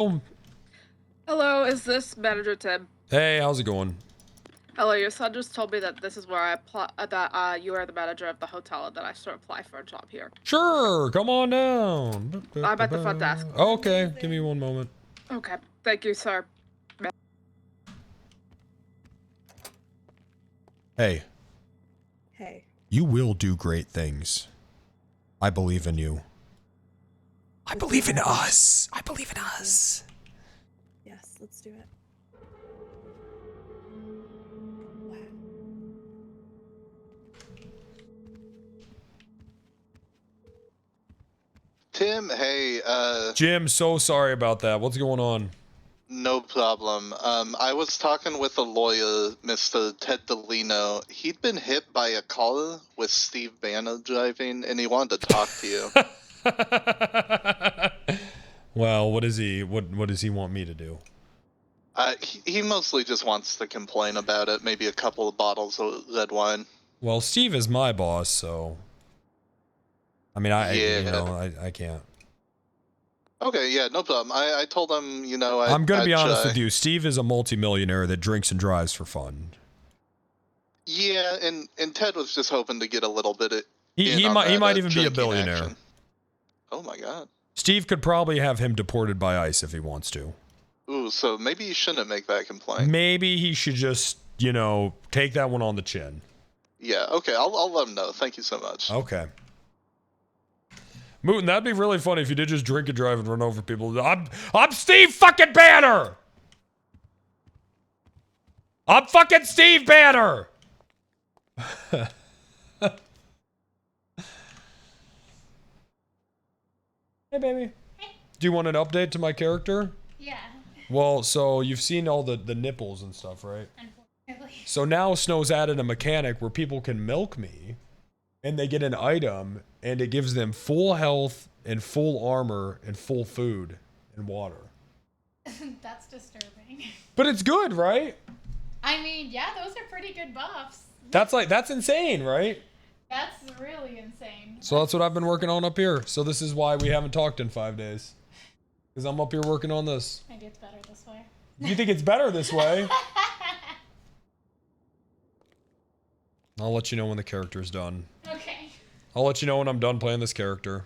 Oh, Hello, is this Manager Tim? hey, how's it going? Hello, your son just told me that this is where I apply, that you are the manager of the hotel and that I should apply for a job here. Sure, come on down. I'm at the front desk. Okay, give me one moment. Okay, thank you, sir. Hey, Hey. you will do great things. I believe in you. I believe in us. I believe in us. Yes, let's do it. Wow. Tim, hey, Jim, so sorry about that. What's going on? no problem. I was talking with a lawyer, Mr. Ted Delino. He'd been hit by a car with Steve Banner driving, and he wanted to talk to you. Well, what does he want me to do? He mostly just wants to complain about it, maybe a couple of bottles of red wine. Well, Steve is my boss, so I mean, I can't. Okay, yeah, no problem. I told him, I'm gonna be honest try. with you. Steve is a multimillionaire that drinks and drives for fun. Yeah, and Ted was just hoping to get a little bit He might even be a billionaire. action. Oh my god. Steve could probably have him deported by ICE if he wants to. Ooh, so maybe you shouldn't make that complaint. Maybe he should just, take that one on the chin. Yeah, okay, I'll let him know. Thank you so much. Okay. Mootin, that'd be really funny if you did just drink and drive and run over people. I'm Steve fucking Banner! I'm fucking Steve Banner! Hey, baby. Hey. Do you want an update to my character? Yeah. Well, so you've seen all the nipples and stuff, right? Unfortunately. So now Snow's added a mechanic where people can milk me, and they get an item, and it gives them full health, and full armor, and full food, and water. That's disturbing. But it's good, right? I mean, yeah, those are pretty good buffs. That's insane, right? That's really insane. So that's what I've been working on up here. So this is why we haven't talked in 5 days. Because I'm up here working on this. Maybe it's better this way. You think it's better this way? I'll let you know when the character's done. Okay. I'll let you know when I'm done playing this character.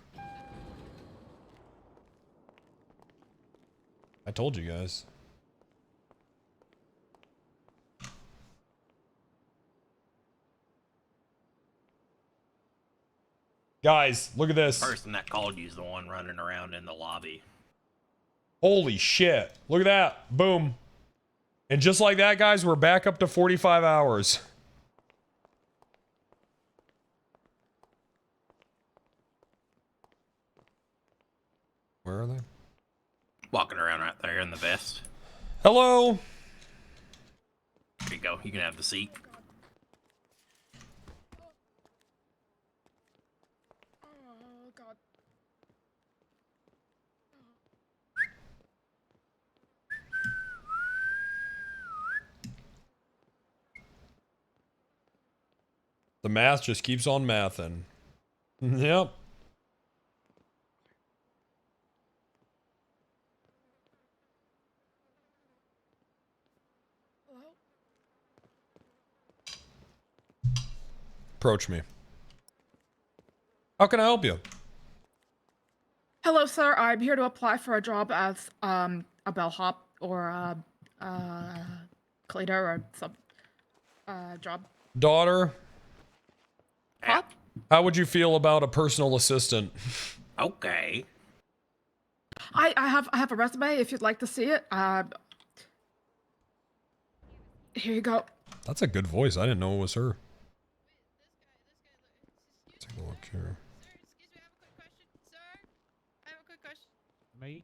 I told you guys. Guys, look at this. The person that called you is the one running around in the lobby. Holy shit. Look at that. Boom. And just like that, guys, we're back up to 45 hours. Where are they? Walking around right there in the vest. Hello. There you go. You can have the seat. Oh, God. The math just keeps on mathing. Yep. Hello? Approach me. How can I help you? Hello, sir. I'm here to apply for a job as a bellhop or a cleaner or some job. Daughter, Huh? how would you feel about a personal assistant? Okay. I have a resume if you'd like to see it. Here you go. That's a good voice. I didn't know it was her. Take a look here. Me?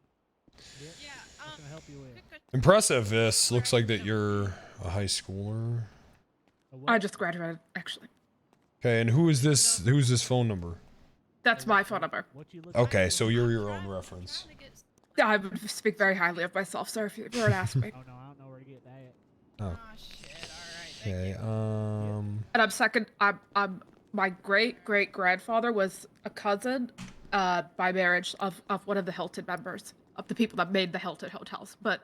Yeah. What can I help you with? Impressive, this. Looks like that you're a high schooler. I just graduated, actually. Okay, and who is this? Who's this phone number? That's my phone number. Okay, so you're your own reference. Yeah, I would speak very highly of myself, sir, if you were to ask me. Oh no, I don't know where to get that. Oh. Shit. Okay, And I'm second. I'm my great grandfather was a cousin, by marriage of one of the Hilton members the people that made the Hilton hotels, but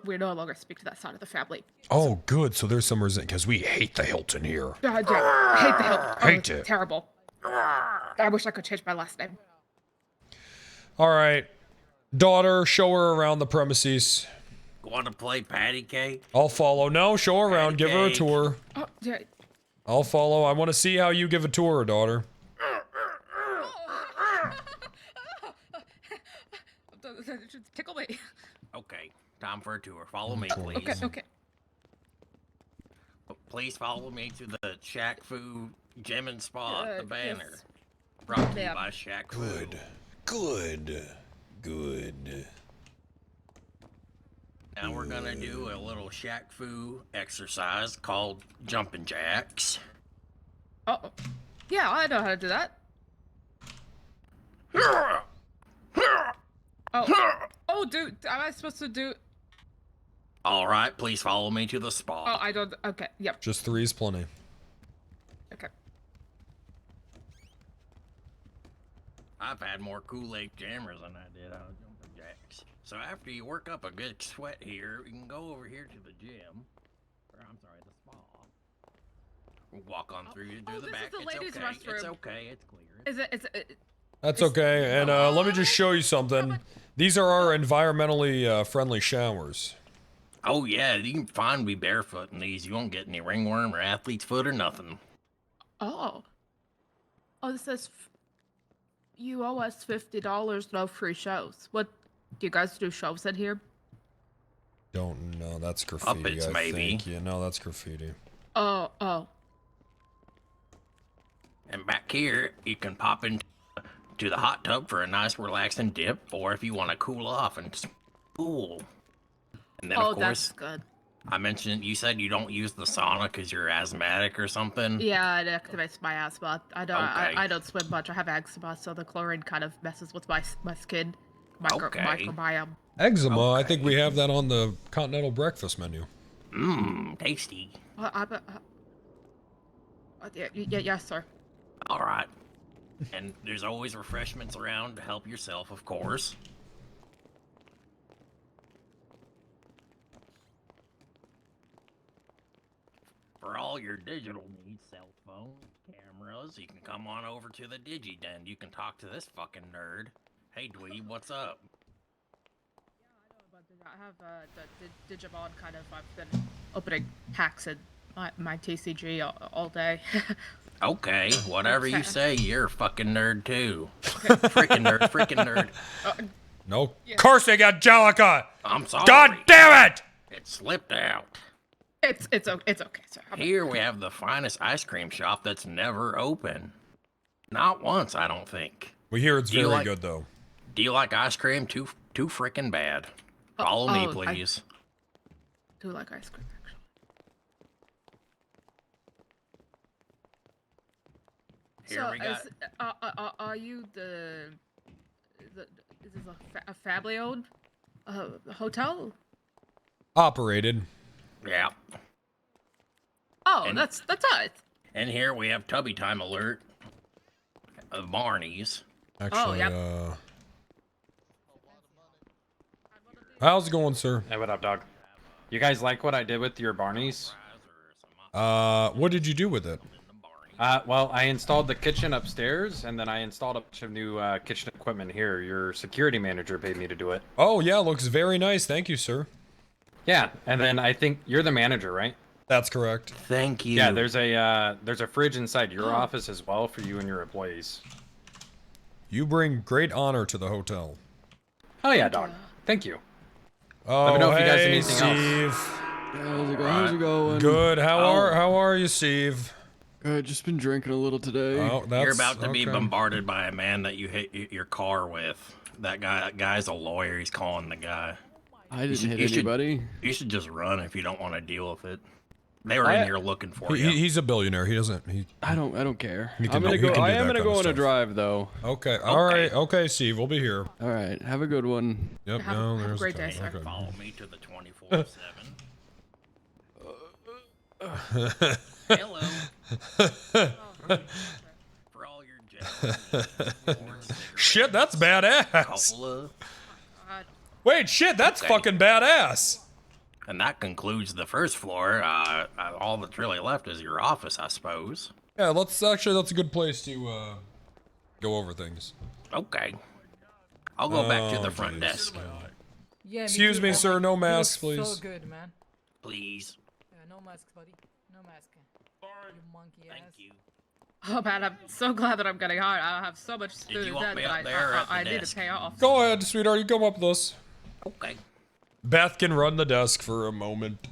we no longer speak to that side of the family. Oh, good. So there's some resentment because we hate the Hilton here. Yeah, I hate the Hilton. Oh, Hate it's it. terrible. I wish I could change my last name. All right, daughter, show her around the premises. Want to play patty cake? I'll follow. No, show her around. Give her a Cake. tour. Oh, yeah. I'll follow. I want to see how you give a tour, daughter. Just tickle me. Okay, time for a tour. Follow me, please. Okay. Please follow me to the Shack Fu Gym and Spa, the Yes. banner. Brought to you Ma'am. by Shack Fu. Good. Now we're gonna do a little Shack Fu exercise called jumping jacks. Oh, yeah, I know how to do that. Oh, dude, am I supposed to do? All right, please follow me to the spa. Oh, I don't. Okay, yep. Just 3 is plenty. Okay. I've had more Kool-Aid jammers than I did out of jumping jacks. So after you work up a good sweat here, you can go over here to the gym. Or I'm sorry, the spa. Walk on through to Oh, the this back. is the It's ladies' okay. It's restroom. okay. It's clear. Is it? That's okay. And let me just show you something. These are our environmentally friendly showers. Oh yeah, you can find me barefoot in these. You won't get any ringworm or athlete's foot or nothing. Oh, this says you owe us $50, no free shows. What? Do you guys do shows in here? Don't know. That's graffiti. Puppets, I maybe. think. Yeah, no, that's graffiti. Oh. And back here, you can pop into the hot tub for a nice relaxing dip, or if you want to cool off and cool. And then, Oh, of that's course, good. I mentioned you said you don't use the sauna because you're asthmatic or something. Yeah, it activates my asthma. I don't. Okay. I don't swim much. I have eczema, so the chlorine kind of messes with my skin Okay. microbiome. Eczema. I Okay. think we have that on the continental breakfast menu. Mmm, tasty. Yes, sir. All right. And there's always refreshments around to help yourself, of course. For all your digital needs, cell phones, cameras, you can come on over to the DigiDen. You can talk to this fucking nerd. Hey, dweeb, what's up? I have the Digimon kind of. I've been opening hacks in my TCG all day. Okay, whatever you say, you're a fucking nerd too. Freaking nerd. No. Cursing Angelica! I'm sorry. God damn it! It slipped out. It's okay, sir. Here we have the finest ice cream shop that's never open. Not once, I don't think. We hear it's Do you very like- good, though. Do you like ice cream? Too frickin' bad. Follow me, I please. do like ice cream, actually. Here So, we got. are you is this a family-owned hotel? Operated. Yeah. Oh, And- that's it. And here we have Tubby Time Alert of Barney's. Actually, yep. How's it going, sir? Hey, what up, dog? You guys like what I did with your Barneys? What did you do with it? Well, I installed the kitchen upstairs, and then I installed a bunch of new kitchen equipment here. Your security manager paid me to do it. Oh, yeah, looks very nice. Thank you, sir. Yeah, and then I think you're the manager, right? That's correct. Thank you. Yeah, there's a fridge inside your office as well for you and your employees. You bring great honor to the hotel. Oh yeah, dog. Thank you. Oh, me know if you guys hey, need anything else. Steve. How's it going? How's it going? Good. How Oh. are you, Steve? Just been drinking a little today. Oh, that's You're about to be okay. bombarded by a man that you hit your car with. That guy's a lawyer. He's calling the guy. I didn't hit you should- anybody. You should just run if you don't want to deal with it. They were in here looking for you. He's a billionaire. He doesn't. I don't care. He can I'm do- gonna he go. can do I that am gonna kind go of on a stuff. drive though. Okay. All right. Okay, Steve. We'll be here. All right. Have a good one. Yep. Have no, a there's great the day, time. sir. Okay. Follow me to the 24/7. Hello. For all your general needs, Shit, that's badass. cola, Wait, shit, that's fucking badass. And that concludes the first floor. All that's really left is your office, I suppose. Yeah, that's a good place to go over things. Okay. I'll go back to the front jeez. desk. Yeah, Excuse me, sir, no masks, please. So good, man. Please. Yeah, no masks, buddy. No mask. You monkey Thank ass. you. Oh man, I'm so glad that I'm getting hired. I have so much Did you student want debt me that up there or at the I need to desk? pay off. Go ahead, sweetheart, you come up with us. Okay. Beth can run the desk for a moment.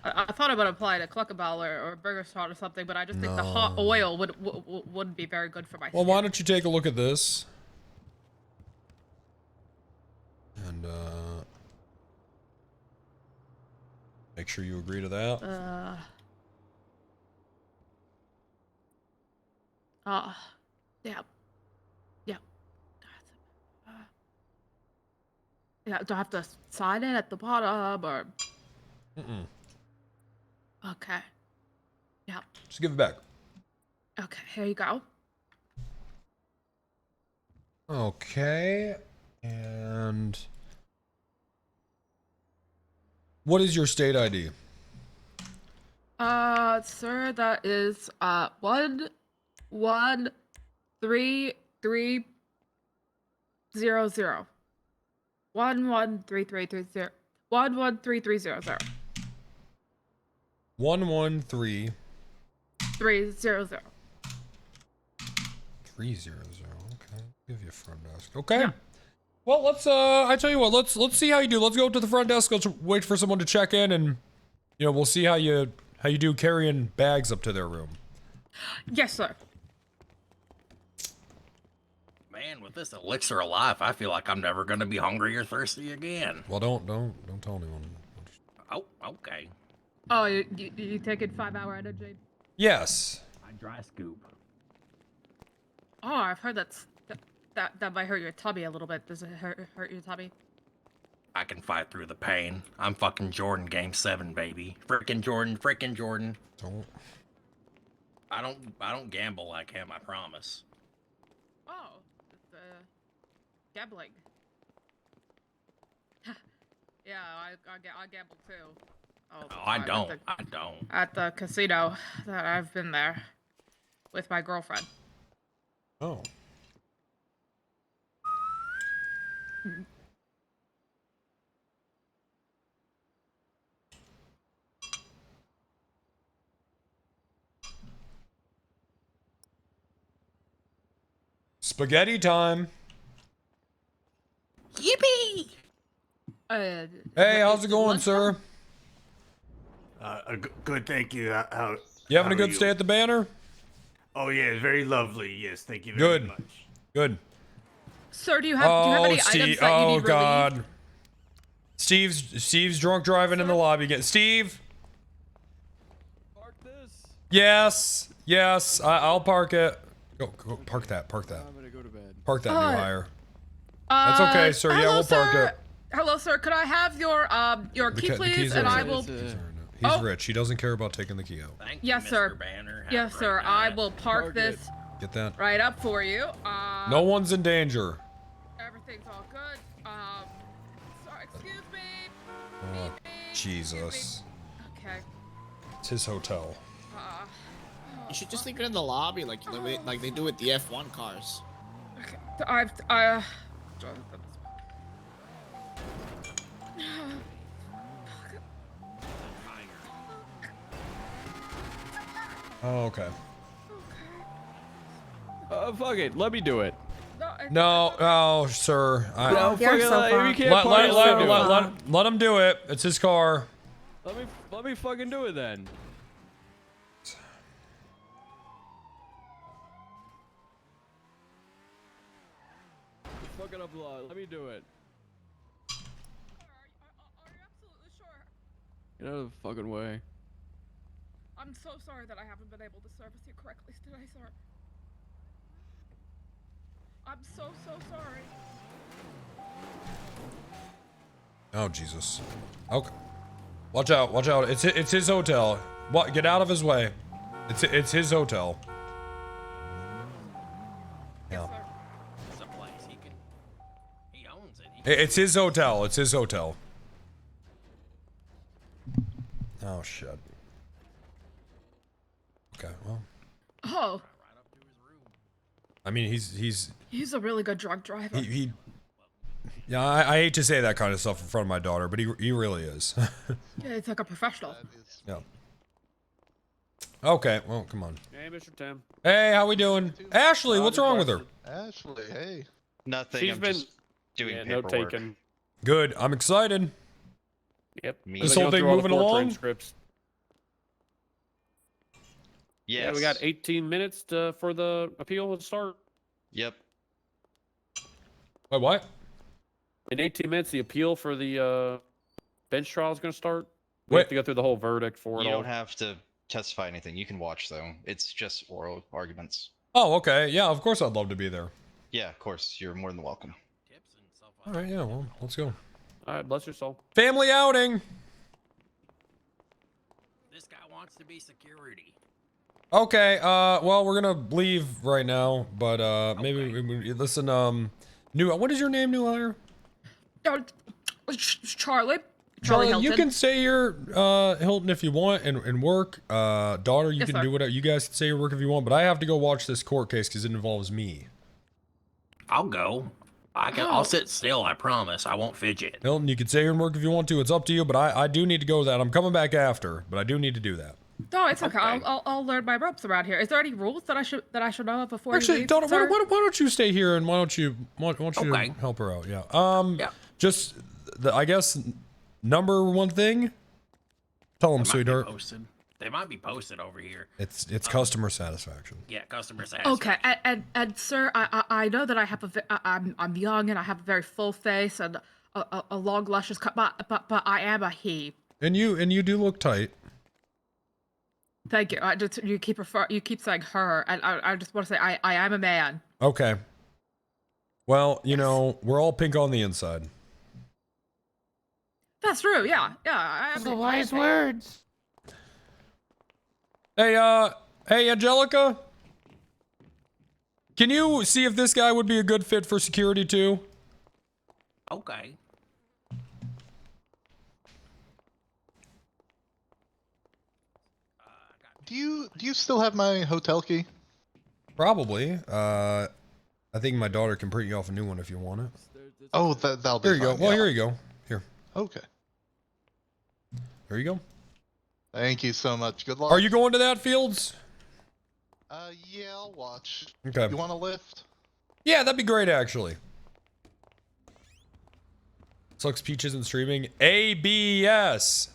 I thought I would apply to Clucka Bell or Burger Spot or something, but I just think the hot oil wouldn't be very good for my Well, skin. why don't you take a look at this? And, make sure you agree to that. Yeah. Yeah. Yeah, do I have to sign it at the bottom or? Mm-mm. Okay. Yeah. Just give it back. Okay, here you go. Okay. And what is your state ID? Sir, that is 113300. 113330. 113300. 113 300. 300. Okay. Give you a front desk. Okay. Yeah. Well, let's I tell you what, let's see how you do. Let's go to the front desk. Let's wait for someone to check in, and you know, we'll see how you do carrying bags up to their room. Yes, sir. Man, with this elixir of life, I feel like I'm never gonna be hungry or thirsty again. Well, don't tell anyone. Oh, okay. Oh, you taking 5-hour energy? Yes. I dry scoop. Oh, I've heard that might hurt your tummy a little bit. Does it hurt your tummy? I can fight through the pain. I'm fucking Jordan Game 7, baby. Frickin' Jordan. Don't. I don't gamble like him, I promise. Oh, it's gambling. Yeah, I gamble too. Oh, I don't. I don't. At the casino that I've been there with my girlfriend. Oh. Spaghetti time. Yippee! Hey, how's it going, sir? Good, thank you. You having a good stay at the Banner? Oh yeah, very lovely. Yes, thank you very much. Good. Sir, do you have any items that you need relieved? God. Steve's drunk driving in the lobby again. Steve. Park this. Yes. I'll park it. Go park that. I'm gonna go to bed. Park that new hire. That's okay, sir. Yeah, Hello, we'll park sir. it. Hello, sir. Could I have your key, The please? keys And are I in. will. He's rich. He doesn't care about taking the key out. Thank Yes, you, sir. Mr. Banner. Have Yes, a sir. great I night. will park this Get that. right up for you. No one's in danger. Everything's all good. Sorry. Excuse me. Oh, Jesus. Okay. It's his hotel. You should just leave it in the lobby, like they do with the F1 cars. Okay. Oh, okay. Fuck it. Let me do it. No, oh, sir. No, fuck it. We can't let, party, let, do let, it. let him do it. It's his car. Let me fucking do it then. You're fucking up the law. Let me do it. Are you absolutely sure? Get out of the fucking way. I'm so sorry that I haven't been able to service you correctly today, sir. I'm so sorry. Oh, Jesus. Okay. Watch out. It's his hotel. What? Get out of his way. It's his hotel. Yeah. It's a place he owns it. It's his hotel. It's his hotel. Oh shit. Okay, well. Oh, I mean, he's he's a really good drunk driver. yeah, I hate to say that kind of stuff in front of my daughter, but he really is. Yeah, he's like a professional. Yeah. Okay, well, come on. Hey, Mr. Tim. Hey, how we doing? Ashley, what's wrong with her? Ashley, hey. Nothing. She's I'm been just doing note paperwork. taken. Good, I'm excited. Yep. This whole thing moving along? Transcripts. Yes. Yeah, we got 18 minutes for the appeal to start. Yep. Wait, what? In 18 minutes, the appeal for the bench trial is going to start. We Wait. have to go through the whole verdict for it You all. don't have to testify anything. You can watch though. It's just oral arguments. Oh, okay. Yeah, of course I'd love to be there. Yeah, of course. You're more than welcome. All right, yeah, well, let's go. All right, bless your soul. Family outing. This guy wants to be security. Okay, well, we're gonna leave right now, but maybe we listen. What is your name, new hire? Charlie. Charlie, Hilton. you can stay here, Hilton, if you want, and work. Daughter, you Yes, can sir. do whatever. You guys can stay here, work if you want, but I have to go watch this court case because it involves me. I'll go. I'll sit still. I promise. I won't fidget. Hilton, you can stay here and work if you want to. It's up to you, but I do need to go to that. I'm coming back after, but I do need to do that. No, it's okay. Okay. I'll learn my ropes around here. Is there any rules that I should know of before Actually, you leave, daughter, sir? why don't you stay here and why don't you Okay. help her out? Yeah. Yeah. Just I guess number one thing. Tell them, They might be sweetheart. posted. They might be posted over here. It's customer satisfaction. Yeah, customer satisfaction. Okay, and sir, I know that I have I'm young and I have a very full face and a long luscious cut, but I am a he. And you do look tight. Thank you. You keep saying her, and I just want to say I am a man. Okay. Well, you know, we're all pink on the inside. That's true. Yeah. I am The wise words. Hey, hey, Angelica. Can you see if this guy would be a good fit for security too? Okay. Do you still have my hotel key? Probably. I think my daughter can print you off a new one if you want it. Oh, that'll be Here you go. fine, Well, yeah. here you go. Here. Okay. Here you go. Thank you so much. Good luck. Are you going to that, Fields? Yeah, I'll watch. Okay. You want a lift? Yeah, that'd be great, actually. Sucks Peach isn't streaming. ABS.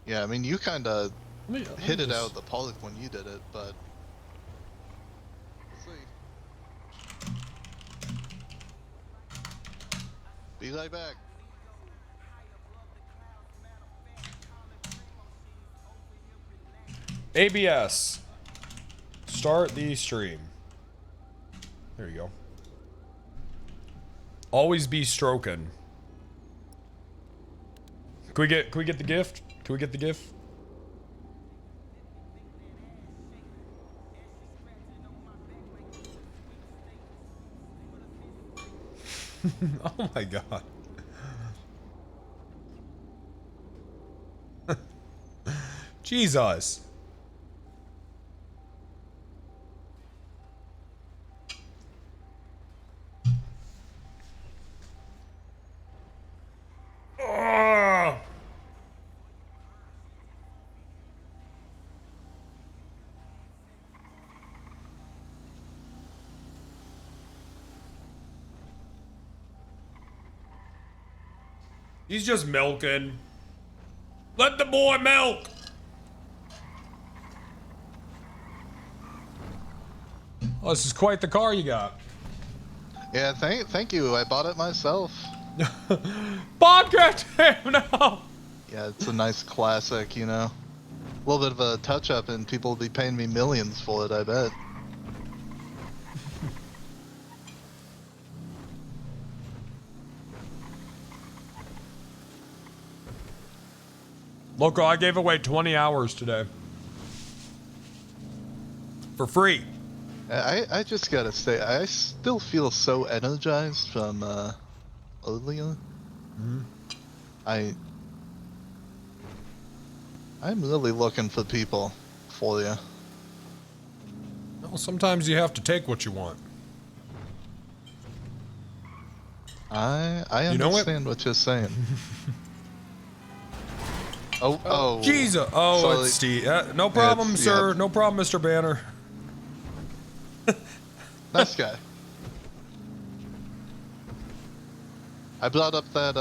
Yeah, I mean, you kind of Let me hit it just- out of the park when you did it, but... We'll see. Be right back. ABS. Start the stream. There you go. Always be stroking. Can we get the gift? Can we get the gift? Oh my god. Jesus. Ugh. He's just milking. Let the boy milk. Oh, this is quite the car you got. Yeah, thank you. I bought it myself. Bobcat! No! Yeah, it's a nice classic, you know. A little bit of a touch-up and people will be paying me millions for it, I bet. Local, I gave away 20 hours today. For free. I just gotta say, I still feel so energized from earlier. I'm really looking for people for you. Well, sometimes you have to take what you want. I You know understand what you're saying. Oh, Jesus. Oh, sorry. it's Steve. No problem, It's- sir. yeah. No problem, Mr. Banner. Nice guy. I brought up that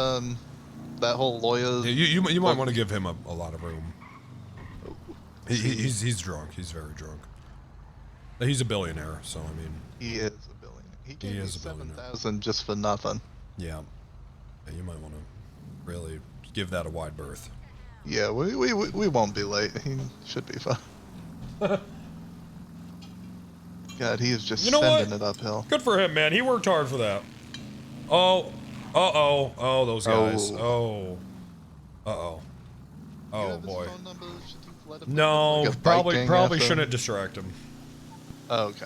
that whole lawyer. Yeah, you might want to give him a lot of room. He's drunk. He's very drunk. He's a billionaire, so I mean. He is a billionaire. He gave me is a billionaire. 7,000 just for nothing. Yeah. You might want to really give that a wide berth. Yeah, we won't be late. He should be fine. God, he is just You know sending what? it uphill. Good for him, man. He worked hard for that. Oh. Oh, those guys. Oh. Uh-oh. Oh, boy. No, Like a bike gang probably after him? shouldn't distract him. Oh, okay.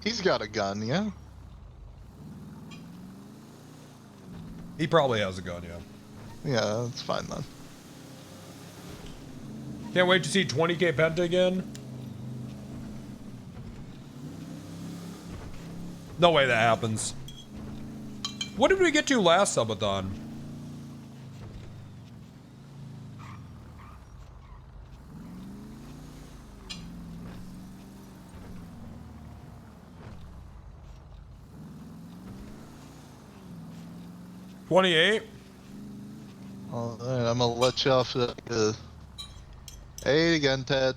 He's got a gun, yeah? He probably has a gun, yeah. Yeah, that's fine then. Can't wait to see 20k Penta again. No way that happens. What did we get to last subathon? $28? Alright, I'm gonna let you off the 8 again, Ted.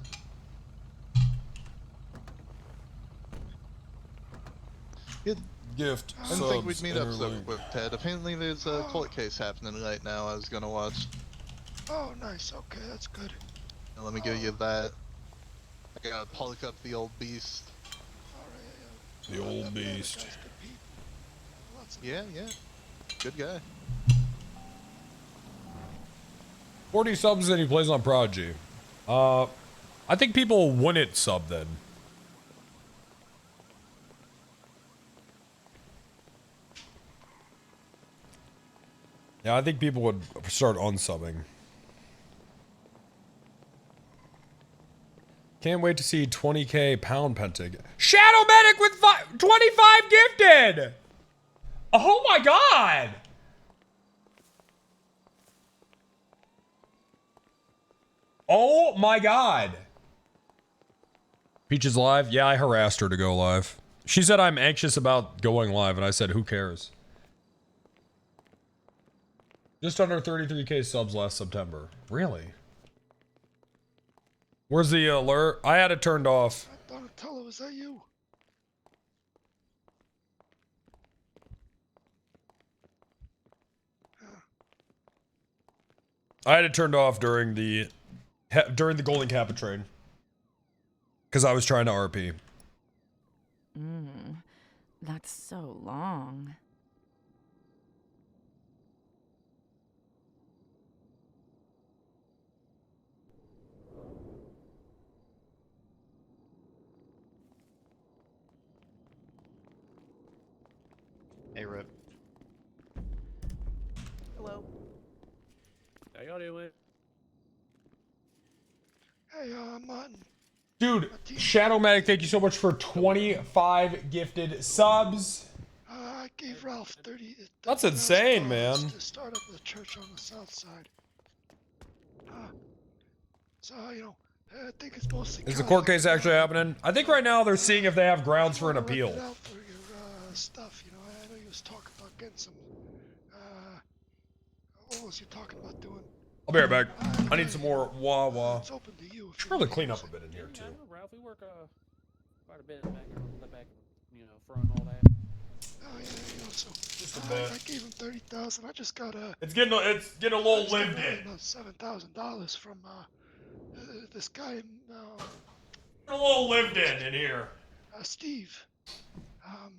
Good. Gift. I didn't think we'd subs, meet up so interlude. quick, Ted. Apparently there's a court case happening right now I was gonna watch. Oh, nice. Okay, that's good. Now, let me give you that. I gotta park up the old beast. The old beast. Yeah, yeah. Good guy. 40 subs and he plays on Prodigy. I think people wouldn't sub then. Yeah, I think people would start unsubbing. Can't wait to see 20k pound Penta. Shadow Medic with 25 gifted! Oh my god! Oh my god! Peach is live? Yeah, I harassed her to go live. She said I'm anxious about going live, and I said, who cares? Just under 33k subs last September. Really? Where's the alert? I had it turned off. Donatello, is that you? I had it turned off during the Golden Kappa train. Because I was trying to RP. That's so long. Hey, Rip. Hello. How y'all doing? Hey, Martin. Dude, Shadow Medic, thank you so much for 25 gifted subs. I gave Ralph 30. That's insane, man. To start up the church on the south side. So, you know, I think it's mostly. Is the court case actually happening? I think right now they're seeing if they have grounds for an appeal. Out for your stuff, you know. I know you was talking about getting some. What was you talking about doing? I'll be right back. I need some more Wawa. It's open to you. Should probably clean up a bit in here too. Ralph, we work quite a bit back in the back, you know, front and all that. Oh yeah, you know, so Just a bit. I gave him 30,000. I just got It's getting a little lived in. $7,000 from this guy. A little lived in here. Steve.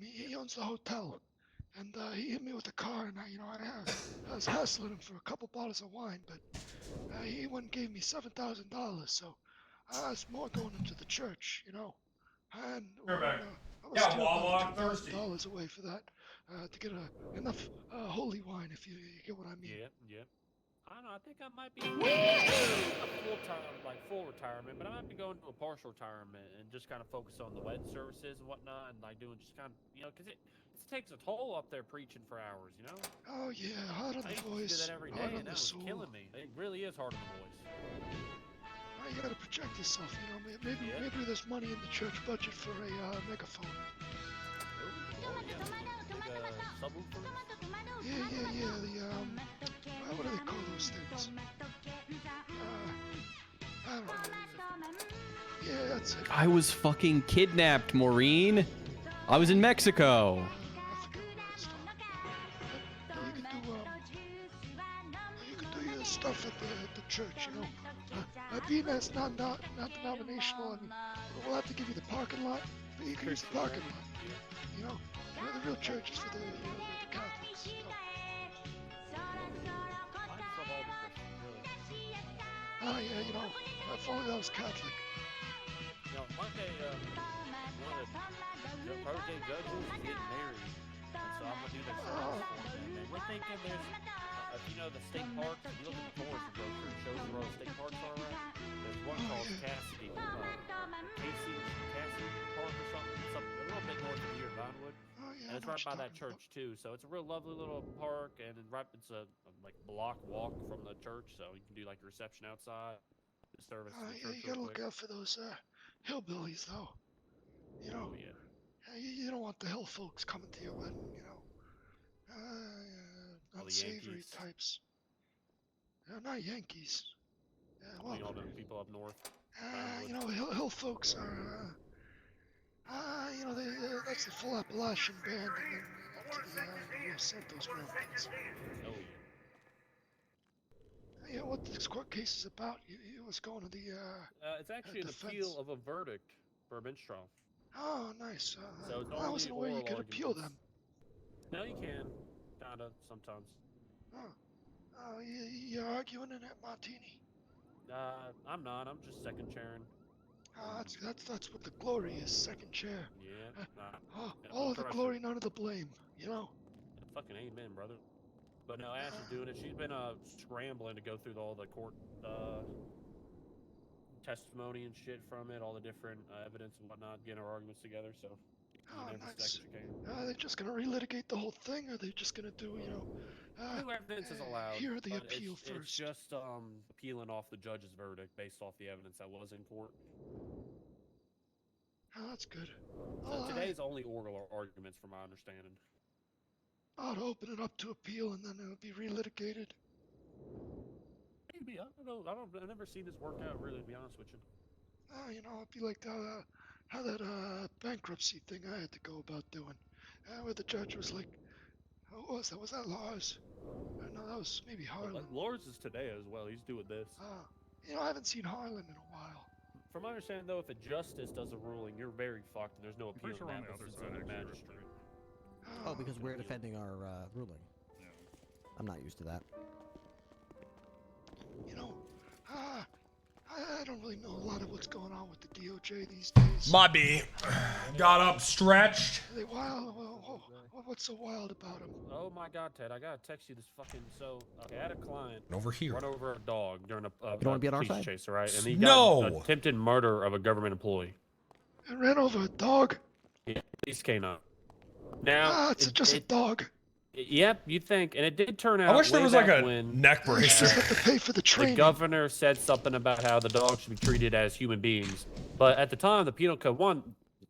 He owns the hotel. and he hit me with the car, and I was hassling him for a couple bottles of wine, but he went and gave me $7,000, so I was more going into the church, you know. And I was stealing about $2,000 away for that to get enough holy wine, if you get what I mean. Yeah. I don't know. I think I might be a full retirement, but I might be going to a partial retirement and just kind of focus on the wedding services and whatnot, and like doing just kind of, because it takes a toll up there preaching for hours, you know. Oh yeah, hard on the voice. I used to do that every day, hard on and that the was soul. killing me. It really is hard on the voice. You gotta project yourself, you know. Maybe there's money in the church budget for a megaphone. Yeah. What do they call those things? I don't know. Yeah, that's it. I was fucking kidnapped, Maureen. I was in Mexico. You can do your stuff at the church, you know. Being that's not denominational, we'll have to give you the parking lot, but you can use the parking lot. You know, the real church is for the Catholics. You know. Oh yeah, you know, if only I was Catholic. You know, one day, one of the birthday judges is getting married, and so I'm gonna do their service for them. And we're thinking there's, the state parks. If you look at the tours you go through, it shows where all the state parks are around. There's one called Cassidy Park or something, a little bit north of here, Vinewood. And it's right by that church too, so it's a real lovely little park, and it's a like block walk from the church, so you can do like your reception outside, the service. Yeah, you gotta look out for those hillbillies, though. You know, you don't want the hill folks coming to your wedding, you know. Unsavory types. Not Yankees. Well, all the people up north. You know, hill folks are. That's the full Appalachian band, and then up to the Los Santos Mountains. Oh. Yeah, what this court case is about? It was going to the. It's actually an appeal of a verdict for a bench trial. Oh, nice. So it's I wasn't aware you could appeal them. No, you can. Kinda, sometimes. Oh, you're arguing in that martini? I'm not. I'm just second chairing. That's what the glory is, second chair. Yeah. All of the glory, none of the blame, you know? Fucking amen, brother. But no, Ash is doing it. She's been scrambling to go through all the court testimony and shit from it, all the different evidence and whatnot, getting our arguments together, so... Nice. Are they just gonna relitigate the whole thing, or are they just gonna do, new evidence is allowed. Hear the appeal first. It's just appealing off the judge's verdict based off the evidence that was in court. Oh, that's good. So today's only oral arguments, from my understanding. I'd open it up to appeal, and then it would be relitigated. Maybe. I don't know. I've never seen this work out, really, to be honest with you. It'd be like how that bankruptcy thing I had to go about doing, where the judge was like, "What was that? Was that Lars?" No, that was maybe Harlan. Lars is today as well. He's doing this. I haven't seen Harlan in a while. From my understanding, though, if a justice does a ruling, you're very fucked, and there's no appeal in that unless it's in the magistrate. Oh, because we're defending our ruling. Yeah. I'm not used to that. I don't really know a lot of what's going on with the DOJ these days. Might be. Got up stretched. Are they wild? What's so wild about them? Oh my God, Ted! I gotta text you this fucking. So I had a client over here run over a dog during a don't want to be on our side? chase, right? And he got attempted murder of a government employee. And ran over a dog. Yeah, police came up. Now it's just a dog. Yep, you think, and it did turn out. I wish there was like a neck bracer. Have to pay for the training. The governor said something about how the dogs should be treated as human beings, but at the time, the penal code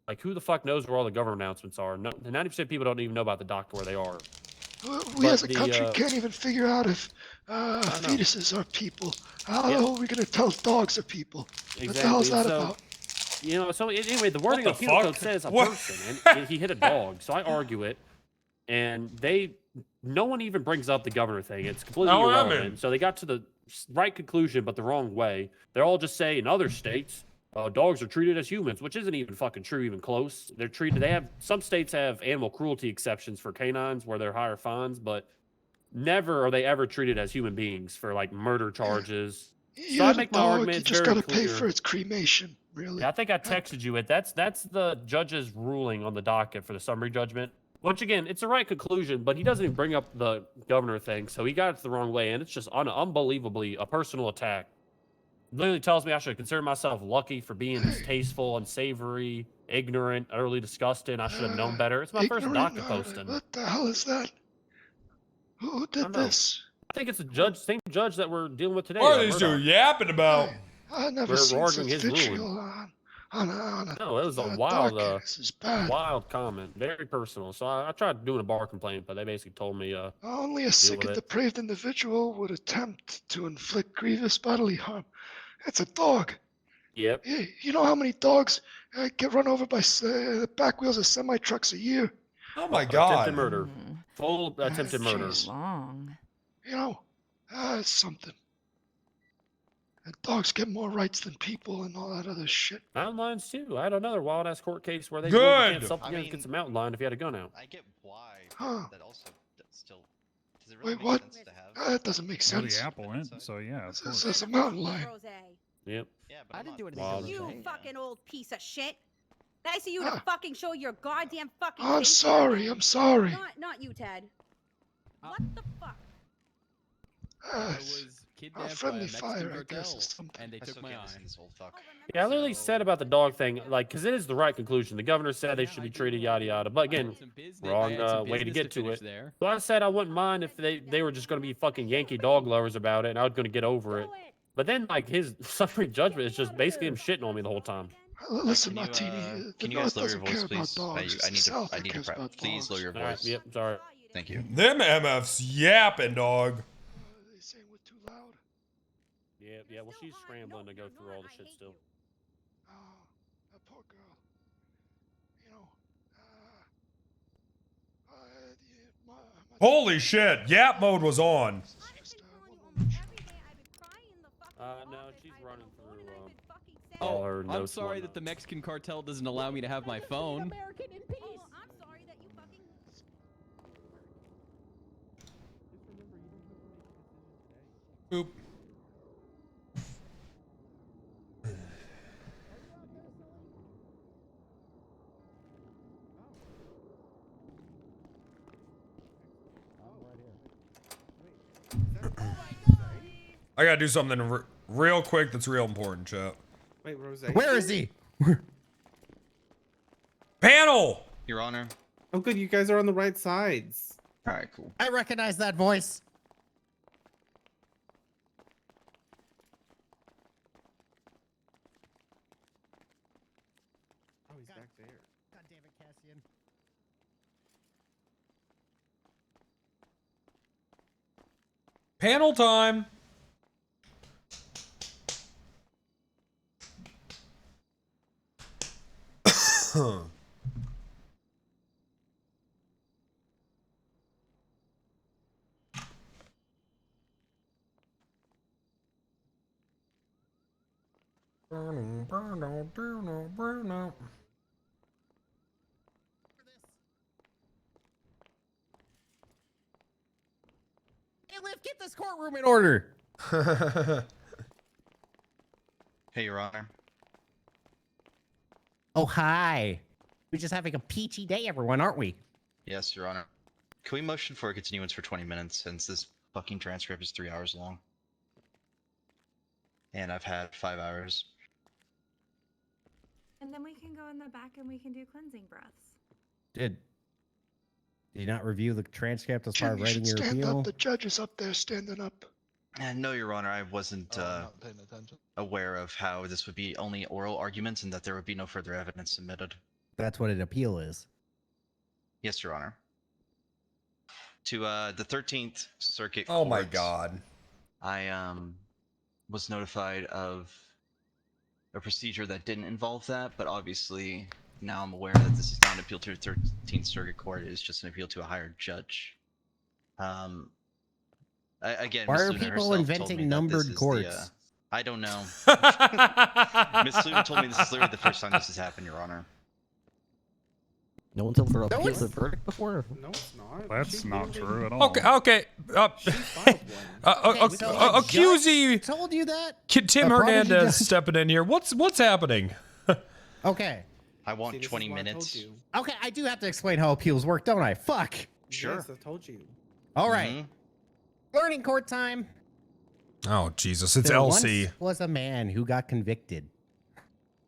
like who the fuck knows where all the government announcements are? 90% of people don't even know about the doctor where they are. We as a country can't even figure out if fetuses are people. How are we gonna tell dogs are people? Exactly. What the hell is that about? So anyway, the wording of the penal code says a person, and he hit a dog. So I argue it, and no one even brings up the governor thing. It's completely irrelevant. So they got to the right conclusion, but the wrong way. They're all just saying in other states, dogs are treated as humans, which isn't even fucking true, even close. They're treated. Some states have animal cruelty exceptions for canines where they're higher fines, but never are they ever treated as human beings for like murder charges. So I make my argument. You It's just very gotta pay clear. for its cremation, really. Yeah, I think I texted you it. That's the judge's ruling on the docket for the summary judgment. Which again, it's the right conclusion, but he doesn't even bring up the governor thing, so he got it the wrong way, and it's just unbelievably a personal attack. Literally tells me I should consider myself lucky for being distasteful, unsavory, ignorant, utterly disgusting. I should have known better. It's my first docket posting. What the hell is that? Who did this? I think it's the same judge that we're dealing with today. What are these two yapping about? I never We're seen arguing such his vitriol ruling. on a No, it was a wild comment, very personal. So I tried doing a bar complaint, but they basically told me only a sick and depraved individual would attempt to inflict grievous bodily harm. It's a dog. Yep. You know how many dogs get run over by the back wheels of semi-trucks a year? Oh my God. Attempted murder. Full attempted murder. Long. You know, it's something. And dogs get more rights than people and all that other shit. Mountain lions too. I had another wild ass court case where they Good. can't something against a mountain lion if you had a gun out. I get why that also still. Does it Wait, really make what? sense to have? That doesn't make Well, sense. the apple went, so yeah, of course. It's a mountain lion. Yep. Yeah, but I didn't do anything. Wild. You fucking old piece of shit. Nice of you to fucking show your goddamn fucking I'm face. sorry. I'm sorry. Not you, Ted. What the fuck? I was kidnapped friendly by a fire, Mexican I guess, cartel, is something. and they took my eye. Yeah, I literally said about the dog thing, like, because it is the right conclusion. The governor said they should be treated yada yada, but again, wrong way to get to it. So I said I wouldn't mind if they were just going to be fucking Yankee dog lovers about it, and I was going to get over it. But then, like, his summary judgment is just basically him shitting on me the whole time. Listen, Martini, the Can you North guys lower your doesn't care voice, about please? dogs. I It's the South need that to cares prep. about Please dogs. lower your All right, voice. yep, sorry. Thank you. Them MFs yapping, dog. They saying we're too loud. Yeah, well, she's scrambling to go through all the shit still. Oh, that poor girl. You know, Holy shit. Yap mode was on. No, she's running through Oh, all her I'm notes. sorry and that the Mexican cartel doesn't allow me to have my phone. Boop. I gotta do something real quick that's real important, chat. Wait, Rose. Where is he? Panel! Your Honor. Oh, good. You guys are on the right sides. All right, cool. I recognize that voice. Oh, he's back there. God damn it, Cassian. Panel time! Hey, Liv, get this courtroom in order. Hey, Your Honor. Oh, hi. We're just having a peachy day, everyone, aren't we? Yes, Your Honor. Can we motion for a continuance for 20 minutes since this fucking transcript is 3 hours long? And I've had 5 hours. And then we can go in the back and we can do cleansing breaths. Did you not review the transcript as far as Jim, you writing should your stand appeal? up. The judge is up there standing up. No, Your Honor, I wasn't not paying attention. aware of how this would be only oral arguments and that there would be no further evidence submitted. That's what an appeal is. Yes, Your Honor. To the 13th Circuit Oh my Court, God. I was notified of a procedure that didn't involve that, but obviously now I'm aware that this is not an appeal to a 13th Circuit Court. It is just an appeal to a higher judge. Again, Why Ms. are Luna people herself told me inventing that numbered this is courts? I don't know. Miss Luna told me this is literally the first time this has happened, Your Honor. No one's ever No, appealed it's- the verdict before. No, it's not. That's not true at all. Okay. Accusee Told you that. Tim A prodigy Hernandez judge. stepping in here. What's happening? Okay. I want See, this is 20 what I told minutes. you. Okay, I do have to explain how appeals work, don't I? Fuck. Sure. Yes, I told you. All right. Mm-hmm. Learning court time. Oh Jesus, it's There Elsie. once was a man who got convicted.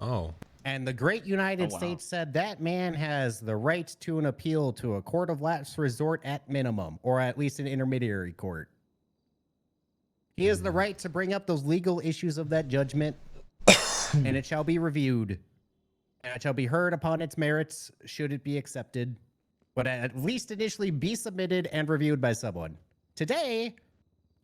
Oh. And the great United wow. States said that man has the right to an appeal to a court of last resort at minimum, or at least an intermediary court. He has the right to bring up those legal issues of that judgment, and it shall be reviewed. And it shall be heard upon its merits, should it be accepted, but at least initially be submitted and reviewed by someone. Today,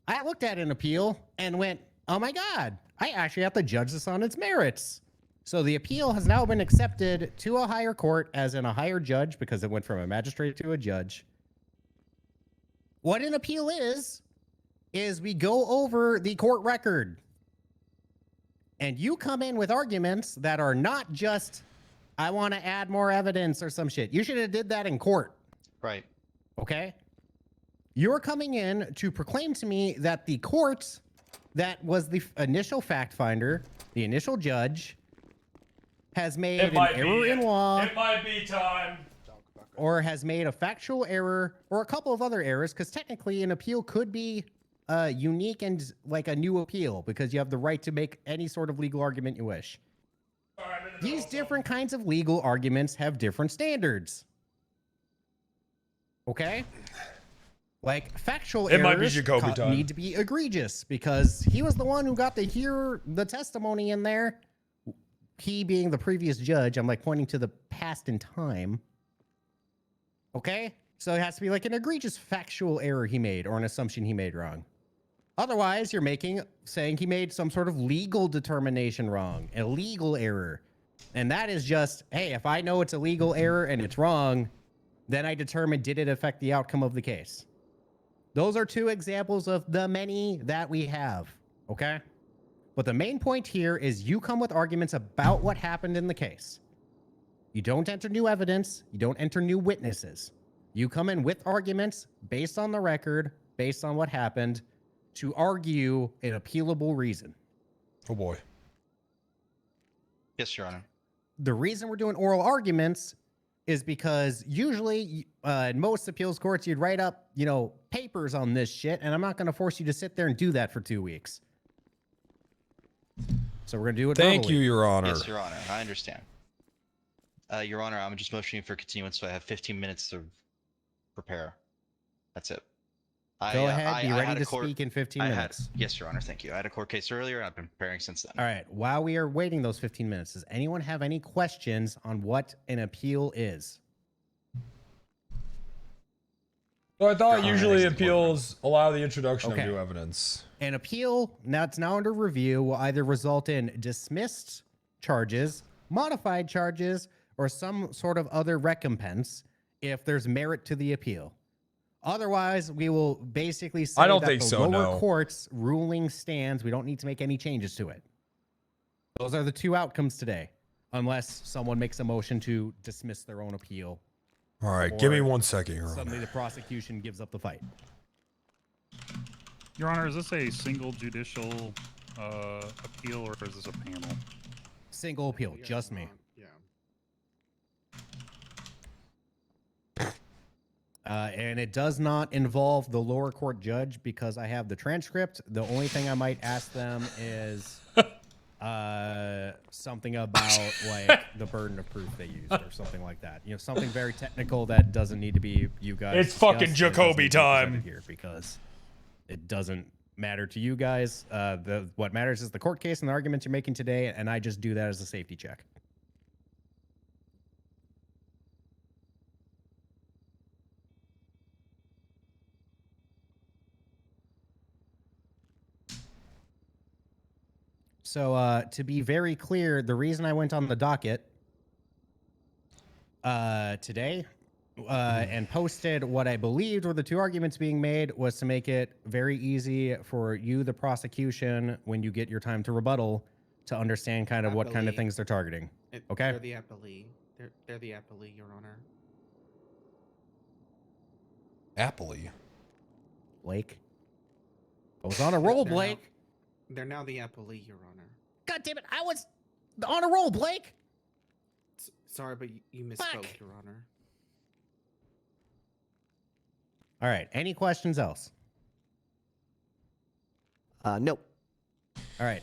I looked at an appeal and went, oh my God, I actually have to judge this on its merits. So the appeal has now been accepted to a higher court, as in a higher judge, because it went from a magistrate to a judge. What an appeal is we go over the court record. And you come in with arguments that are not just, I want to add more evidence or some shit. You should have did that in court. Right. Okay? You're coming in to proclaim to me that the court that was the initial fact finder, the initial judge, has made an error in law. It might be time. Or has made a factual error or a couple of other errors, because technically an appeal could be unique and like a new appeal, because you have the right to make any sort of legal argument you wish. These different kinds of legal arguments have different standards. Okay? Like factual It might be errors Jacobi time. need to be egregious, because he was the one who got to hear the testimony in there. He being the previous judge, I'm like pointing to the past in time. Okay? So it has to be like an egregious factual error he made or an assumption he made wrong. Otherwise, you're saying he made some sort of legal determination wrong, a legal error. And that is just, hey, if I know it's a legal error and it's wrong, then I determine, did it affect the outcome of the case? Those are two examples of the many that we have, okay? But the main point here is you come with arguments about what happened in the case. You don't enter new evidence. You don't enter new witnesses. You come in with arguments based on the record, based on what happened, to argue an appealable reason. Oh boy. Yes, Your Honor. The reason we're doing oral arguments is because usually in most appeals courts, you'd write up, papers on this shit, and I'm not going to force you to sit there and do that for 2 weeks. So we're going to do it Thank verbally. you, Your Honor. Yes, Your Honor. I understand. Your Honor, I'm just motioning for continuance, so I have 15 minutes to prepare. That's it. Go ahead. Be ready to speak in 15 minutes. Yes, Your Honor. Thank you. I had a court case earlier, and I've been preparing since then. All right. While we are waiting those 15 minutes, does anyone have any questions on what an appeal is? So I thought usually appeals allow the introduction Okay. of new evidence. An appeal, now it's now under review, will either result in dismissed charges, modified charges, or some sort of other recompense if there's merit to the appeal. Otherwise, we will basically say I don't that think the so, lower no. court's ruling stands. We don't need to make any changes to it. Those are the two outcomes today, unless someone makes a motion to dismiss their own appeal. All right, give me or 1 second, Your Suddenly Honor. the prosecution gives up the fight. Your Honor, is this a single judicial appeal or is this a panel? Single appeal, just me. And it does not involve the lower court judge because I have the transcript. The only thing I might ask them is something about like the burden of proof they used or something like that. Something very technical that doesn't need to be you guys. It's fucking discussed. It doesn't Jacobi need to be presented time. here because it doesn't matter to you guys. What matters is the court case and the arguments you're making today, and I just do that as a safety check. So to be very clear, the reason I went on the docket today and posted what I believed were the two arguments being made was to make it very easy for you, the prosecution, when you get your time to rebuttal, to understand kind of what kind of Appellee. things they're targeting. Okay? They're the appellee. They're the appellee, Your Honor. Appley. Blake. I was on a roll, They're Blake. They're now the appellee, Your Honor. God damn it. I was on a roll, Blake. Sorry, but you misspoke, Your Honor. All right. Any questions else? Nope. All right.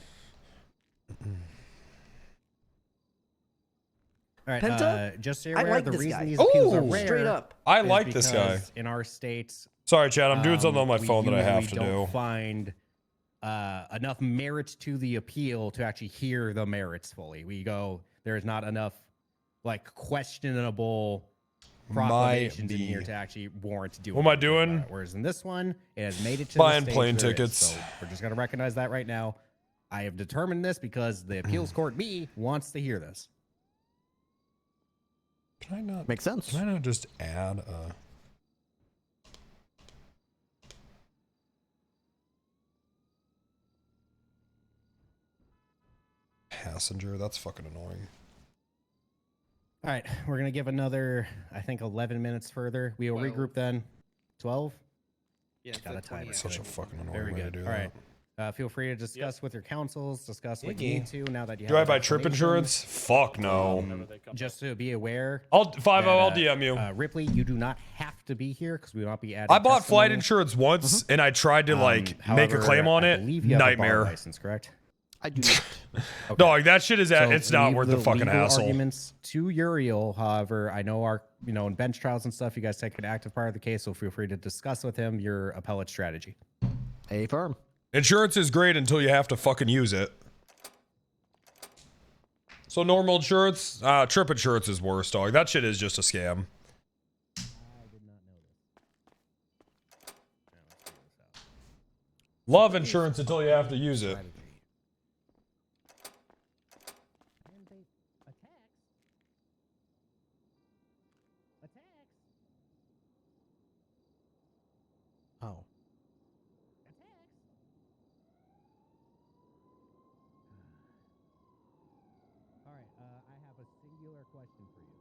All right. Penta? Just so you're I aware, like the this reason guy. these appeals are Ooh, rare straight up. I is like this guy. because in our states, Sorry, Chad. I'm doing something on my we phone that I have usually to don't do. find enough merit to the appeal to actually hear the merits fully. We go, there's not enough like questionable proclamations in here to actually warrant doing. What am I anything about doing? it. Whereas in this one, it has made it to Buying the stage plane there is. tickets. So we're just gonna recognize that right now. I have determined this because the appeals court B wants to hear this. Can I not? Makes sense. Can I not just add a... passenger? That's fucking annoying. All right, we're gonna give another, I think, 11 minutes further. We will 12. regroup then. 12. Yeah, Got a timer. Such a fucking annoying Very way to good. do All that. right. Feel free to discuss with your counsels. Discuss what you Iggy. need to now that you Do I have buy the trip information. insurance? Fuck no. Just to be aware. I'll 50. I'll that, DM you. Ripley, you do not have to be here because we will not be adding. I bought flight testimony. insurance once, and I tried to make a However, claim on I it. believe you have a bar Nightmare. license, correct? I do not. Okay. Dog, that shit is. So It's not leave worth the fucking legal hassle. Arguments to Uriel. However, I know our, in bench trials and stuff, you guys take an active part of the case, so feel free to discuss with him your appellate strategy. A firm. Insurance is great until you have to fucking use it. So normal insurance, trip insurance is worse, dog. That shit is just a scam. Love insurance until you have to use it. Oh. All right, I have a singular question for you.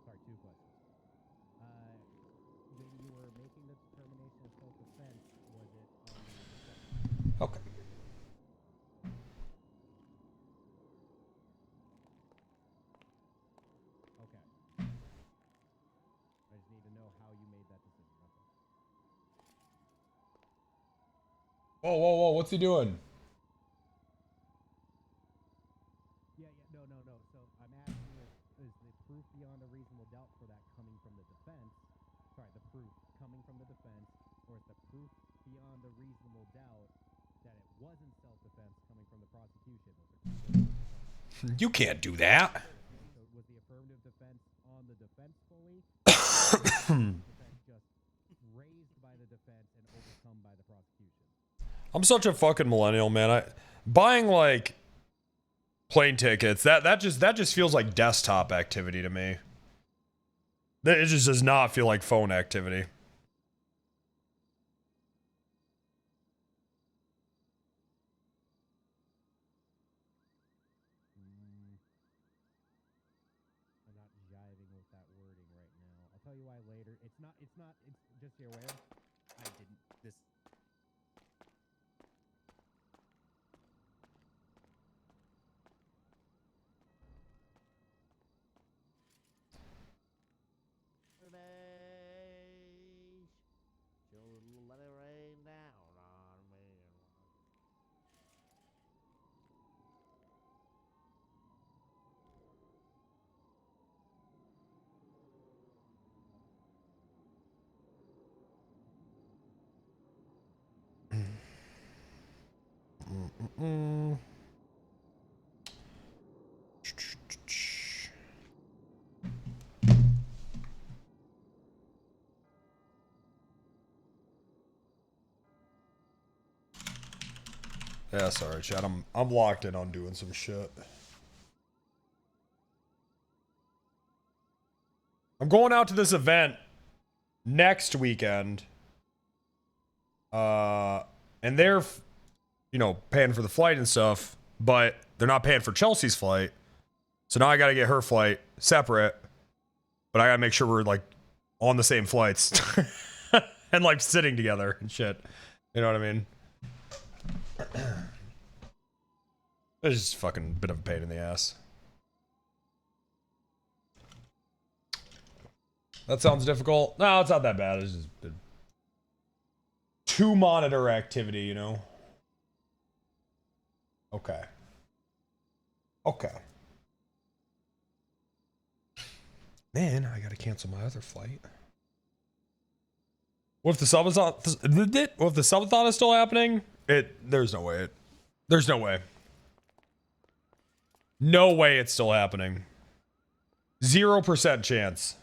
Sorry, two questions. When you were making the determination of self-defense, was it on Okay. Okay. I just need to know how you made that decision. That's all. Whoa, whoa, whoa! What's he doing? Yeah, no. So I'm asking is the proof beyond a reasonable doubt for that coming from the defense? Sorry, the proof coming from the defense, or is the proof beyond a reasonable doubt that it wasn't self-defense coming from the prosecution? You can't do that. So was the affirmative defense on the defense fully? Or was the defense just raised by the defense and overcome by the prosecution? I'm such a fucking millennial, man. Buying like plane tickets, that just feels like desktop activity to me. It just does not feel like phone activity. I'm not jiving with that wording right now. I'll tell you why later. It's just so you're aware. I didn't this. Let it rain down on me. Yeah, sorry, Chad. I'm locked in on doing some shit. I'm going out to this event next weekend. And they're, you know, paying for the flight and stuff, but they're not paying for Chelsea's flight. So now I gotta get her flight separate, but I gotta make sure we're like on the same flights and like sitting together and shit. You know what I mean? It's just fucking bit of a pain in the ass. That sounds difficult. No, it's not that bad. It's just two monitor activity, you know? Okay. Okay. Man, I gotta cancel my other flight. What if the subathon? What if the subathon is still happening? There's no way. There's no way. No way it's still happening. 0% chance.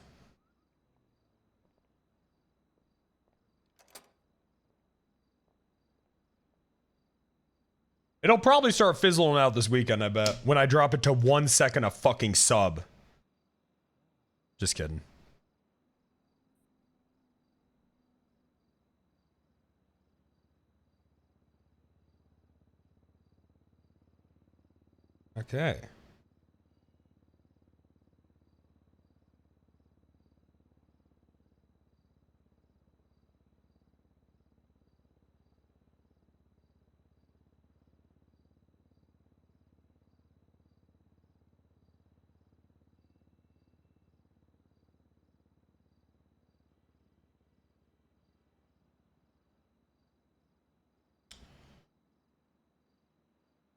It'll probably start fizzling out this weekend, I bet. When I drop it to 1 second a fucking sub. Just kidding. Okay.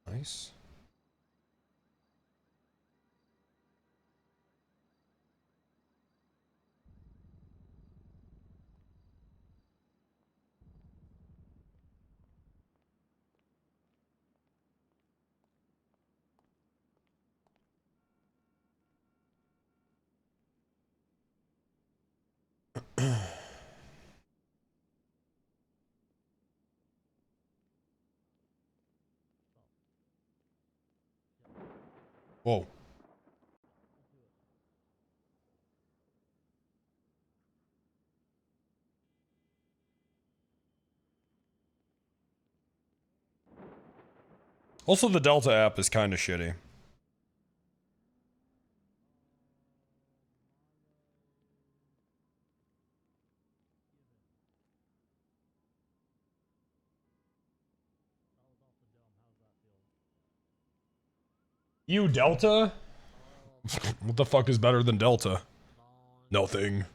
Nice. Whoa. Also, the Delta app is kind of shitty. You Delta? What the fuck is better than Delta? Nothing.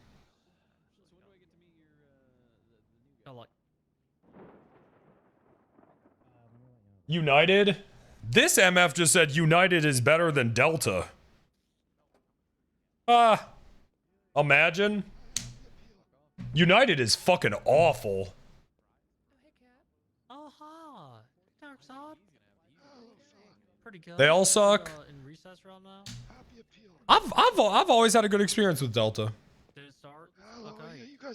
United? This MF just said United is better than Delta. Imagine. United is fucking awful. Oh, ha. Dark Sod. Pretty good. They all suck. In recess round now. I've always had a good experience with Delta. Did it start?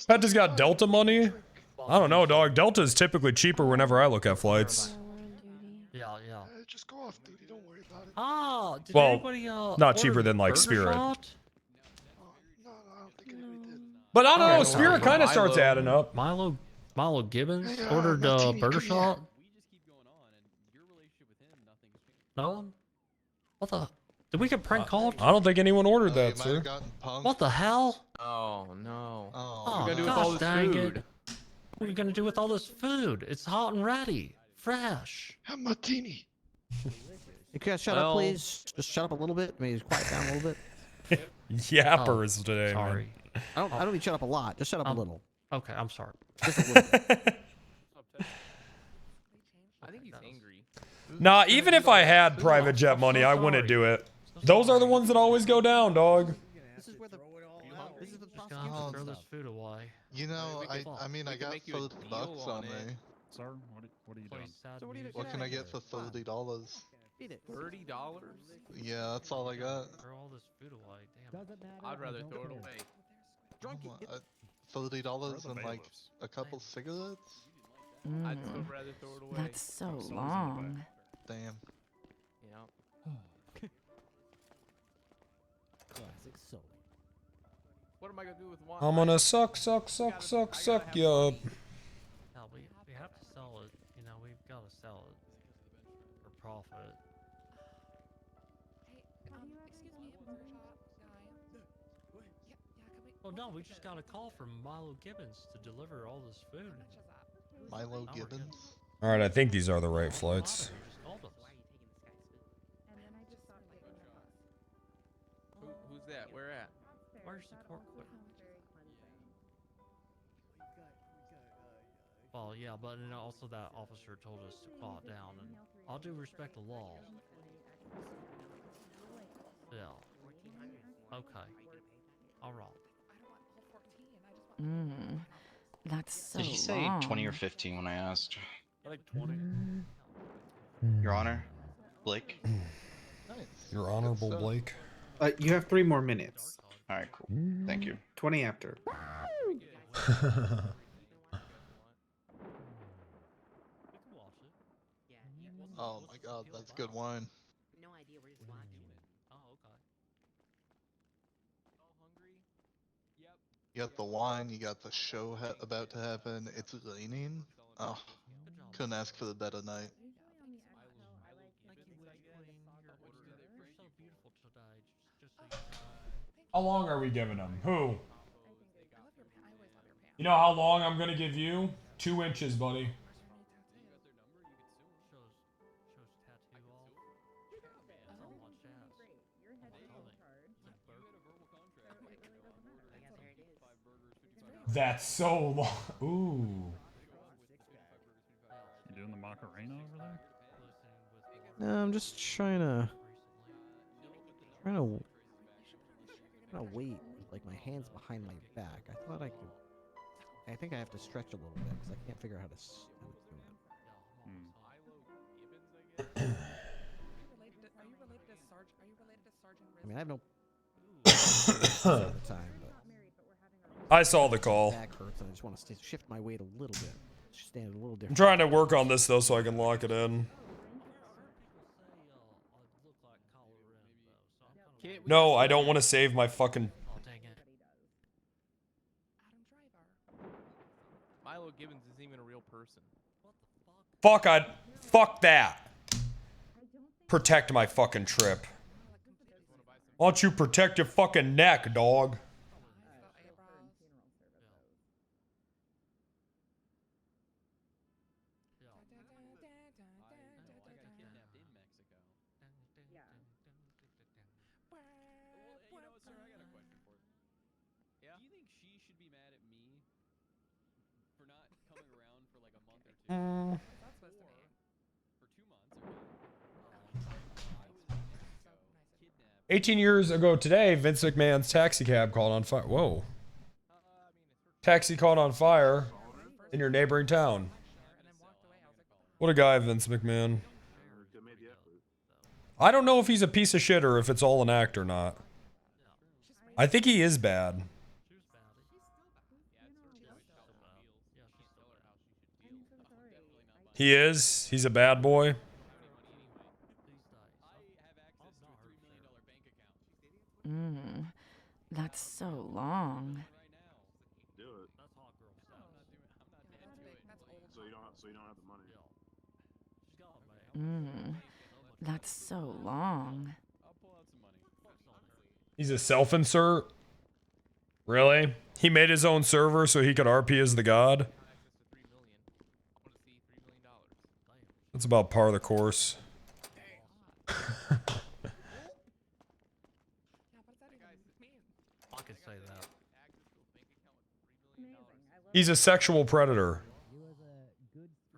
Penta's got Delta money. I don't know, dog. Delta is typically cheaper whenever I look at flights. Yeah, yeah. Just go off duty. Don't worry about it. Oh, did Well, anybody, not cheaper than like burger Spirit. shot? But I don't know, Alright, Spirit kind of starts adding up. Milo Gibbons Hey, ordered Martini, burger come shot. No one? What the? Did we get prank called? I don't think anyone ordered that, sir. What the hell? Oh no. Oh, What are we gonna do with gosh all this dang food? it. What are you gonna do with all this food? It's hot and ready. Fresh. Have martini. You guys shut up, please. Just shut up a little bit. Maybe quiet down a little bit. Yappers today, sorry. man. I don't need to shut up a lot. Just shut up a little. Okay, I'm sorry. Just a little. I think he's angry. Nah, even if I had private jet money, I wouldn't do it. Those are the ones that always go down, dog. This is where the Just gonna throw this food away. You know, I mean, I got $30 on me. Sir, what are you doing? So what are you What can I get for $30? Feed it. $30? Yeah, that's all I got. Throw all this food away. Damn. I'd rather throw it away. Drunky. $30 and like a couple cigarettes? I'd still rather throw it away. That's so long. Damn. Yeah. Classic soul. What am I gonna do with wine? I'm gonna suck ya. No, we have to sell it. You know, we've got to sell it for profit. Well, no, we just got a call from Milo Gibbons to deliver all this food. Milo Gibbons? All right, I think these are the right flights. Who's that? Where at? Where's the court? Well, yeah, but then also that officer told us to quiet down, and I'll do respect the law. Yeah. Okay. All right. That's so Did he say long. 20 or 15 when I asked? I think 20. Your Honor, Blake. Your Honorable Blake. You have 3 more minutes. All right, cool. Thank you. 20 after. Oh my god, that's good wine. No idea where he's watching. Oh, okay. You got the wine, you got the show about to happen, it's raining. Oh, couldn't ask for the better night. How long are we giving him? Who? You know how long I'm gonna give you? 2 inches, buddy. That's so long. Ooh. You doing the Macarena over there? No, I'm just trying to wait with like my hands behind my back. I thought I could. I think I have to stretch a little bit because I can't figure out how to do it. I mean, I have no at the time, but I saw the call. my back hurts and I just want to shift my weight a little bit. Stand a little I'm different. trying to work on this though so I can lock it in. No, I don't want to save my fucking... Milo Gibbons isn't even a real person. Fuck that. Protect my fucking trip. Why don't you protect your fucking neck, dog? Mm. 18 years ago today, Vince McMahon's taxi cab caught on fire. Whoa. Taxi caught on fire in your neighboring town. What a guy, Vince McMahon. I don't know if he's a piece of shit or if it's all an act or not. I think he is bad. He is? He's a bad boy? That's so long. Do it. So you don't have the money. That's so long. He's a self-insert? Really? He made his own server so he could RP as the god? That's about par of the course. I could say that. He's a sexual predator.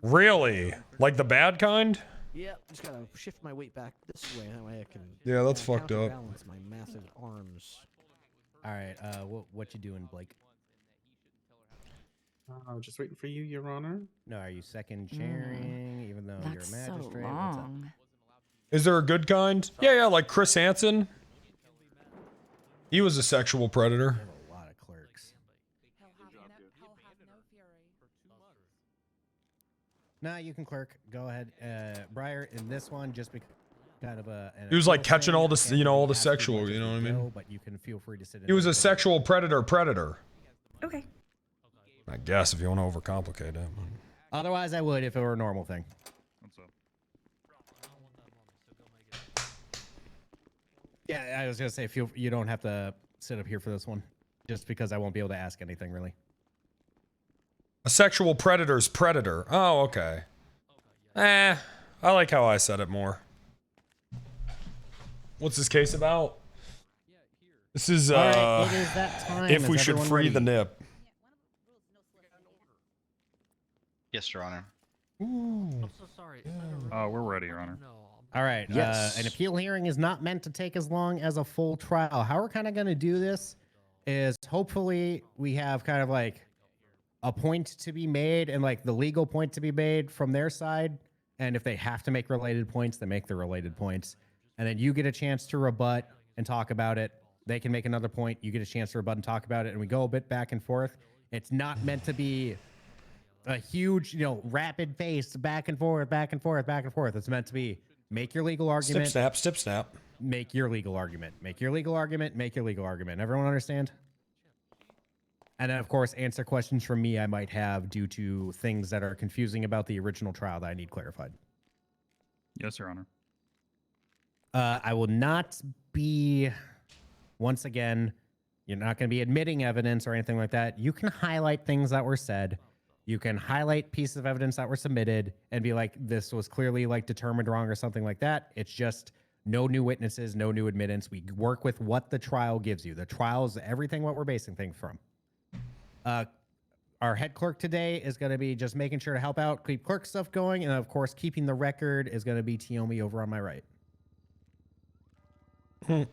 Really? Like the bad kind? Yeah, just gotta shift my weight back this way. That way I can. Yeah, that's fucked up. Balance my massive arms. All right, what you doing, Blake? Just waiting for you, Your Honor. No, are you second chairing, even though you're a That's magistrate? so What's up? long. Is there a good kind? Yeah, like Chris Hansen. He was a sexual predator. A lot of clerks. Nah, you can clerk. Go ahead. Briar, in this one, just because kind of a. He was like appeal catching thing. all I the, can't you know, really all the ask too sexual, much you as know we what I mean? go, but you can feel free to sit. He was a sexual predator. Okay. I guess if you want to overcomplicate it. Otherwise, I would if it were a normal thing. Yeah, I was gonna say if you don't have to sit up here for this one, just because I won't be able to ask anything really. A sexual predator's predator. Oh, okay. I like how I said it more. What's this case about? This is All right, it is that time. if Is we should everyone free ready? the nip. Yes, Your Honor. I'm so sorry. We're ready, Your Honor. All right. Yes. An appeal hearing is not meant to take as long as a full trial. How we're kind of going to do this is hopefully we have kind of like a point to be made and like the legal point to be made from their side. And if they have to make related points, they make the related points. And then you get a chance to rebut and talk about it. They can make another point. You get a chance to rebut and talk about it. And we go a bit back and forth. It's not meant to be a huge, rapid pace back and forth, back and forth, back and forth. It's meant to be make your legal argument. Stip snap. Make your legal argument. Make your legal argument. Make your legal argument. Everyone understand? And then, of course, answer questions from me I might have due to things that are confusing about the original trial that I need clarified. Yes, Your Honor. I will not be, once again, you're not going to be admitting evidence or anything like that. You can highlight things that were said. You can highlight pieces of evidence that were submitted and be like, this was clearly like determined wrong or something like that. It's just no new witnesses, no new admittance. We work with what the trial gives you. The trial is everything what we're basing things from. Our head clerk today is going to be just making sure to help out, keep clerk stuff going. And of course, keeping the record is going to be Tiomi over on my right. All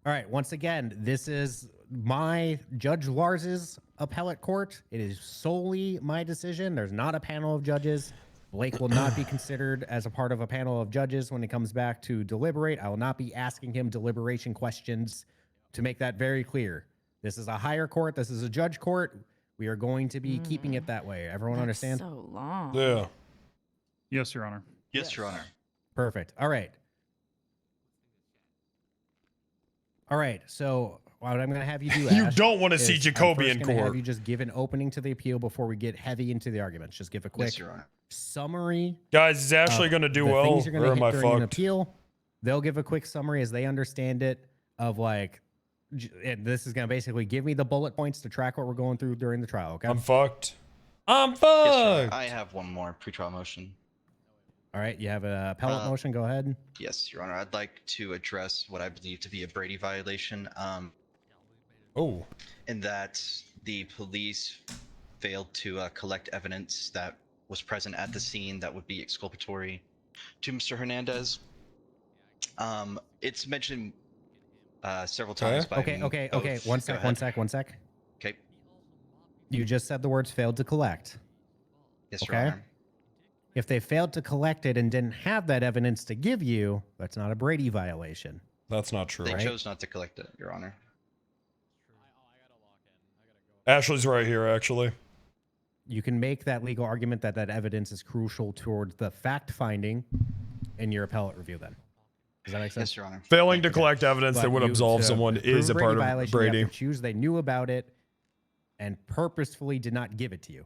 right. Once again, this is my Judge Lars's appellate court. It is solely my decision. There's not a panel of judges. Blake will not be considered as a part of a panel of judges when it comes back to deliberate. I will not be asking him deliberation questions, to make that very clear. This is a higher court. This is a judge court. We are going to be keeping it that way. Everyone understand? So long. Yeah. Yes, Your Honor. Yes, Your Honor. Perfect. All right. All right. So what I'm going to have you do, You Ash, don't want to see is Jacobi I'm in first gonna court. Have you just give an opening to the appeal before we get heavy into the arguments. Just give a quick Yes, Your Honor. summary. Guys, is Ashley of going to do the well, things you're gonna or am hit I during an fucked? appeal. They'll give a quick summary as they understand it of like, and this is going to basically give me the bullet points to track what we're going through during the trial. Okay. I'm fucked. I'm Yes, Your Honor. fucked. I have one more pretrial motion. All right. You have an appellate motion. Go ahead. Yes, Your Honor. I'd like to address what I believe to be a Brady violation. Oh. In that the police failed to collect evidence that was present at the scene that would be exculpatory to Mr. Hernandez. It's mentioned several times by Okay. both. One Go sec. ahead. One sec. Okay. You just said the words failed to collect. Yes, Your Honor. If they failed to collect it and didn't have that evidence to give you, that's not a Brady violation. That's not true. They right? chose not to collect it, Your Honor. Ashley's right here, actually. You can make that legal argument that that evidence is crucial towards the fact finding in your appellate review then. Does that make sense? Yes, Your Honor. Failing to collect evidence that But would you- absolve to someone prove is a Brady part of violation, you have Brady. to choose they knew about it and purposefully did not give it to you.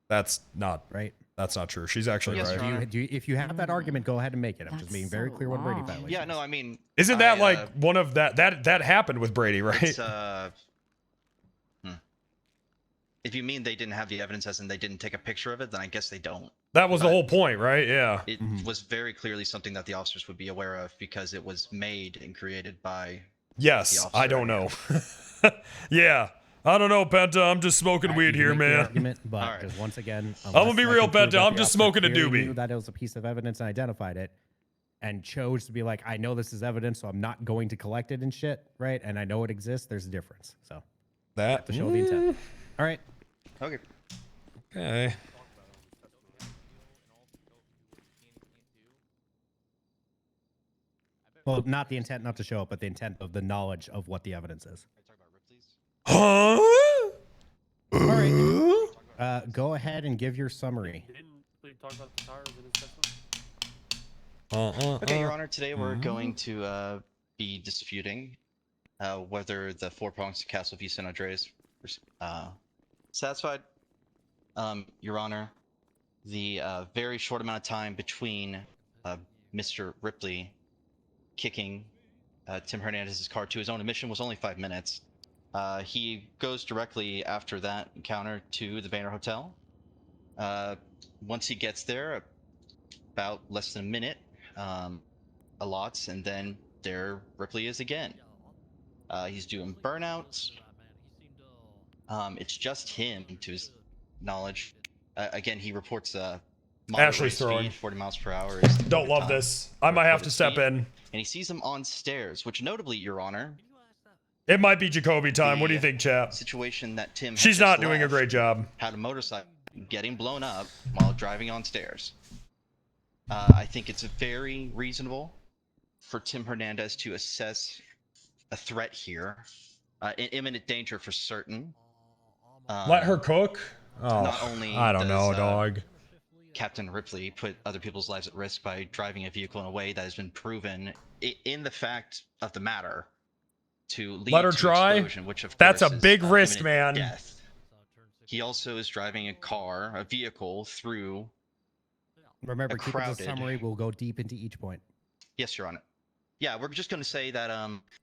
That's not right. That's not true. She's actually Yes, right. Your Honor. If you have that argument, go ahead and make it. I'm just being very clear what a Brady violation. Yeah, no, I mean, Isn't that like one of that happened with Brady, right? It's, if you mean they didn't have the evidence as in they didn't take a picture of it, then I guess they don't. That was the whole point, right? Yeah. It was very clearly something that the officers would be aware of because it was made and created by the Yes, officer. I don't know. Yeah. I don't know, Penta. I'm just smoking weed here, man. Argument, but just once again, I'm gonna be unless I real, can prove Penta. that I'm the just officer smoking a clearly doobie. knew that it was a piece of evidence and identified it, and chose to be like, I know this is evidence, so I'm not going to collect it and shit, right? And I know it exists. There's a difference. So that you have to show the intent. All right. Okay. Okay. Well, not the intent not to show up, but the intent of the knowledge of what the evidence is. Huh? All right. Go ahead and give your summary. Didn't we talk about the tires in his testimony? Okay, Your Honor, today we're going to be disputing whether the 4 prongs to Castle v. San Andreas satisfied. Your Honor, the very short amount of time between Mr. Ripley kicking Tim Hernandez's car to his own admission was only 5 minutes. He goes directly after that encounter to the Banner Hotel. Once he gets there, about less than a minute allots, and then there Ripley is again. He's doing burnouts. It's just him, to his knowledge. Again, he reports moderate Ashley's rate throwing. speed, 40 miles per hour. Don't love this. I might have to step in. And he sees him on stairs, which notably, Your Honor, It might be Jacobi time. What do you think, chap? situation that Tim had She's just not doing a left, great job. had a motorcycle getting blown up while driving on stairs. I think it's very reasonable for Tim Hernandez to assess a threat here, imminent danger for certain. Let her cook? Oh, Not only I don't know, does, dog. Captain Ripley put other people's lives at risk by driving a vehicle in a way that has been proven in the fact of the matter to lead Let her to try? explosion, which of That's course a is, big risk, imminent man. Death. He also is driving a vehicle through Remember, a keep it crowded. to summary. We'll go deep into each point. Yes, Your Honor. Yeah, we're just going to say that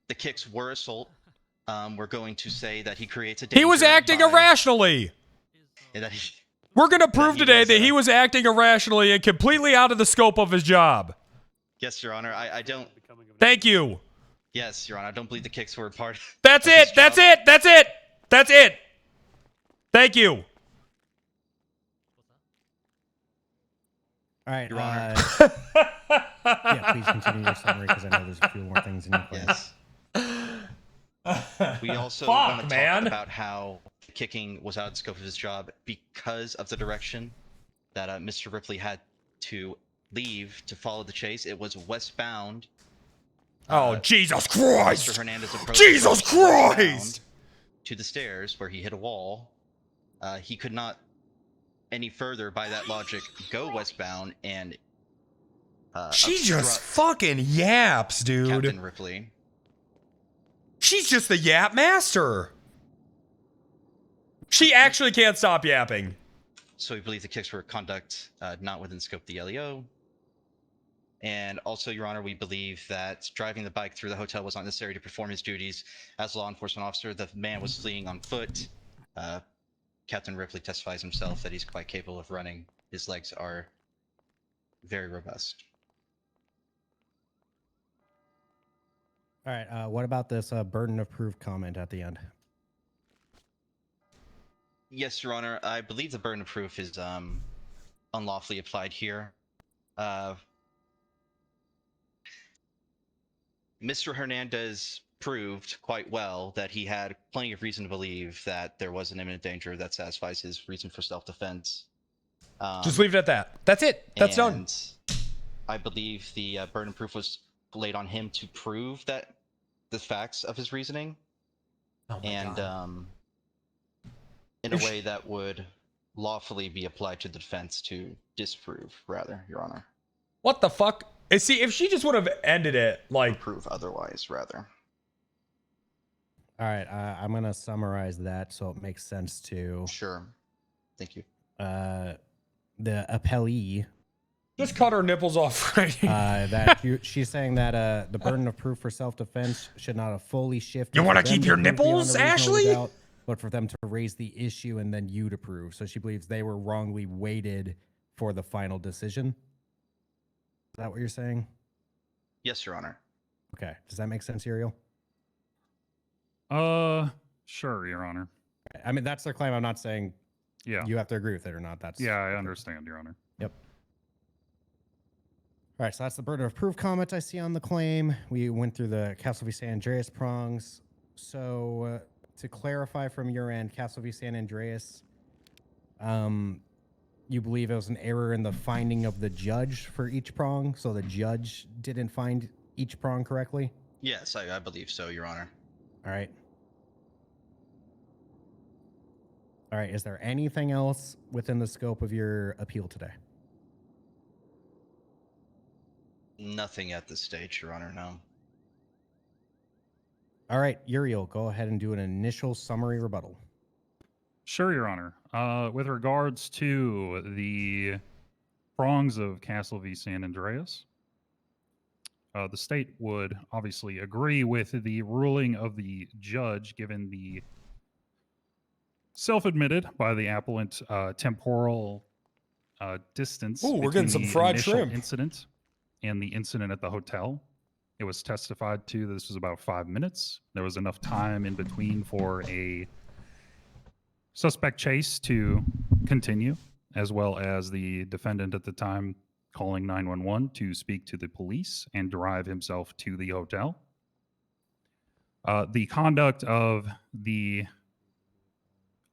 the kicks were assault. We're going to say that he creates a danger. He was acting irrationally. That he, We're going to prove today that he was acting irrationally and completely out of the scope of his job. yes, Your Honor. I don't. Thank you. Yes, Your Honor. I don't believe the kicks were part. That's it. That's it. That's it. That's it. Thank you. All right. Your Honor. Yeah, please continue your summary because I know there's a few more things in your plan. Yes. We also want to talk about how kicking was out of the scope of his job because of the direction that Mr. Ripley had to leave to follow the chase. It was westbound. Oh, Jesus Christ! Mr. Hernandez approached Jesus Christ! westbound to the stairs where he hit a wall. He could not any further, by that logic, go westbound and she just fucking yaps, dude. Captain Ripley. She's just the yap master. She actually can't stop yapping. So we believe the kicks were conduct not within the scope of the LEO. And also, Your Honor, we believe that driving the bike through the hotel was not necessary to perform his duties as a law enforcement officer. The man was fleeing on foot. Captain Ripley testifies himself that he's quite capable of running. His legs are very robust. All right. What about this burden of proof comment at the end? Yes, Your Honor. I believe the burden of proof is unlawfully applied here. Mr. Hernandez proved quite well that he had plenty of reason to believe that there was an imminent danger that satisfies his reason for self-defense. Just leave it at that. That's it. That's done. I believe the burden of proof was laid on him to prove that the facts of his reasoning, and in a way that would lawfully be applied to the defense to disprove, rather, Your Honor. What the fuck? See, if she just would have ended it, like... Prove otherwise, rather. All right. I'm going to summarize that so it makes sense to... Sure. Thank you. The appellee... Just cut her nipples off right she's saying that the burden of proof for self-defense should not have fully shifted. You want to them keep your prove beyond a nipples, reasonable Ashley? doubt, but for them to raise the issue and then you to prove. So she believes they were wrongly weighted for the final decision. Is that what you're saying? Yes, Your Honor. Okay. Does that make sense, Uriel? Sure, Your Honor. I mean, that's their claim. I'm not saying Yeah. you have to agree with it or not. That's Yeah, I understand, Your Honor. Yep. All right, so that's the burden of proof comment I see on the claim. We went through the Castle v. San Andreas prongs. So to clarify from your end, Castle v. San Andreas, you believe it was an error in the finding of the judge for each prong, so the judge didn't find each prong correctly? Yes, I believe so, Your Honor. All right. All right, is there anything else within the scope of your appeal today? Nothing at this stage, Your Honor, no. All right, Uriel, go ahead and do an initial summary rebuttal. Sure, Your Honor. With regards to the prongs of Castle v. San Andreas, the state would obviously agree with the ruling of the judge, given the self-admitted by the appellant temporal distance Ooh, we're between getting some the fried initial shrimp. incident and the incident at the hotel. It was testified to that this was about 5 minutes. There was enough time in between for a suspect chase to continue, as well as the defendant at the time calling 911 to speak to the police and drive himself to the hotel. The conduct of the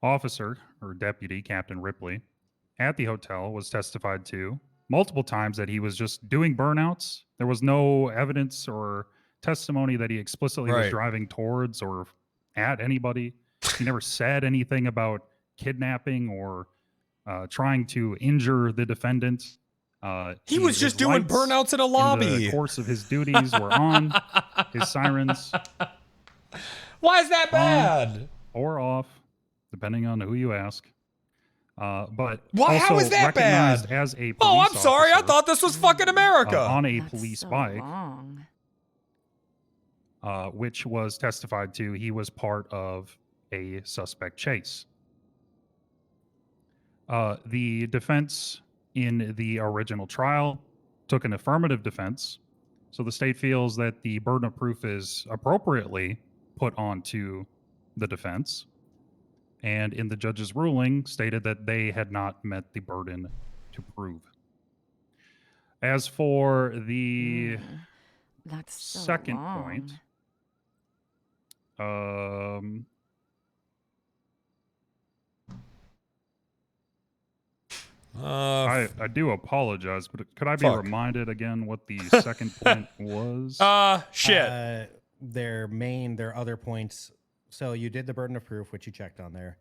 officer or deputy, Captain Ripley, at the hotel was testified to multiple times that he was just doing burnouts. There was no evidence or testimony that he explicitly was Right. driving towards or at anybody. He never said anything about kidnapping or trying to injure the defendant. He was just his doing lights burnouts in a in lobby. the course of his duties were on. His sirens Why is that on bad? or off, depending on who you ask. But Why? also How is that recognized bad? as a police Oh, I'm sorry. I officer, thought this was fucking America. on a That's police so bike, long. which was testified to. He was part of a suspect chase. The defense in the original trial took an affirmative defense. So the state feels that the burden of proof is appropriately put onto the defense. And in the judge's ruling, stated that they had not met the burden to prove. As for the That's so second long. point, I do apologize, but could I be Fuck. reminded again what the second point was? Shit. Their other points. So you did the burden of proof, which you checked on there.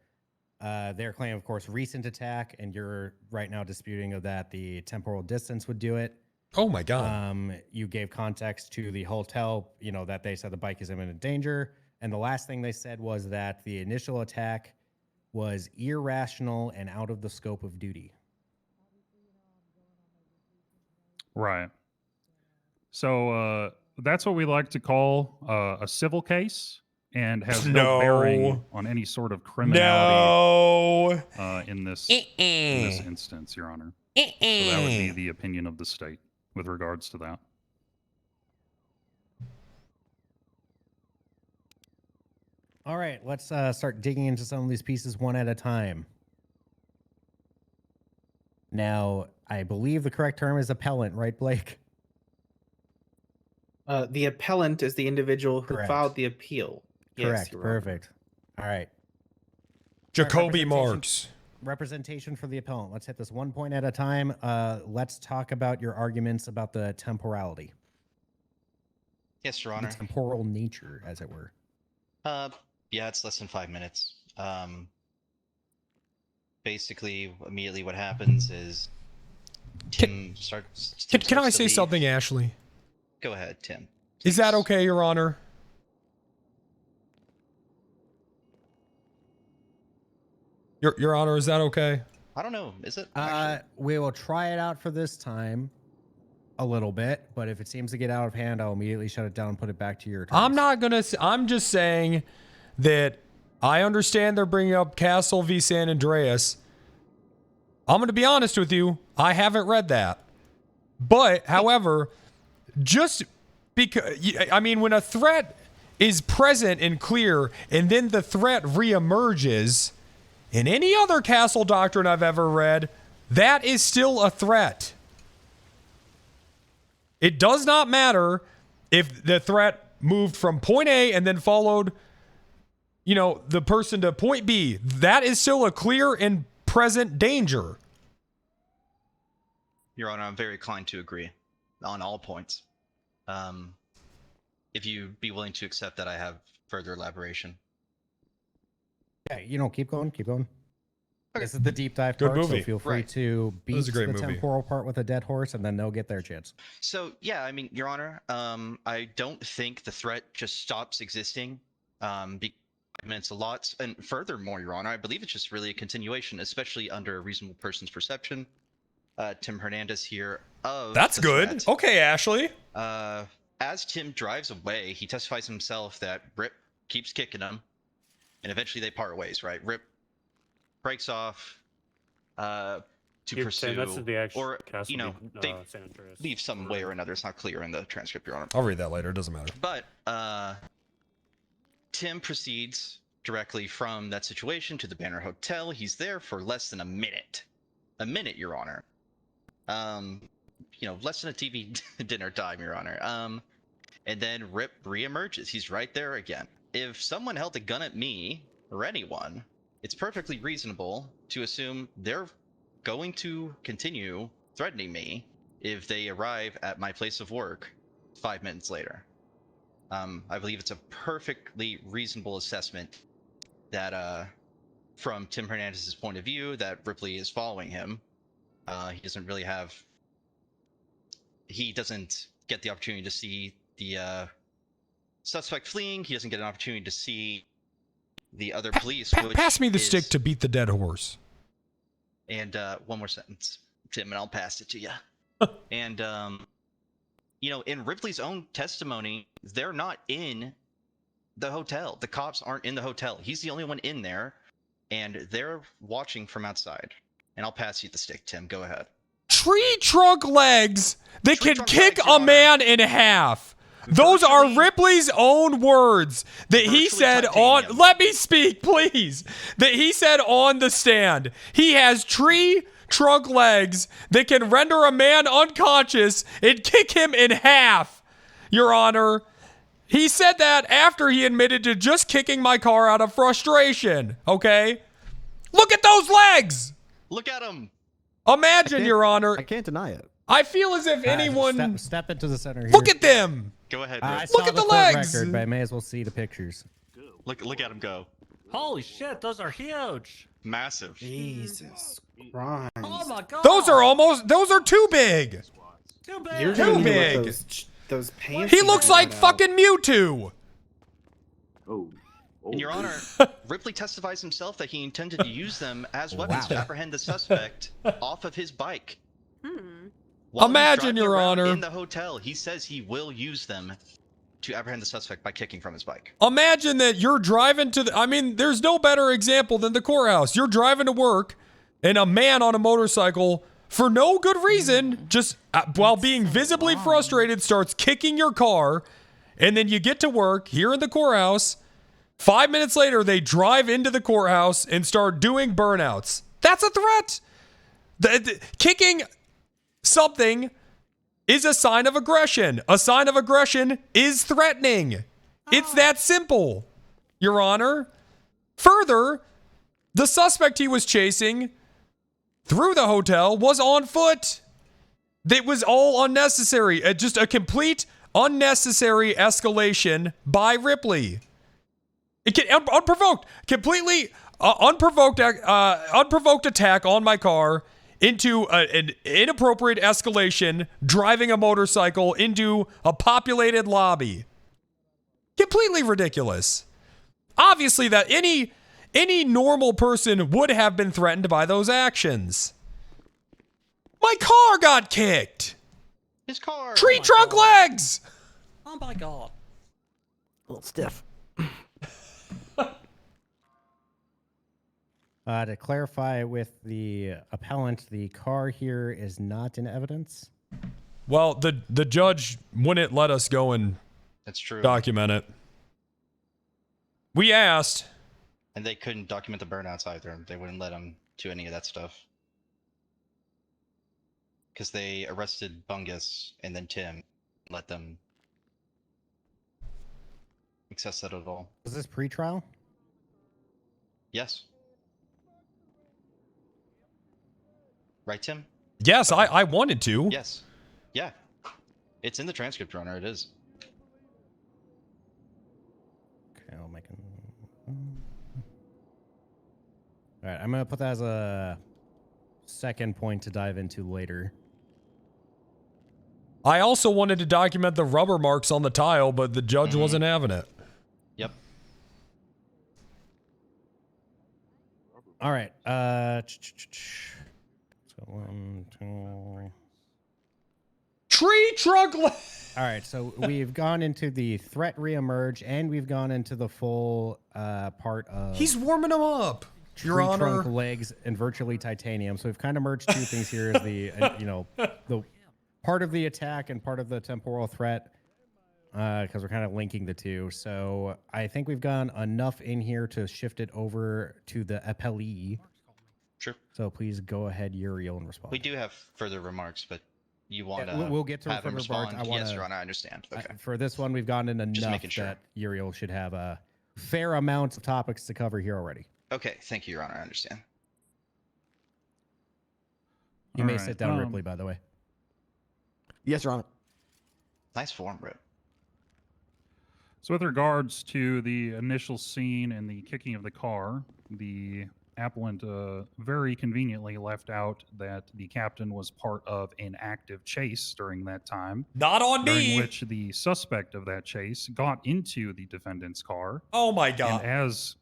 Their claim, of course, recent attack, and you're right now disputing of that the temporal distance would do it. Oh my god. You gave context to the hotel, that they said the bike is in imminent danger. And the last thing they said was that the initial attack was irrational and out of the scope of duty. Right. So that's what we like to call a civil case, and has no bearing on any sort of criminality in this instance, Your Honor. So that would be the opinion of the state with regards to that. All right, let's start digging into some of these pieces one at a time. Now, I believe the correct term is appellant, right, Blake? The appellant is the individual who Correct. filed the appeal. Correct. Your Honor. Perfect. All right. Jacobi Marks. Representation for the appellant. Let's hit this one point at a time. Let's talk about your arguments about the temporality. Yes, Your Honor. The temporal nature, as it were. Yeah, it's less than 5 minutes. Basically, immediately what happens is Tim starts. Can I say something, Ashley? Go ahead, Tim. Is that okay, Your Honor? Your Honor, is that okay? I don't know. Is it? We will try it out for this time a little bit, but if it seems to get out of hand, I'll immediately shut it down and put it back to your attorney. I'm not gonna. I'm just saying that I understand they're bringing up Castle v. San Andreas. I'm gonna be honest with you. I haven't read that, but however, just because I mean, when a threat is present and clear, and then the threat reemerges, in any other castle doctrine I've ever read, that is still a threat. It does not matter if the threat moved from point A and then followed, the person to point B. That is still a clear and present danger. Your Honor, I'm very inclined to agree on all points. If you'd be willing to accept that I have further elaboration. Yeah, keep going, keep going. This is the deep dive Good part, movie. so feel free Right. to beat was a great the movie. temporal part with a dead horse, and then they'll get their chance. So yeah, I mean, Your Honor, I don't think the threat just stops existing. I mean, it's a lot, and furthermore, Your Honor, I believe it's just really a continuation, especially under a reasonable person's perception. Tim Hernandez here of That's the good. threat. Okay, Ashley. As Tim drives away, he testifies himself that Rip keeps kicking him, and eventually they part ways. Right? Rip breaks off to Yeah, pursue, that's the actual or castle, you know, the, they San Andreas. leave some way or another. It's not clear in the transcript, Your Honor. I'll read that later. It doesn't matter. But Tim proceeds directly from that situation to the Banner Hotel. He's there for less than a minute. A minute, Your Honor. You know, less than a TV dinner time, Your Honor. And then Rip reemerges. He's right there again. If someone held a gun at me or anyone, it's perfectly reasonable to assume they're going to continue threatening me if they arrive at my place of work 5 minutes later. I believe it's a perfectly reasonable assessment that, from Tim Hernandez's point of view, that Ripley is following him. He doesn't really have. He doesn't get the opportunity to see the suspect fleeing. He doesn't get an opportunity to see the other police. Pass me the stick to beat the dead horse. And one more sentence, Tim, and I'll pass it to you. And you know, in Ripley's own testimony, they're not in the hotel. The cops aren't in the hotel. He's the only one in there, and they're watching from outside. And I'll pass you the stick, Tim. Go ahead. Tree trunk legs that can kick a man in half. Those are Ripley's own words that he said on. Let me speak, please. That he said on the stand. He has tree trunk legs that can render a man unconscious and kick him in half, Your Honor. He said that after he admitted to just kicking my car out of frustration. Okay? Look at those legs. Look at him. Imagine, Your Honor. I can't deny it. I feel as if anyone. Step into the center here. Look at them. Go ahead. I Rip. saw Look at the court legs. record, but I may as well see the pictures. Look at him go. Holy shit, those are huge. Massive. Jesus Christ. Oh my god. Those are too big. Too big. You're Too gonna need big. those pants. He looks like fucking Mewtwo. And Your Honor, Ripley testifies himself that he intended to use them as weapons to apprehend the suspect off of his bike. While he's Imagine, driving Your around Honor. in the hotel, he says he will use them to apprehend the suspect by kicking from his bike. Imagine that you're driving to the. I mean, there's no better example than the courthouse. You're driving to work, and a man on a motorcycle, for no good reason, just while being visibly frustrated, starts kicking your car, and then you get to work here in the courthouse. 5 minutes later, they drive into the courthouse and start doing burnouts. That's a threat. Kicking something is a sign of aggression. A sign of aggression is threatening. It's that simple, Your Honor. Further, the suspect he was chasing through the hotel was on foot. It was all unnecessary. Just a complete unnecessary escalation by Ripley. It can unprovoked, completely unprovoked attack on my car into an inappropriate escalation, driving a motorcycle into a populated lobby. Completely ridiculous. Obviously, that any normal person would have been threatened by those actions. My car got kicked. His car. Tree trunk legs. Oh my god. A little stiff. To clarify with the appellant, the car here is not in evidence. Well, the judge wouldn't let us go and That's true. document it. We asked. And they couldn't document the burnouts either. They wouldn't let him do any of that stuff. Because they arrested Bungus and then Tim. Let them access that at all. Was this pre-trial? Yes. Right, Tim? Yes, I wanted to. Yes. Yeah. It's in the transcript, Runner. It is. Okay, I'll make All right, I'm gonna put that as a second point to dive into later. I also wanted to document the rubber marks on the tile, but the judge wasn't having it. Yep. All right. So 1, 2. Tree trunk. All right. So we've gone into the threat reemerge, and we've gone into the full part of. He's warming him up. Your Tree Honor. trunk legs and virtually titanium. So we've kind of merged two things here: is the the part of the attack and part of the temporal threat, because we're kind of linking the two. So I think we've gone enough in here to shift it over to the appellee. Sure. So please go ahead, Uriel, and respond. We do have further remarks, but you want to we'll get to have him further remarks. respond? Yes, Your Honor, I understand. Okay. For this one, we've gone in enough making sure. that Uriel should have a fair amount of topics to cover here already. Okay, thank you, Your Honor, I understand. You may sit down, Ripley, by the way. Yes, Your Honor. Nice form, bro. So with regards to the initial scene and the kicking of the car, the appellant very conveniently left out that the captain was part of an active chase during that time. Not on during me. Which the suspect of that chase got into the defendant's car. Oh my God. And as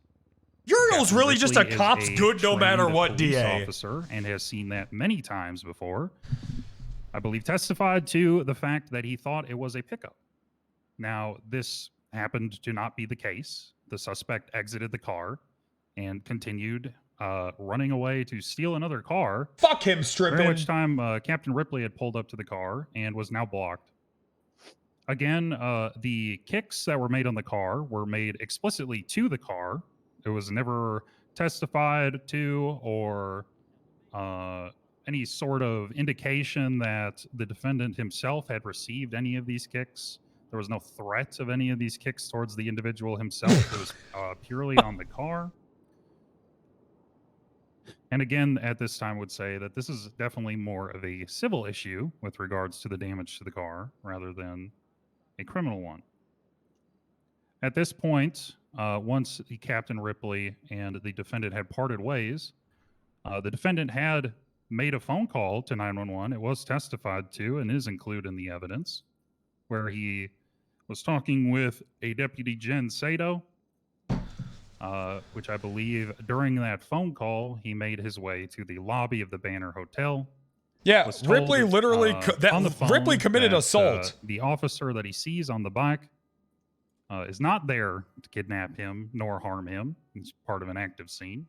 Uriel's really just a Ripley is cop's good no matter trained what, police DA. officer and has seen that many times before, I believe testified to the fact that he thought it was a pickup. Now, this happened to not be the case. The suspect exited the car and continued running away to steal another car. Fuck him, stripping. During which time Captain Ripley had pulled up to the car and was now blocked. Again, the kicks that were made on the car were made explicitly to the car. It was never testified to or any sort of indication that the defendant himself had received any of these kicks. There was no threat of any of these kicks towards the individual himself. It was purely on the car. And again, at this time, would say that this is definitely more of a civil issue with regards to the damage to the car rather than a criminal one. At this point, once the Captain Ripley and the defendant had parted ways, the defendant had made a phone call to 911. It was testified to and is included in the evidence, where he was talking with a Deputy Jen Sato, which I believe during that phone call, he made his way to the lobby of the Banner Hotel. Yeah, Was told, Ripley literally on the phone Ripley committed that, assault. The officer that he sees on the bike is not there to kidnap him nor harm him. He's part of an active scene.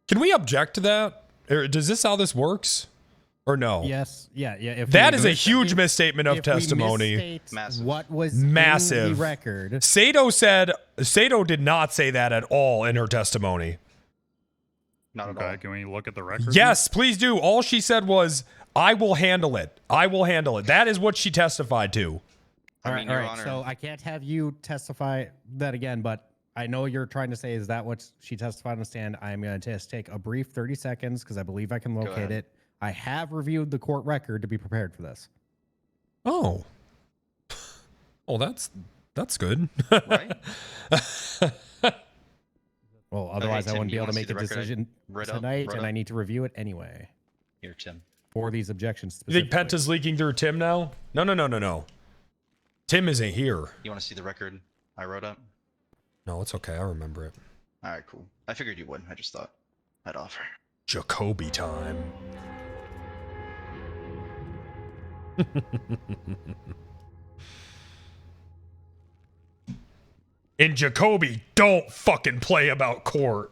Can we object to that? Or does this how this works? Or no? Yes. Yeah. If that we is a mis- huge if- misstatement of if we testimony. misstate what was Massive. in the record. Sato did not say that at all in her testimony. Not at Okay, all. can we look at the record? Yes, please do. All she said was, "I will handle it. I will handle it." That is what she testified to. All mean, right. Your All right. Honor. So I can't have you testify that again, but I know you're trying to say is that what she testified on the stand. I'm going to just take a brief 30 seconds because I believe I can locate ahead. it. I have reviewed the court record to be prepared for this. Oh. Oh, that's good. Right? Well, otherwise I Tim, wouldn't be you able to wanna see make a the record I decision read up- tonight, wrote and I up? need to review it anyway Here, Tim. for these objections. You think specifically. Penta's leaking through Tim now? No. Tim isn't here. You want to see the record I wrote up? No, it's okay. I remember it. All right, cool. I figured you would. I just thought I'd offer. Jacobi time. In Jacobi, don't fucking play about court.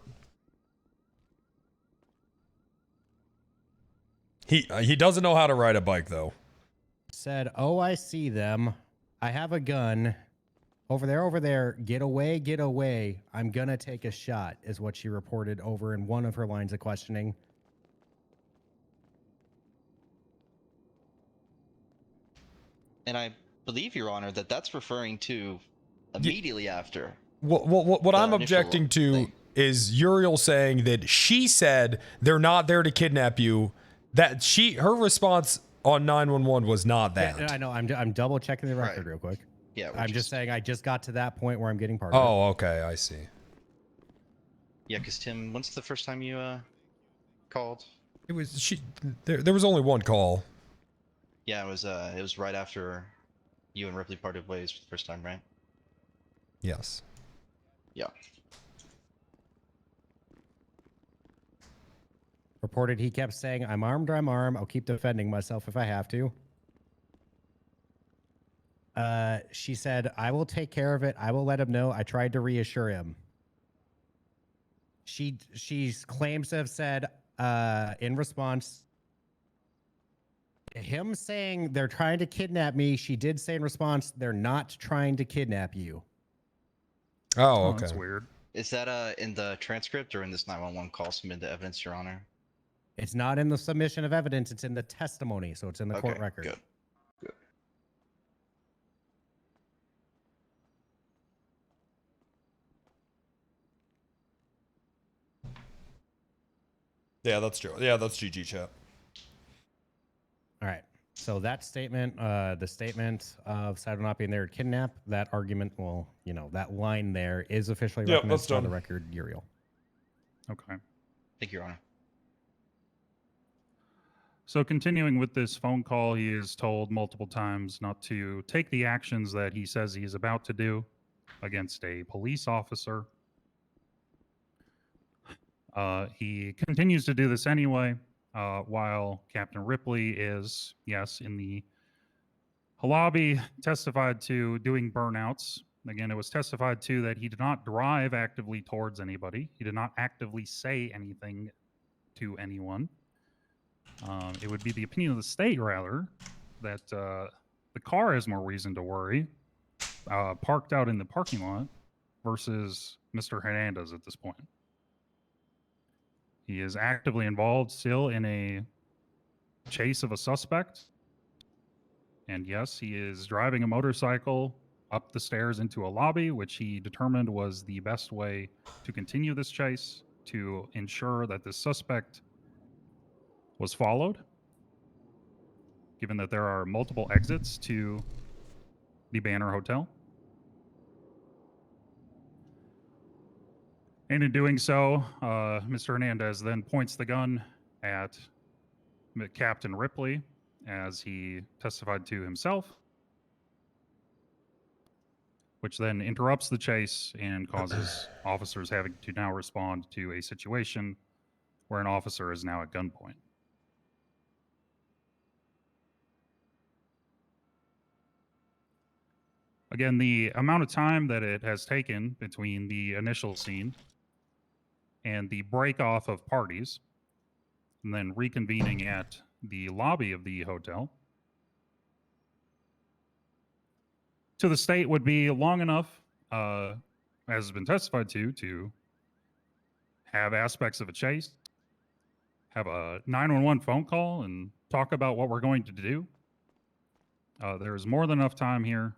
He doesn't know how to ride a bike though. Said, "Oh, I see them. I have a gun. Over there. Get away. I'm gonna take a shot," is what she reported over in one of her lines of questioning. And I believe, Your Honor, that that's referring to immediately after. What I'm initial objecting to thing. is Uriel saying that she said they're not there to kidnap you. That her response on 911 was not that. Yeah, I know. I'm double checking the record real quick. Yeah, I'm just saying I just got to that point where I'm getting part of it. Oh, okay, I see. Yeah, because Tim, when's the first time you called? It was there was only one call. Yeah, it was right after you and Ripley parted ways for the first time, right? Yes. Yeah. Reported he kept saying, I'm armed or I'm armed. I'll keep defending myself if I have to. She said, I will take care of it. I will let him know. I tried to reassure him. She claims to have said in response to him saying they're trying to kidnap me, she did say in response, they're not trying to kidnap you. Oh, okay. That's weird. Is that in the transcript or in this 911 call submitted to evidence, Your Honor? It's not in the submission of evidence. It's in the testimony, so it's in the court record. Good. Yeah, that's true. Yeah, that's GG chat. All right. So that statement, the statement of Sato not being there to kidnap, that argument, well, you know, that line there is officially Yep, recognized that's by done. the record, Uriel. Okay. Thank you, Your Honor. So continuing with this phone call, he is told multiple times not to take the actions that he says he is about to do against a police officer. He continues to do this anyway, while Captain Ripley is, yes, in the lobby, testified to doing burnouts. Again, it was testified to that he did not drive actively towards anybody. He did not actively say anything to anyone. It would be the opinion of the state, rather, that the car has more reason to worry, parked out in the parking lot, versus Mr. Hernandez at this point. He is actively involved still in a chase of a suspect. And yes, he is driving a motorcycle up the stairs into a lobby, which he determined was the best way to continue this chase to ensure that the suspect was followed, given that there are multiple exits to the Banner Hotel. And in doing so, Mr. Hernandez then points the gun at Captain Ripley, as he testified to himself, which then interrupts the chase and causes officers having to now respond to a situation where an officer is now at gunpoint. Again, the amount of time that it has taken between the initial scene and the break off of parties, and then reconvening at the lobby of the hotel, to the state would be long enough, as has been testified to have aspects of a chase, have a 911 phone call, and talk about what we're going to do. There is more than enough time here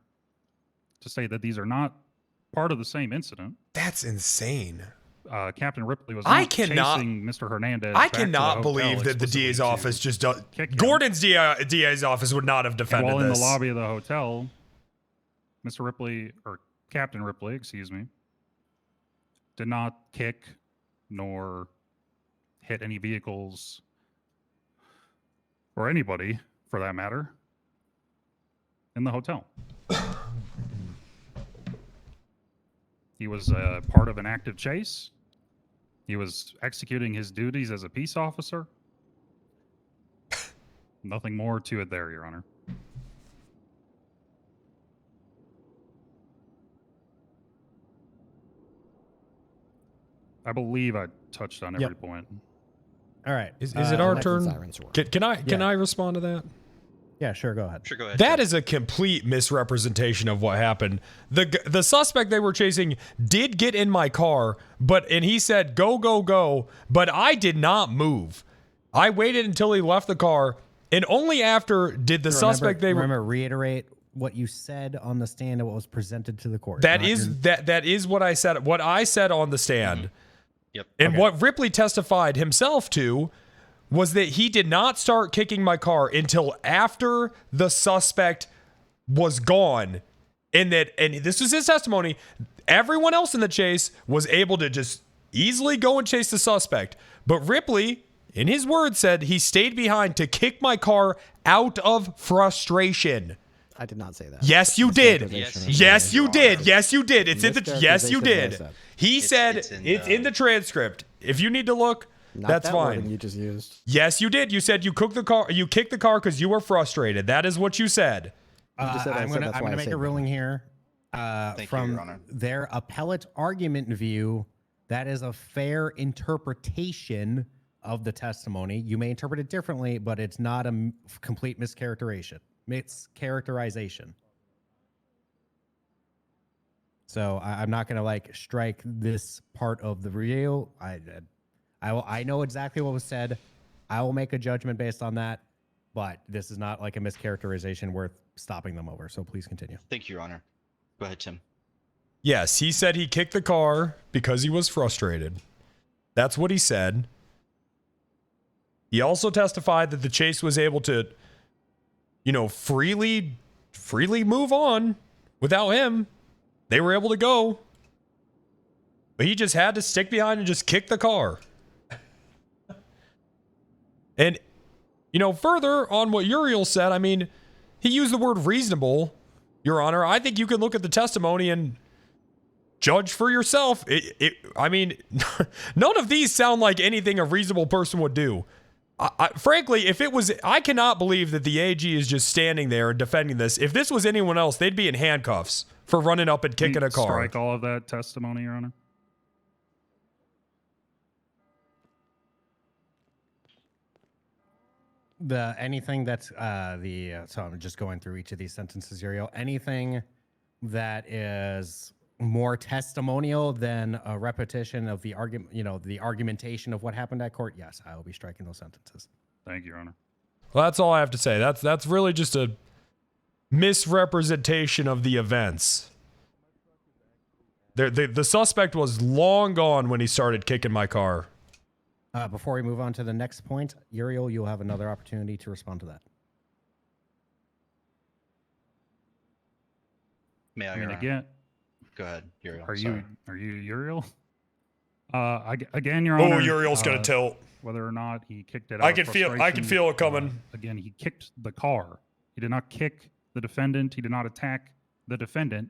to say that these are not part of the same incident. That's insane. Captain Ripley was I not cannot- chasing Mr. Hernandez. I back to the cannot hotel believe that the explicitly DA's to office just does. kick him. Gordon's DA's office would not have And defended while in this. the lobby of the hotel, Mr. Ripley, or Captain Ripley, excuse me, did not kick nor hit any vehicles or anybody, for that matter, in the hotel. He was part of an active chase. He was executing his duties as a peace officer. Nothing more to it there, Your Honor. I believe I touched on every point. All right. Is it our turn? sirens were. Can I respond to that? Yeah, sure. Go ahead. Sure, go ahead. That is a complete misrepresentation of what happened. The suspect they were chasing did get in my car, and he said, go, go, go, but I did not move. I waited until he left the car, and only after did the suspect remember, reiterate what you said on the stand and what was presented to the court. That is what I said. What I said on the stand. Mm-hmm. Yep. And what Ripley testified himself to was that he did not start kicking my car until after the suspect was gone. And this was his testimony. Everyone else in the chase was able to just easily go and chase the suspect. But Ripley, in his words, said he stayed behind to kick my car out of frustration. I did not say that. Yes, you did. Mischaracterization Yes, of you what I did. said. Yes, you did. It's in the. Yes, you Mischaracterization of what I did. said. He said it's in the transcript. If you need to look, Not that's that fine. wording you just used. Yes, you did. You said you cooked the car. You kicked the car because you were frustrated. That is what you said. You just said I I'm said gonna that's why I make saved a it. ruling here. Thank you, From Your Honor. their appellate argument view, that is a fair interpretation of the testimony. You may interpret it differently, but it's not a complete mischaracterization. So I'm not gonna like strike this part of the video. I know exactly what was said. I will make a judgment based on that, but this is not like a mischaracterization worth stopping them over. So please continue. Thank you, Your Honor. Go ahead, Tim. Yes, he said he kicked the car because he was frustrated. That's what he said. He also testified that the chase was able to, freely move on without him. They were able to go. But he just had to stick behind and just kick the car. And, further on what Uriel said, I mean, he used the word reasonable, Your Honor. I think you can look at the testimony and judge for yourself. I mean, none of these sound like anything a reasonable person would do. Frankly, I cannot believe that the AG is just standing there and defending this. If this was anyone else, they'd be in handcuffs for running up and kicking a car. Strike all of that testimony, Your Honor. Anything that's so I'm just going through each of these sentences, Uriel. Anything that is more testimonial than a repetition of the argument, the argumentation of what happened at court, yes, I will be striking those sentences. Thank you, Your Honor. Well, that's all I have to say. That's really just a misrepresentation of the events. The suspect was long gone when he started kicking my car. Before we move on to the next point, Uriel, you'll have another opportunity to respond to that. May I, I mean, Your Honor? again, Go ahead, Uriel. are Sorry. you Uriel? Again, Your Honor. Oh, Uriel's gonna tilt. Whether or not he kicked it out. I of can feel frustration, it coming. Again, he kicked the car. He did not kick the defendant. He did not attack the defendant.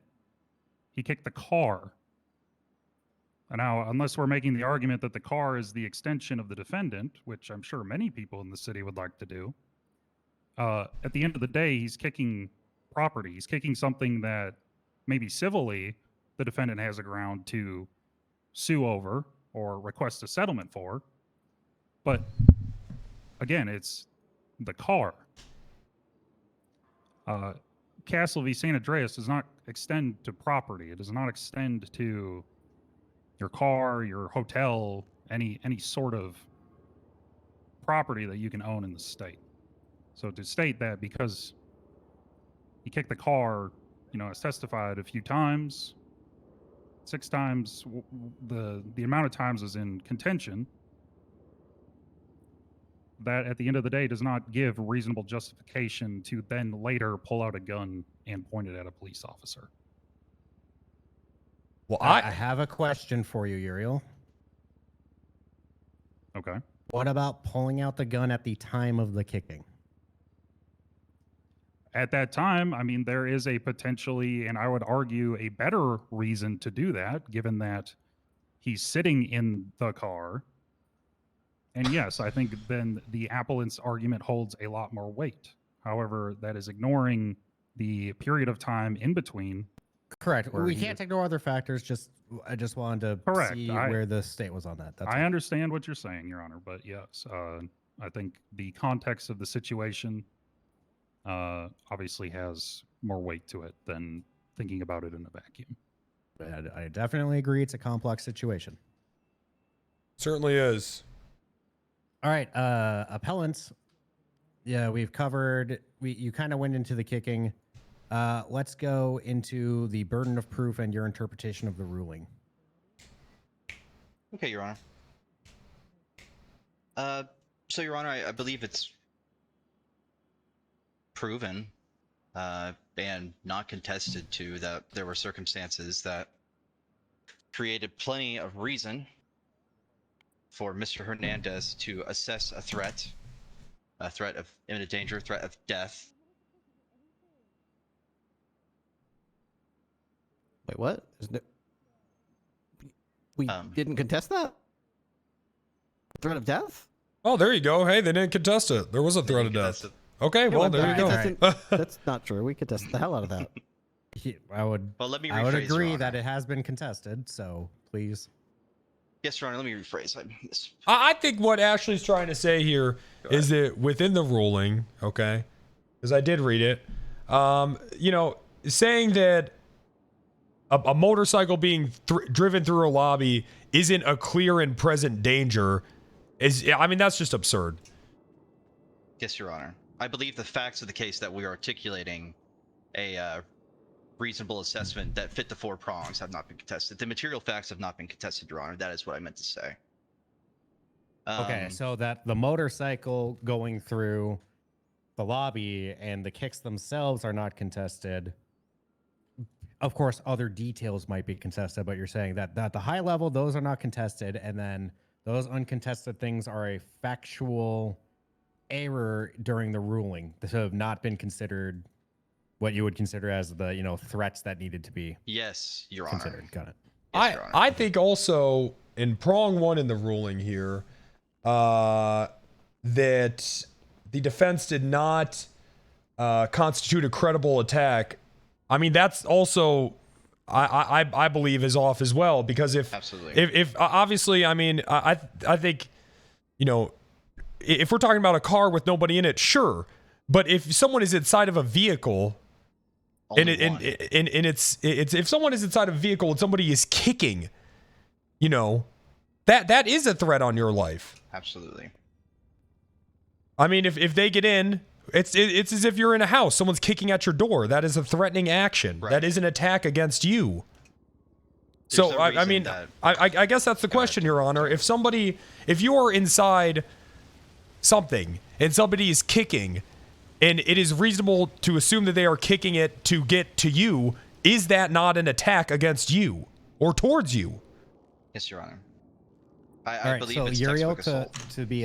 He kicked the car. And now, unless we're making the argument that the car is the extension of the defendant, which I'm sure many people in the city would like to do, at the end of the day, he's kicking property. He's kicking something that maybe civilly the defendant has a ground to sue over or request a settlement for. But again, it's the car. Castle v. San Andreas does not extend to property. It does not extend to your car, your hotel, any sort of property that you can own in the state. So to state that because he kicked the car, it's testified a few times, 6 times, the amount of times is in contention, that at the end of the day does not give reasonable justification to then later pull out a gun and point it at a police officer. Well, I have a question for you, Uriel. Okay. What about pulling out the gun at the time of the kicking? At that time, I mean, there is a potentially, and I would argue, a better reason to do that, given that he's sitting in the car. And yes, I think then the appellant's argument holds a lot more weight. However, that is ignoring the period of time in between. Correct. where We he can't ignore other factors. I just wanted to Correct. see where the state was on that. That's I all. understand what you're saying, Your Honor, but yes, I think the context of the situation obviously has more weight to it than thinking about it in a vacuum. I definitely agree. It's a complex situation. Certainly is. All right, appellants. Yeah, we've covered. You kind of went into the kicking. Let's go into the burden of proof and your interpretation of the ruling. Okay, Your Honor. So, Your Honor, I believe it's proven and not contested to that there were circumstances that created plenty of reason for Mr. Hernandez to assess a threat of imminent danger, threat of death. Wait, what? We didn't contest that? Threat of death? Oh, there you go. Hey, they didn't contest it. There was a threat of death. Okay, well, there you go. That's not true. We contested the hell out of that. I would. Well, let me I would rephrase, Your agree Honor. that it has been contested. So please. Yes, Your Honor. Let me rephrase. I think what Ashley's trying to say here is that within the ruling, okay, because I did read it, you know, saying that a motorcycle being driven through a lobby isn't a clear and present danger is, I mean, that's just absurd. Yes, Your Honor. I believe the facts of the case that we are articulating a reasonable assessment that fit the 4 prongs have not been contested. The material facts have not been contested, Your Honor. That is what I meant to say. Okay, so that the motorcycle going through the lobby and the kicks themselves are not contested. Of course, other details might be contested, but you're saying that the high level, those are not contested, and then those uncontested things are a factual error during the ruling that have not been considered what you would consider as the, you know, threats that needed to be Yes, Your Honor. considered. Got it. Yes, Your Honor. I think also in prong 1 in the ruling here, that the defense did not constitute a credible attack. I mean, that's also, I believe, is off as well, because if obviously, I mean, I think, you know, if we're talking about a car with nobody in it, sure, but if someone is inside of a vehicle, and it's if someone is inside of a vehicle and somebody is kicking, you know, that is a threat on your life. Absolutely. I mean, if they get in, it's as if you're in a house. Someone's kicking at your door. That is a threatening action. Right. That is an attack against you. There's So no I mean, I guess that's the question, Your Honor. If you are inside something and somebody is kicking, and it is reasonable to assume that they are kicking it to get to you, is that not an attack against you or towards you? Yes, Your Honor. All I right, believe so it's Uriel, textbook to be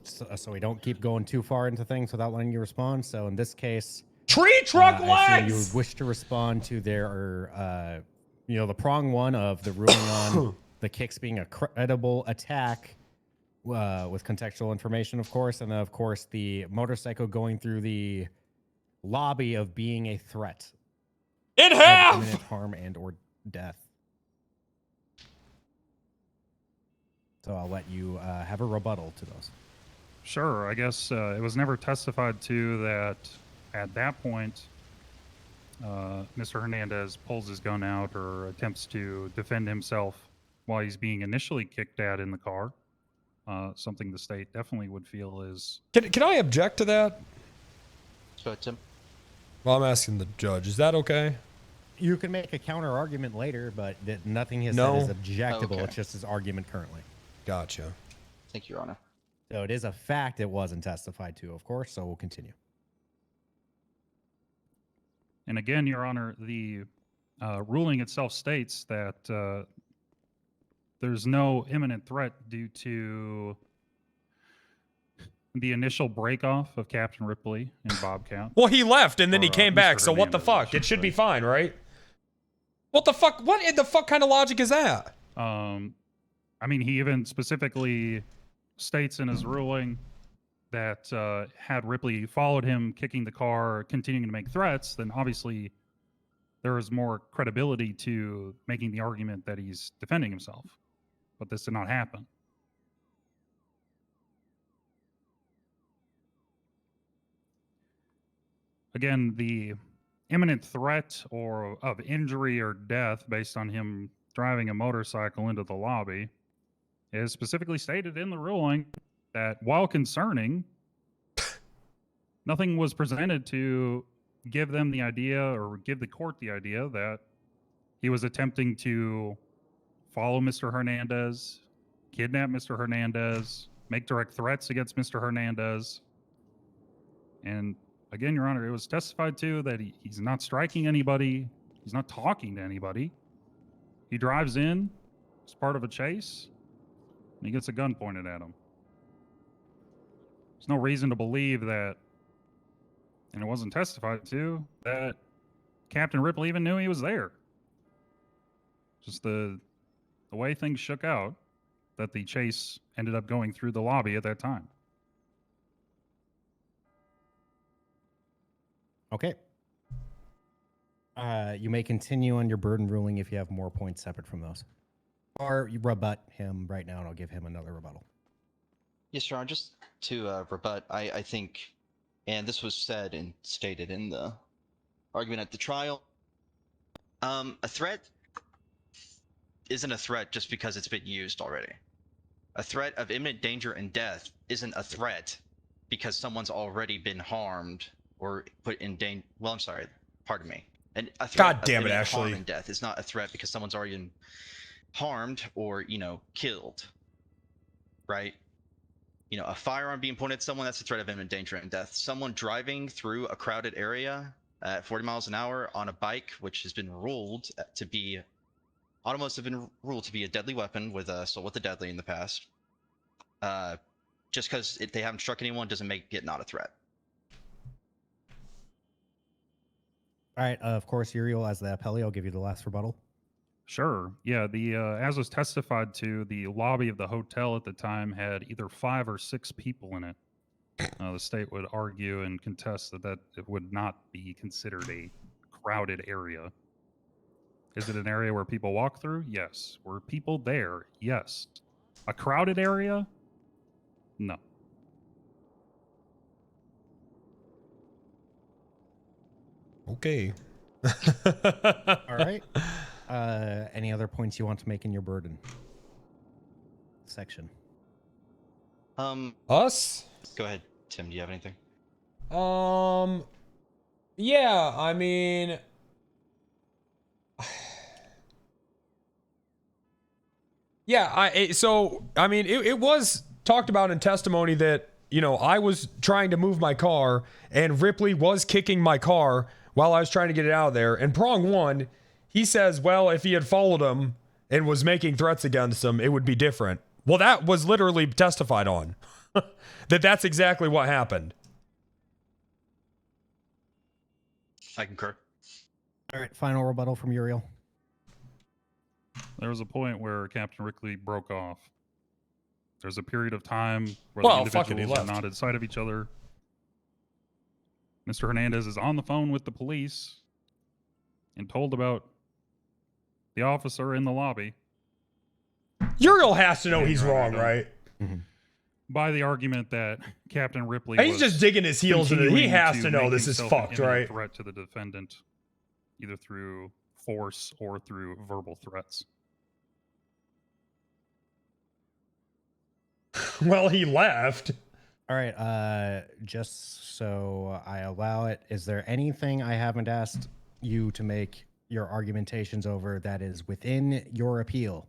so we don't keep going too far into things without letting you respond. So in this case, tree trunk I assume you legs. would wish to respond to their, you know, the prong 1 of the ruling on the kicks being a credible attack, with contextual information, of course, and then of course the motorcycle going through the lobby of being a threat. In of half. imminent harm and or death. So I'll let you have a rebuttal to those. Sure. I guess it was never testified to that at that point, Mr. Hernandez pulls his gun out or attempts to defend himself while he's being initially kicked at in the car. Something the state definitely would feel is... Can I object to that? Go ahead, Tim. Well, I'm asking the judge. Is that okay? You can make a counter argument later, but that nothing he said is objectable. Okay. It's just his argument currently. Gotcha. Thank you, Your Honor. So it is a fact it wasn't testified to, of course, so we'll continue. And again, Your Honor, the ruling itself states that there's no imminent threat due to the initial break-off of Captain Ripley and Bobcat. Well, he left and then he came back, Mr. so what the Hernandez, fuck? It should be fine, right? What the fuck? What in the fuck kind of logic is that? I mean, he even specifically states in his ruling that had Ripley followed him, kicking the car, continuing to make threats, then obviously there is more credibility to making the argument that he's defending himself. But this did not happen. Again, the imminent threat or of injury or death based on him driving a motorcycle into the lobby is specifically stated in the ruling that while concerning, nothing was presented to give them the idea or give the court the idea that he was attempting to follow Mr. Hernandez, kidnap Mr. Hernandez, make direct threats against Mr. Hernandez. And again, Your Honor, it was testified to that he's not striking anybody. He's not talking to anybody. He drives in as part of a chase. He gets a gun pointed at him. There's no reason to believe that, and it wasn't testified to, that Captain Ripley even knew he was there. Just the way things shook out, that the chase ended up going through the lobby at that time. Okay. You may continue on your burden ruling if you have more points separate from those. Or you rebut him right now, and I'll give him another rebuttal. Yes, Your Honor, just to rebut, I think, and this was said and stated in the argument at the trial, a threat isn't a threat just because it's been used already. A threat of imminent danger and death isn't a threat because someone's already been harmed or put in danger. Well, I'm sorry, pardon me. And a threat God damn of it, imminent harm Ashley. and death is not a threat because someone's already been harmed or, killed, right? A firearm being pointed at someone, that's a threat of imminent danger and death. Someone driving through a crowded area at 40 miles an hour on a bike, which has been ruled to be, automobiles have been ruled to be a deadly weapon with assault with the deadly in the past. Just because they haven't struck anyone doesn't make it not a threat. All right. Of course, Uriel, as the appellee, I'll give you the last rebuttal. Sure. Yeah. The as was testified to, the lobby of the hotel at the time had either 5 or 6 people in it. The state would argue and contest that it would not be considered a crowded area. Is it an area where people walk through? Yes. Were people there? Yes. A crowded area? No. Okay. All right. Any other points you want to make in your burden section? Us? Go ahead, Tim. Do you have anything? Yeah, I mean, yeah, it was talked about in testimony that, I was trying to move my car and Ripley was kicking my car while I was trying to get it out of there. And prong one, he says, well, if he had followed him and was making threats against him, it would be different. Well, that was literally testified on. That's exactly what happened. I concur. All right. Final rebuttal from Uriel. There was a point where Captain Ripley broke off. There's a period of time where Well, the fucking individuals are left. not inside of each other. Mr. Hernandez is on the phone with the police and told about the officer in the lobby. Uriel has to know he's wrong, right? By the argument that Captain Ripley He's was just digging his heels into it. He continuing has to know make this is himself an fucked, imminent right? Threat to the defendant, either through force or through verbal threats. Well, he left. All right. Just so I allow it, is there anything I haven't asked you to make your argumentations over that is within your appeal?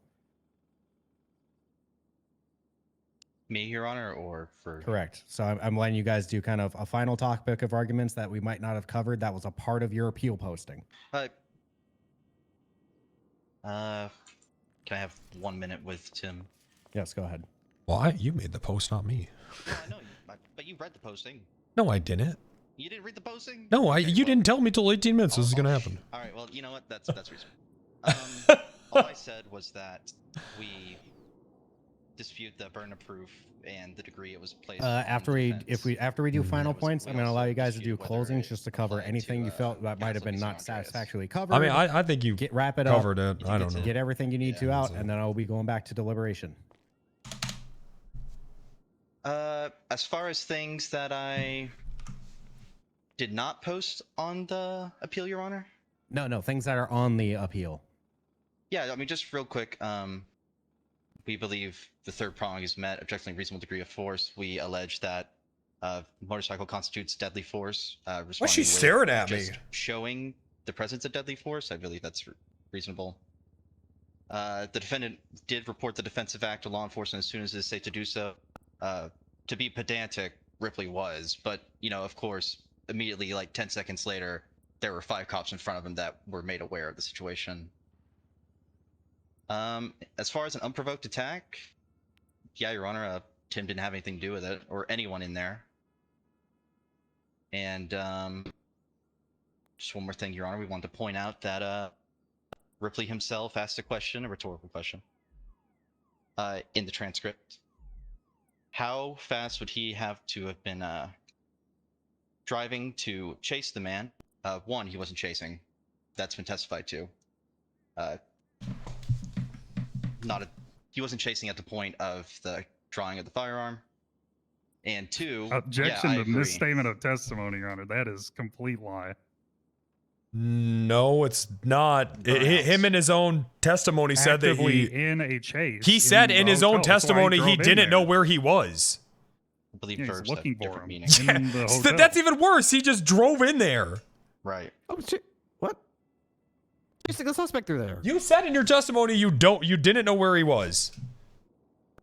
Me, Your Honor, or for... Correct. So I'm letting you guys do kind of a final topic of arguments that we might not have covered that was a part of your appeal posting. Can I have 1 minute with Tim? Yes, go ahead. Why? You made the post, not me. Well, I know, but you read the posting. No, I didn't. You didn't read the posting? No, you didn't tell me till 18 minutes this is gonna happen. All right, well, you know what? That's reasonable. All I said was that we dispute the burden of proof and the degree it was placed. After we do final points, I'm going to allow you guys to do closings just to cover anything you felt that might have been not satisfactorily covered. I mean, I think you wrap it covered up. it. I don't know. Get everything you need to out, and then I'll be going back to deliberation. As far as things that I did not post on the appeal, Your Honor? No, things that are on the appeal. Yeah, I mean, just real quick, we believe the third prong is met, objectively reasonable degree of force. We allege that motorcycle constitutes deadly force. Why's she staring at me? Just showing the presence of deadly force, I believe that's reasonable. The defendant did report the defensive act to law enforcement as soon as it is safe to do so. To be pedantic, Ripley was, but, of course, immediately, like 10 seconds later, there were 5 cops in front of him that were made aware of the situation. As far as an unprovoked attack, Yeah, Your Honor. Tim didn't have anything to do with it, or anyone in there. And just one more thing, Your Honor. We want to point out that Ripley himself asked a question, a rhetorical question, in the transcript. How fast would he have to have been driving to chase the man? One, he wasn't chasing. That's been testified to. He wasn't chasing at the point of the drawing of the firearm. And two, Objection yeah, I to agree. misstatement of testimony, Your Honor. That is complete lie. No, it's not. Him in his own testimony said that Actively he in a chase. He said in the his hotel. own That's why testimony he drove in didn't there. know where he was. I believe Yeah, he's verbs looking have for different him meanings. in the hotel. That's even worse. He just drove in there. Right. Oh shit! What? You stick the suspect through there. You said in your testimony you didn't know where he was.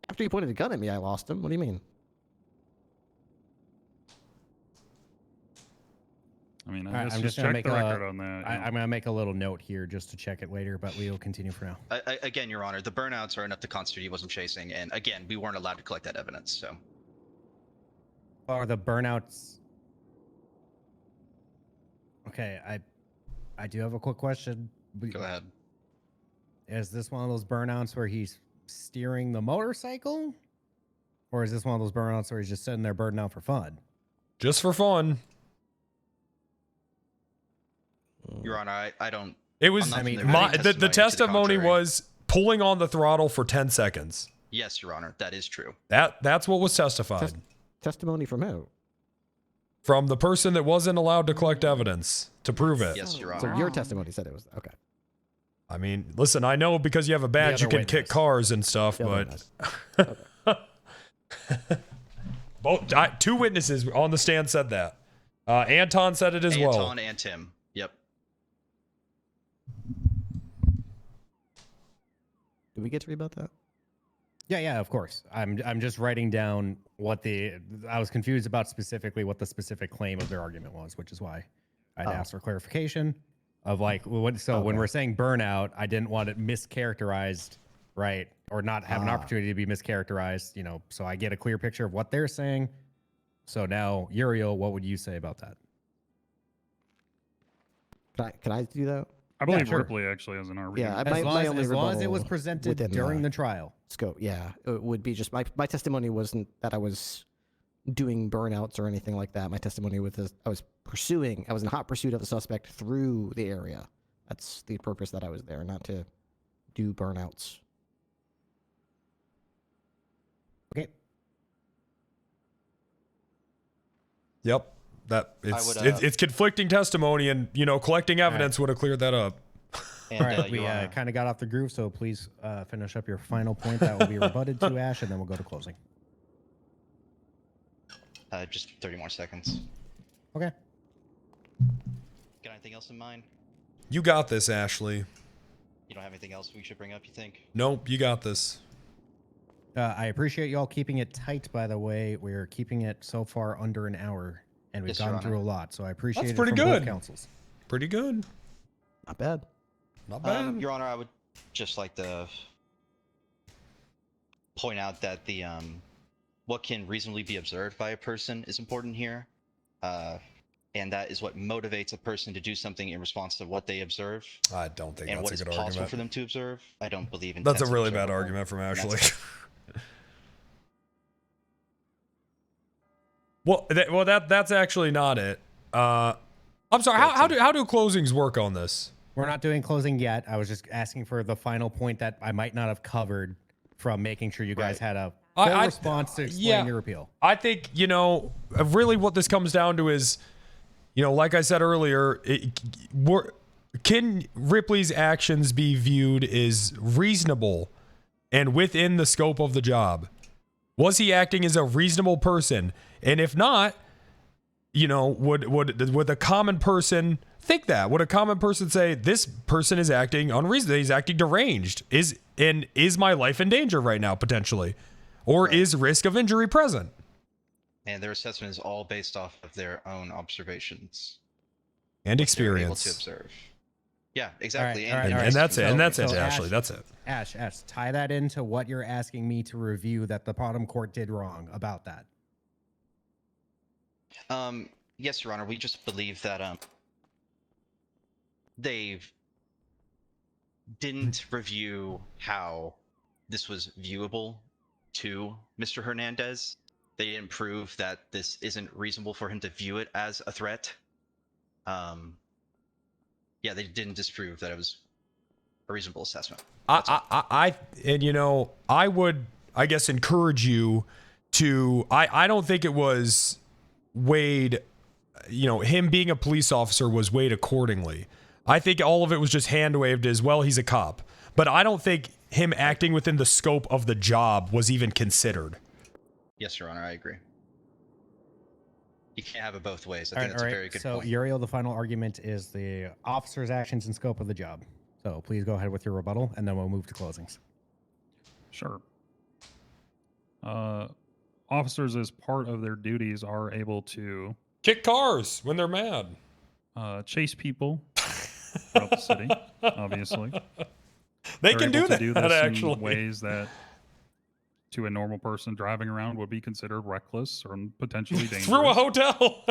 After he pointed a gun at me, I lost him. What do you mean? I mean, All right, I guess I'm just just gonna check make the a, record on that. I'm gonna make a little note here just to check it later, but we will continue for now. Again, Your Honor, the burnouts are enough to constitute he wasn't chasing, and again, we weren't allowed to collect that evidence. So. Are the burnouts? Okay, I do have a quick question. Go ahead. Is this one of those burnouts where he's steering the motorcycle, or is this one of those burnouts where he's just sitting there burning out for fun? Just for fun. Your Honor, I don't. It was. I'm not familiar with The any testimony to the contrary. was pulling on the throttle for 10 seconds. Yes, Your Honor, that is true. That's what was testified. Testimony from who? From the person that wasn't allowed to collect evidence to prove it. Yes, Your So Honor. your testimony said it was okay. I mean, listen, I know because you have a badge you other can kick witness. cars and stuff, The but two witnesses on the stand said that. Anton said it as well. Anton and Tim. Yep. Did we get to read about that? Yeah, of course. I'm just writing down what I was confused about specifically what the specific claim of their argument was, which is why I'd asked for clarification of like what. So when we're saying burnout, I didn't want it mischaracterized, right, or not have an opportunity to be mischaracterized. You know, so I get a clear picture of what they're saying. So now, Uriel, what would you say about that? Can I do that? I believe sure. Ripley actually has an argument. Yeah, As long as it was rebuttal presented within during the trial. Scope, yeah, it would be just my testimony wasn't that I was doing burnouts or anything like that. My testimony was I was in hot pursuit of the suspect through the area. That's the purpose that I was there, not to do burnouts. Okay. Yep. It's conflicting testimony, and collecting evidence would have cleared that up. And, All right, we kind of got off the groove, so please finish up your final point that will be rebutted to Ash, and then we'll go to closing. Just 30 more seconds. Okay. Got anything else in mind? You got this, Ashley. You don't have anything else we should bring up, you think? Nope, you got this. I appreciate you all keeping it tight, by the way. We're keeping it so far under an hour, and we've Yes, Your gone through a Honor. lot, so I appreciate That's it pretty from both good. councils. Pretty good. Not bad. Not bad. Your Honor, I would just like to point out that the what can reasonably be observed by a person is important here, and that is what motivates a person to do something in response to what they observe. I don't think and that's what a is good possible argument. for them to observe. I don't believe in. That's a intensely really bad observable. argument from And Ashley. that's- That's actually not it. I'm sorry. How do closings work on this? We're not doing closing yet. I was just asking for the final point that I might not have covered from making sure you guys had a full response to explain your appeal. I think, really what this comes down to is, like I said earlier, can Ripley's actions be viewed as reasonable and within the scope of the job? Was he acting as a reasonable person? And if not, would a common person think that? Would a common person say, this person is acting unreasonable, he's acting deranged? Is my life in danger right now, potentially? Or is risk of injury present? And their assessment is all based off of their own observations And what they're able experience. to observe. Yeah, exactly. All right, And that's it. And that's it, So Ashley. That's it. Ash, tie that into what you're asking me to review that the bottom court did wrong about that. Yes, Your Honor. We just believe that they didn't review how this was viewable to Mr. Hernandez. They didn't prove that this isn't reasonable for him to view it as a threat. Yeah, they didn't disprove that it was a reasonable assessment. I would, I guess, encourage you to, I don't think it was weighed, him being a police officer was weighed accordingly. I think all of it was just hand waved as, well, he's a cop. But I don't think him acting within the scope of the job was even considered. Yes, Your Honor, I agree. You can't have it both ways. I think that's a very good so, point. Uriel, the final argument is the officer's actions and scope of the job. So please go ahead with your rebuttal, and then we'll move to closings. Sure. Officers, as part of their duties, are able to kick cars when they're mad, chase people throughout the city. Obviously, they They're can able do to that. this Actually, in ways that to a normal person driving around would be considered reckless or potentially dangerous. Through a hotel.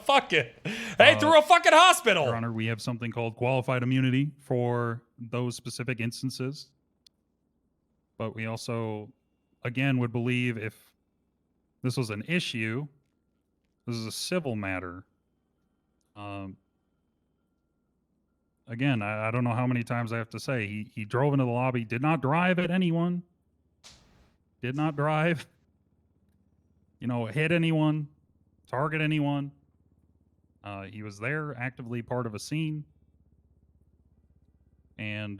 Fuck it. Hey, through a fucking hospital. Your Honor, we have something called qualified immunity for those specific instances. But we also, again, would believe if this was an issue, this is a civil matter. Again, I don't know how many times I have to say, he drove into the lobby, did not drive at anyone, did not drive, hit anyone, target anyone. He was there, actively part of a scene. And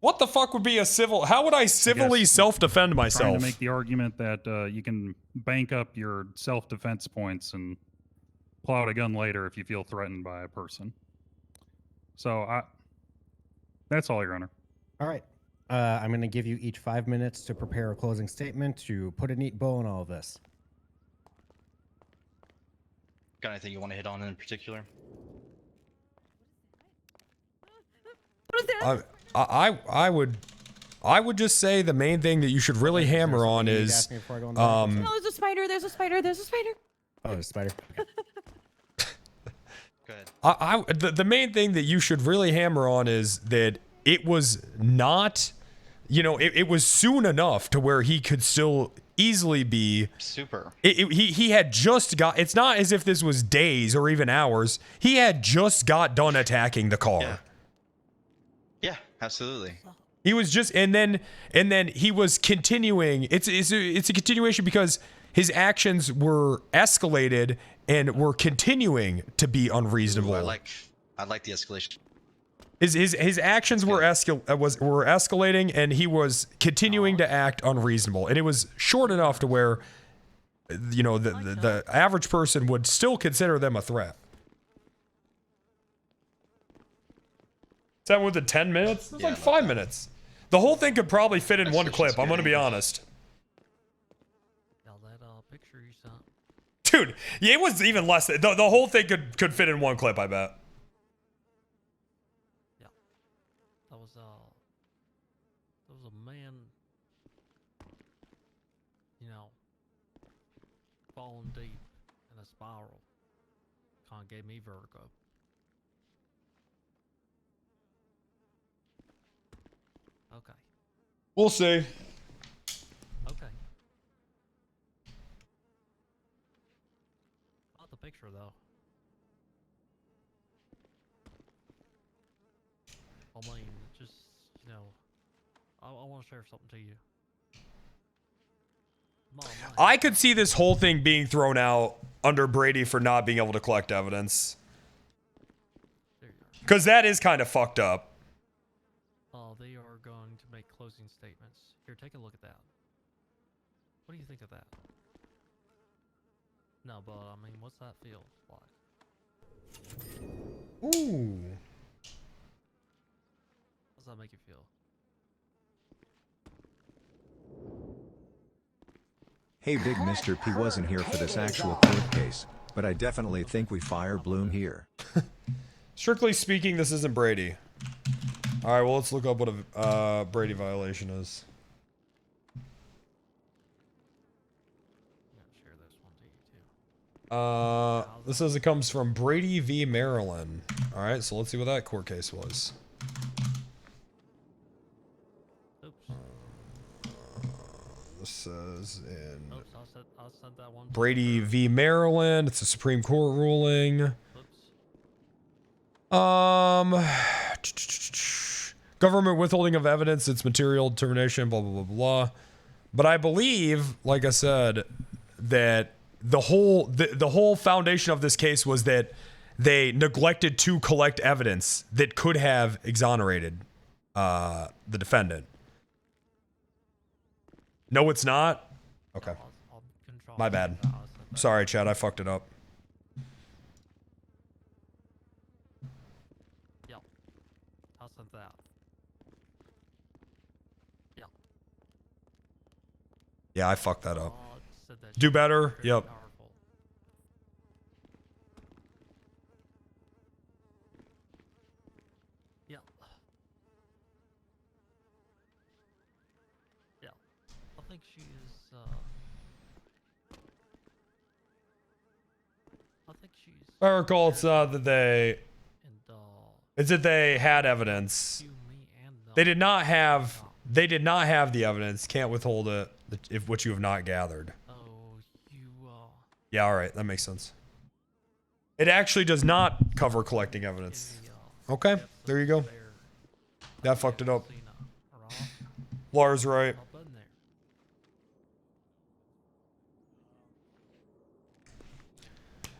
what the fuck would be a civil? How would I civilly self-defend myself? Trying to make the argument that you can bank up your self-defense points and pull out a gun later if you feel threatened by a person. So that's all, Your Honor. All right. I'm going to give you each 5 minutes to prepare a closing statement to put a neat bow on all of this. Got anything you want to hit on in particular? I would just say the main thing that you should really hammer on is No, there's a spider. There's a spider. There's a spider. Oh, there's a spider. Okay. The main thing that you should really hammer on is that it was not, it was soon enough to where he could still easily be super. He had just got. It's not as if this was days or even hours. He had just got done attacking the car. Yeah, absolutely. He was just, and then he was continuing. It's a continuation because his actions were escalated and were continuing to be unreasonable. Ooh, I like the escalation. His actions were escalating, and he was continuing to act unreasonable, and it was short enough to where, the average person would still consider them a threat. Is that within 10 minutes? It's like 5 minutes. The whole thing could probably fit in one clip. I'm gonna be honest. Now that picture you sent. Dude, it was even less. The whole thing could fit in one clip, I bet. That was a man, falling deep in a spiral. Kind of gave me vertigo. Okay. We'll see. Okay. Not the picture though. I mean, just, I want to share something to you. I could see this whole thing being thrown out under Brady for not being able to collect evidence. Because that is kind of fucked up. They are going to make closing statements. Here, take a look at that. What do you think of that? No, but I mean, what's that feel like? Ooh. How's that make you feel? Hey, big Mr. P wasn't here for this actual court case, but I definitely think we fire Bloom here. Strictly speaking, this isn't Brady. All right, well, let's look up what a Brady violation is. This says it comes from Brady v. Maryland. All right, so let's see what that court case was. This says in Brady v. Maryland. It's a Supreme Court ruling. Government withholding of evidence, its material determination, blah, blah, blah, blah. But I believe, like I said, that the whole foundation of this case was that they neglected to collect evidence that could have exonerated the defendant. No, it's not? Okay. My bad. Sorry, Chad, I fucked it up. Yep. I'll send that. Yep. Yeah, I fucked that up. Do better? Yep. Yep. Yeah. I think she is, I think she's... If I recall, it's that they... It's that they had evidence. They did not have... They did not have the evidence. Can't withhold it if what you have not gathered. Yeah, alright. That makes sense. It actually does not cover collecting evidence. Okay. There you go. That fucked it up. Laura's right.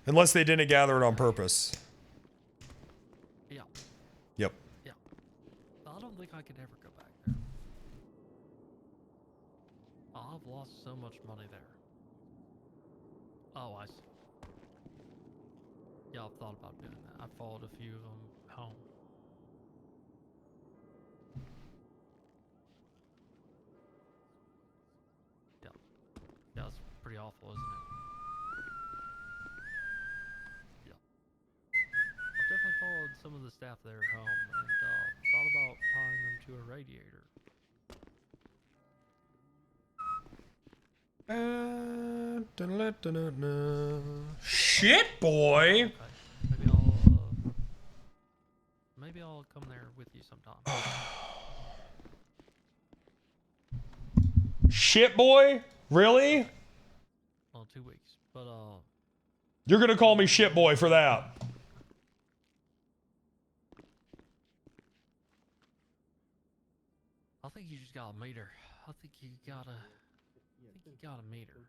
Unless they didn't gather it on purpose. Yeah. Yep. Yeah. I don't think I could ever go back there. I've lost so much money there. Oh, I see. Yeah, I've thought about doing that. I followed a few of them home. Yeah. Yeah, it's pretty awful, isn't it? Yeah. I've definitely followed some of the staff there home and thought about tying them to a radiator. Shit, boy! Okay. Maybe I'll come there with you sometime. Shit, boy? Really? Well, 2 weeks, but You're gonna call me shit boy for that. I think you just gotta meet her. I think you gotta meet her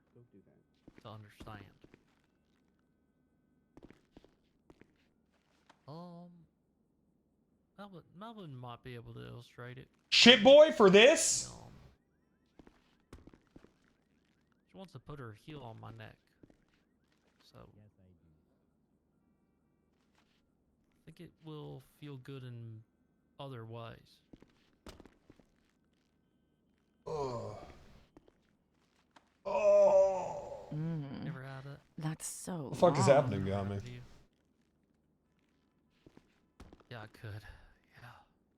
to understand. Melvin might be able to illustrate it. Shit boy for this? She wants to put her heel on my neck. So I think it will feel good in other ways. Oh. Never had it? That's so What the fuck is happening behind me? Yeah, I could. Yeah.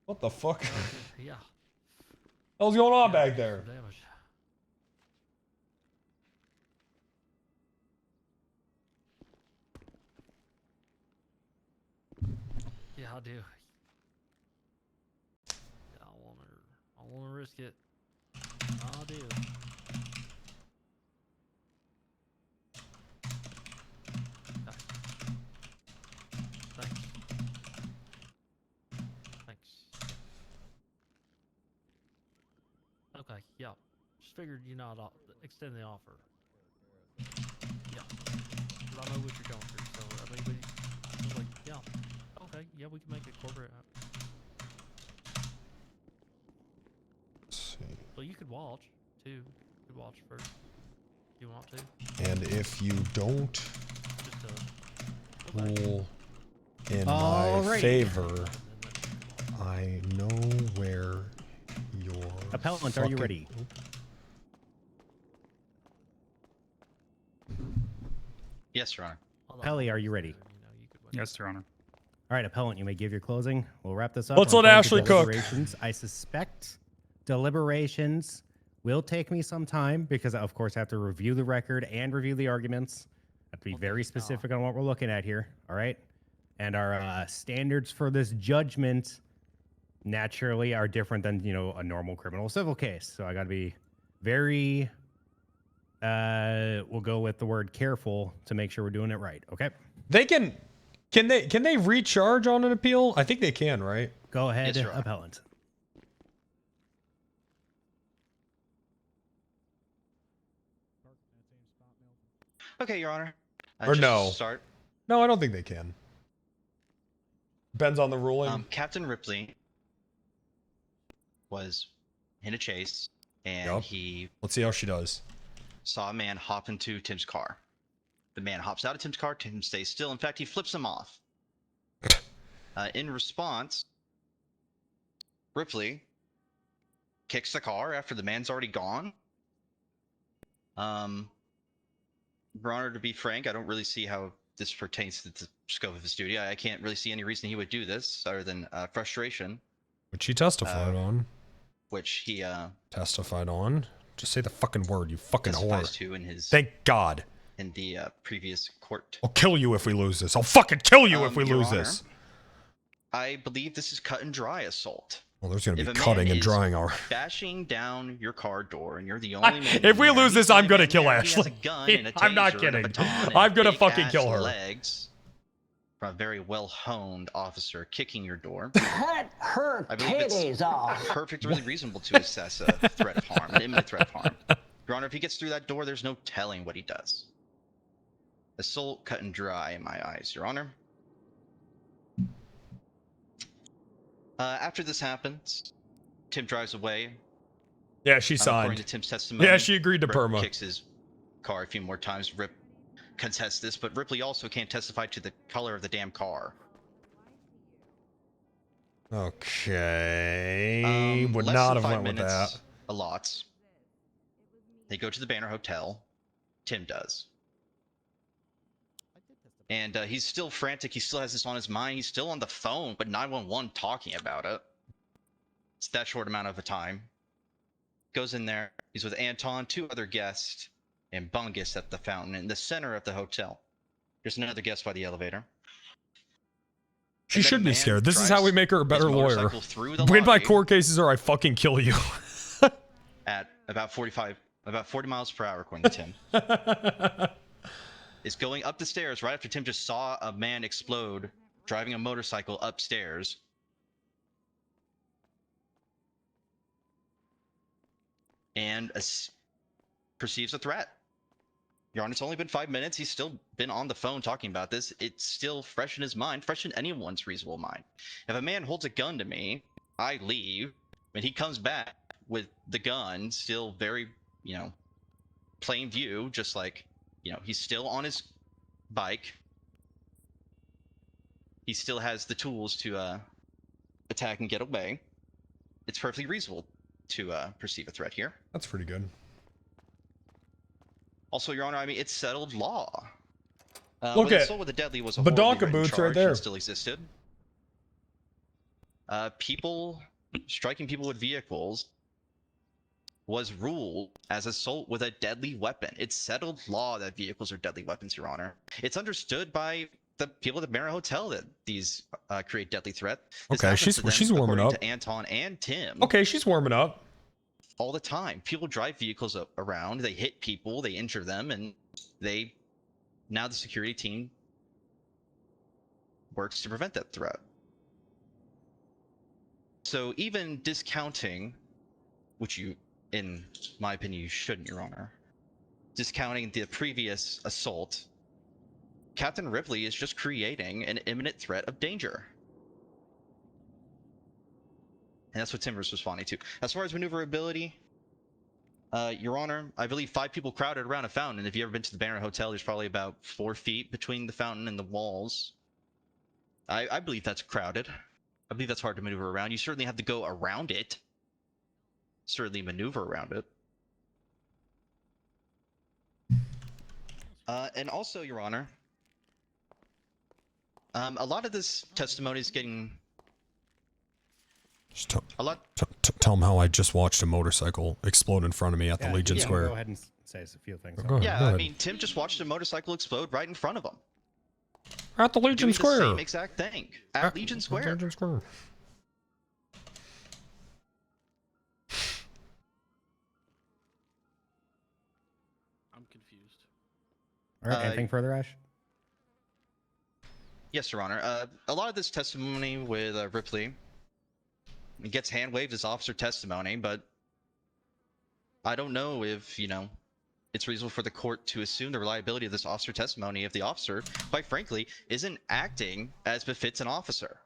What the fuck? Yeah. What's going on back there? Damage. Yeah, I do. Yeah, I wanna risk it. I do. Thanks. Okay, yeah. Just figured you not extend the offer. Yeah. 'Cause I know what you're going through, so I mean, I was like, yeah. Okay, yeah, we can make it corporate. Let's see. Well, you could watch, too. You could watch first. If you want to. And if you don't Just rule in my Alrighty. favor, I know where your Appellant, are you ready? Yes, Your Honor. Pelly, are you ready? Yes, Your Honor. All right, appellant, you may give your closing. We'll wrap this up. Let's on let going to Ashley cook. deliberations. I suspect deliberations will take me some time because, of course, I have to review the record and review the arguments. I have to be very specific on what we're looking at here. All right, and our standards for this judgment naturally are different than a normal criminal civil case. So I got to be very. We'll go with the word careful to make sure we're doing it right. Okay. They can they recharge on an appeal? I think they can, right? Go ahead, Yes, appellant. Okay, Your Honor. Or Just no? to start. No, I don't think they can. Depends on the ruling. Captain Ripley was in a chase, and Yup. he Let's see how she does. saw a man hop into Tim's car. The man hops out of Tim's car. Tim stays still. In fact, he flips him off. In response, Ripley kicks the car after the man's already gone. Your Honor, to be frank, I don't really see how this pertains to the scope of his duty. I can't really see any reason he would do this other than frustration. Which he testified on. Which he testified on. Just say the fucking word, you fucking testifies whore. to in his Thank God. in the previous court. I'll kill you if we lose this. I'll fucking kill you if we Your lose Honor, this. I believe this is cut and dry assault. Well, there's gonna If be a man cutting and is drying our. bashing down your car door, and you're the only man. If we in there, lose he's this, the I'm only gonna man kill there, he has Ashley. a gun and a I'm not taser and a kidding. baton and I'm gonna big-ass fucking kill her. Legs from a very well-honed officer kicking your door. Cut her I believe it's titties off. perfectly reasonable to assess a threat of harm, an imminent threat of harm. Your Honor, if he gets through that door, there's no telling what he does. Assault cut and dry in my eyes, Your Honor. After this happens, Tim drives away. Yeah, she signed. According to Tim's testimony, Yeah, she agreed to Rip perma. kicks his car a few more times. Rip contests this, but Ripley also can't testify to the color of the damn car. Okay. Would Less not than have 5 went with minutes that. allots. They go to the Banner Hotel. Tim does. And he's still frantic. He still has this on his mind. He's still on the phone, but 911 talking about it. It's that short amount of a time. Goes in there. He's with Anton, 2 other guests, and Bungus at the fountain in the center of the hotel. There's another guest by the elevator. She should be scared. This is how we make her a better lawyer. motorcycle through the Win my lobby. court cases or I fucking kill you. At about 40 miles per hour, according to Tim. Is going up the stairs right after Tim just saw a man explode driving a motorcycle upstairs. And perceives a threat. Your Honor, it's only been 5 minutes. He's still been on the phone talking about this. It's still fresh in his mind, fresh in anyone's reasonable mind. If a man holds a gun to me, I leave, and he comes back with the gun still very, plain view, just like, he's still on his bike. He still has the tools to attack and get away. It's perfectly reasonable to perceive a threat here. That's pretty good. Also, Your Honor, I mean, it's settled law. Look when at assault with a deadly was a Badonka horribly written boots right charge there. and still existed. People striking people with vehicles was ruled as assault with a deadly weapon. It's settled law that vehicles are deadly weapons, Your Honor. It's understood by the people at the Marrow Hotel that these create deadly threat. This Okay, happens to them, she's warming according up. to Anton and Tim. Okay, she's warming up. All the time. People drive vehicles around, they hit people, they injure them, and now the security team works to prevent that threat. So even discounting, which you, in my opinion, you shouldn't, Your Honor, discounting the previous assault, Captain Ripley is just creating an imminent threat of danger. And that's what Timber's responding to. As far as maneuverability, Your Honor, I believe 5 people crowded around a fountain. And if you've ever been to the Banner Hotel, there's probably about 4 feet between the fountain and the walls. I believe that's crowded. I believe that's hard to maneuver around. You certainly have to go around it. Certainly maneuver around it. And also, Your Honor, A lot of this testimony is getting Just tell, a lot. tell him how I just watched a motorcycle explode in front of me at the Legion you can Square. Go ahead and say a few things. Go ahead, Yeah, go I ahead. mean, Tim just watched a motorcycle explode right in front of him. At the Legion Doing Square. The same exact thing at Legion Square. Legion Square. I'm confused. All right. Anything further, Ash? Yes, Your Honor. A lot of this testimony with Ripley it gets hand waved as officer testimony, but I don't know if, it's reasonable for the court to assume the reliability of this officer testimony if the officer, quite frankly, isn't acting as befits an officer.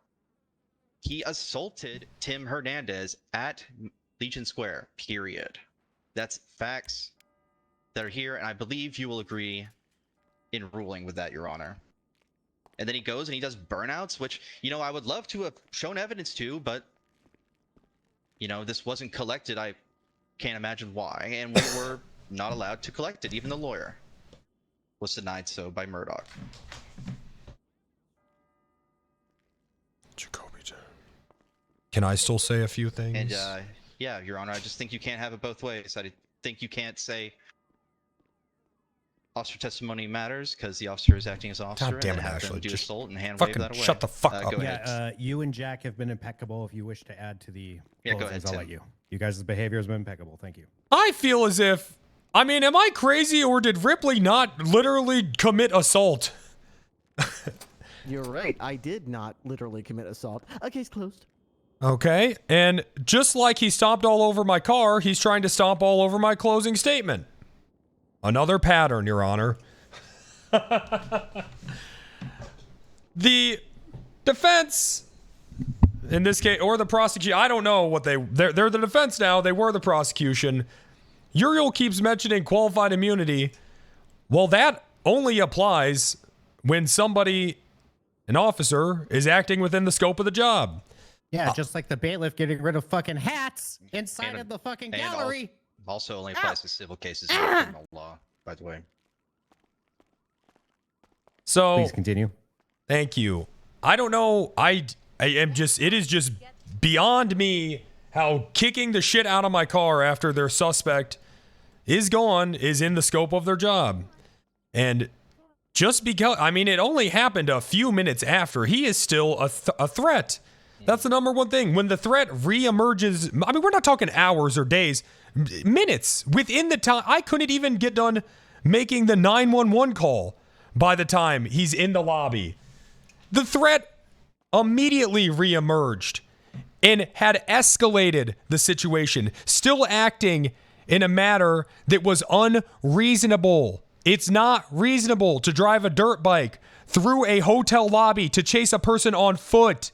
He assaulted Tim Hernandez at Legion Square, period. That's facts that are here, and I believe you will agree in ruling with that, Your Honor. And then he goes and he does burnouts, which, I would love to have shown evidence to, but, this wasn't collected. I can't imagine why, and we were not allowed to collect it. Even the lawyer was denied so by Murdoch. Jacobi. Can I still say a few things? And, yeah, Your Honor, I just think you can't have it both ways. I think you can't say officer testimony matters because the officer is acting as officer. God damn and it, then have them Ashley. do Just assault and hand fucking wave that away. shut the fuck up. Go ahead. Yeah, you and Jack have been impeccable. If you wish to add to the Yeah, go closings, ahead, I'll Tim. let you. You guys' behavior has been impeccable. Thank you. I feel as if, am I crazy or did Ripley not literally commit assault? You're right. I did not literally commit assault. Case closed. Okay, and just like he stomped all over my car, he's trying to stomp all over my closing statement. Another pattern, Your Honor. The defense, in this case, or the prosecution, I don't know what they're the defense now, they were the prosecution. Uriel keeps mentioning qualified immunity. Well, that only applies when somebody, an officer, is acting within the scope of the job. Yeah, just like the bailiff getting rid of fucking hats inside of the fucking And gallery. Also only applies to civil cases, not criminal law, by the way. So Please continue. Thank you. I don't know. I am just, it is just beyond me how kicking the shit out of my car after their suspect is gone is in the scope of their job. And just because, it only happened a few minutes after, he is still a threat. That's the number one thing. When the threat reemerges, we're not talking hours or days, minutes within the time. I couldn't even get done making the 911 call by the time he's in the lobby. The threat immediately reemerged and had escalated the situation, still acting in a manner that was unreasonable. It's not reasonable to drive a dirt bike through a hotel lobby to chase a person on foot.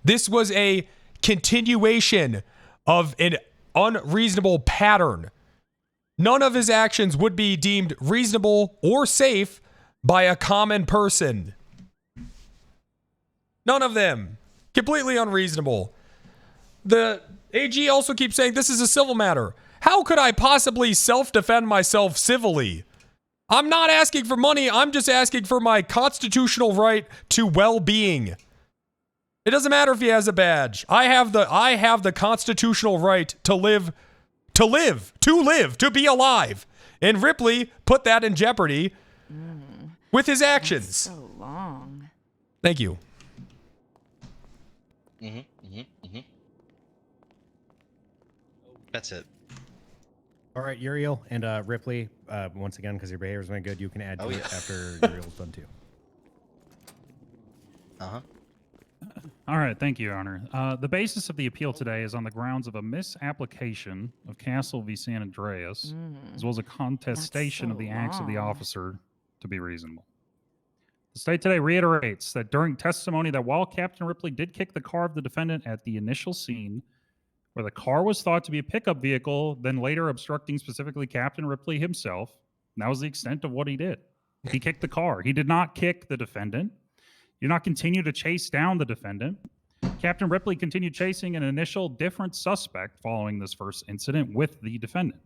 This was a continuation of an unreasonable pattern. None of his actions would be deemed reasonable or safe by a common person. None of them. Completely unreasonable. The AG also keeps saying this is a civil matter. How could I possibly self-defend myself civilly? I'm not asking for money. I'm just asking for my constitutional right to well-being. It doesn't matter if he has a badge. I have the constitutional right to live, to be alive. And Ripley put that in jeopardy with his actions. So long. Thank you. That's it. All right, Uriel and Ripley, once again, because your behavior's been good, you can add to it after Uriel's done too. All right, thank you, Your Honor. The basis of the appeal today is on the grounds of a misapplication of Castle v. San Andreas, as well as a contestation of the acts of the officer to be reasonable. The state today reiterates that during testimony that while Captain Ripley did kick the car of the defendant at the initial scene, where the car was thought to be a pickup vehicle, then later obstructing specifically Captain Ripley himself, and that was the extent of what he did. He kicked the car. He did not kick the defendant. He did not continue to chase down the defendant. Captain Ripley continued chasing an initial different suspect following this first incident with the defendant.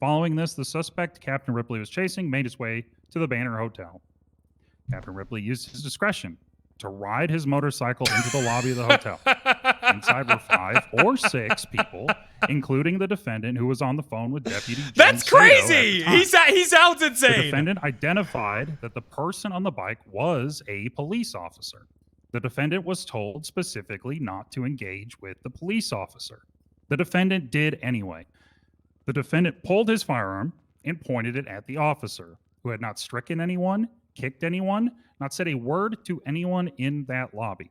Following this, the suspect Captain Ripley was chasing made his way to the Banner Hotel. Captain Ripley used his discretion to ride his motorcycle into the lobby of the hotel. Inside were 5 or 6 people, including the defendant who was on the phone with Deputy Jim That's Sato at the crazy. time. He sounds The insane. defendant identified that the person on the bike was a police officer. The defendant was told specifically not to engage with the police officer. The defendant did anyway. The defendant pulled his firearm and pointed it at the officer, who had not stricken anyone, kicked anyone, not said a word to anyone in that lobby.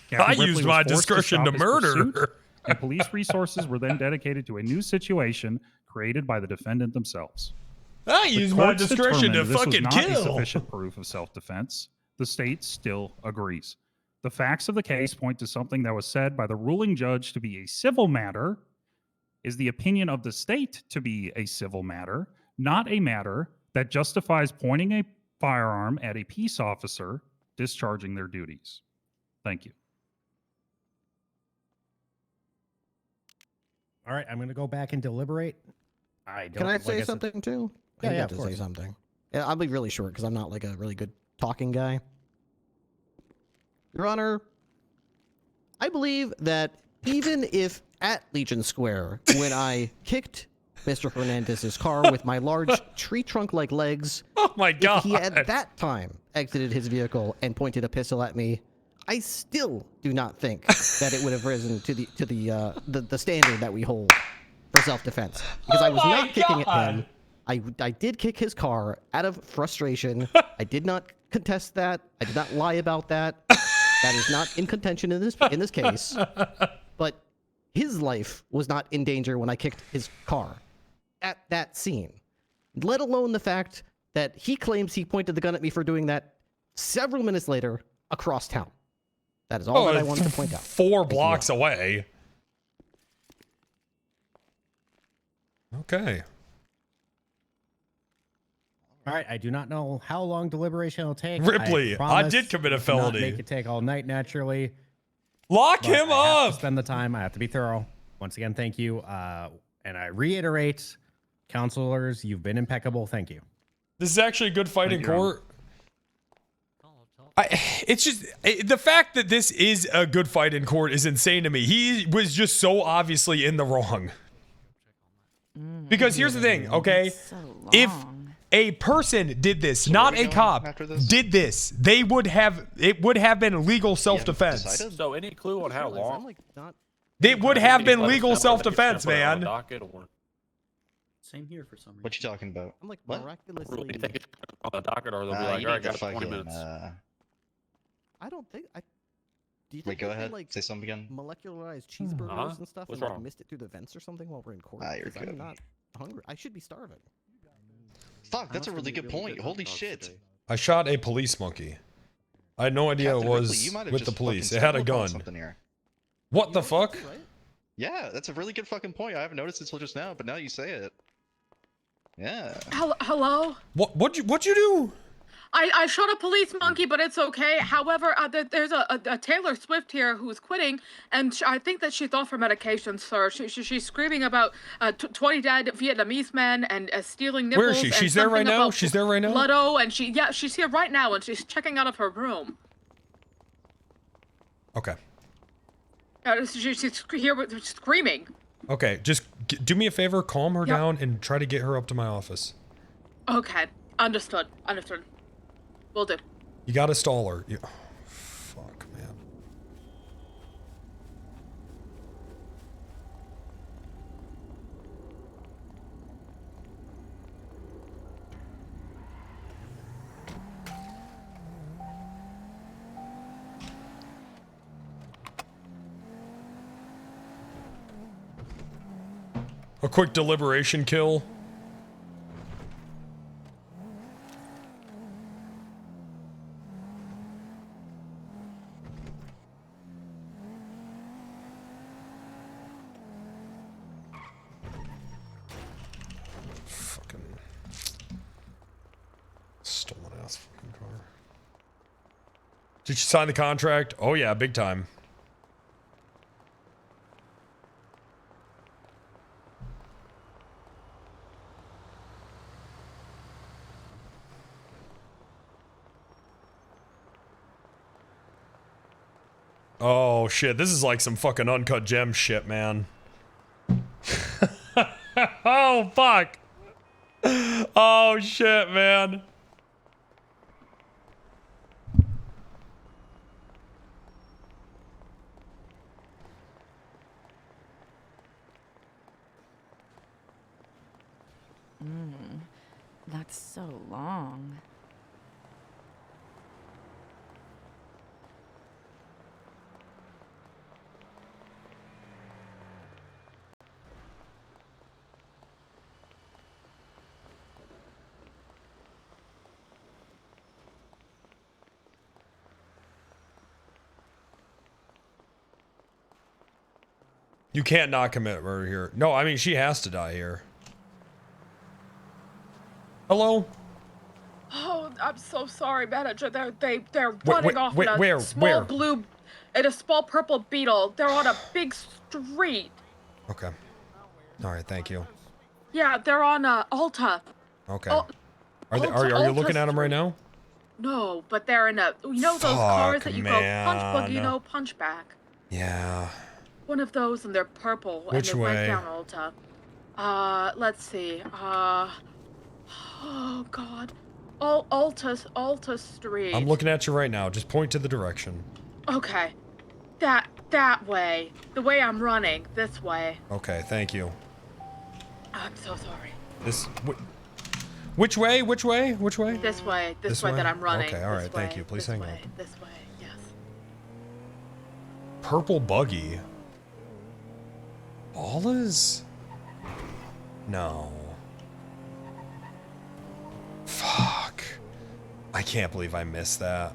Captain Ripley used was my forced discretion stop to his murder. pursuit, and police resources were then dedicated to a new situation created by the defendant themselves. I The used my courts discretion to determined this was fucking not a kill. sufficient proof of self-defense. The state still agrees. The facts of the case point to something that was said by the ruling judge to be a civil matter, is the opinion of the state to be a civil matter, not a matter that justifies pointing a firearm at a peace officer discharging their duties. Thank you. All right, I'm going to go back and deliberate. I don't. Can I like say said- something too? Yeah, I yeah, have of to course. say something. Yeah, I'll be really short because I'm not like a really good talking guy. Your Honor, I believe that even if at Legion Square, when I kicked Mr. Hernandez's car with my large tree trunk-like legs, oh my God, if he at that time exited his vehicle and pointed a pistol at me, I still do not think that it would have risen to the standard that we hold for self-defense. Because I was not kicking at him. I did kick his car out of frustration. I did not contest that. I did not lie about that. That is not in contention in this case. But his life was not in danger when I kicked his car at that scene. Let alone the fact that he claims he pointed the gun at me for doing that several minutes later across town. That is all that I wanted to point out. 4 blocks away. Okay. All right, I do not know how long deliberation will take. Ripley, I promise did commit a to not felony. Make it take all night, naturally. Lock But him I have up. to spend the time. I have to be thorough. Once again, thank you. And I reiterate, counselors, you've been impeccable. Thank you. This is actually a good fight in court. It's just the fact that this is a good fight in court is insane to me. He was just so obviously in the wrong. Because here's the thing, okay? If a person did this, not a cop, did this, it would have been legal self-defense. So any clue on how long? It would have been legal self-defense, man. Same here for some reason. What you talking about? I'm like What? miraculously. You think it's on the docket, or they'll be like, you all need right, to got 20 fucking, minutes. I don't think I. Do you Wait, think go they can, ahead. like Say something again. molecularized cheeseburgers Huh? and stuff What's and like wrong? missed it through the vents or something while we're in court? Ah, you're 'Cause I'm good. not hungry. I should be starving. Fuck, that's a really good point. Holy shit. I shot a police monkey. I had no idea Captain it Ripley, was you might have with the just police. fucking It had a stumbled upon gun. something here. What the fuck? Yeah, that's a really good fucking point. I haven't noticed it until just now, but now you say it. Yeah. Hello? What'd you do? I shot a police monkey, but it's okay. However, there's a Taylor Swift here who's quitting, and I think that she's off her medication, sir. She's screaming about 20 dead Vietnamese men and stealing nipples. Where is she? and She's there right something now? about She's there right now? Bloodo, and she's here right now, and she's checking out of her room. Okay. She's here screaming. Okay, just do me a favor, calm her Yeah. down and try to get her up to my office. Okay, understood. Will do. You gotta stall her. You, fuck, man. A quick deliberation kill. Fucking stolen ass fucking car. Did you sign the contract? Oh yeah, big time. Oh shit, this is like some fucking uncut gem shit, man. Oh fuck. Oh shit, man. That's so long. You can't not commit murder here. No, I mean, she has to die here. Hello? Oh, I'm so sorry, manager. They're Wait, running off in a where? small blue, in a small purple beetle. They're on a big street. Okay. All right, thank you. Yeah, they're on Alta. Okay. Al- Are you Alta looking at them right Street. now? No, but they're in a, you know those Fuck, cars that you go punch buggy, man. punch back. Yeah. One of those, and they're purple, Which and they way? went down Alta. Let's see. Oh God, Alta Street. I'm looking at you right now. Just point to the direction. Okay, that way. The way I'm running, this way. Okay, thank you. I'm so sorry. Which way? Which way? Which way? This way. This way that I'm running. Okay, all right, This thank way, you. Please this hang way, on. This way, yes. Purple buggy. Ballas? No. Fuck. I can't believe I missed that.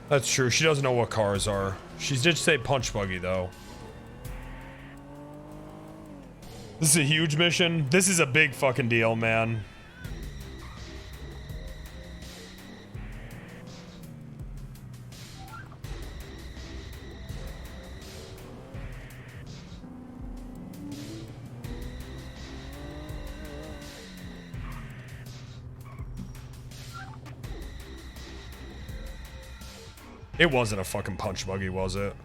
That's true. She doesn't know what cars are. She did say punch buggy, though. This is a huge mission. This is a big fucking deal, man. It wasn't a fucking punch buggy, was it?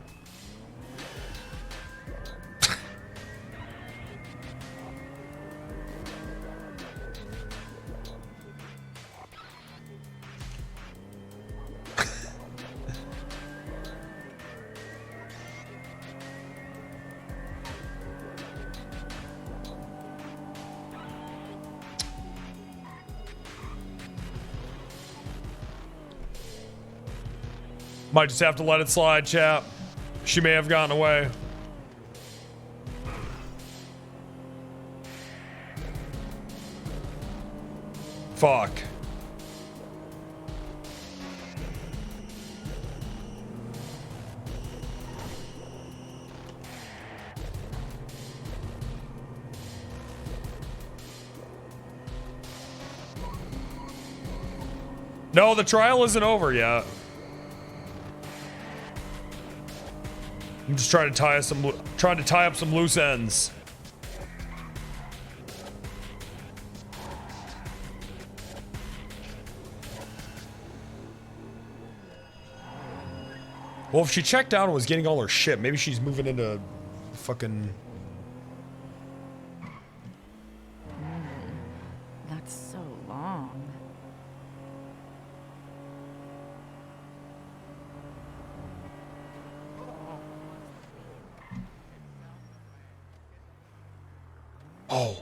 Might just have to let it slide, chap. She may have gotten away. Fuck. No, the trial isn't over yet. I'm just trying to tie up some loose ends. Well, if she checked out and was getting all her shit, maybe she's moving into fucking. That's so long. Oh.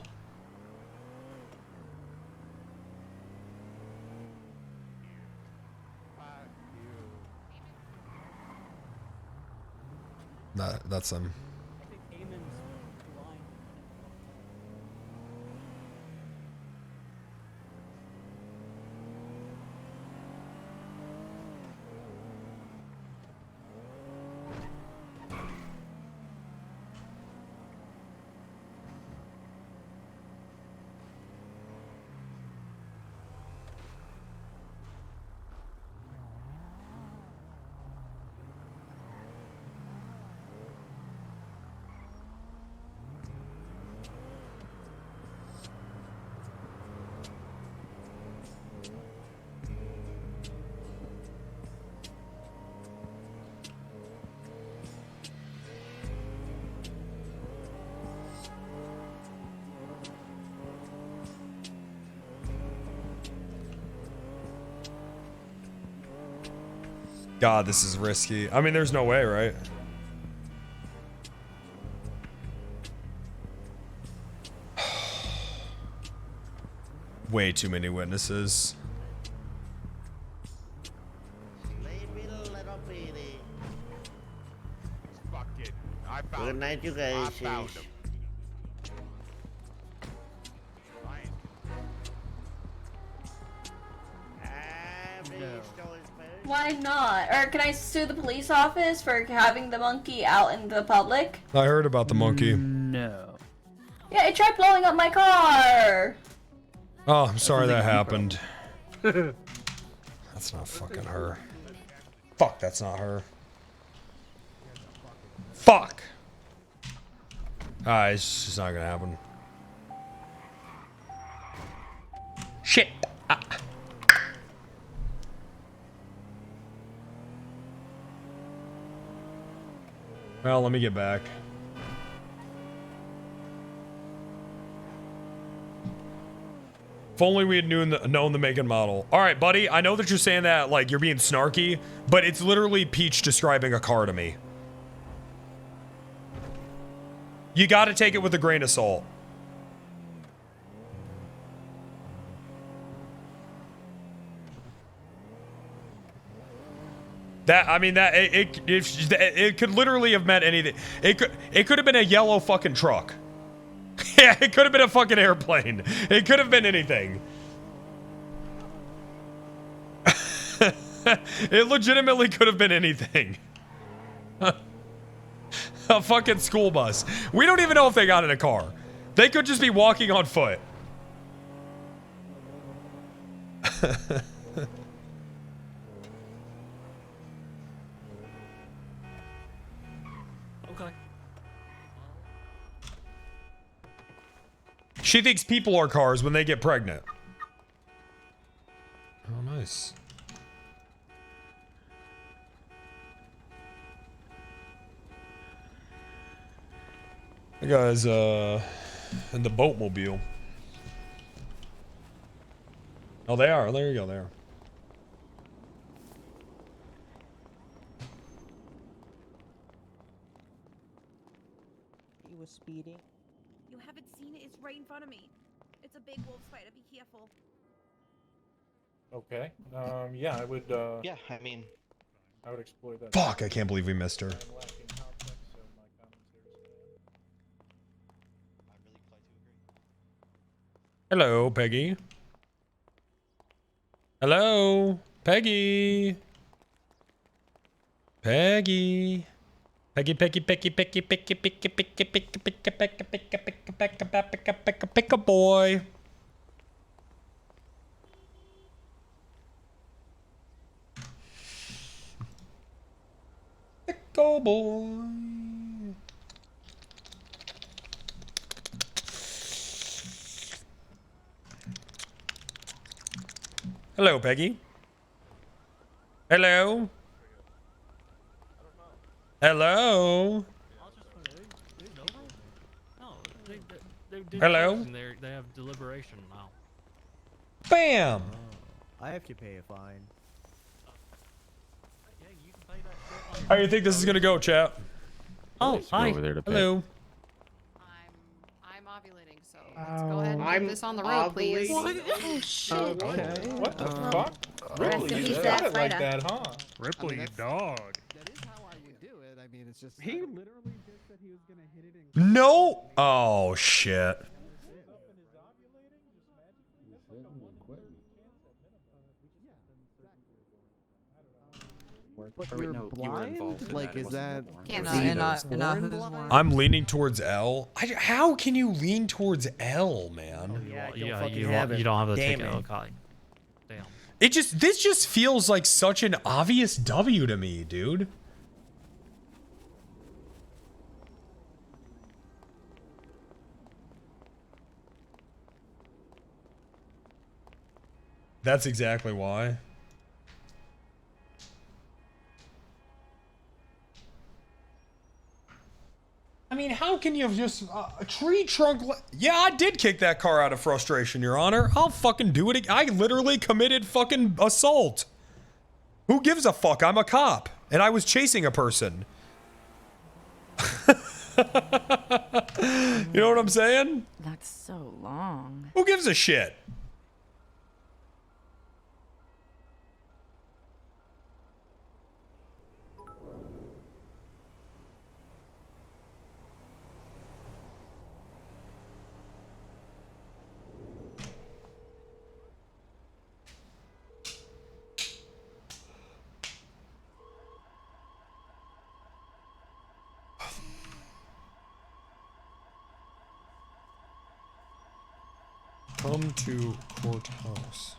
That's them. God, this is risky. I mean, there's no way, right? Way too many witnesses. Good night, you guys. Why not? Or can I sue the police office for having the monkey out in the public? I heard about the monkey. No. Yeah, it tried blowing up my car. Oh, I'm sorry that happened. That's not fucking her. Fuck, that's not her. Fuck! It's just not gonna happen. Shit! Well, let me get back. If only we had known the make and model. All right, buddy, I know that you're saying that like you're being snarky, but it's literally Peach describing a car to me. You gotta take it with a grain of salt. That, I mean, that it could literally have meant anything. It could have been a yellow fucking truck. Yeah, it could have been a fucking airplane. It could have been anything. It legitimately could have been anything. A fucking school bus. We don't even know if they got in a car. They could just be walking on foot. Okay. She thinks people are cars when they get pregnant. Oh, nice. The guy's in the boatmobile. Oh, they are. There you go. There. He was speeding. You haven't seen it. It's right in front of me. It's a big wolf spider. Be careful. Okay. Yeah, I would. Yeah, I mean, I would explore that. Fuck! I can't believe we missed her. Hello, Peggy. Hello, Peggy. Peggy. Peggy, Peggy, Peggy, Peggy, Peggy, Peggy, Peggy, Peggy, Peggy, Peggy, Peggy, Peggy, boy. Go boy. Hello, Peggy. Hello. Hello. Hello? They have deliberation now. Bam. I have to pay a fine. How do you think this is gonna go, chat? Oh, hi. Over there to pay. Hello. I'm ovulating, so let's go ahead and get this on the road, please. Oh, shit. Okay. What the fuck? Rest Really? in You peace, got that it like spider. that, huh? Ripley, you dog. That is how I would do it. I mean, it's just. He literally just said he was gonna hit it and. No. Oh shit. But you're blind? Like, is that. I'm leaning towards L. How can you lean towards L, man? You don't have the ticket. Okay. Damn. This just feels like such an obvious W to me, dude. That's exactly why. I mean, how can you just a tree trunk? Yeah, I did kick that car out of frustration, Your Honor. I'll fucking do it. I literally committed fucking assault. Who gives a fuck? I'm a cop, and I was chasing a person. You know what I'm saying? That's so long. Who gives a shit? Come to courthouse.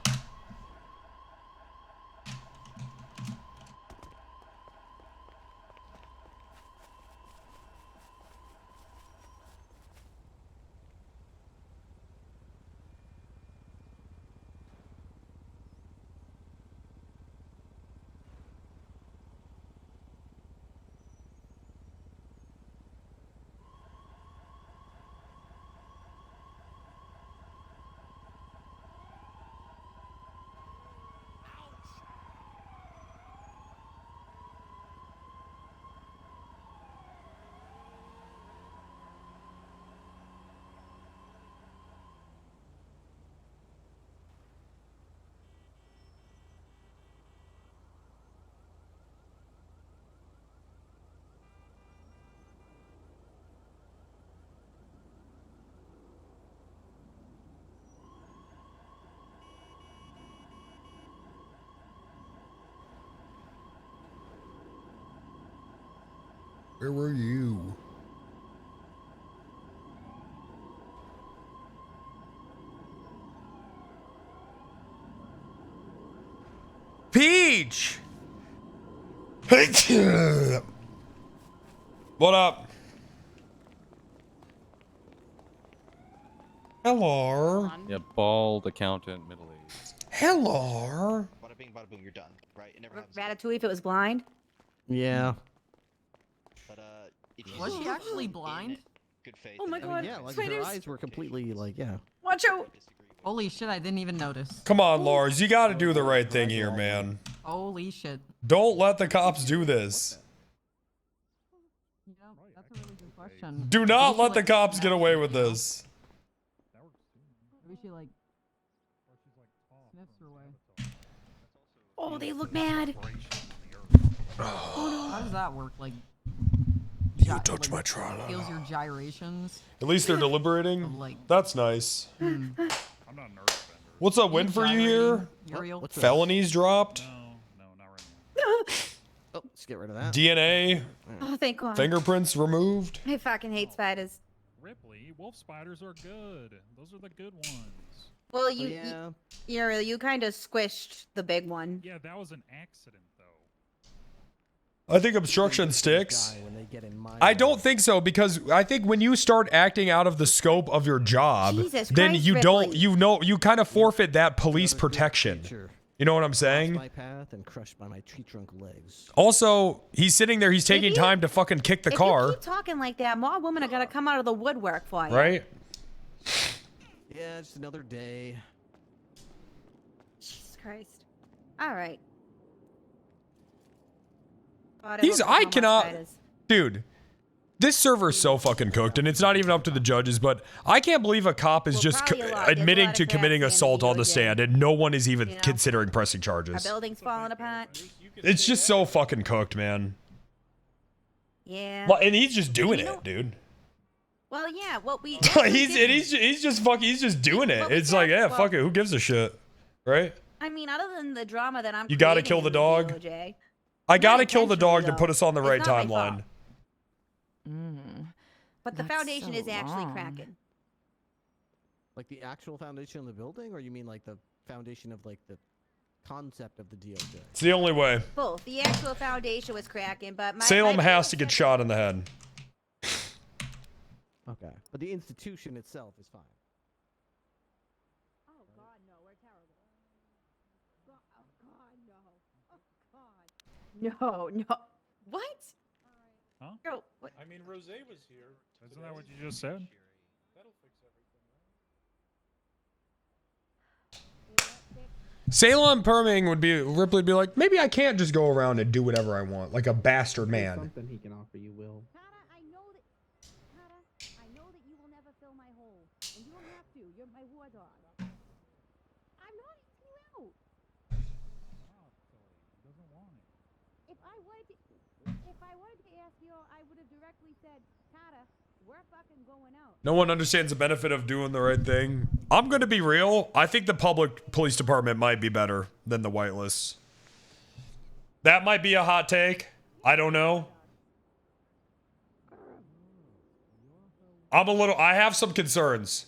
Where were you? Peach! What up? Hello. Yeah, bald accountant, middle aged. Hello. Bada bing, bada boom, you're done, right? It never happens. Ratatouille if it was blind. Yeah. But if you Was she do actually in blind? good faith. Oh my I mean, god. yeah, like Spiders. her eyes were completely like, yeah. Watch out. Holy shit, I didn't even notice. Come on, Lars. You gotta do the right thing here, man. Holy shit. Don't let the cops do this. You know, that's a really good question. Do not let the cops get away with this. Maybe she like sniffs her way. Oh, they look mad. How does that work? Like, You touch my trala. feels your gyrations. At least they're deliberating. That's nice. I'm not a nervous bender. What's a win for you here? Uriel. What's Felonies dropped. No, not right Oh, let's get rid of that. DNA. Oh, thank God. Fingerprints removed. I fucking hate spiders. Ripley, wolf spiders are good. Those are the good ones. Well, Yeah. you kind of squished the big one. Yeah, that was an accident, though. I think obstruction sticks. Guy when they get in my I don't think so, because I think when you start acting out of the scope of your job, Jesus then Christ, you don't, Ripley. you kind of forfeit that police protection. You know what I'm Crossed saying? my path and crushed by my tree trunk legs. Also, he's sitting there, he's taking time to fucking kick the If car, you keep talking like that, more women are gonna come out of the woodwork for you. right? Yeah, just another day. Jesus Christ. All right. God, He's, hope I there's no more cannot, spiders. dude, this server's so fucking cooked, and it's not even up to the judges, but I can't believe a cop is Well, just probably a lot. There's a admitting lot to of committing cracks in assault on the DOJ. stand, and no one is even You know? considering pressing Our charges. building's falling apart. It's just so fucking cooked, man. Yeah. Well, and he's just doing You know- it, dude. Well, yeah. What we he's just doing it. But we It's like, can't- yeah, well- fuck it. Who gives a shit, right? I mean, other than the drama that I'm You gotta creating kill the in dog. DOJ, I gotta Not kill the dog to intentionally, put us on the though. right It's not my timeline. fault. But the That's foundation so is actually long. cracking. Like the actual foundation of the building, or you mean like the foundation of like the concept of the DOJ? It's the only way. Both. The actual foundation was cracking, but Salem has to get shot in the head. Okay, but the institution itself is fine. Oh God, no, we're terrible. Oh God, no. Oh God. No, no. What? Huh? Girl, what? I mean, Rose was here. Isn't that what you just said? That'll fix everything, right? Salem perming would be Ripley would be like, maybe I can't just go around and do whatever I want, like a bastard There's man. something he can offer you, Will. I know that you will never fill my hole, and you don't have to. You're my war dog. I'm not eating you out. If I wanted to ask you, I would have directly said, Tata, we're fucking going out. No one understands the benefit of doing the right thing. I'm gonna be real. I think the public police department might be better than the whitelists. That might be a hot take. I don't know. I have some concerns.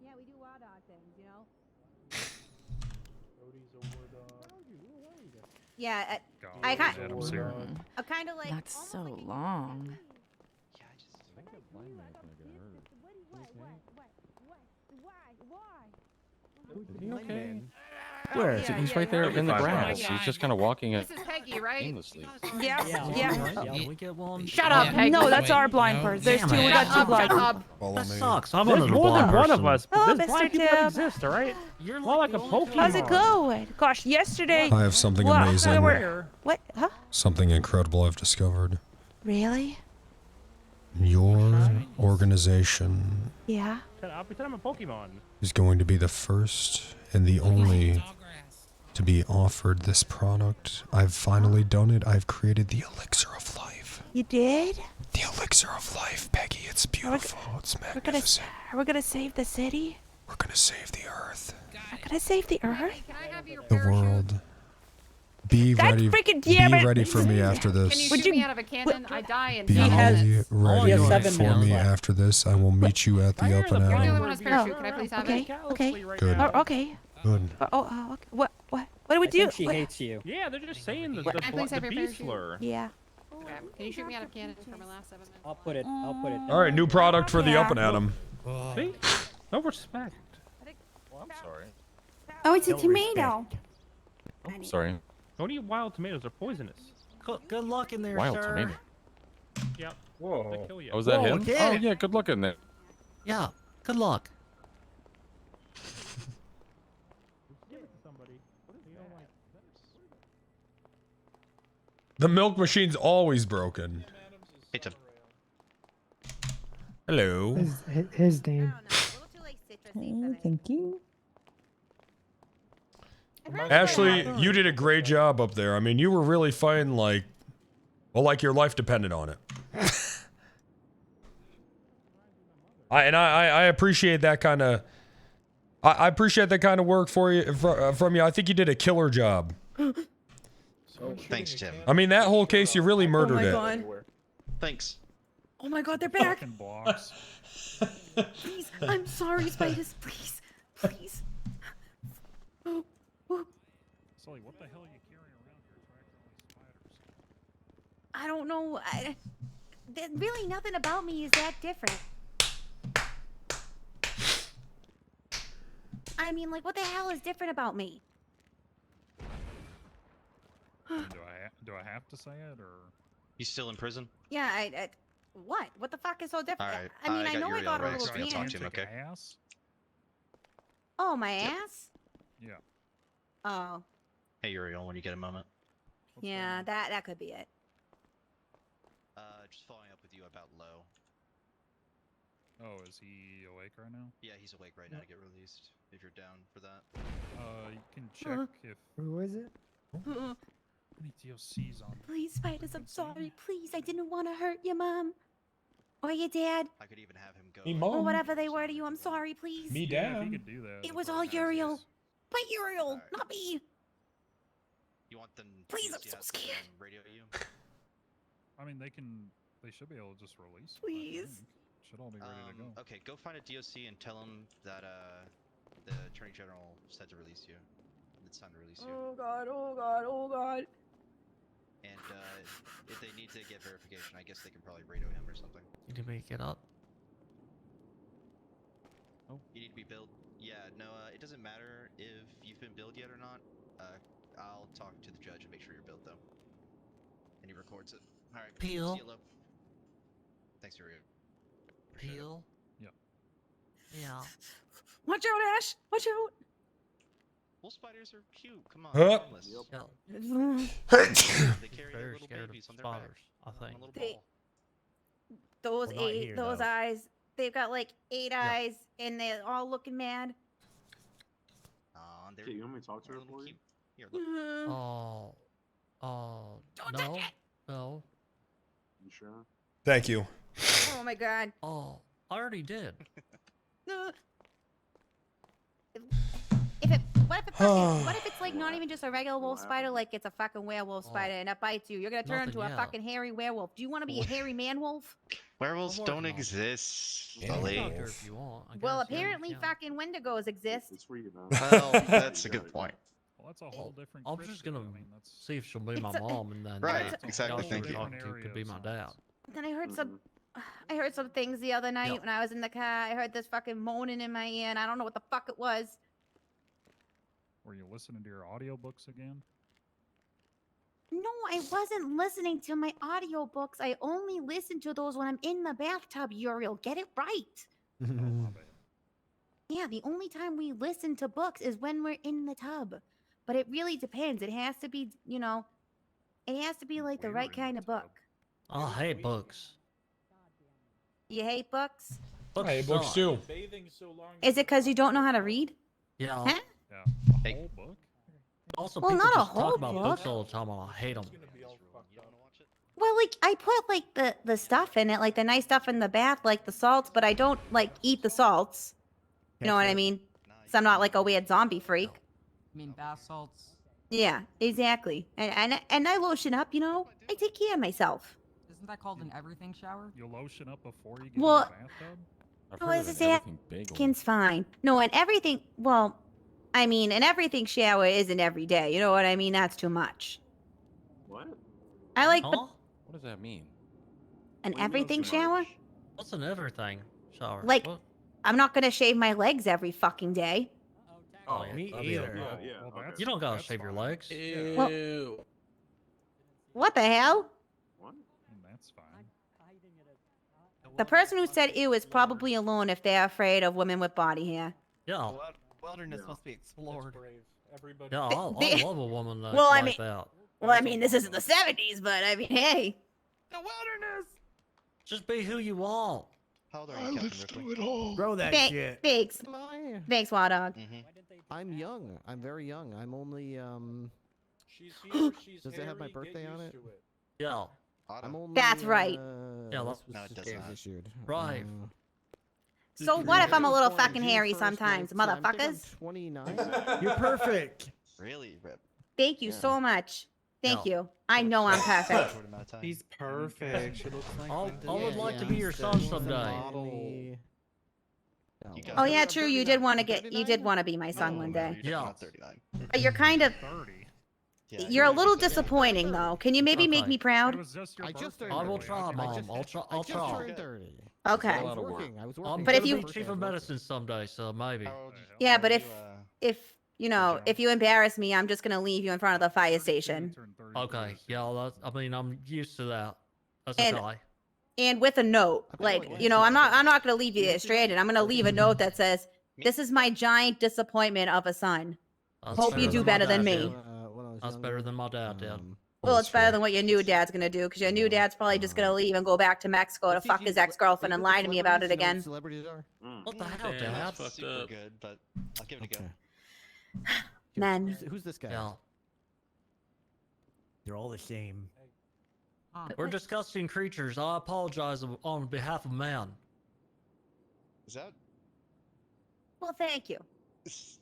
Yeah, we do war dog things, you know? Yeah, I kind of like. That's so long. Is he okay? Where? Yeah, he's right there in the grass. He's just kind of walking This is Peggy, right? aimlessly. Yeah. Can we get one? Shut up, Peggy. No, that's our blind person. There's two. We got two blind. That sucks. I'm There's another more than blind one person. of us. Oh, There's blind Mr. people that Tim. exist, all right? You're more like a Pokemon. How's it going? Gosh, yesterday. I have something Well, amazing. What? Huh? Something incredible I've discovered. Really? Your organization Yeah. I'll pretend I'm a Pokemon. is going to be the first and the only to be offered this product. I've finally done it. I've created the elixir of life. You did? The elixir of life, Peggy. It's beautiful. It's magnificent. We're gonna save the city. We're gonna save the earth. We're gonna save the earth. The world. Be That's ready. freaking Be damn it. ready for me after Can you this. shoot me out of a cannon? I die in Be 7 minutes. ready seven for minutes me left. after this. I will meet you at the up and You're the only out. one who's parachute. Can I please have Okay. it? Okay. Good. Oh, okay. Good. Okay. What do we do? She What- hates you. Yeah, they're just saying the Can I please have your bee parachute? slur. Yeah. Okay. Can you shoot me out of cannon for my last 7 minutes? I'll put it. All right, new product for the up and at 'em. See? No respect. Well, I'm sorry. Oh, it's a tomato. I'm sorry. Don't eat wild tomatoes. They're poisonous. Good luck in there, Wild sir. tomato. Yep. Whoa. They kill you. Oh, was that him? kid. Oh, yeah. Good luck in there. Yeah. Good luck. Give it to somebody. You don't like. The milk machine's always broken. Hey, Tim. Hello. His name. Oh, thank you. Ashley, you did a great job up there. I mean, you were really fighting like your life depended on it. I appreciate that kind of. I appreciate that kind of work for you from you. I think you did a killer job. Thanks, Tim. I mean, that whole case, you really murdered it. God. Thanks. Oh my god, they're back. Blocks. Please, I'm sorry, Spiders. Please, please. Oh, oh. Sully, what the hell are you carrying around here? Tracking spiders. I don't know. There's really nothing about me is that different. I mean, like, what the hell is different about me? Do I have to say it or? You still in prison? Yeah, what? What the fuck is so different? All right. I mean, I got know I Uriel got a Rex. little We'll talk tan. to him, okay? Ass? Oh, my ass? Yeah. Oh, Hey, Uriel, when you get a moment. yeah, that could be it. Just following up with you about Lowe. Oh, is he awake right now? Yeah, he's awake right now to get released. If you're down for that. You can check if Who is it? any DOC's on. Please, Spiders, I'm sorry. Please, I didn't want to hurt your mom. Or your dad. I could even have him go. Me Or mom. whatever they were to you. I'm sorry, please. Me Yeah, if dad. he could do that. It was all Uriel. But Uriel, not me. You want them? Please, I'm DOC so has to scared. Radio you? I mean, they should be able to just release. it, I Please. think. Should all be ready to go. Okay, go find a DOC and tell him that the Attorney General said to release you. It's time to release you. Oh god, oh god, oh god. And if they need to get verification, I guess they can probably radio him or something. You need me to get up? Oh. You need to be billed? Yeah, no, it doesn't matter if you've been billed yet or not. I'll talk to the judge and make sure you're billed, though. And he records it. Alright, Peel. see you, Lo. Thanks, Uriel. Peel? Yeah. Yeah. Watch out, Ash! Watch out! Wolf spiders are cute. Come on. Huh? harmless. Yeah. They carry Very little scared of babies on their back. spiders, I think. On a little They- ball. Those Well, not eight, here, those though. eyes, they've got like 8 eyes, and they're all looking mad. Aw, they're You want me to talk to her little for you? cute. Here, look. Oh. Oh. No. No. You sure? Thank you. Oh my god. Oh. I already did. What if it's like not even just a regular wolf spider, like it's a fucking werewolf spider and it bites you? You're gonna turn into a fucking hairy werewolf. Do you want to be a hairy man wolf? Werewolves I'm don't working on it. exist, Yeah. Sully. Doctor, if you want, I Well, guess, yeah, apparently yeah. fucking wendigos exist. It's for you, man. Well, that's a good point. Well, that's a whole different. I'm just gonna that's... see if she'll be my It's a- mom, and then Right, the exactly, guy thank she's you. talking to could be my dad. Then I heard some things the other night Yep. when I was in the car. I heard this fucking moaning in my ear, and I don't know what the fuck it was. Were you listening to your audiobooks again? No, I wasn't listening to my audiobooks. I only listen to those when I'm in the bathtub, Uriel. Get it right. Yeah, the only time we listen to books is when we're in the tub. But it really depends. It has to be, you know, it has to be like the right kind of book. I hate books. You hate books? Books I hate books suck. too. Is it because you don't know how to read? Yeah. Huh? Yeah. Hey. A whole book? Also, Well, people not a just whole talk about books book. all the time, and I hate them. Well, like I put like the stuff in it, like the nice stuff in the bath, like the salts, but I don't like eat the salts. You know what I mean? So I'm not like a weird zombie freak. I mean, bath salts. Yeah, exactly. And I lotion up, you know. I take care of myself. Isn't that called an everything shower? You lotion up before you get Well, in the bathtub? I've Oh, heard is of it an that everything bagel. skin's fine. No, and everything. Well, I mean, an everything shower isn't every day. You know what I mean? That's too much. What? I like Huh? What does that mean? an everything shower. What's an everything shower? Like, What? I'm not gonna shave my legs every fucking day. Oh, me that'd be either. okay. Yeah, Well, okay. You don't gotta that's shave your fine. legs. Ew. What the hell? What? That's fine. The person who said ew is probably alone if they're afraid of women with body hair. Yeah. Wilderness must be explored. Yeah, I love a woman that, Well, I like mean- that. Well, I mean, this isn't the 70s, but I mean, hey. The wilderness. Just be who you want. How old are you, Captain Ripley? Grow that Thank- shit. Thanks. Am I? Thanks, Wild Dog. I'm young. I'm very young. I'm only She's here, she's Does it have my hairy, birthday get on used it? to it. Yeah. I'm only. That's right. Yeah, this no, was it does just not. issued. Right. So what if I'm a little fucking hairy sometimes, motherfuckers? 29. You're perfect. Really, Rip? Thank you Yeah. so much. Thank No. you. I know I'm perfect. Short amount of time. He's perfect. She looks like I would like to be your son someday. You got Oh it. yeah, true. You did want to be my son Oh, one no, day. You're Yeah. not 39. But you're kind of, 30. Yeah, you're a little 37. disappointing though. Can you maybe make Okay. me It proud? was just your I just birthday. turned I will Lily. try, can- Mom. I'll try. I'll I just try. turned 30. Okay. I was working. I was working. I'm But gonna if you- be chief of medicine someday, so maybe. How old Yeah, are but you, if you know, if you embarrass me, I'm just gonna leave you in front of the fire station. Turned 30 Okay. years. Yeah. That's, I mean, I'm used to that. That's And- okay. And with a note, like, you know, I'm not gonna leave you there stranded. I'm gonna leave a note that says, "This is my giant disappointment of a son." That's Hope you do my better than dad me. did. When I was That's better younger, than my dad did. Well, it's better than what your new dad's gonna do, because your new dad's probably just gonna leave and go back to Mexico to fuck his ex-girlfriend and lie to me about it again. Celebrities are. What the hell, Damn, Dad? that's super good, but I'll give it a go. Men. Who's this guy? Yeah. They're all the same. We're disgusting creatures. I apologize on behalf of man. Is that? Well, thank you. Is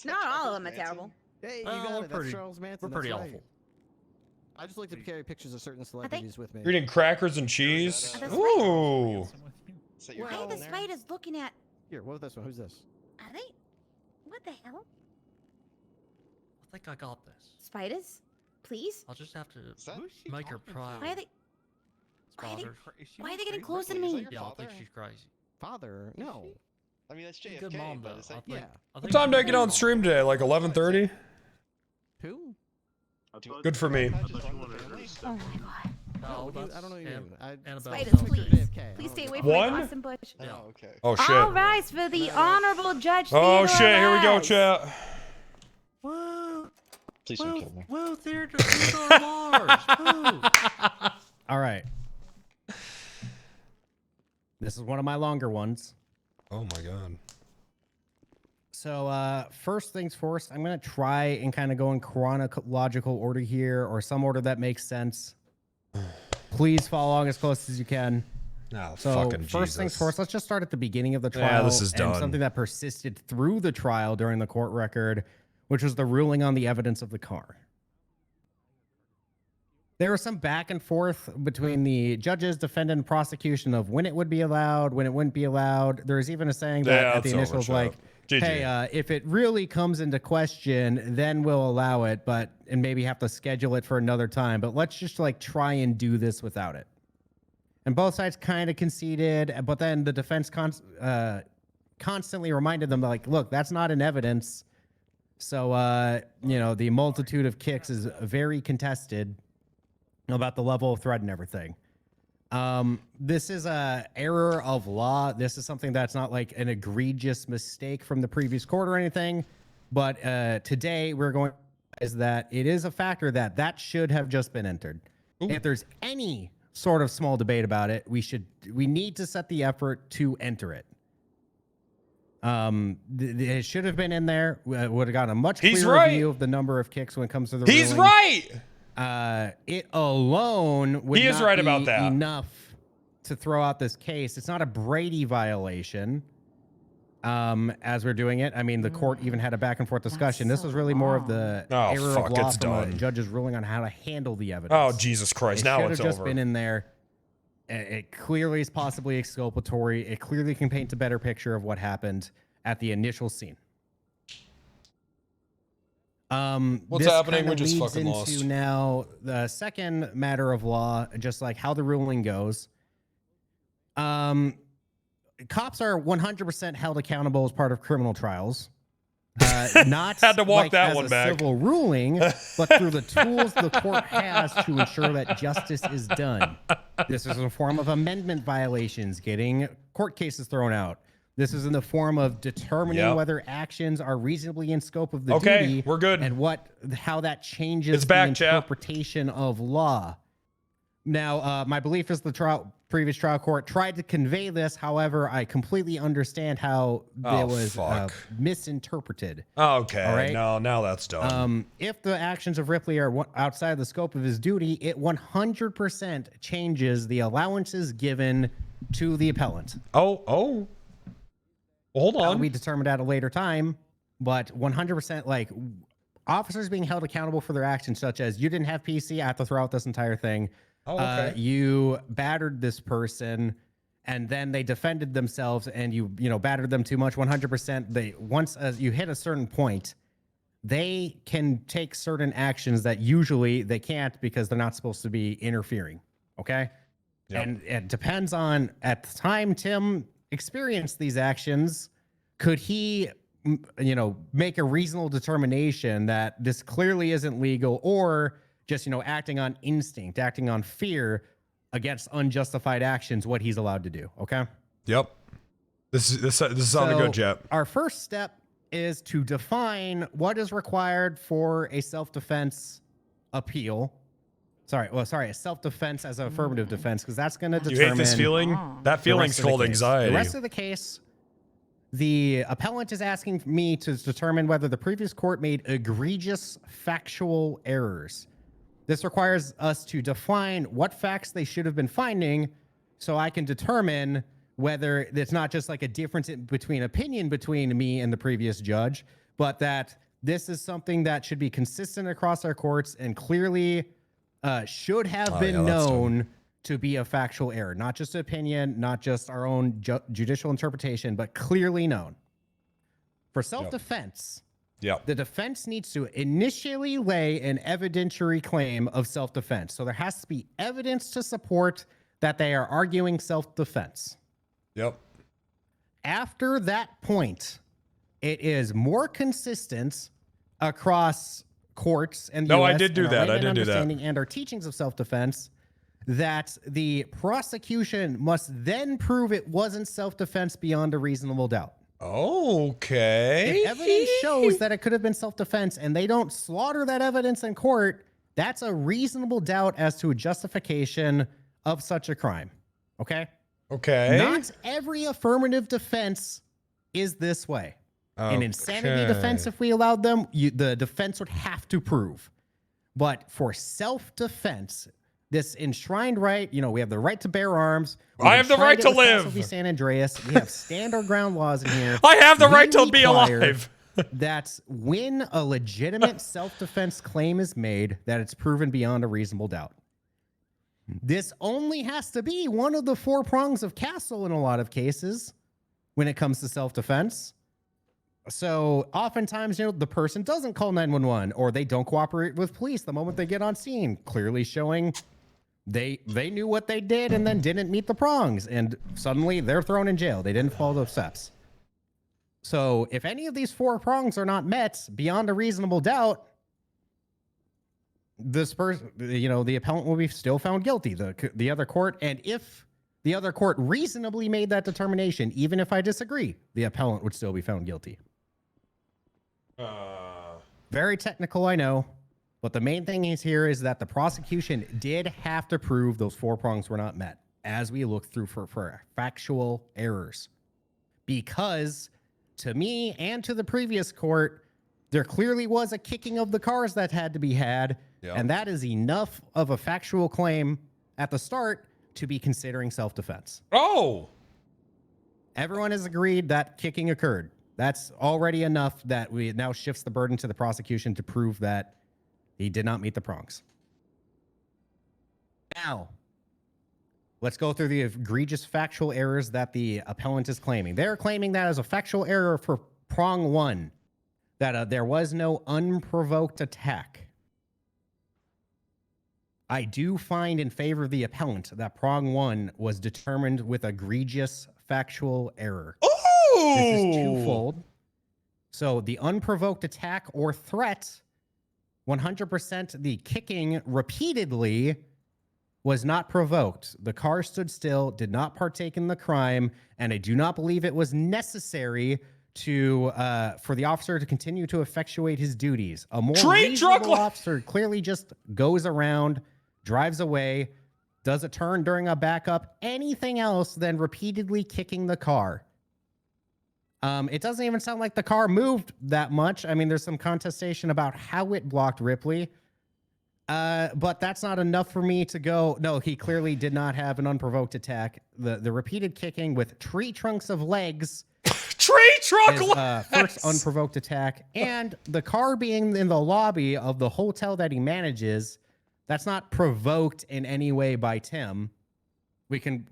Not that all of Charles them are Manson? terrible. Hey, you Well, got we're it. That's pretty- Charles Manson. We're pretty that's right. awful. I just like to carry pictures of certain celebrities with me. You're eating crackers and cheese. That's Ooh. Is that your Why are phone the there? spiders looking at? Here, what was this one? Who's this? Are they? What the hell? I think I got this. Spiders? Please? I'll just have to that- make her proud. Why are they? Why are they, Spiders. why are they getting closer to Ripley, is me? that Yeah, your I think father? she's crazy. Father? No. I mean, that's She's a JFK, good mom, but though. is I that... think, Yeah. I What think time she's did I a get good on mom. stream today? Like 11:30? Who? Good for me. Can I just run the family? Oh my god. No, I that's don't know what you mean. Annabelle. Spiders, Sells. please. JFK. Please stay away I from One? my Austin Bush. Yeah. Oh, okay. Oh shit. All rise for the Honorable Judge Oh Theodore shit, here we go, Raz. chat. Woo! Please don't kill me. Woo! Theodore Mars! Woo! All right. This is one of my longer ones. Oh my god. So first things first, I'm going to try and kind of go in chronological order here, or some order that makes sense. Please follow along as close as you can. Oh, so fucking first things Jesus. first, let's just start at the beginning of the trial. Yeah, this is and done. something that persisted through the trial during the court record, which was the ruling on the evidence of the car. There was some back and forth between the judges, defendant, and prosecution of when it would be allowed, when it wouldn't be allowed. There's even a saying that Yeah, at the it's initial was over, like, shut up. hey, if it really comes into question, then we'll allow it, and maybe have to schedule it for another time. But let's just like try and do this without it. And both sides kind of conceded, but then the defense constantly reminded them, like, look, that's not in evidence. So, you know, the multitude of kicks is very contested about the level of threat and everything. This is a error of law. This is something that's not like an egregious mistake from the previous court or anything. But today we're going is that it is a factor that should have just been entered. Ooh. If there's any sort of small debate about it, we need to set the effort to enter it. It should have been in there. Would have gotten a much clearer view of the number of kicks when it comes to the He's ruling. right. It alone would He is not right be about that. enough to throw out this case. It's not a Brady violation. As we're doing it, I mean, the court even had a back and forth discussion. This was really more of the error of law from a judge's ruling on how to handle the evidence. Oh, Jesus Christ. Now it's It should have just over. been in there. It clearly is possibly exculpatory. It clearly can paint a better picture of what happened at the initial scene. What's this happening? kinda We just leads fucking into lost. Now the second matter of law, just like how the ruling goes. Cops are 100% held accountable as part of criminal trials. Not Had to walk like that as one a back. civil ruling, but through the tools the court has to ensure that justice is done. This is in the form of amendment violations, getting court cases thrown out. This is in the form of determining whether actions are reasonably in scope of the duty. We're good. And how that changes It's back, the interpretation of law. Now, my belief is the previous trial court tried to convey this. However, I completely understand how it was misinterpreted. Okay. All right? Now that's done. If the actions of Ripley are outside the scope of his duty, it 100% changes the allowances given to the appellant. Oh. Hold on. That'll be determined at a later time, but 100% like officers being held accountable for their actions, such as you didn't have PC, I have to throw out this entire thing. Oh, okay. You battered this person, and then they defended themselves, and you battered them too much. 100%. Once you hit a certain point, they can take certain actions that usually they can't because they're not supposed to be interfering. Okay, and it depends on at the time Tim experienced these actions. Could he, make a reasonable determination that this clearly isn't legal, or just, acting on instinct, acting on fear against unjustified actions, what he's allowed to do. Okay. Yep. This is sounding good, Jet. Our first step is to define what is required for a self-defense appeal. A self-defense as an affirmative defense, because that's going to determine. You hate this feeling? That feeling's called anxiety. The rest of the case, the appellant is asking me to determine whether the previous court made egregious factual errors. This requires us to define what facts they should have been finding, so I can determine whether it's not just like a difference between opinion between me and the previous judge, but that this is something that should be consistent across our courts and clearly should have been known to be a factual error. Not just opinion, not just our own judicial interpretation, but clearly known. For self-defense, the defense needs to initially lay an evidentiary claim of self-defense. So there has to be evidence to support that they are arguing self-defense. Yep. After that point, it is more consistent across courts and the No, I US did do and our that. I layman did do that. understanding and our teachings of self-defense that the prosecution must then prove it wasn't self-defense beyond a reasonable doubt. Okay. If evidence shows that it could have been self-defense and they don't slaughter that evidence in court, that's a reasonable doubt as to a justification of such a crime. Okay? Okay. Not every affirmative defense is this way. An insanity defense, if we allowed them, the defense would have to prove. But for self-defense, this enshrined right, we have the right to bear arms. I have the right to live. San Andreas. We have stand our ground laws in here. I have the right to be alive. That's when a legitimate self-defense claim is made that it's proven beyond a reasonable doubt. This only has to be one of the 4 prongs of Castle in a lot of cases when it comes to self-defense. So oftentimes, the person doesn't call 911 or they don't cooperate with police the moment they get on scene, clearly showing they knew what they did and then didn't meet the prongs, and suddenly they're thrown in jail. They didn't follow those steps. So if any of these 4 prongs are not met beyond a reasonable doubt, this person, the appellant will be still found guilty. The other court, and if the other court reasonably made that determination, even if I disagree, the appellant would still be found guilty. Very technical, I know. But the main thing is that the prosecution did have to prove those 4 prongs were not met as we look through for factual errors. Because to me and to the previous court, there clearly was a kicking of the cars that had to be had. Yep. And that is enough of a factual claim at the start to be considering self-defense. Oh! Everyone has agreed that kicking occurred. That's already enough that it now shifts the burden to the prosecution to prove that he did not meet the prongs. Now, let's go through the egregious factual errors that the appellant is claiming. They're claiming that as a factual error for prong 1, that there was no unprovoked attack. I do find in favor of the appellant that prong 1 was determined with egregious factual error. Ooh! This is twofold. So the unprovoked attack or threat, 100% the kicking repeatedly was not provoked. The car stood still, did not partake in the crime, and I do not believe it was necessary to for the officer to continue to effectuate his duties. A more reasonable officer clearly just goes around, drives away, does a turn during a backup, anything else than repeatedly kicking the car. It doesn't even sound like the car moved that much. I mean, there's some contestation about how it blocked Ripley. But that's not enough for me to go, no, he clearly did not have an unprovoked attack. The repeated kicking with tree trunks of legs. Tree trunk legs! First unprovoked attack. And the car being in the lobby of the hotel that he manages, that's not provoked in any way by Tim.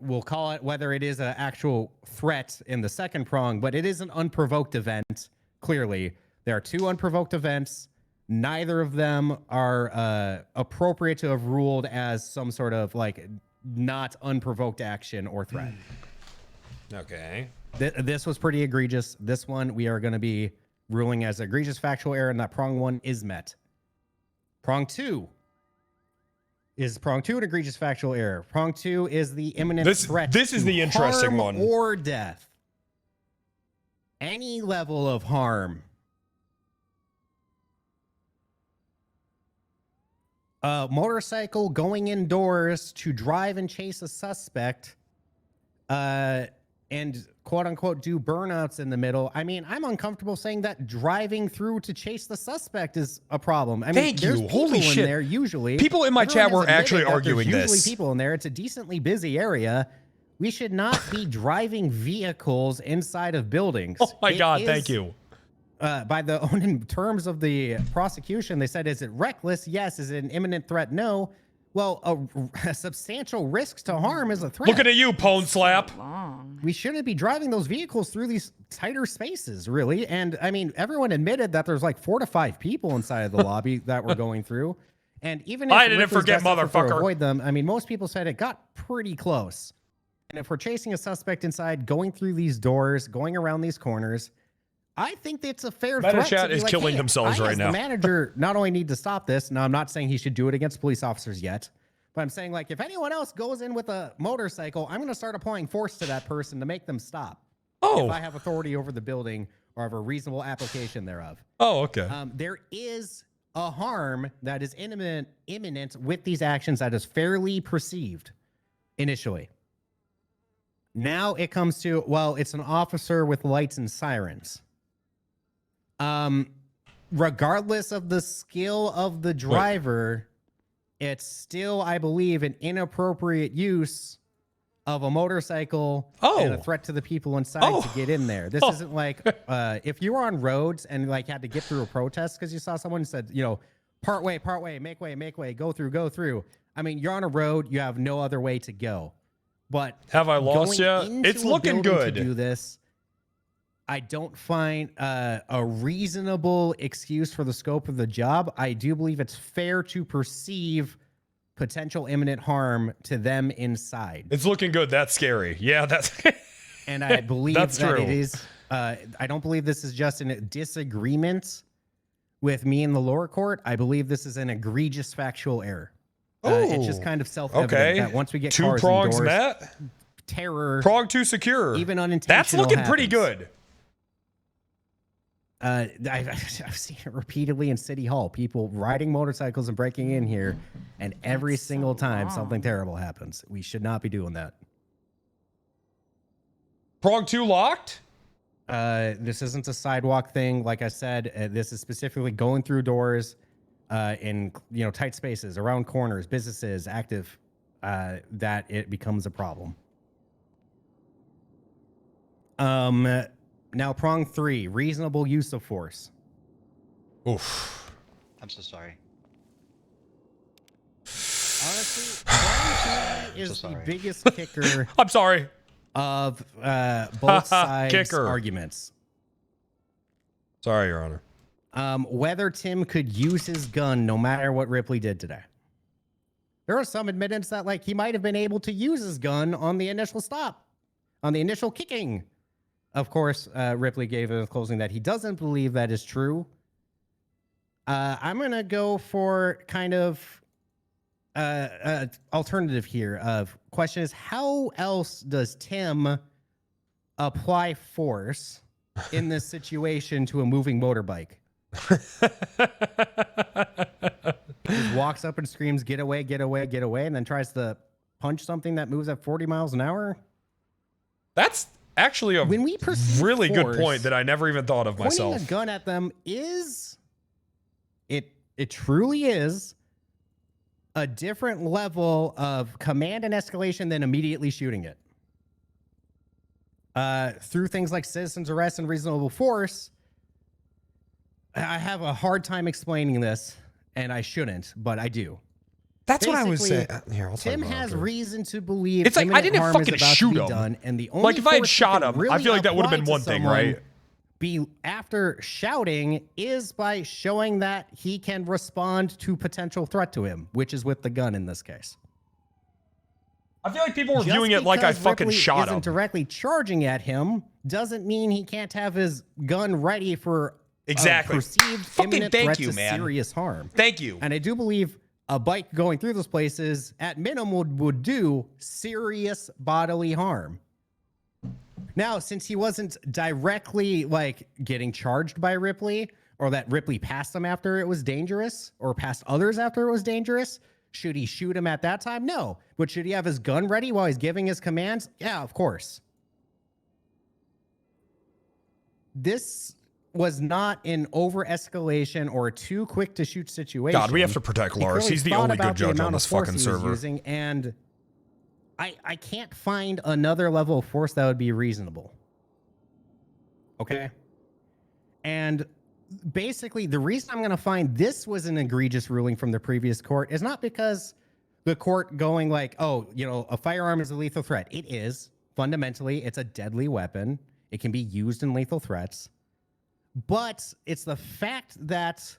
We'll call it whether it is an actual threat in the second prong, but it is an unprovoked event. Clearly, there are 2 unprovoked events. Neither of them are appropriate to have ruled as some sort of not unprovoked action or threat. Okay. This was pretty egregious. This one we are going to be ruling as egregious factual error, and that prong 1 is met. Prong 2. Is prong 2 an egregious factual error? Prong 2 is the imminent threat. This is the interesting one. Or death. Any level of harm. A motorcycle going indoors to drive and chase a suspect, and quote unquote do burnouts in the middle. I mean, I'm uncomfortable saying that driving through to chase the suspect is a problem. I mean, there's people in there usually. People in my chat were actually arguing there's this. Usually people in there. It's a decently busy area. We should not be driving vehicles inside of buildings. Oh my God, thank you. By the own terms of the prosecution, they said, is it reckless? Yes. Is it an imminent threat? No. Well, a substantial risk to harm is a threat. Looking at you, Pwn Slap. We shouldn't be driving those vehicles through these tighter spaces, really. And I mean, everyone admitted that there's like 4 to 5 people inside of the lobby that we're going through. And even if I didn't forget, motherfucker. To avoid them, I mean, most people said it got pretty close. And if we're chasing a suspect inside, going through these doors, going around these corners, I think it's a fair threat. Chat is killing themselves right now. The manager not only need to stop this. Now, I'm not saying he should do it against police officers yet, but I'm saying, if anyone else goes in with a motorcycle, I'm going to start applying force to that person to make them stop. Oh, Oh. if I have authority over the building or have a reasonable application thereof. Oh, okay. There is a harm that is imminent with these actions that is fairly perceived initially. Now it comes to, well, it's an officer with lights and sirens. Regardless of the skill of the driver, it's still, I believe, an inappropriate use of a motorcycle and a threat to the people inside to get in there. This isn't like if you were on roads and like had to get through a protest because you saw someone who said, you know, part way, make way, go through. I mean, you're on a road, you have no other way to go. But have I lost yet? It's looking good. To do this, I don't find a reasonable excuse for the scope of the job. I do believe it's fair to perceive potential imminent harm to them inside. It's looking good. That's scary. Yeah, that's. And I believe that's that true. it is. I don't believe this is just a disagreement with me in the lower court. I believe this is an egregious factual error. It's just kind of self-evident that once we get two cars prongs indoors, met. Terror. Prong 2 secure. Even unintentional. That's looking happens. pretty good. I've seen it repeatedly in City Hall. People riding motorcycles and breaking in here, and every single time something terrible happens. We should not be doing that. Prong 2 locked? This isn't a sidewalk thing. Like I said, this is specifically going through doors in tight spaces, around corners, businesses, active, that it becomes a problem. Now, prong 3, reasonable use of force. Oof. I'm so sorry. Honestly, prong 3 is the biggest kicker. I'm sorry. Of both sides' arguments. Sorry, Your Honor. Whether Tim could use his gun no matter what Ripley did today. There are some admittance that he might have been able to use his gun on the initial stop, on the initial kicking. Of course, Ripley gave in closing that he doesn't believe that is true. I'm going to go for kind of alternative here of question is, how else does Tim apply force in this situation to a moving motorbike? He just walks up and screams, get away, and then tries to punch something that moves at 40 miles an hour? That's actually a really good point that I never even thought of myself. Pointing a gun at them it truly is a different level of command and escalation than immediately shooting it. Through things like citizen's arrest and reasonable force, I have a hard time explaining this, and I shouldn't, but I do. That's what I was saying. Here, Tim has reason to believe it's like I didn't fucking shoot him. Done, and the only if I had shot him, really I feel like that would have been one thing, right? After shouting is by showing that he can respond to potential threat to him, which is with the gun in this case. I feel like people were viewing it like I fucking shot him. Directly charging at him doesn't mean he can't have his gun ready for perceived imminent threat to serious harm. Thank you. And I do believe a bike going through those places at minimum would do serious bodily harm. Now, since he wasn't directly getting charged by Ripley, or that Ripley passed him after it was dangerous, or passed others after it was dangerous, should he shoot him at that time? No. But should he have his gun ready while he's giving his commands? Yeah, of course. This was not an over-escalation or a too quick-to-shoot situation. God, we have to protect Lars. He's the only good judge on this fucking server. And I can't find another level of force that would be reasonable. Okay? And basically, the reason I'm going to find this was an egregious ruling from the previous court is not because the court going a firearm is a lethal threat. It is. Fundamentally, it's a deadly weapon. It can be used in lethal threats. But it's the fact that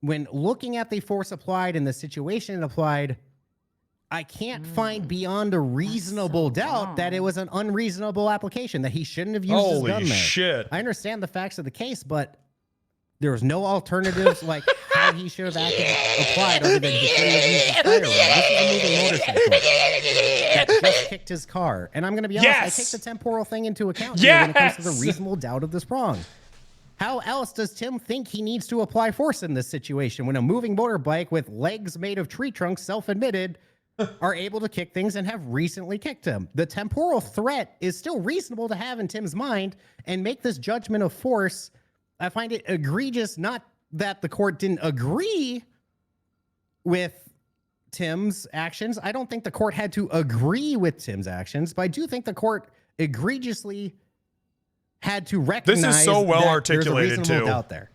when looking at the force applied and the situation applied, I can't find beyond a reasonable doubt that it was an unreasonable application, that he shouldn't have used his gun there. Holy shit. I understand the facts of the case, but there was no alternatives how he should have applied other than he should have used his firearm. This is a moving motorcycle that just kicked his car. And I'm going to be honest, Yes! I take the temporal thing into account here when it comes to the Yes! reasonable doubt of this prong. How else does Tim think he needs to apply force in this situation when a moving motorbike with legs made of tree trunks, self-admitted, are able to kick things and have recently kicked him? The temporal threat is still reasonable to have in Tim's mind and make this judgment of force. I find it egregious, not that the court didn't agree with Tim's actions. I don't think the court had to agree with Tim's actions, but I do think the court egregiously had to recognize This is so well that articulated, there's a reasonable too. doubt there,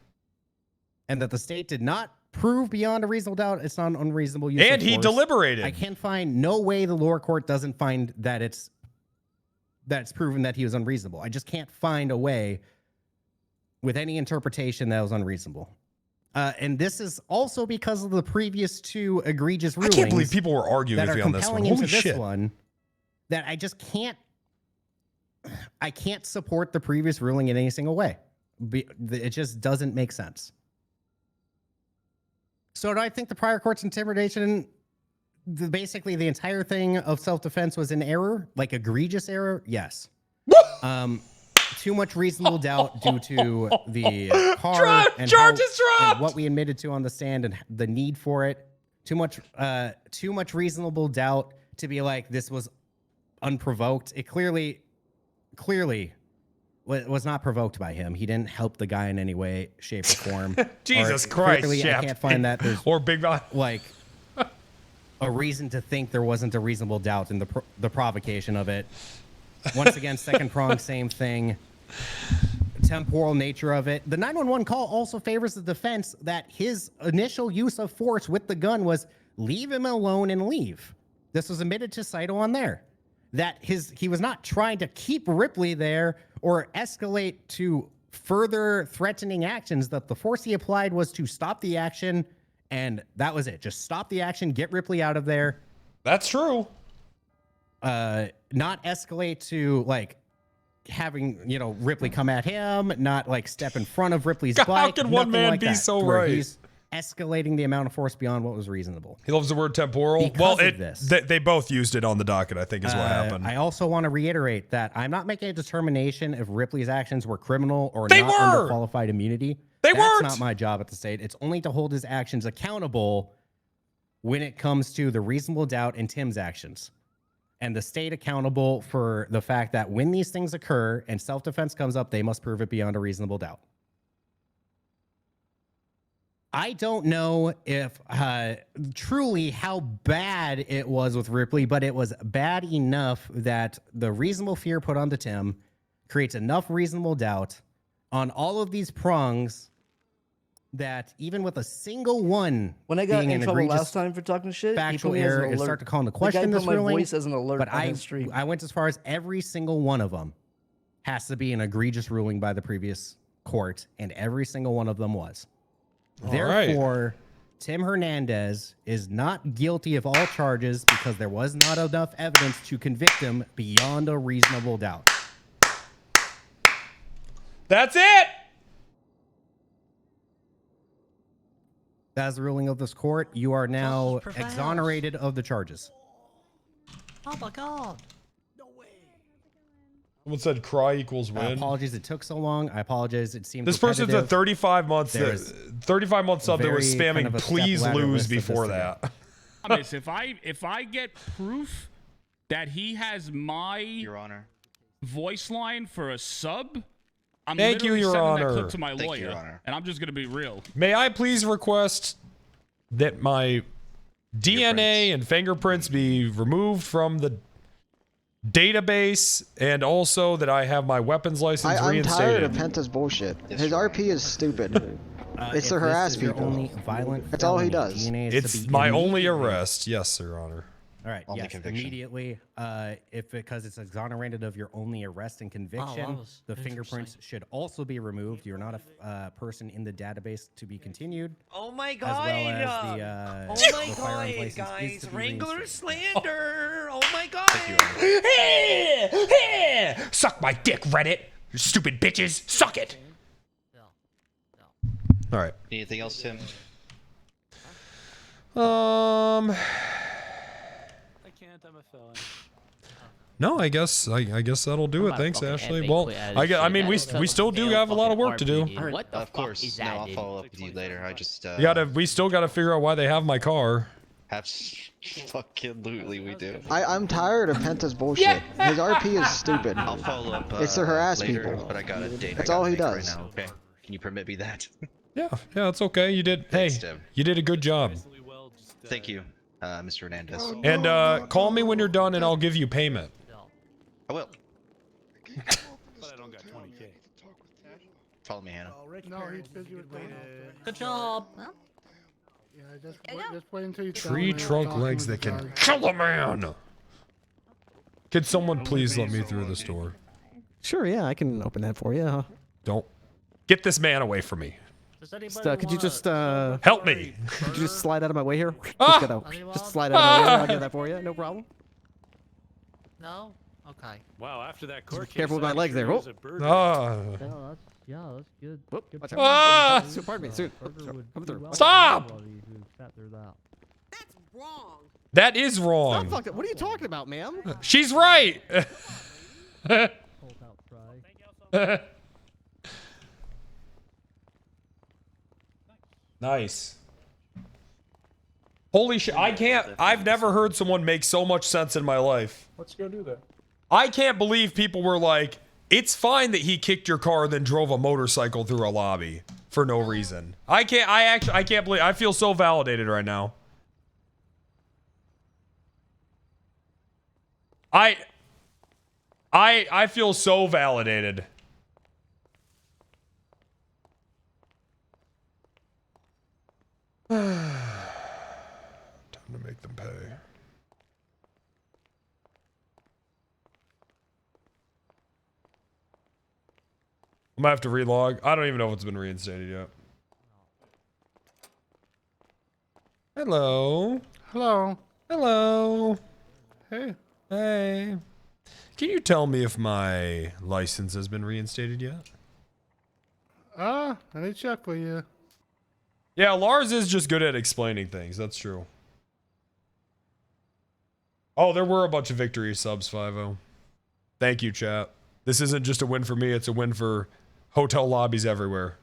and that the state did not prove beyond a reasonable doubt it's not an unreasonable use And of he force. deliberated. I can't find no way the lower court doesn't find that it's proven that he was unreasonable. I just can't find a way with any interpretation that was unreasonable. And this is also because of the previous two egregious rulings. I can't believe people were arguing that with are me on this one. compelling Holy into this shit. one that I just can't. I can't support the previous ruling in any single way. It just doesn't make sense. So do I think the prior court's intimidation, basically the entire thing of self-defense was an error, like egregious error? Yes. Too much reasonable doubt due to the car and what we admitted to on the stand and the need for it. Too much reasonable doubt to be like this was unprovoked. It clearly was not provoked by him. He didn't help the guy in any way, shape, or form. Jesus Or Christ, clearly, I Shep. can't find that there's or Big Bot. like a reason to think there wasn't a reasonable doubt in the provocation of it. Once again, second prong, same thing. Temporal nature of it. The 911 call also favors the defense that his initial use of force with the gun was leave him alone and leave. This was admitted to Saito on there. That he was not trying to keep Ripley there or escalate to further threatening actions, that the force he applied was to stop the action, and that was it. Just stop the action, get Ripley out of there. That's true. Not escalate to like having, Ripley come at him, not like step in front of Ripley's bike. How can one nothing man like be that, so where right? He's escalating the amount of force beyond what was reasonable. He loves the word temporal. Because of this. They both used it on the docket, I think, is what happened. I also want to reiterate that I'm not making a determination if Ripley's actions were criminal or They not under were! qualified immunity. They weren't! That's not my job at the state. It's only to hold his actions accountable when it comes to the reasonable doubt in Tim's actions. And the state accountable for the fact that when these things occur and self-defense comes up, they must prove it beyond a reasonable doubt. I don't know if truly how bad it was with Ripley, but it was bad enough that the reasonable fear put onto Tim creates enough reasonable doubt on all of these prongs that even with a single one When I got being in an trouble egregious last time for talking shit, he factual put me as an error, it alert. start to call into The guy question put this my ruling. voice as an alert But on I his stream. went as far as every single one of them has to be an egregious ruling by the previous court, and every single one of them was. All right. Therefore, Tim Hernandez is not guilty of all charges because there was not enough evidence to convict him beyond a reasonable doubt. That's it. That's the ruling of this court. You are now exonerated of the charges. Oh my god. Someone said cry equals win. Apologies it took so long. I apologize it seemed This person's at repetitive. 35 months. There's 35 months sub that was very spamming kind of a please step-ladder lose list of this before to that. Thomas, if I get proof that he has my Your Honor. voice line for a sub, I'm Thank you, literally Your sending Honor. that clip to my Thank you, lawyer, Your Honor. and I'm just gonna be real. May I please request that my DNA and fingerprints be removed from the database, and also that I have my weapons license I'm tired reinstated? of Penta's bullshit. His RP is stupid. It's to if harass this is your people. only violent That's all he felony, does. DNA is to It's be my only immediately- arrest. Yes, Your Honor. All right. Only Yes, conviction. immediately. Because it's exonerated of your only arrest and conviction, was the fingerprints should also be removed. You're not a person in the database to be continued. Oh my As god! well as the, oh the my firearms god, license is guys! to be Wrangler reinstated. slander! Oh my god! Suck my dick, Reddit. You stupid bitches. Suck it. All right. Anything else, Tim? I can't. I'm a felon. No, I guess that'll do it. Thanks, Ashley. Well, I mean, we still do have a lot of work to do. What the of course. No, I'll follow up with you later. I just We still gotta figure out why they have my car. Absolutely, we do. I'm tired of Penta's bullshit. His RP is stupid. I'll follow up. It's to harass later, people. But I got a date. That's all he does. Right now, okay? Can you permit me that? Yeah, it's okay. You did. Thanks, Hey, Tim. you did a good job. Thank you, Mr. Hernandez. And call me when you're done, and I'll give you payment. I will. But I don't got 20K. Follow me, Hannah. No, he's busy with the Good job. Yeah, just wait until you Tree trunk legs that can kill a man. Could someone please let me through this door? Sure, yeah, I can open that for you. Don't get this man away from me. Could you just help me? Could you just slide out of my way here? Ah! Just slide out of my way. I'll get that for you. No problem. No. Okay. Wow, after that court case, Careful with my legs there. Oh. Yeah, that's good. Whoop. Good Watch job. out. Ah! Pardon me. Soon. Burger would Come do through. well Stop! with anybody who sat through that. That is wrong. What are you talking about, ma'am? She's right. Nice. Holy shit, I've never heard someone make so much sense in my life. Let's go do that. I can't believe people were like, it's fine that he kicked your car then drove a motorcycle through a lobby for no reason. I can't believe, I feel so validated right now. I feel so validated. Time to make them pay. I might have to relog. I don't even know if it's been reinstated yet. Hello. Hello. Hello. Hey. Hey. Can you tell me if my license has been reinstated yet? Let me check for you. Yeah, Lars is just good at explaining things. That's true. Oh, there were a bunch of victory subs, 5-0. Thank you, chat. This isn't just a win for me, it's a win for hotel lobbies everywhere.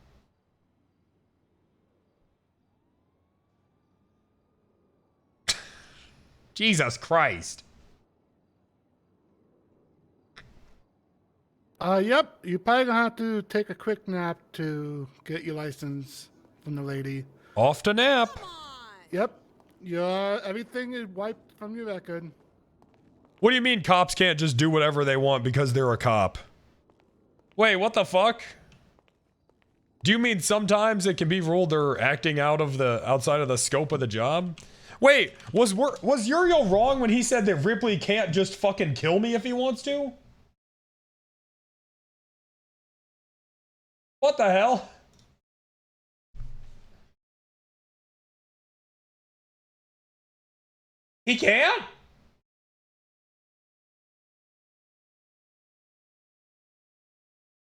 Jesus Christ. Yep. You're probably gonna have to take a quick nap to get your license from the lady. Off to nap. Yep. Everything is wiped from your record. What do you mean cops can't just do whatever they want because they're a cop? Wait, what the fuck? Do you mean sometimes it can be ruled they're acting outside of the scope of the job? Wait, was Uriel wrong when he said that Ripley can't just fucking kill me if he wants to? What the hell? He can't?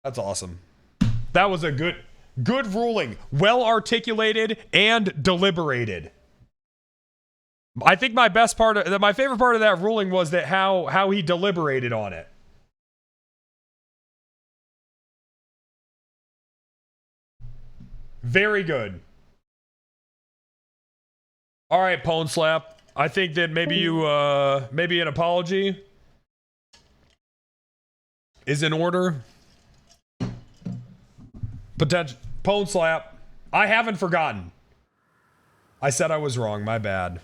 That's awesome. That was a good ruling. Well articulated and deliberated. I think my favorite part of that ruling was that how he deliberated on it. Very good. All right, Pone Slap. I think that maybe an apology is in order. Potential Pone Slap. I haven't forgotten. I said I was wrong. My bad.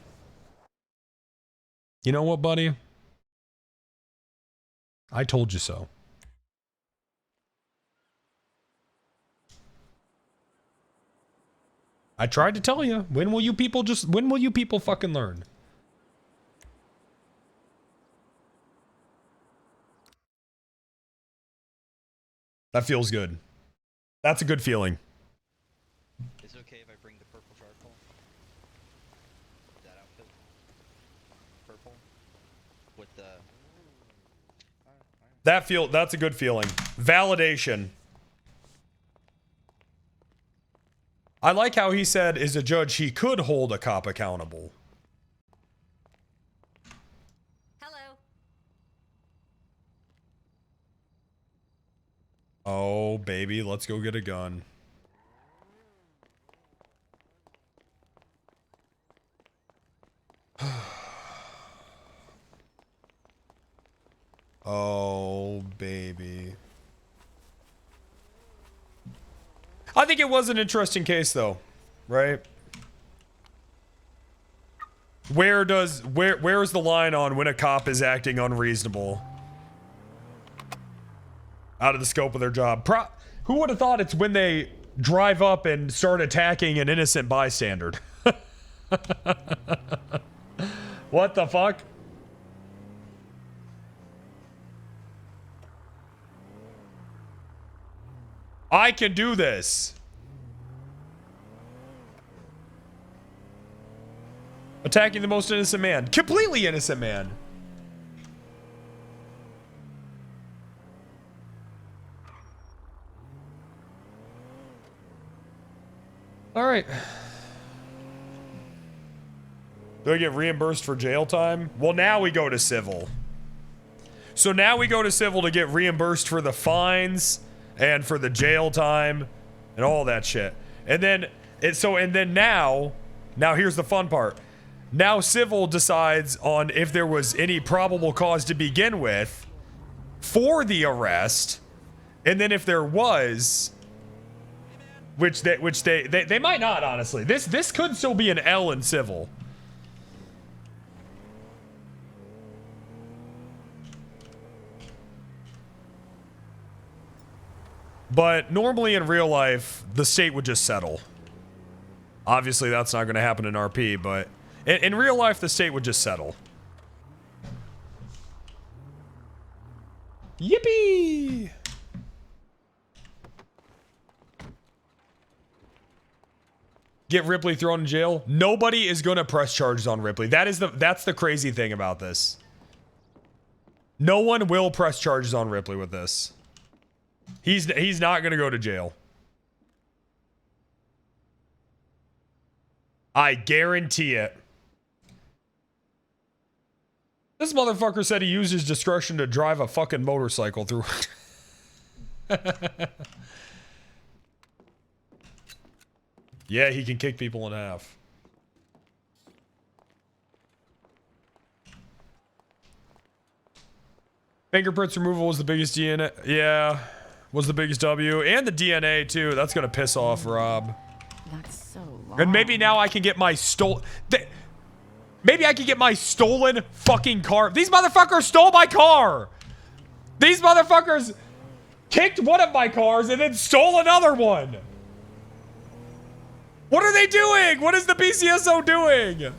You know what, buddy? I told you so. I tried to tell you. When will you people fucking learn? That feels good. That's a good feeling. Is it okay if I bring the purple charcoal? That outfit? Purple? With the... That's a good feeling. Validation. I like how he said, as a judge, he could hold a cop accountable. Hello. Oh, baby, let's go get a gun. Oh, baby. I think it was an interesting case, though, right? Where is the line on when a cop is acting unreasonable? Out of the scope of their job. Who would have thought it's when they drive up and start attacking an innocent bystander? What the fuck? I can do this. Attacking the most innocent man. Completely innocent man. All right. Do I get reimbursed for jail time? Well, now we go to civil. So now we go to civil to get reimbursed for the fines and for the jail time and all that shit. And then now here's the fun part. Now civil decides on if there was any probable cause to begin with for the arrest, and then if there was, which they might not, honestly. This could still be an L in civil. But normally in real life, the state would just settle. Obviously, that's not going to happen in RP, but in real life, the state would just settle. Yippee! Get Ripley thrown in jail? Nobody is going to press charges on Ripley. That's the crazy thing about this. No one will press charges on Ripley with this. He's not going to go to jail. I guarantee it. This motherfucker said he used his discretion to drive a fucking motorcycle through. Yeah, he can kick people in half. Fingerprints removal was the biggest DNA. Yeah, was the biggest W. And the DNA, too. That's going to piss off Rob. That's so long. And maybe now I can get my maybe I can get my stolen fucking car. These motherfuckers stole my car. These motherfuckers kicked one of my cars and then stole another one. What are they doing? What is the BCSO doing?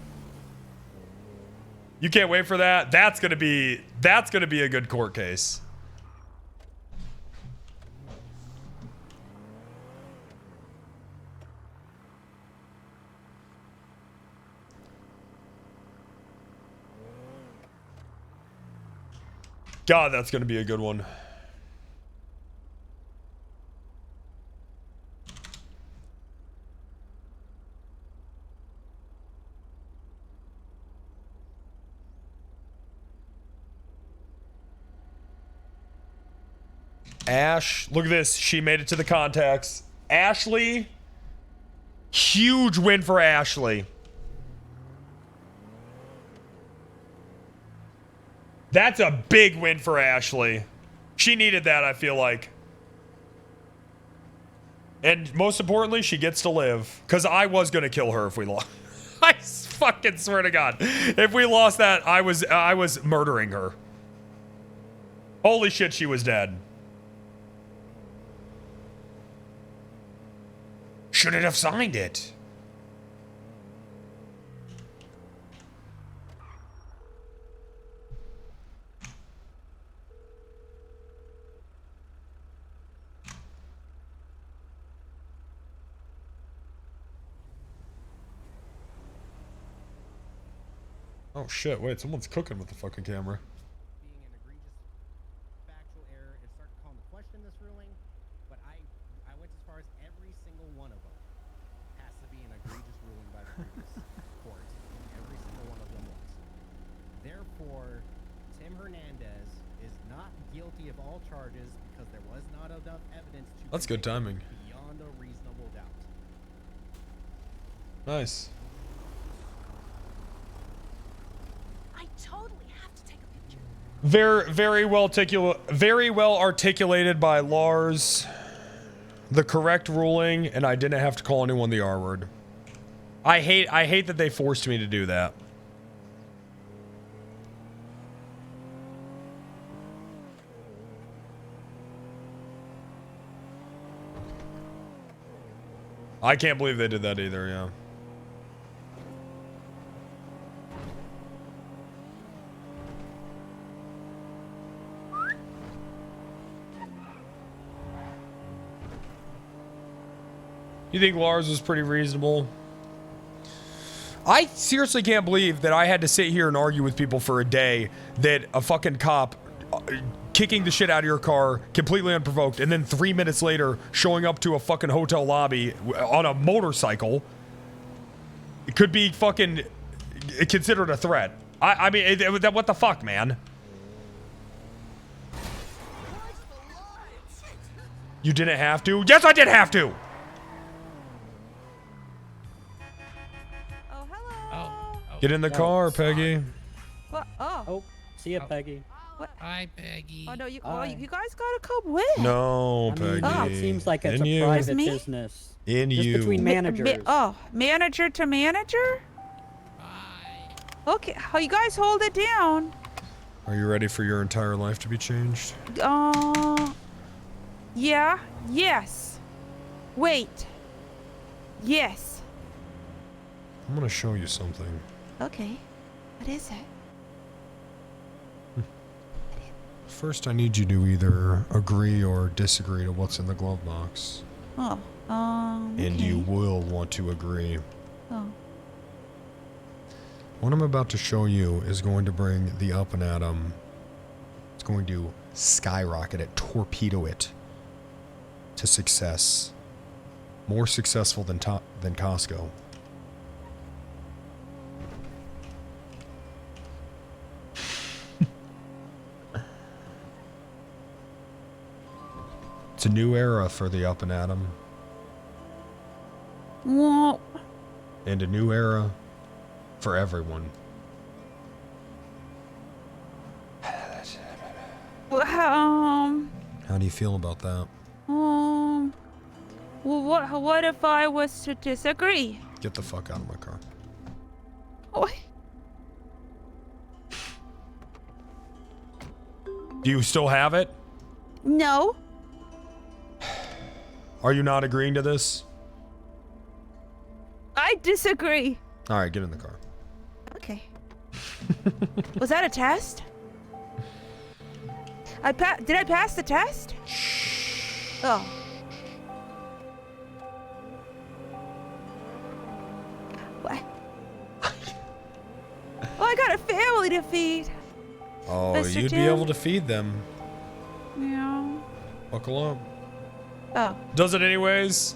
You can't wait for that. That's gonna be a good court case. God, that's gonna be a good one. Ash, look at this. She made it to the contacts. Ashley. Huge win for Ashley. That's a big win for Ashley. She needed that, I feel like. And most importantly, she gets to live. Because I was going to kill her if we lost. I fucking swear to God. If we lost that, I was murdering her. Holy shit, she was dead. Shouldn't have signed it. Oh shit, wait, someone's cooking with the fucking camera. Being an egregious factual error and start to call into question this ruling, but I went as far as every single one of them has to be an egregious ruling by the previous court. Every single one of them was. Therefore, Tim Hernandez is not guilty of all charges because there was not enough evidence to That's good convict timing. beyond a reasonable doubt. Nice. I totally have to take a picture. Very well articulated by Lars. The correct ruling, and I didn't have to call anyone the R word. I hate that they forced me to do that. I can't believe they did that either, yeah. You think Lars was pretty reasonable? I seriously can't believe that I had to sit here and argue with people for a day that a fucking cop kicking the shit out of your car completely unprovoked, and then 3 minutes later showing up to a fucking hotel lobby on a motorcycle. It could be fucking considered a threat. I mean, what the fuck, man? You didn't have to? Yes, I did have to! Get in the car, Peggy. What? Oh. See ya, Peggy. What? Hi, Peggy. Oh no, you Hi. you guys gotta come with. No, Peggy. It seems like it's In a you. private Me? business. In Just you. between managers. Manager to manager? Okay, how you guys hold it down? Are you ready for your entire life to be changed? Yeah. Yes. Wait. Yes. I'm gonna show you something. Okay. What is it? First, I need you to either agree or disagree to what's in the glove box. Oh. And okay. you will want to agree. Oh. What I'm about to show you is going to bring the up and atom. It's going to skyrocket it, torpedo it to success. More successful than Costco. It's a new era for the up and atom. Well, And a new era for everyone. How do you feel about that? well, what if I was to disagree? Get the fuck out of my car. What? Do you still have it? No. Are you not agreeing to this? I disagree. All right, get in the car. Okay. Was that a test? Did I pass the test? Oh. What? Oh, I got a family to feed. Oh, Mr. you'd be Tim? able to feed them. Yeah. Buckle up. Oh. Does it anyways?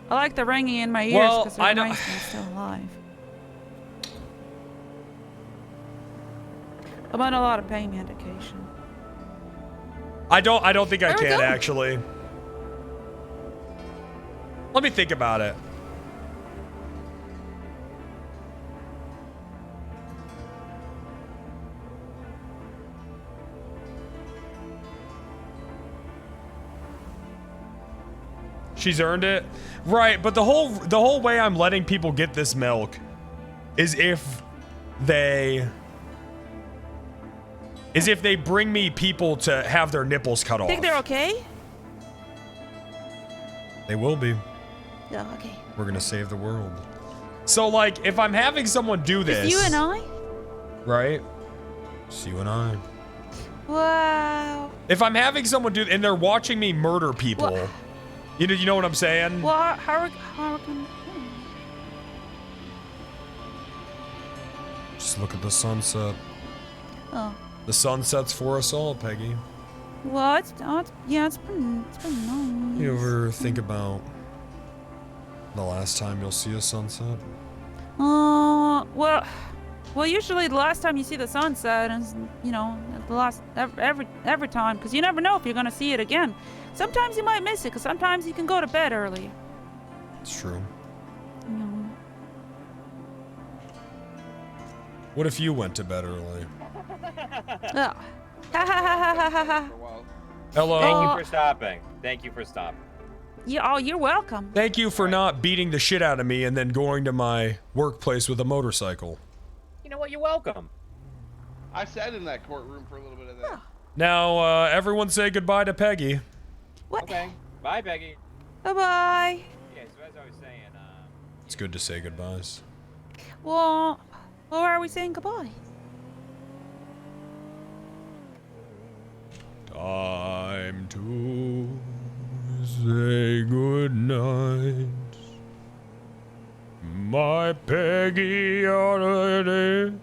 I like the ringing in my ears Well, because it I know- reminds me I'm still alive. I'm on a lot of pain medication. I don't think I There we can go. actually. Let me think about it. She's earned it. Right, but the whole way I'm letting people get this milk is if they bring me people to have their nipples cut off. Think they're okay? They will be. Yeah, okay. We're gonna save the world. So like, if I'm having someone do this, Just you and I? right? It's you and I. Wow. If I'm having someone do, and they're watching me murder people, you know what I'm saying? Well, how can... Just look at the sunset. Oh. The sun sets for us all, Peggy. Well, it's been nice. You ever think about the last time you'll see a sunset? Well, Well, usually the last time you see the sunset is, you know, the last every time, because you never know if you're gonna see it again. Sometimes you might miss it, because sometimes you can go to bed early. It's true. You know. What if you went to bed early? Oh. Ha ha ha ha ha ha ha. Hello. Thank you for stopping. Thank you for stopping. Yeah, oh, you're welcome. Thank you for not beating the shit out of me and then going to my workplace with a motorcycle. You know what? You're welcome. I sat in that courtroom for a little bit of that. Now, everyone say goodbye to Peggy. What? Okay. Bye, Peggy. Bye-bye. Yeah, so as I was saying, It's good to say goodbyes. Well, why are we saying goodbye? Time to say goodnight. My Peggy already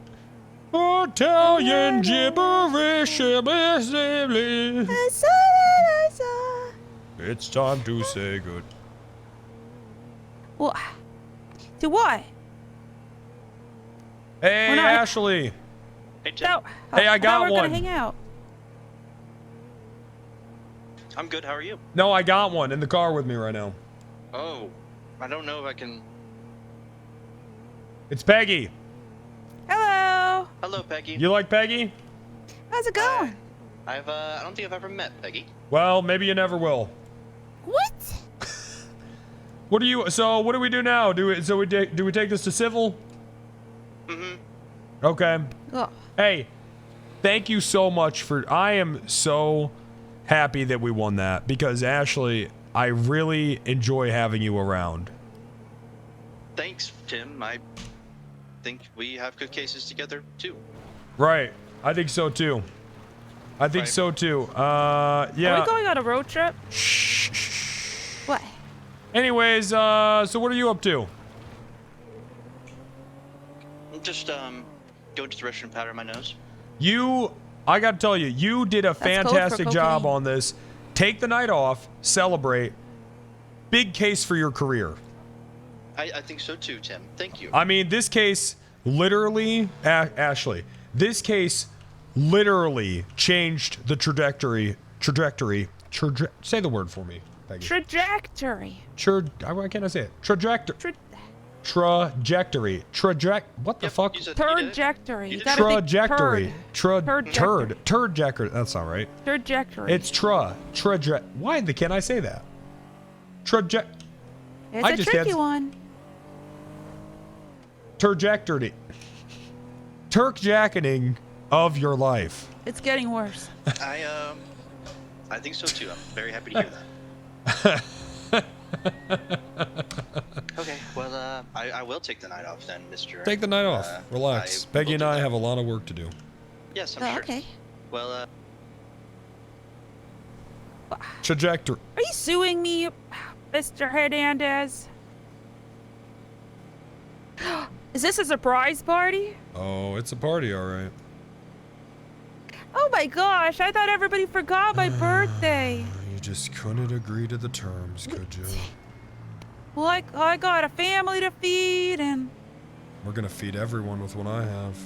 Italian gibberish. It's time to say good. What? To what? Hey, We're not- Ashley. Hey, Tim. No. Hey, I got we're one. gonna hang out. I'm good. How are you? No, I got one in the car with me right now. Oh, I don't know if I can. It's Peggy. Hello. Hello, Peggy. You like Peggy? How's it going? I don't think I've ever met Peggy. Well, maybe you never will. What? What do you? So what do we do now? Do we take this to civil? Mm-hmm. Okay. Oh. Hey, thank you so much for. I am so happy that we won that because Ashley, I really enjoy having you around. Thanks, Tim. I think we have good cases together too. Right. I think so too. I think so too. Yeah. Are we going on a road trip? What? Anyways, so what are you up to? I'm just going to the restroom, powder my nose. I gotta tell you, you did a code for fantastic job cocaine. on this. Take the night off, celebrate. Big case for your career. I think so too, Tim. Thank you. I mean, this case literally, Ashley, this case literally changed the trajectory. Say the word for me, Peggy. Trajectory. Why can't I say it? Trajectory. What the fuck? Trajectory. You gotta think Trajectory. Trajectory. Trajectory. That's not right. Trajectory. It's why can't I say that? It's a tricky one. Trajectory. Turk-jacketing of your life. It's getting worse. I think so too. I'm very happy to hear that. Okay, well, I will take the night off then, Mr. Take the night off. Relax. Peggy and I have a lot of work to do. Yes, I'm Oh, sure. okay. Well, Trajectory. Are you suing me, Mr. Hernandez? Is this a surprise party? Oh, it's a party, all right. Oh my gosh, I thought everybody forgot my birthday. You just couldn't agree to the terms, could you? Well, I got a family to feed and... We're gonna feed everyone with what I have.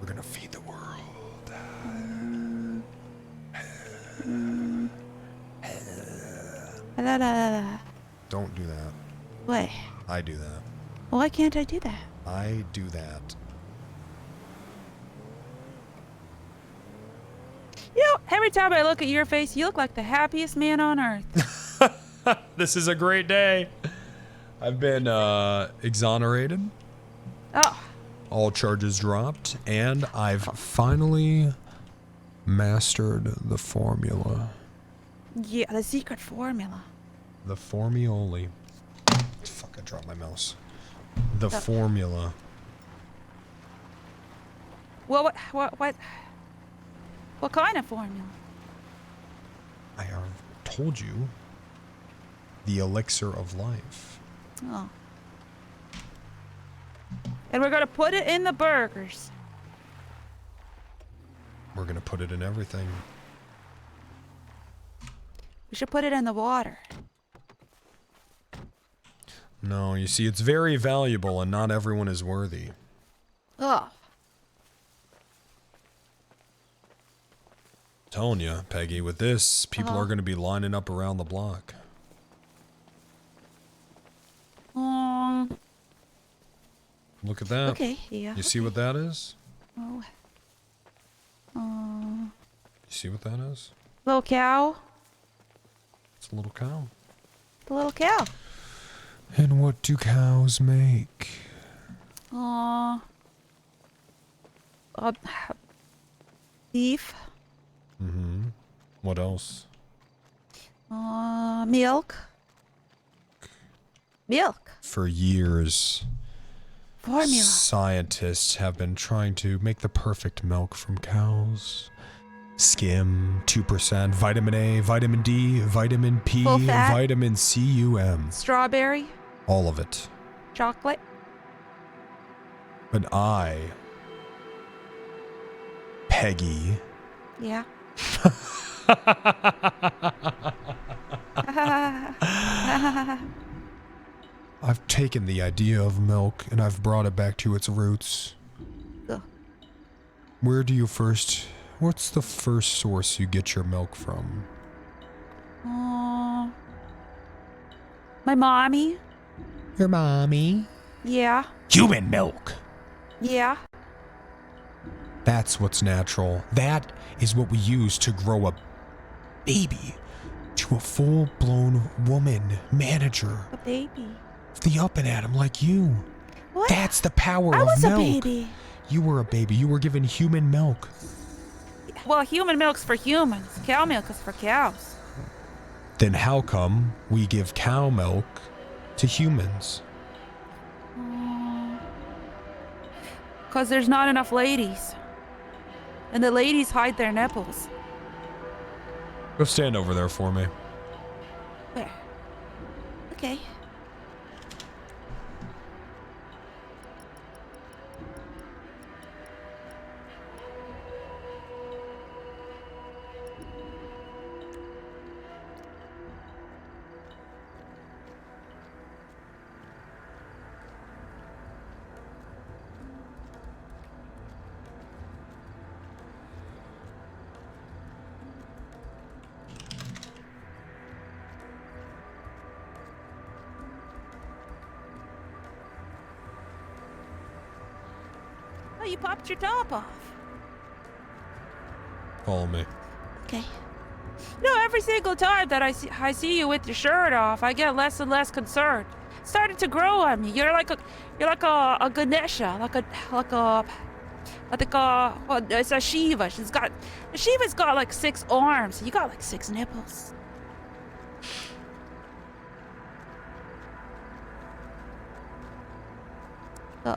We're gonna feed the world. Don't do that. What? I do that. Why can't I do that? I do that. You know, every time I look at your face, you look like the happiest man on earth. This is a great day. I've been exonerated. Oh. All charges dropped, and I've finally mastered the formula. Yeah, the secret formula. The formioli. Fuck, I dropped my mouse. The formula. Well, what kind of formula? I have told you. The elixir of life. Oh. And we're gonna put it in the burgers. We're gonna put it in everything. We should put it in the water. No, you see, it's very valuable and not everyone is worthy. Oh. Telling you, Peggy, with this, people are going to be lining up around the block. Look at that. Okay, yeah. You see what that is? Oh. You see what that is? Little cow. It's a little cow. The little cow. And what do cows make? Beef. Mm-hmm. What else? Milk. Milk. For years, Formula. scientists have been trying to make the perfect milk from cows. Skim, 2%, vitamin A, vitamin D, vitamin P, Full fat. vitamin C-U-M. Strawberry. All of it. Chocolate. But I, Peggy, Yeah. I've taken the idea of milk and I've brought it back to its roots. Ugh. Where do you first... What's the first source you get your milk from? My mommy. Your mommy? Yeah. Human milk! Yeah. That's what's natural. That is what we use to grow a baby to a full-blown woman manager. A baby. The up and atom like you. What? That's the power I of was milk. a baby. You were a baby. You were given human milk. Well, human milk's for humans. Cow milk is for cows. Then how come we give cow milk to humans? Because there's not enough ladies. And the ladies hide their nipples. Go stand over there for me. Where? Okay. Oh, you popped your top off. Follow me. Okay. No, every single time that I see you with your shirt off, I get less and less concerned. It's starting to grow on me. You're like a Ganesha, well, it's a Shiva. Shiva's got like 6 arms. You got like 6 nipples. Oh.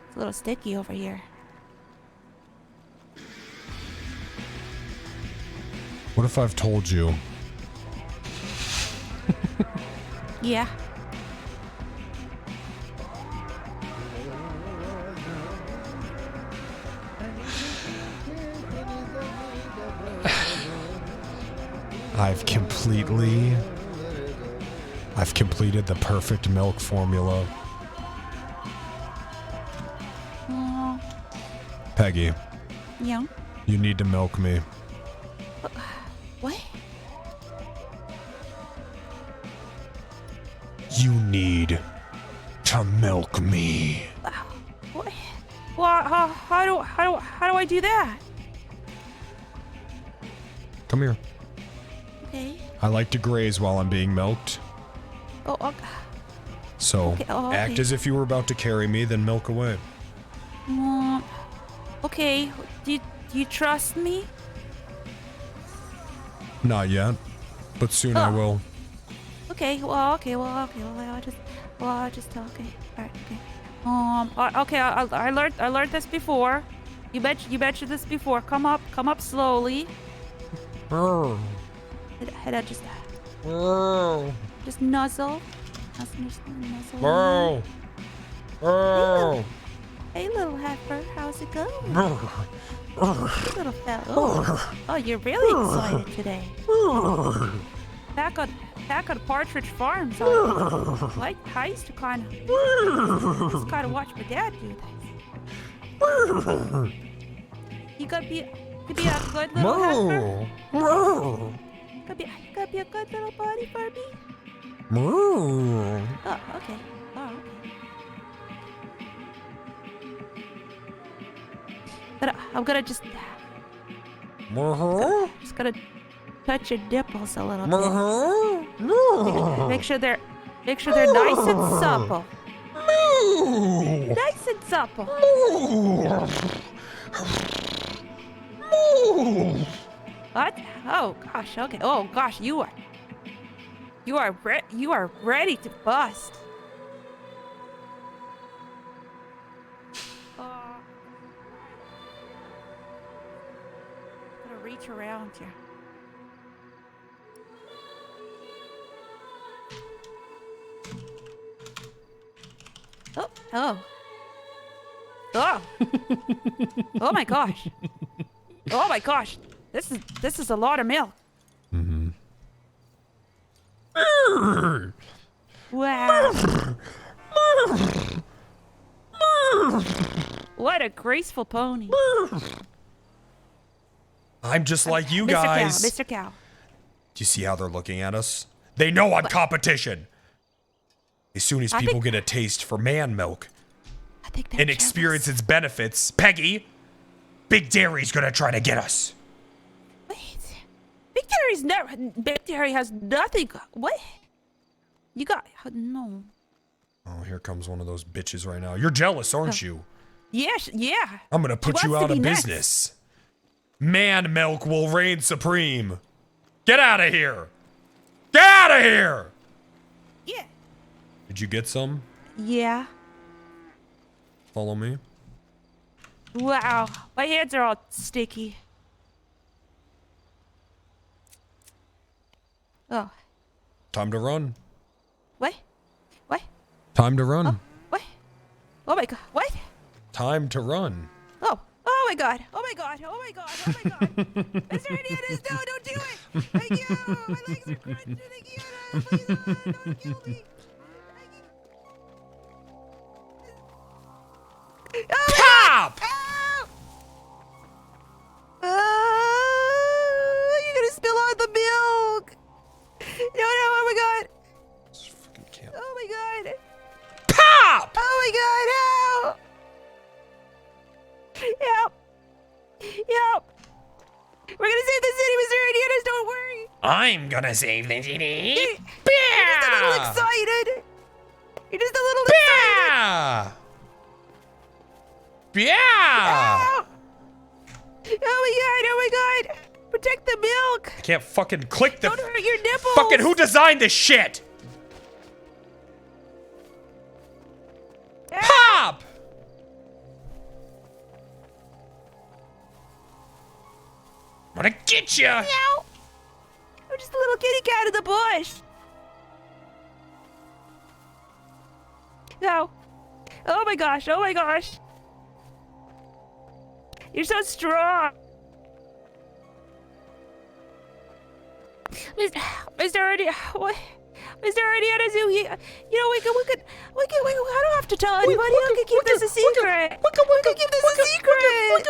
It's a little sticky over here. What if I've told you? Yeah. I've completed the perfect milk formula. Peggy, Yeah. you need to milk me. What? You need to milk me. What? Well, how do I do that? Come here. Okay. I like to graze while I'm being milked. Oh, okay. So, Okay, oh, act okay. as if you were about to carry me, then milk away. Okay. Do you trust me? Not yet, but soon I will. Okay. Well, okay. I'll just. Okay. All right. Okay. I learned this before. You betcha this before. Come up slowly. Head out, just nuzzle. Nuzzle. Hey, little heifer, how's it going? Hey, little fella. Oh, you're really excited today. Back on Partridge Farms, I used to kind of watch my dad do this. You could be a good little heifer. Could be a good little buddy for me. Oh, okay. Oh, okay. I'm gonna just gonna touch your nipples a little bit. Make sure they're nice and supple. Nice and supple. What? Oh gosh. Okay. Oh gosh, you are ready to bust. Reach around here. Oh, oh. Oh. Oh my gosh. Oh my gosh. This is a lot of milk. Mm-hmm. Wow. What a graceful pony. I'm just like you guys. Mr. Cow. Do you see how they're looking at us? They know I'm competition. As soon as people get a taste for man milk and experience its benefits, Peggy, Big Dairy's gonna try to get us. Wait. Big Dairy has nothing. What? You got no. Oh, here comes one of those bitches right now. You're jealous, aren't you? Yes, yeah. I'm gonna put you out of business. Man milk will reign supreme. Get out of here. Get out of here. Yeah. Did you get some? Yeah. Follow me. Wow. My hands are all sticky. Oh. Time to run. What? What? Time to run. Oh, what? Oh my god. What? Time to run. Oh. Oh my god. Oh my god. Oh my god. Oh my god. Mr. Indiana's, no, don't do it. Thank you. My legs are crunching. Thank you. Please, don't kill me. Pop! You're gonna spill out the milk. No, oh my god. Oh my god. Pop! Oh my god, help! Help! Help! We're gonna save the city, Mr. Indiana's, don't worry! I'm gonna save the city. You're just a little excited! You're just a little excited! Yeah! Oh my god! Protect the milk! I can't fucking click the. Don't hurt your nipples! Fucking who designed this shit? Pop! I'm gonna get you! Meow! I'm just a little kitty cat in the bush! No! Oh my gosh! Oh my gosh! You're so strong! Mr. Indiana, what? Mr. Indiana, you know, we could, I don't have to tell anybody. I can keep this a secret. We can keep this a secret.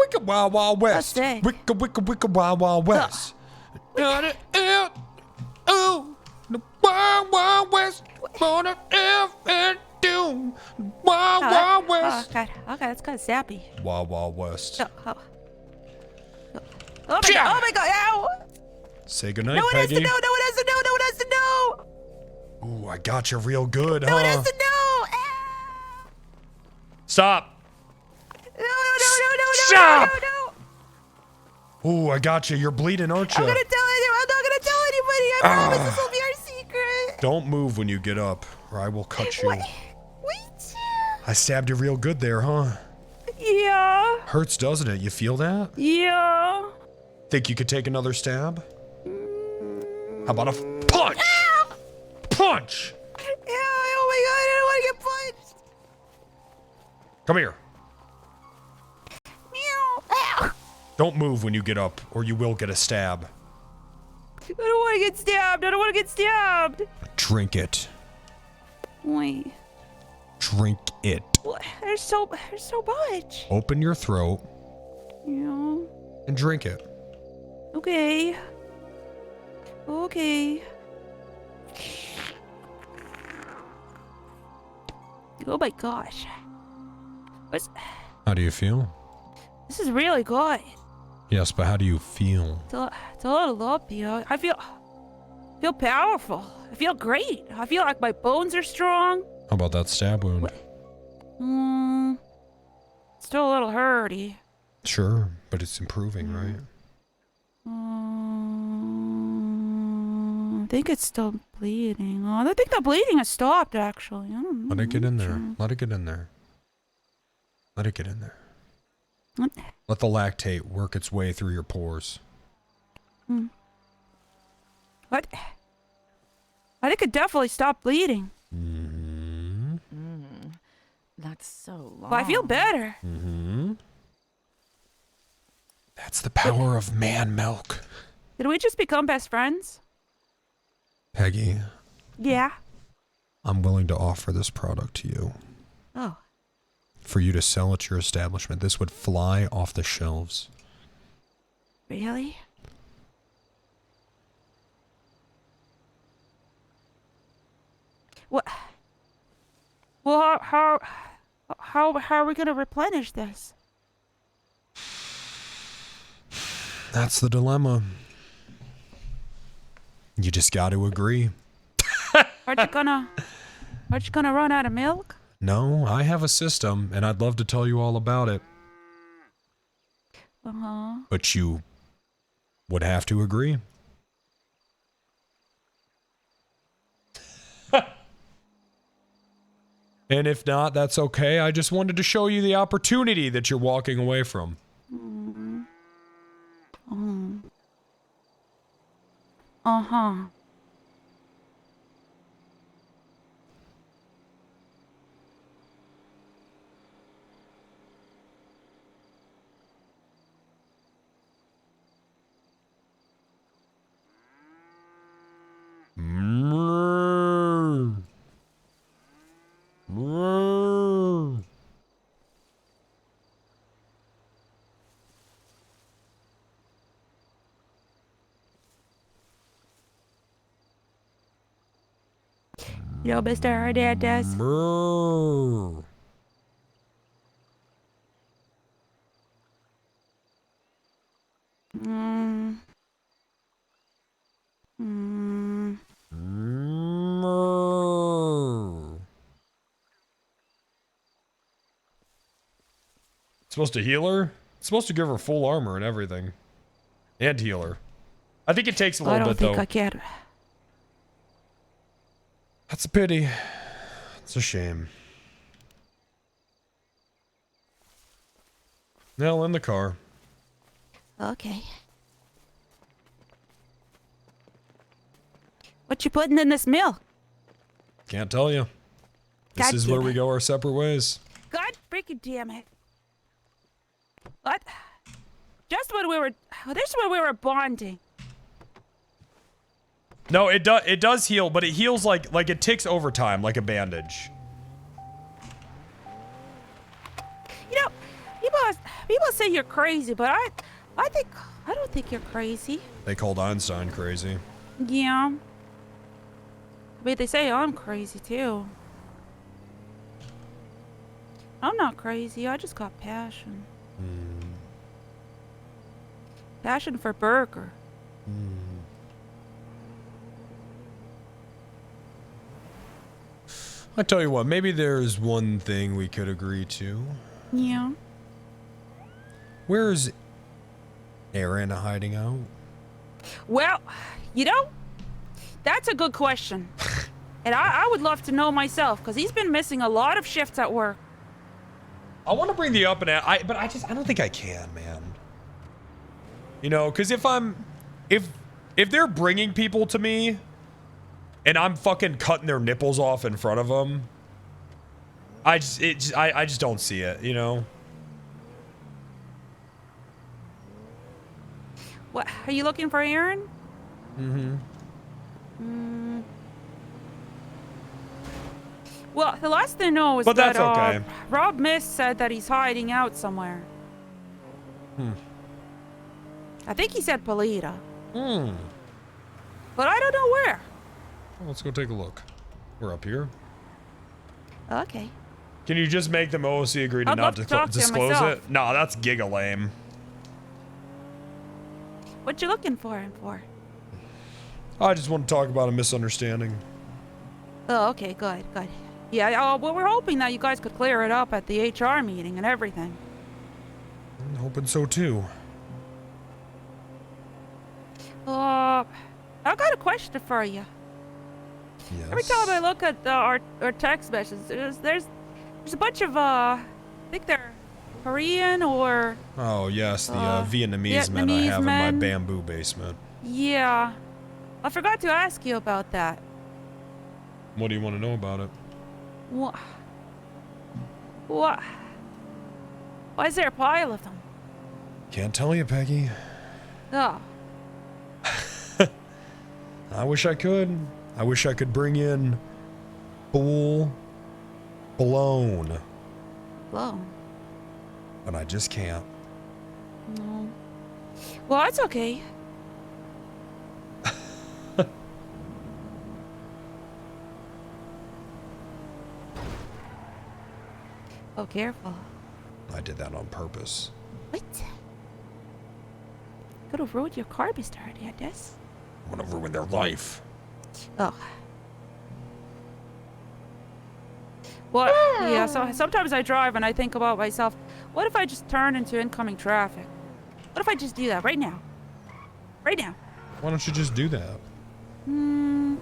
Wicka, Wild Wild West. Wicka, Wild Wild West. Oh, the Wild Wild West. Wanna and do Wild Wild West. Oh, God. Okay, that's kind of sappy. Wild Wild West. Oh my god! Oh my god! Ow! Say goodnight, no one Peggy. has to know! No one has to know! No one has to know! Ooh, I got you real good, No one huh? has to know! Ow! Stop! No! Stop! Ooh, I got you. You're bleeding, aren't you? I'm not gonna tell anybody. I promise this will be our secret. Don't move when you get up, or I will cut you. Wait. I stabbed you real good there, huh? Yeah. Hurts, doesn't it? You feel that? Yeah. Think you could take another stab? How about a punch? Ow! Punch! Yeah, oh my god, I don't want to get punched. Come here. Meow. Ow. Don't move when you get up, or you will get a stab. I don't want to get stabbed. I don't want to get stabbed. Drink it. Wait. Drink it. What? There's so much. Open your throat Yeah. and drink it. Okay. Okay. Oh my gosh. How do you feel? This is really good. Yes, but how do you feel? It's a lot of love here. I feel powerful. I feel great. I feel like my bones are strong. How about that stab wound? Still a little hurty. Sure, but it's improving, right? I think it's still bleeding. Oh, I think the bleeding has stopped, actually. I don't know. Let it get in there. Let it get in there. Let it get in there. Let the lactate work its way through your pores. What? I think it definitely stopped bleeding. That's so long. But I feel better. That's the power of man milk. Did we just become best friends? Peggy, Yeah. I'm willing to offer this product to you. Oh. For you to sell at your establishment. This would fly off the shelves. Really? What? Well, how are we gonna replenish this? That's the dilemma. You just got to agree. Aren't you gonna run out of milk? No, I have a system, and I'd love to tell you all about it. But you would have to agree. And if not, that's okay. I just wanted to show you the opportunity that you're walking away from. Uh-huh. You know, Mr. Hernandez. It's supposed to heal her? It's supposed to give her full armor and everything. And heal her. I think it takes a little bit, though. I don't think I can. That's a pity. It's a shame. Nell, in the car. Okay. What you putting in this milk? Can't tell you. This God is damn where we it. go our separate ways. God freaking damn it. What? Just when we were... This is when we were bonding. No, it does heal, but it heals like it ticks over time, like a bandage. You know, people say you're crazy, but I don't think you're crazy. They called Einstein crazy. Yeah. I mean, they say I'm crazy too. I'm not crazy. I just got passion. Passion for burger. I tell you what, maybe there's one thing we could agree to. Yeah. Where's Aaron hiding out? Well, you know, that's a good question. And I would love to know myself, because he's been missing a lot of shifts at work. I want to bring the up and out, but I don't think I can, man. You know, because if they're bringing people to me, and I'm fucking cutting their nipples off in front of them, I just don't see it, you know? What? Are you looking for Aaron? Mm-hmm. Well, the last thing I know is But that that's okay. Rob Mist said that he's hiding out somewhere. I think he said Polita. But I don't know where. Well, let's go take a look. We're up here. Okay. Can you just make them OOC agree to I'd not love to talk to him disclose myself. it? Nah, that's giga lame. What you looking for him for? I just want to talk about a misunderstanding. Oh, okay, good. Yeah, well, we're hoping that you guys could clear it up at the HR meeting and everything. I'm hoping so too. I've got a question for you. Yes. Every time I look at our text messages, there's a bunch of I think they're Korean or Oh yes, the Vietnamese men I Vietnamese have in my men. bamboo basement. yeah. I forgot to ask you about that. What do you want to know about it? What? Why is there a pile of them? Can't tell you, Peggy. Oh, I wish I could. I wish I could bring in full blown, blown. but I just can't. No. Well, it's okay. Oh, careful. I did that on purpose. What? Could have ruined your car, Mr. Hernandez. I'm gonna ruin their life. Oh. Well, yeah, so sometimes I drive and I think about myself, what if I just turn into incoming traffic? What if I just do that right now? Right now. Why don't you just do that? I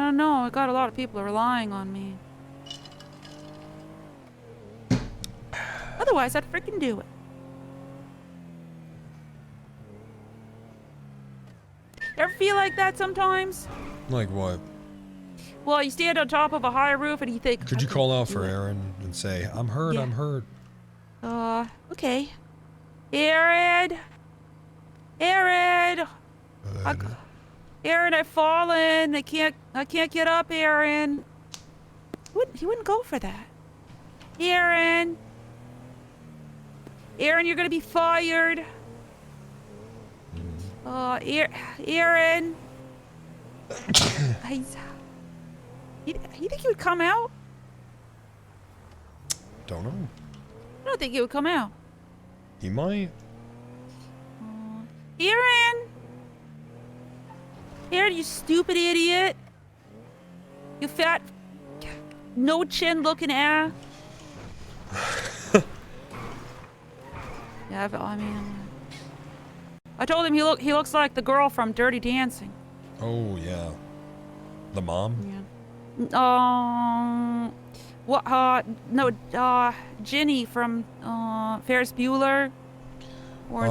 don't know. I got a lot of people relying on me. Otherwise, I'd freaking do it. Ever feel like that sometimes? Like what? Well, you stand on top of a high roof and you think... Could you call out for Aaron and say, I'm hurt, Yeah. I'm hurt? Okay. Aaron! Aaron! Aaron, I've fallen. I can't get up, Aaron. He wouldn't go for that. Aaron! Aaron, you're gonna be fired. Aaron! You think he would come out? Don't know. I don't think he would come out. He might. Aaron! Aaron, you stupid idiot! You fat, no chin looking ass. Yeah, I mean, I told him he looks like the girl from Dirty Dancing. Oh, yeah. The mom? Yeah. No, Ginny from Ferris Bueller. Or,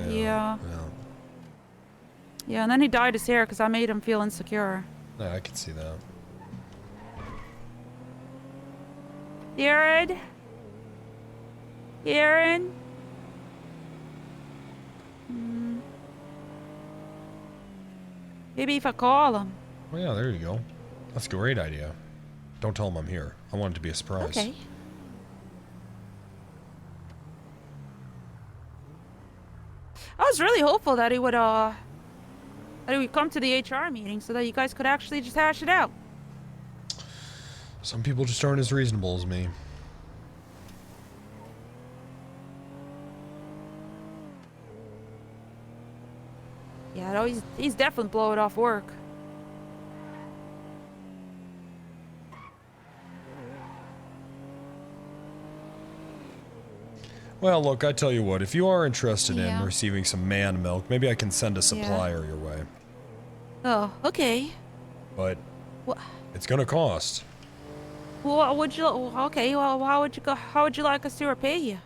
yeah. Yeah, and then he dyed his hair because I made him feel insecure. Yeah, I can see that. Aaron? Aaron? Maybe if I call him. Oh, yeah, there you go. That's a great idea. Don't tell him I'm here. I want it to be a surprise. Okay. I was really hopeful that he would come to the HR meeting so that you guys could actually just hash it out. Some people just aren't as reasonable as me. Yeah, no, he's definitely blowing off work. Well, look, I tell you what, if you are interested in Yeah. receiving some man milk, maybe I can send a supplier your way. Oh, okay. But What? it's gonna cost. Well, would you? Okay. Well, how would you go? How would you like us to repay you?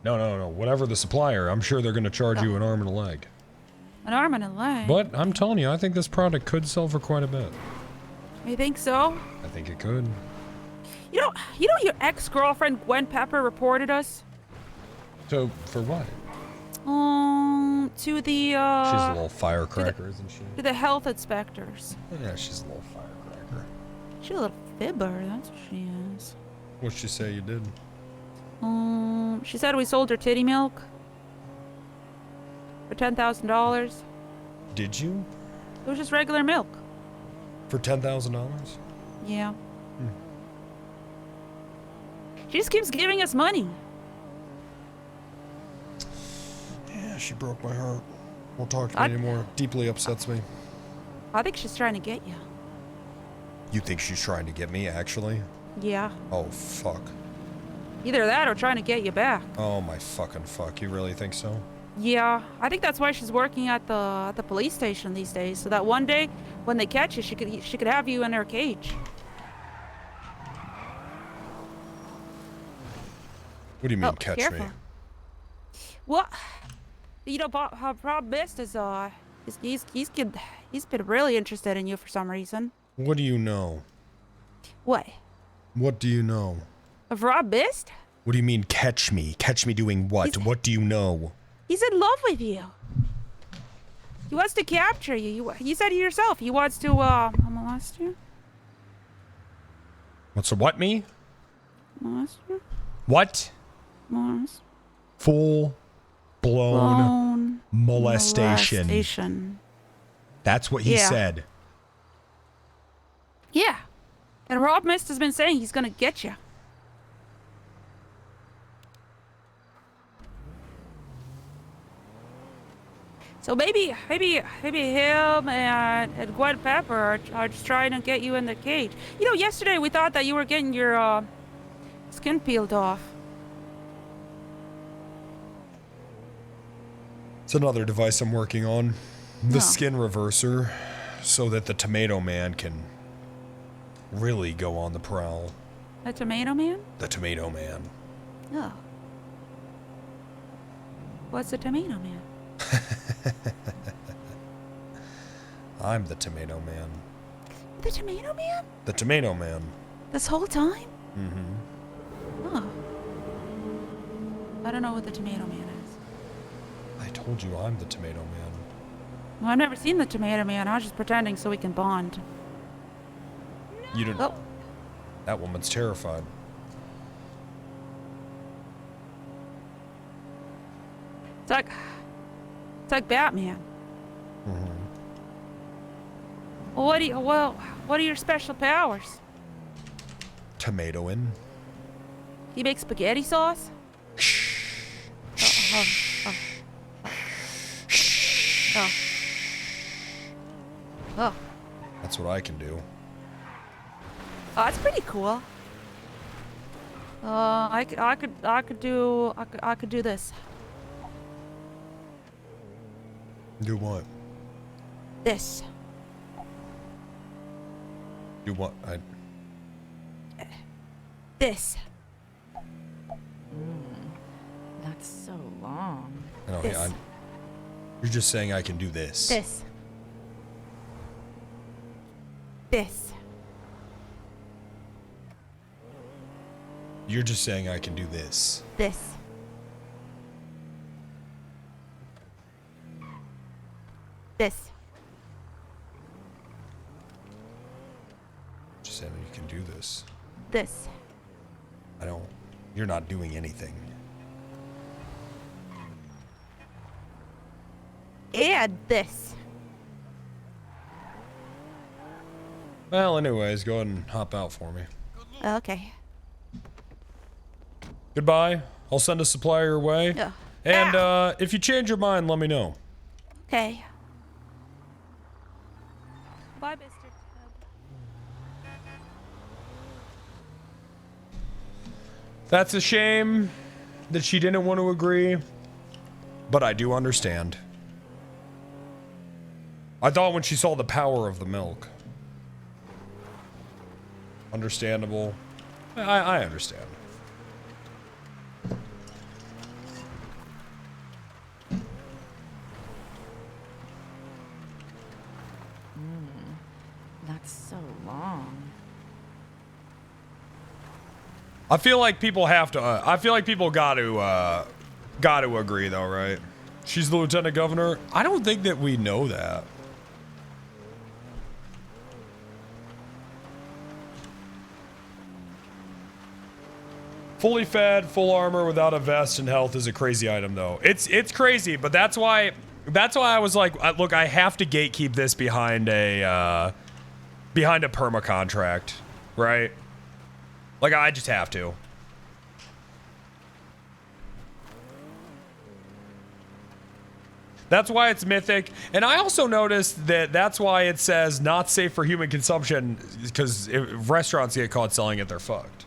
No. Whatever the supplier, I'm sure they're gonna charge you an arm and a leg. An arm and a leg. But I'm telling you, I think this product could sell for quite a bit. You think so? I think it could. You know, your ex-girlfriend Gwen Pepper reported us. So for what? To the She's a little firecracker, isn't she? to the health inspectors. Yeah, she's a little firecracker. She's a little fibber. That's what she is. What'd she say you did? She said we sold her titty milk for $10,000. Did you? It was just regular milk. For $10,000? Yeah. She just keeps giving us money. Yeah, she broke my heart. Won't talk to me anymore. Deeply upsets me. I think she's trying to get you. You think she's trying to get me, actually? Yeah. Oh, fuck. Either that or trying to get you back. Oh, my fucking fuck. You really think so? Yeah, I think that's why she's working at the police station these days, so that one day when they catch you, she could have you in her cage. What do you mean, catch careful. me? Well, you know, Rob Mist is he's been really interested in you for some reason. What do you know? What? What do you know? Of Rob Mist? What do you mean, catch me? Catch me doing what? What do you know? He's in love with you. He wants to capture you. You said it yourself. He wants to molest you. What's the what me? Molest you. What? Molest. Full blown molestation. Molestation. That's what he said. Yeah. And Rob Mist has been saying he's gonna get you. So maybe him and Gwen Pepper are just trying to get you in the cage. You know, yesterday we thought that you were getting your skin peeled off. It's another device I'm working on. The skin reverser, so that the Tomato Man can really go on the prowl. The Tomato Man? The Tomato Man. Oh. What's the Tomato Man? I'm the Tomato Man. The Tomato Man? The Tomato Man. This whole time? Mm-hmm. Oh. I don't know what the Tomato Man is. I told you I'm the Tomato Man. Well, I've never seen the Tomato Man. I was just pretending so we can bond. You didn't. Oh. That woman's terrified. It's like Batman. Mm-hmm. Well, what are your special powers? Tomatoing. You make spaghetti sauce? Oh. That's what I can do. Oh, that's pretty cool. I could do this. Do what? This. Do what? This. That's so long. No, This. you're just saying I can do this. This. This. You're just saying I can do this. This. This. Just saying you can do this. This. I don't. You're not doing anything. And this. Well, anyways, go ahead and hop out for me. Okay. Goodbye. I'll send a supplier your way. Yeah. And if you change your mind, let me know. Okay. Bye, Mr. That's a shame that she didn't want to agree, but I do understand. I thought when she saw the power of the milk. Understandable. I understand. That's so long. I feel like people have to. I feel like people got to agree, though, right? She's the lieutenant governor. I don't think that we know that. Fully fed, full armor without a vest and health is a crazy item, though. It's crazy, but that's why I was like, look, I have to gatekeep this behind a perma contract, right? Like, I just have to. That's why it's mythic. And I also noticed that that's why it says not safe for human consumption, because if restaurants get caught selling it, they're fucked.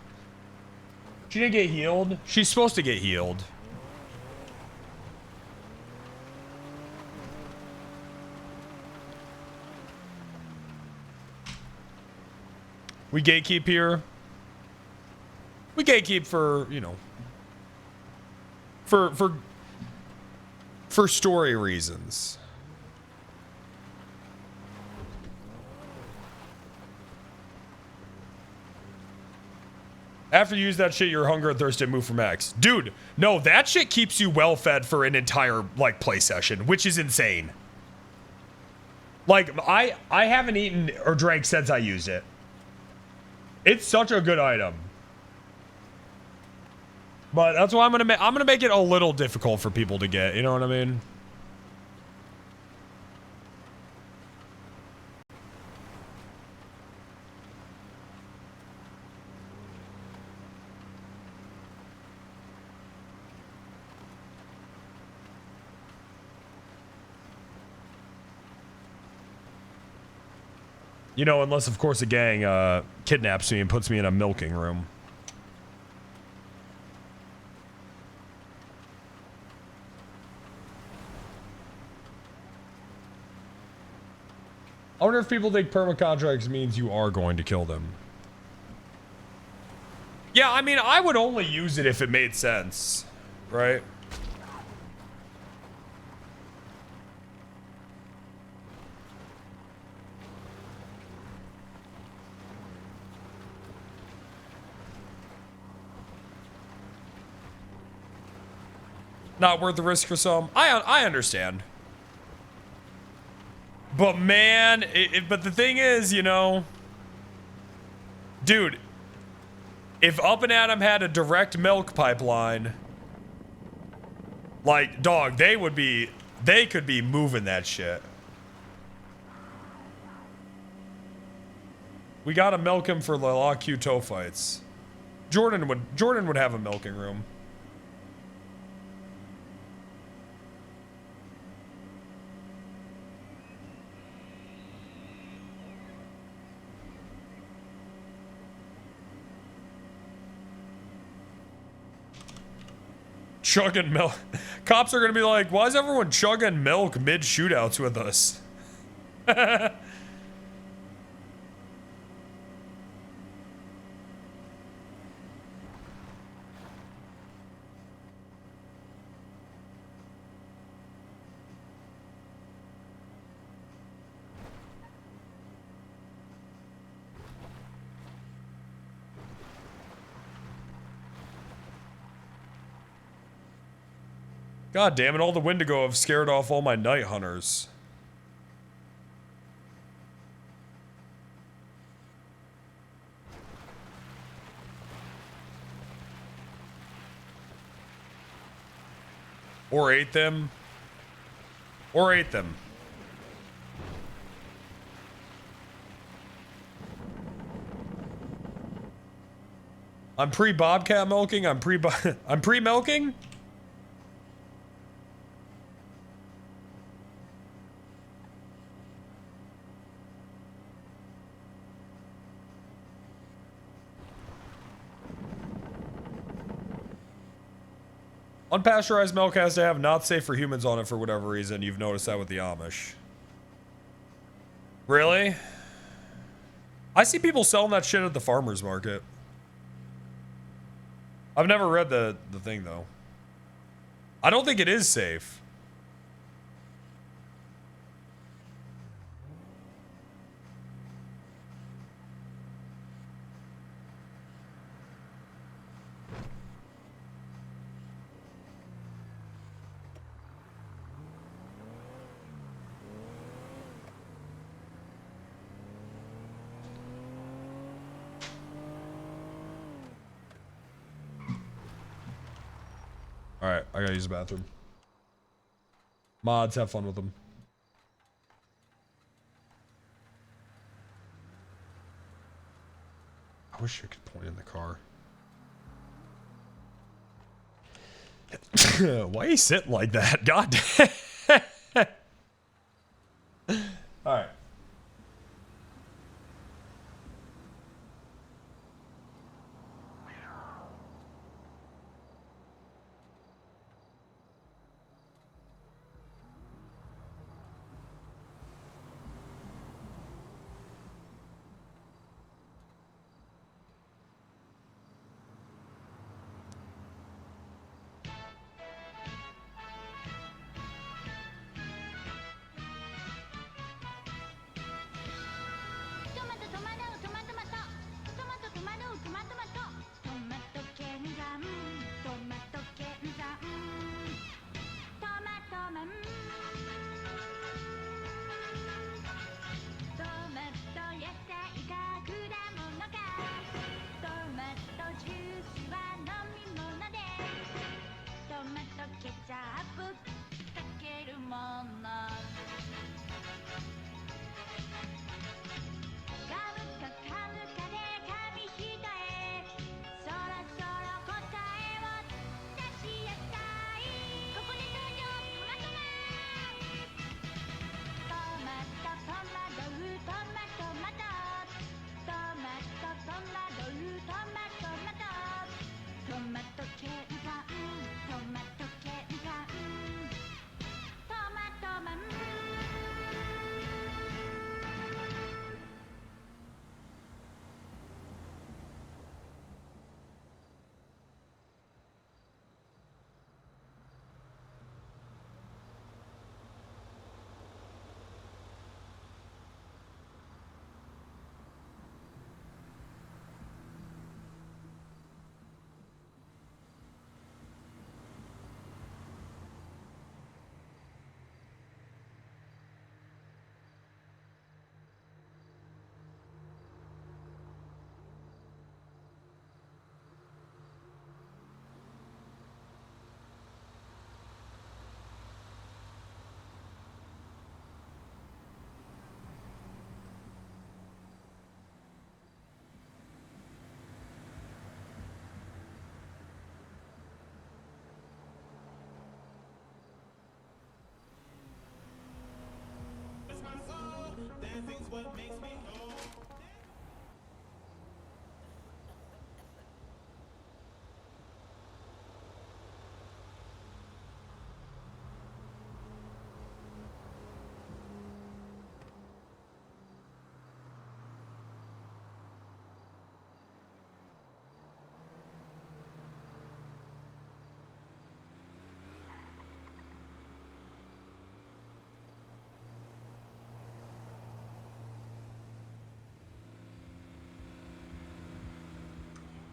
She didn't get healed. She's supposed to get healed. We gatekeep here. We gatekeep for, you know, for story reasons. After you use that shit, your hunger and thirst didn't move from X. Dude, no, that shit keeps you well fed for an entire, like, play session, which is insane. Like, I haven't eaten or drank since I used it. It's such a good item. But that's why I'm gonna make it a little difficult for people to get, you know what I mean? You know, unless of course a gang kidnaps me and puts me in a milking room. I wonder if people think perma contracts means you are going to kill them. Yeah, I mean, I would only use it if it made sense, right? Not worth the risk for some. I understand. But man, but the thing is, you know, dude, if Up and Adam had a direct milk pipeline, like, dog, they could be moving that shit. We gotta milk him for the law Q-toe fights. Jordan would have a milking room. Chugging milk. Cops are gonna be like, why is everyone chugging milk mid shootouts with us? God damn it, all the Wendigo have scared off all my night hunters. Or ate them. Or ate them. I'm pre-bobcat milking? I'm pre-milking? Unpasteurized milk has to have not safe for humans on it for whatever reason. You've noticed that with the Amish. Really? I see people selling that shit at the farmer's market. I've never read the thing, though. I don't think it is safe. Alright, I gotta use the bathroom. Mods, have fun with them. I wish I could point in the car. Why you sitting like that? God damn. Alright.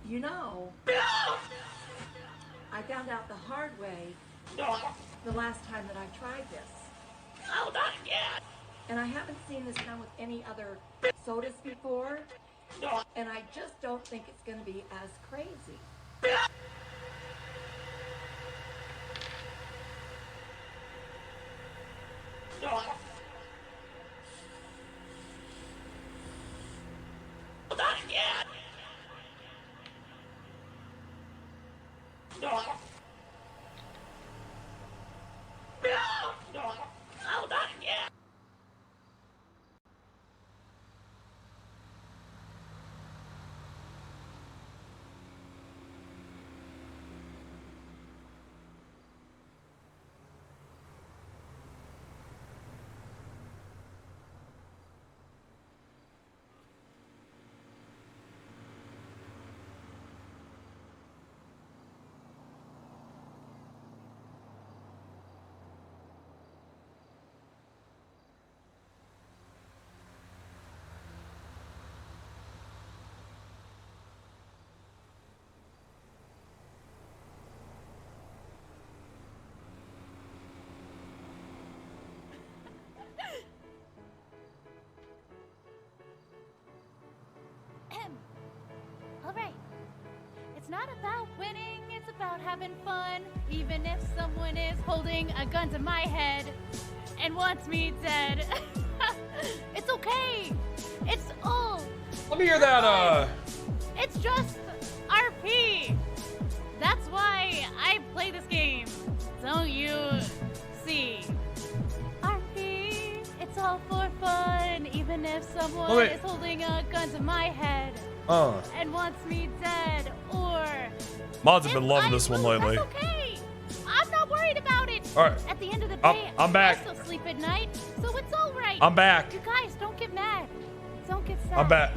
You know, I found out the hard way the last time that I tried this. Oh, not again! And I haven't seen this done with any other sodas before, and I just don't think it's going to be as crazy. Not again! Oh, not again! All right. It's not about winning, it's It's about having fun, even if someone is holding a gun to my head and wants me dead. It's okay. It's all. Let me hear that. It's just RP. That's why I play this game. Don't you see? RP. It's all for fun, even if someone is holding a gun to my head and wants me dead, or Mods have been loving this one lately. That's okay. I'm not worried about it. All right. At the end of the day, I'm back. I still sleep at night, so it's all right. I'm back. You guys, don't get mad. Don't get sad. I'm back.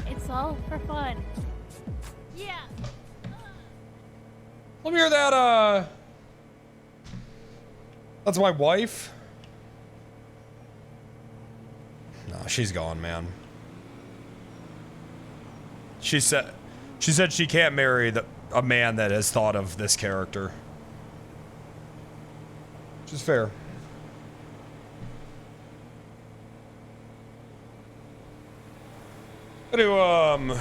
It's all for fun. Yeah. Let me hear that. That's my wife. No, she's gone, man. She said she can't marry a man that has thought of this character. Which is fair. Anyway,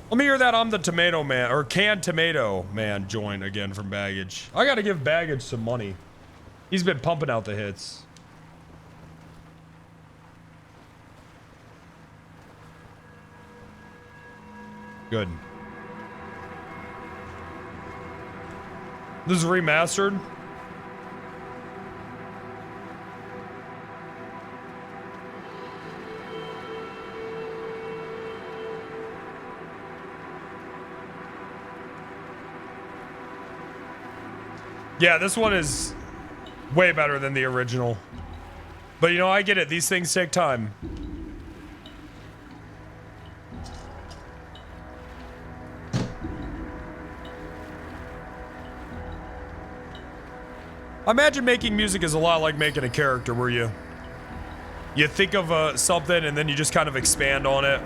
let me hear that I'm the tomato man, or canned tomato man join again from Baggage. I gotta give Baggage some money. He's been pumping out the hits. Good. This is remastered? Yeah, this one is way better than the original. But you know, I get it. These things take time. I imagine making music is a lot like making a character where you think of something and then you just kind of expand on it.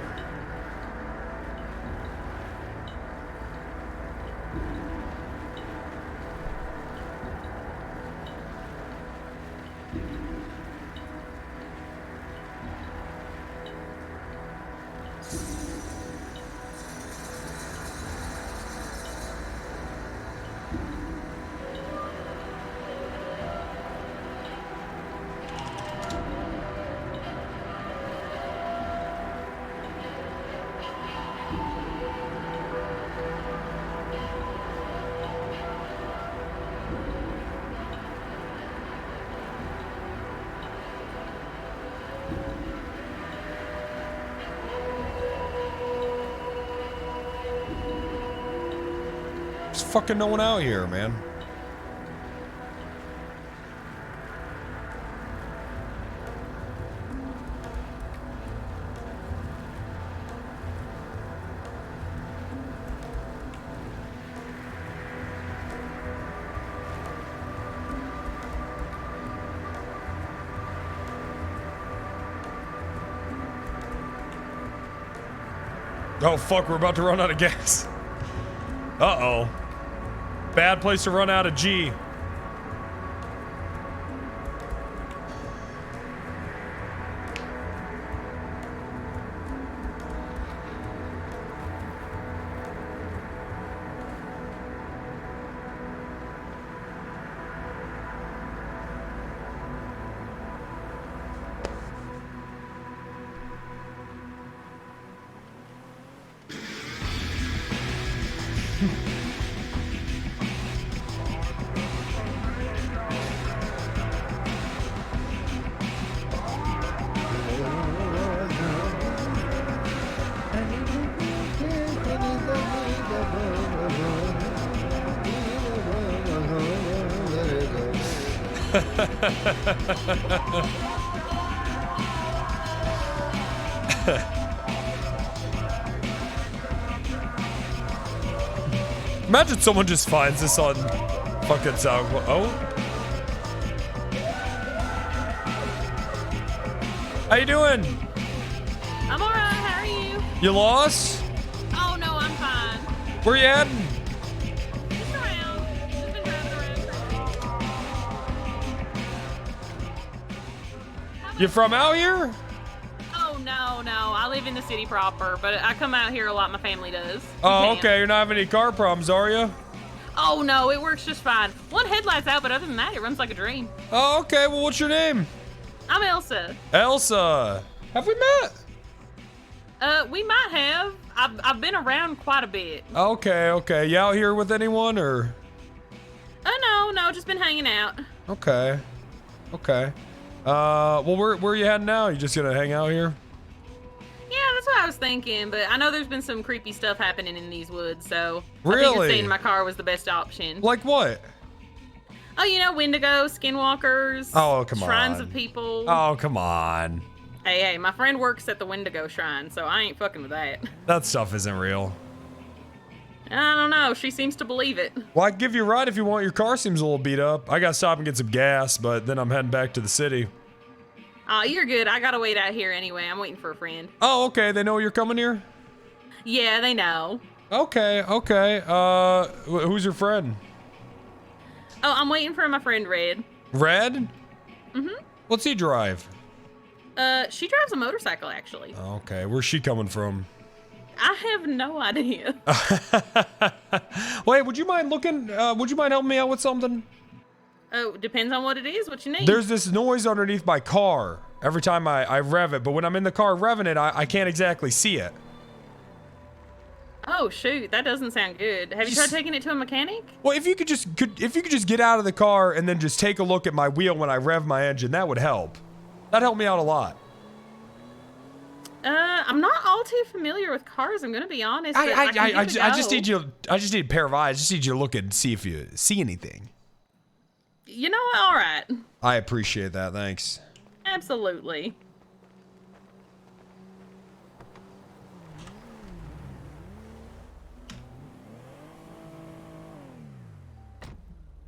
There's fucking no one out here, man. Oh fuck, we're about to run out of gas. Uh-oh. Bad place to run out of G. Imagine someone just finds this on fucking SoundCloud. Oh. How you doing? I'm alright, how are you? You lost? Oh no, I'm fine. Where you heading? Just around. Just been driving around. You from out here? Oh no, I live in the city proper, but I come out here a lot. My family does. Oh, okay. You're not having any car problems, are you? Oh no, it works just fine. One headlight's out, but other than that, it runs like a dream. Oh, okay. Well, what's your name? I'm Elsa. Elsa. Have we met? We might have. I've been around quite a bit. Okay, okay. You out here with anyone or? No, just been hanging out. Okay. Okay. Well, where are you heading now? You just gonna hang out here? Yeah, that's what I was thinking, but I know there's been some creepy stuff happening in these woods, so I Really? think staying in my car was the best option. Like what? Oh, you know, Wendigo, skinwalkers. Oh, come shrines on. of people. Oh, come on. Hey, my friend works at the Wendigo shrine, so I ain't fucking with that. That stuff isn't real. I don't know. She seems to believe it. Well, I can give you a ride if you want. Your car seems a little beat up. I gotta stop and get some gas, but then I'm heading back to the city. Oh, you're good. I gotta wait out here anyway. I'm waiting for a friend. Oh, okay. They know you're coming here? Yeah, they know. Okay, okay. Who's your friend? Oh, I'm waiting for my friend Red. Red? Mm-hmm. What's he drive? She drives a motorcycle, actually. Okay, where's she coming from? I have no idea. Wait, would you mind helping me out with something? Oh, depends on what it is. What you need? There's this noise underneath my car every time I rev it, but when I'm in the car revving it, I can't exactly see it. Oh shoot, that doesn't sound good. Have you tried taking it to a mechanic? Well, if you could just get out of the car and then just take a look at my wheel when I rev my engine, that would help. That'd help me out a lot. I'm not all too familiar with cars. I'm gonna be honest. But I just need a pair of eyes. I just need you to look and see if you see anything. You know what? All right. I appreciate that. Thanks. Absolutely.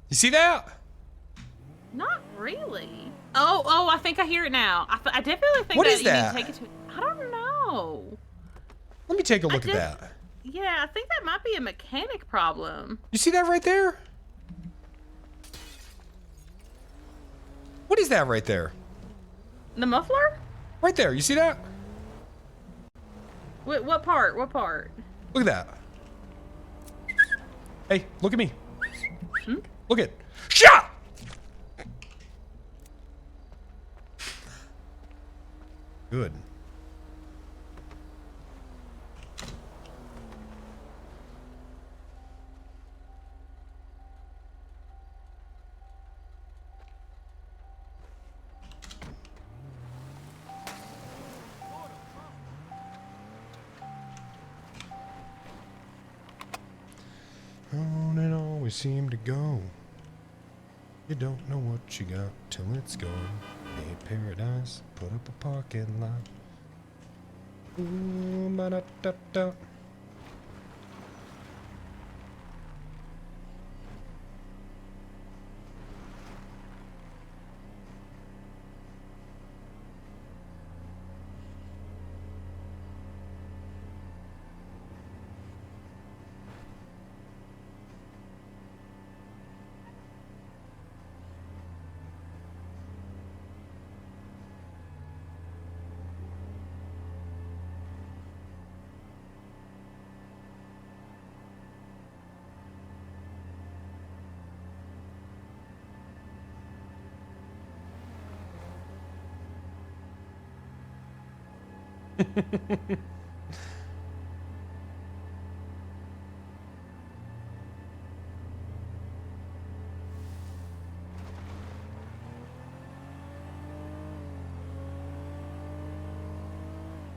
You see that? Not really. Oh, I think I hear it now. I definitely think What that is you that? need to take it to. I don't know. Let me take a look at that. Yeah, I think that might be a mechanic problem. You see that right there? What is that right there? The muffler? Right there. You see that? What part? What part? Look at that. Hey, look at me. Look at. Shut! Good. On and always seem to go. You don't know what you got till it's gone. Made paradise, put up a parking lot. Ooh, ba-da-da-da.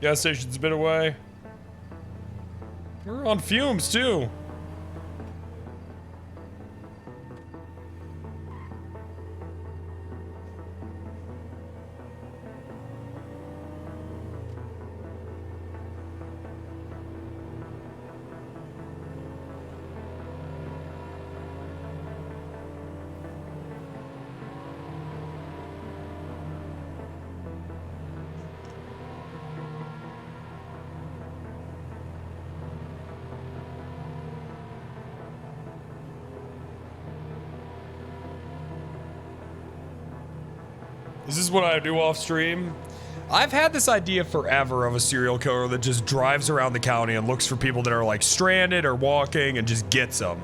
Gas station's a bit away. We're on fumes too. Is this what I do off stream? I've had this idea forever of a serial killer that just drives around the county and looks for people that are like stranded or walking and just gets them.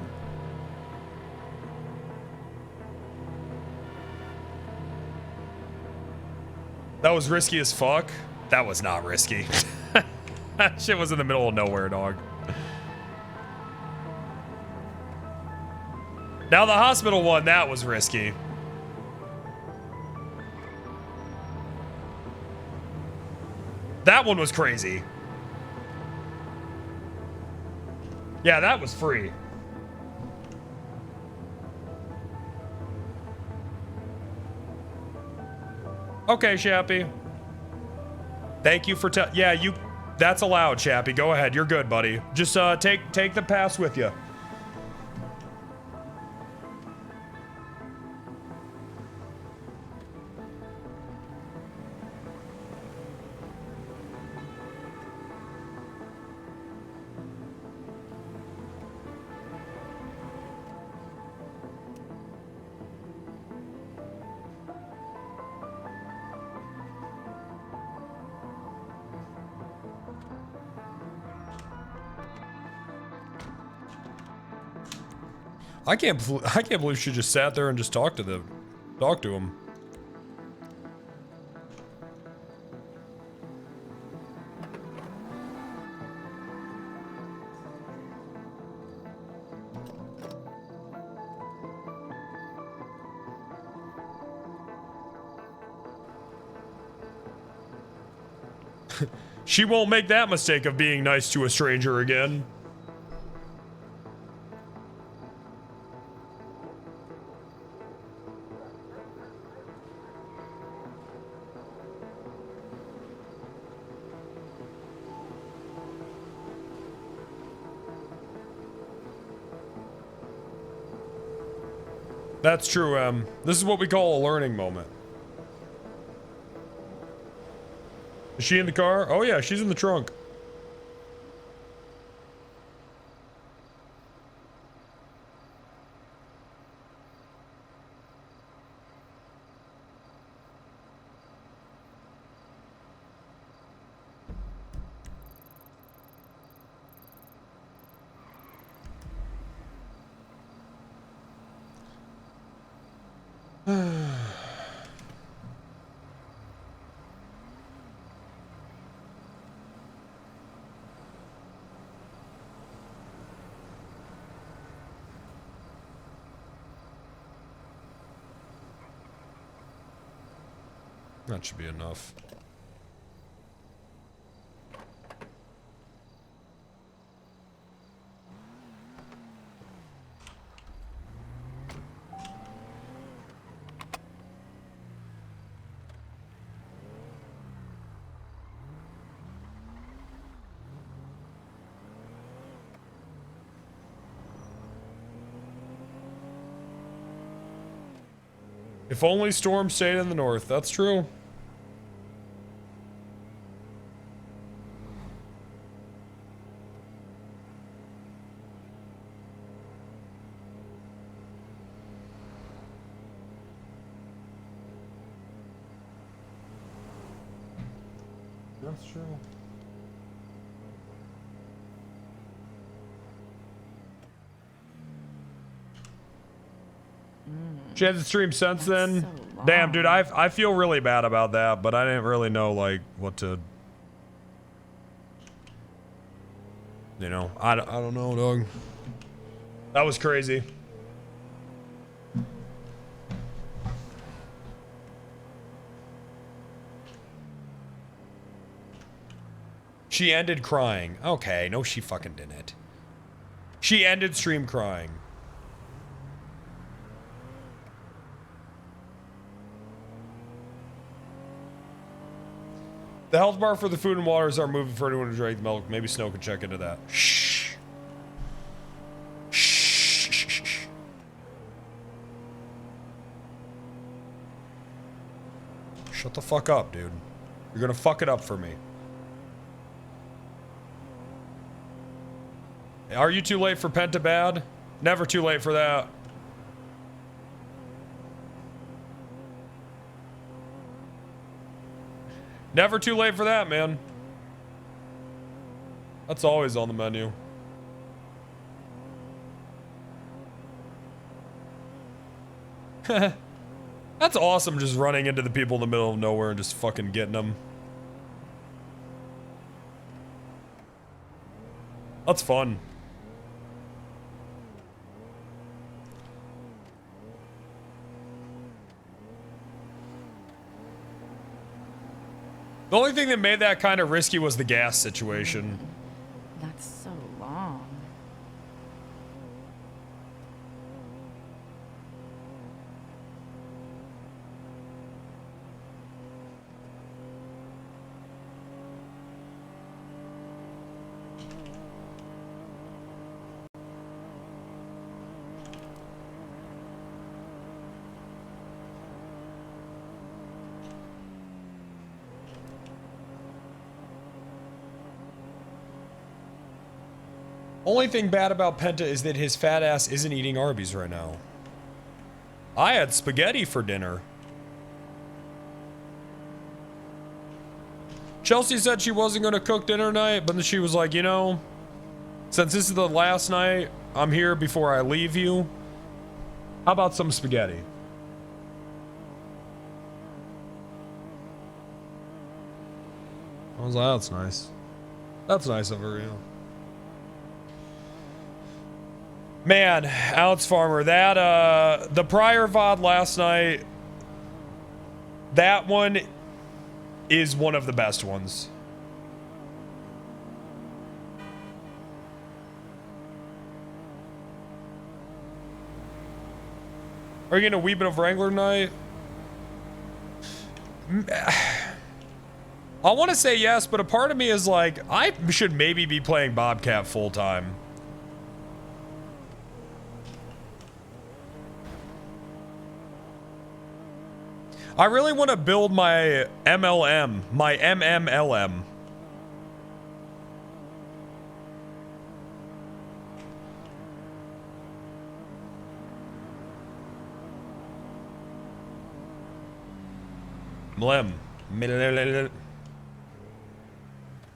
That was risky as fuck. That was not risky. That shit was in the middle of nowhere, dog. Now the hospital one, that was risky. That one was crazy. Yeah, that was free. Okay, Shappy. Thank you for yeah, you that's allowed, Shappy. Go ahead. You're good, buddy. Just take the pass with you. I can't believe she just sat there and just talked to him. She won't make that mistake of being nice to a stranger again. That's true, Em. This is what we call a learning moment. Is she in the car? Oh yeah, she's in the trunk. That should be enough. If only Storm stayed in the north. That's true. That's true. She hasn't streamed since then. Damn, dude, I feel really bad about that, but I didn't really know like what to. You know, I don't know, dog. That was crazy. She ended crying. Okay, no, she fucking didn't. She ended stream crying. The health bar for the food and waters are moving for anyone to drink the milk. Maybe Snow can check into that. Shh. Shh. Shut the fuck up, dude. You're gonna fuck it up for me. Are you too late for Penta bad? Never too late for that. Never too late for that, man. That's always on the menu. That's awesome, just running into the people in the middle of nowhere and just fucking getting them. That's fun. The only thing that made that kind of risky was the gas situation. That's so long. Only thing bad about Penta is that his fat ass isn't eating Arby's right now. I had spaghetti for dinner. Chelsea said she wasn't going to cook dinner tonight, but then she was like, you know, since this is the last night I'm here before I leave you, how about some spaghetti? I was like, that's nice. That's nice of her, yeah. Man, Alex Farmer, that, the prior VOD last night, that one is one of the best ones. Are you getting a wee bit of Wrangler tonight? I want to say yes, but a part of me is like, I should maybe be playing Bobcat full time. I really want to build my MLM, my MMLM. MLM.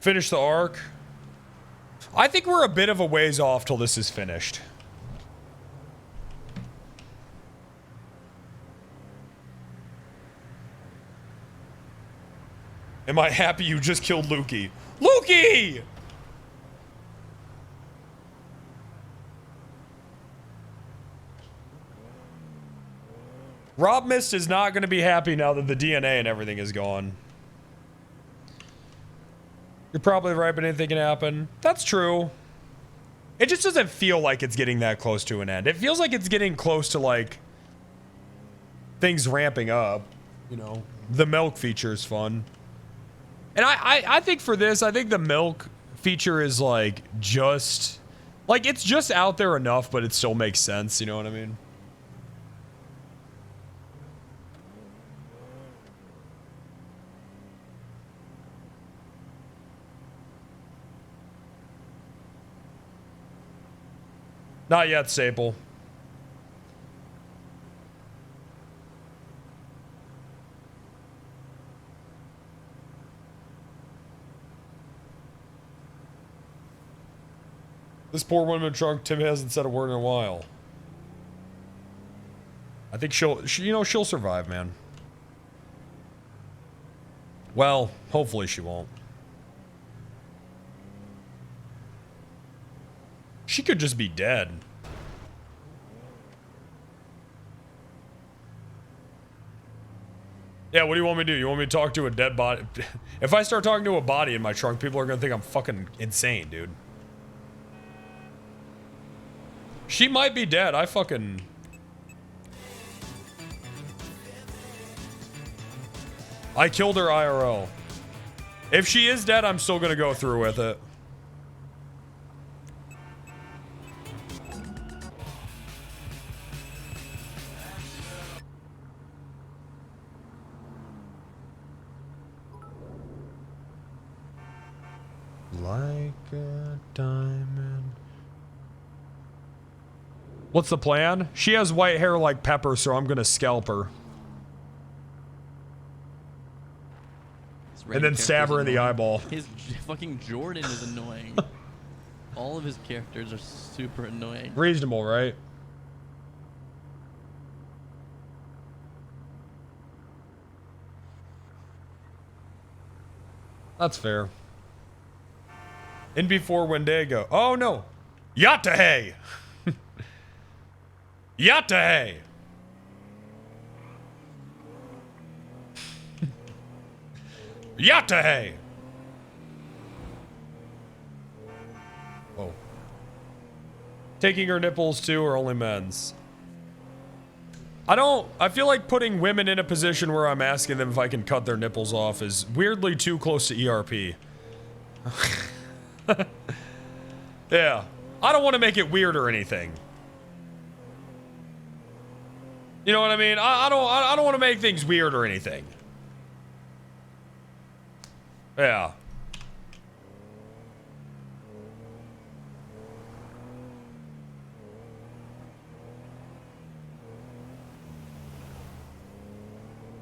Finish the arc. I think we're a bit of a ways off till this is finished. Am I happy you just killed Lukey? Lukey! Rob Mist is not going to be happy now that the DNA and everything is gone. You're probably right, but anything can happen. That's true. It just doesn't feel like it's getting that close to an end. It feels like it's getting close to, like, things ramping up. You know, the milk feature is fun. And I think for this, I think the milk feature is like just like it's just out there enough, but it still makes sense. You know what I mean? Not yet, Staple. This poor woman in trunk, Tim hasn't said a word in a while. I think she'll survive, man. Well, hopefully she won't. She could just be dead. Yeah, what do you want me to do? You want me to talk to a dead body? If I start talking to a body in my trunk, people are gonna think I'm fucking insane, dude. She might be dead. I killed her IRL. If she is dead, I'm still gonna go through with it. Like a diamond. What's the plan? She has white hair like Pepper, so I'm gonna scalp her. And then stab her in the eyeball. His fucking Jordan is annoying. All of his characters are super annoying. Reasonable, right? That's fair. In before Wendigo. Oh no. Yatahe! Yatahe! Yatahe! Oh. Taking her nipples too or only men's? I feel like putting women in a position where I'm asking them if I can cut their nipples off is weirdly too close to ERP. Yeah. I don't want to make it weird or anything. You know what I mean? I don't want to make things weird or anything. Yeah.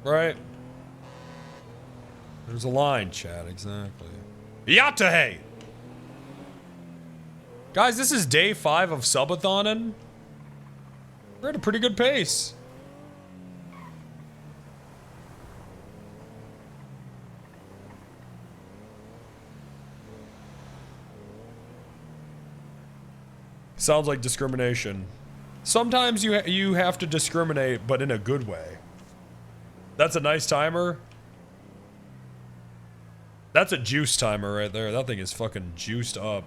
Right. There's a line, Chad, exactly. Yatahe! Guys, this is day 5 of subathoning. We're at a pretty good pace. Sounds like discrimination. Sometimes you have to discriminate, but in a good way. That's a nice timer. That's a juice timer right there. That thing is fucking juiced up.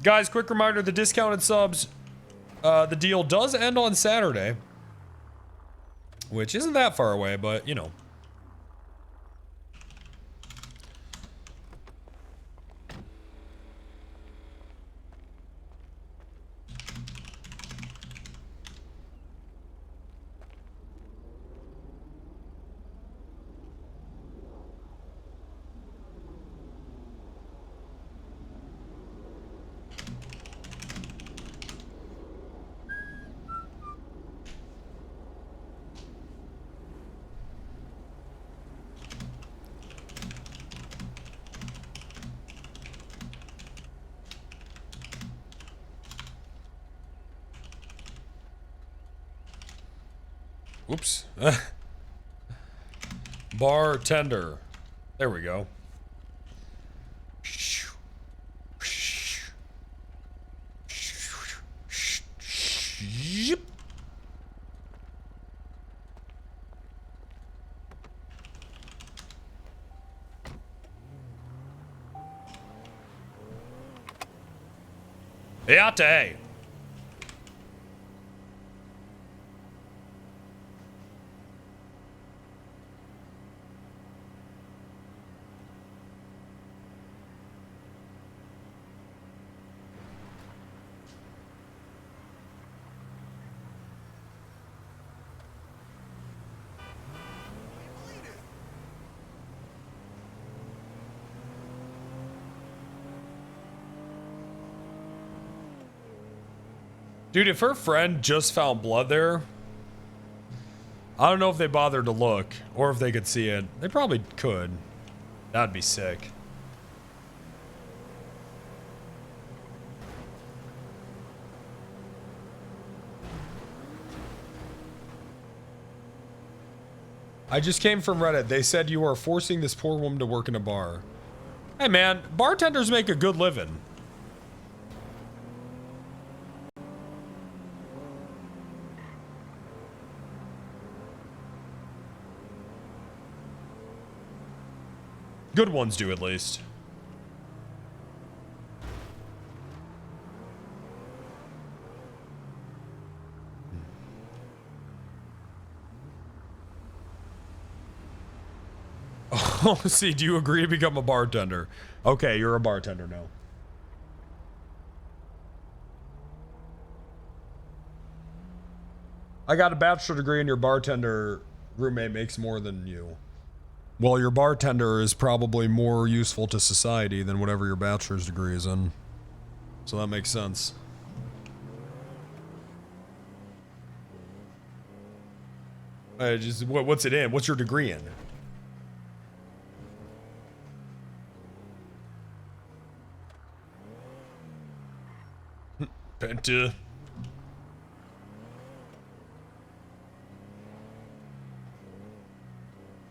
Guys, quick reminder, the discounted subs, the deal does end on Saturday. Which isn't that far away, but, you know. Whoops. Bartender. There we go. Yep. Yate. Dude, if her friend just found blood there, I don't know if they bothered to look or if they could see it. They probably could. That'd be sick. I just came from Reddit. They said you are forcing this poor woman to work in a bar. Hey man, bartenders make a good living. Good ones do, at least. Oh, see, do you agree to become a bartender? Okay, you're a bartender now. I got a bachelor degree and your bartender roommate makes more than you. Well, your bartender is probably more useful to society than whatever your bachelor's degree is in. So that makes sense. Just what's it in? What's your degree in? Penta.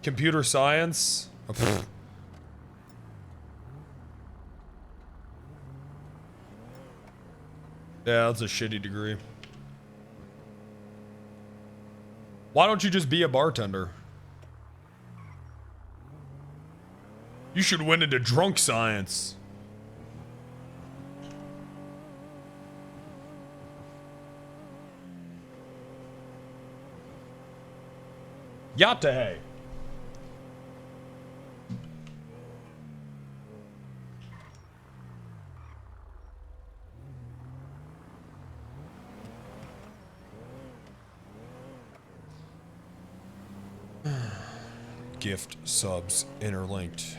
Computer science. Oh, pfft. Yeah, that's a shitty degree. Why don't you just be a bartender? You should went into drunk science. Yate. Gift subs interlinked.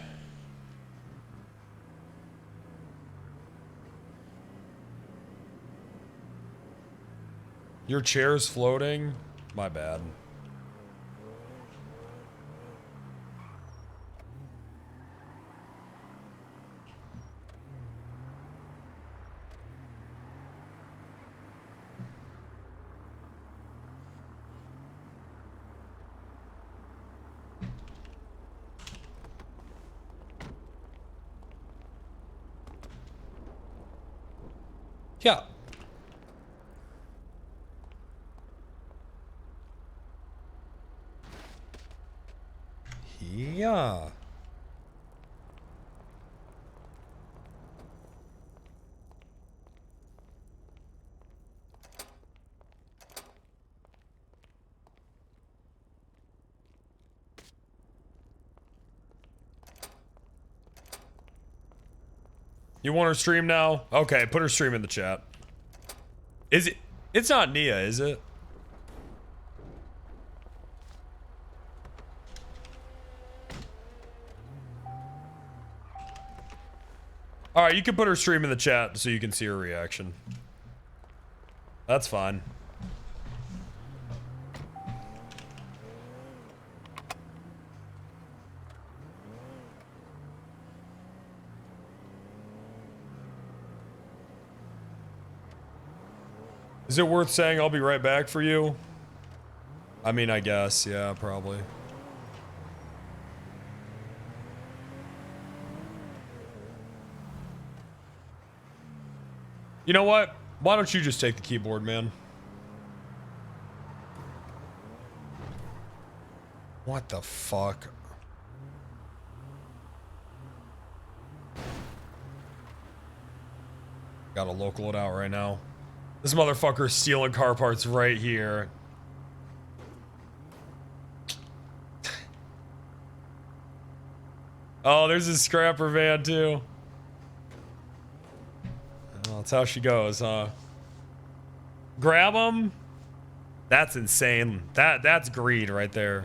Your chair's floating? My bad. Yeah. Yeah. You want her stream now? Okay, put her stream in the chat. Is it? It's not Nia, is it? Alright, you can put her stream in the chat so you can see her reaction. That's fine. Is it worth saying I'll be right back for you? I mean, I guess, yeah, probably. You know what? Why don't you just take the keyboard, man? What the fuck? Gotta local it out right now. This motherfucker's stealing car parts right here. Oh, there's a scrapper van too. Well, that's how she goes, huh? Grab him? That's insane. That's greed right there.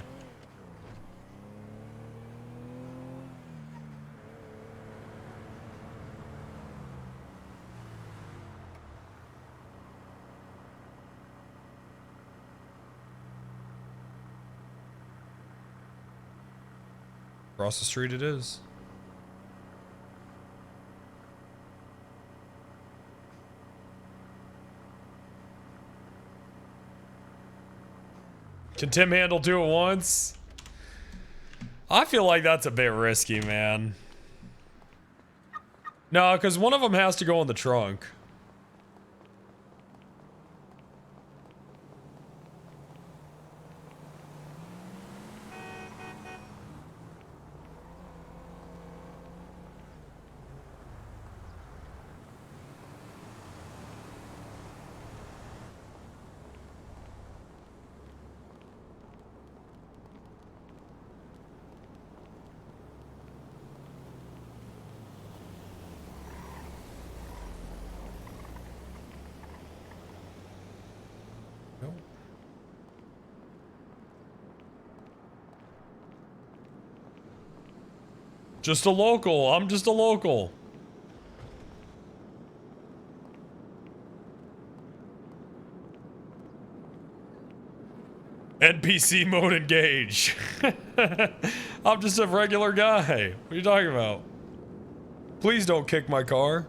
Across the street it is. Can Tim handle two at once? I feel like that's a bit risky, man. No, because one of them has to go in the trunk. Just a local. I'm just a local. NPC mode engage. I'm just a regular guy. What are you talking about? Please don't kick my car.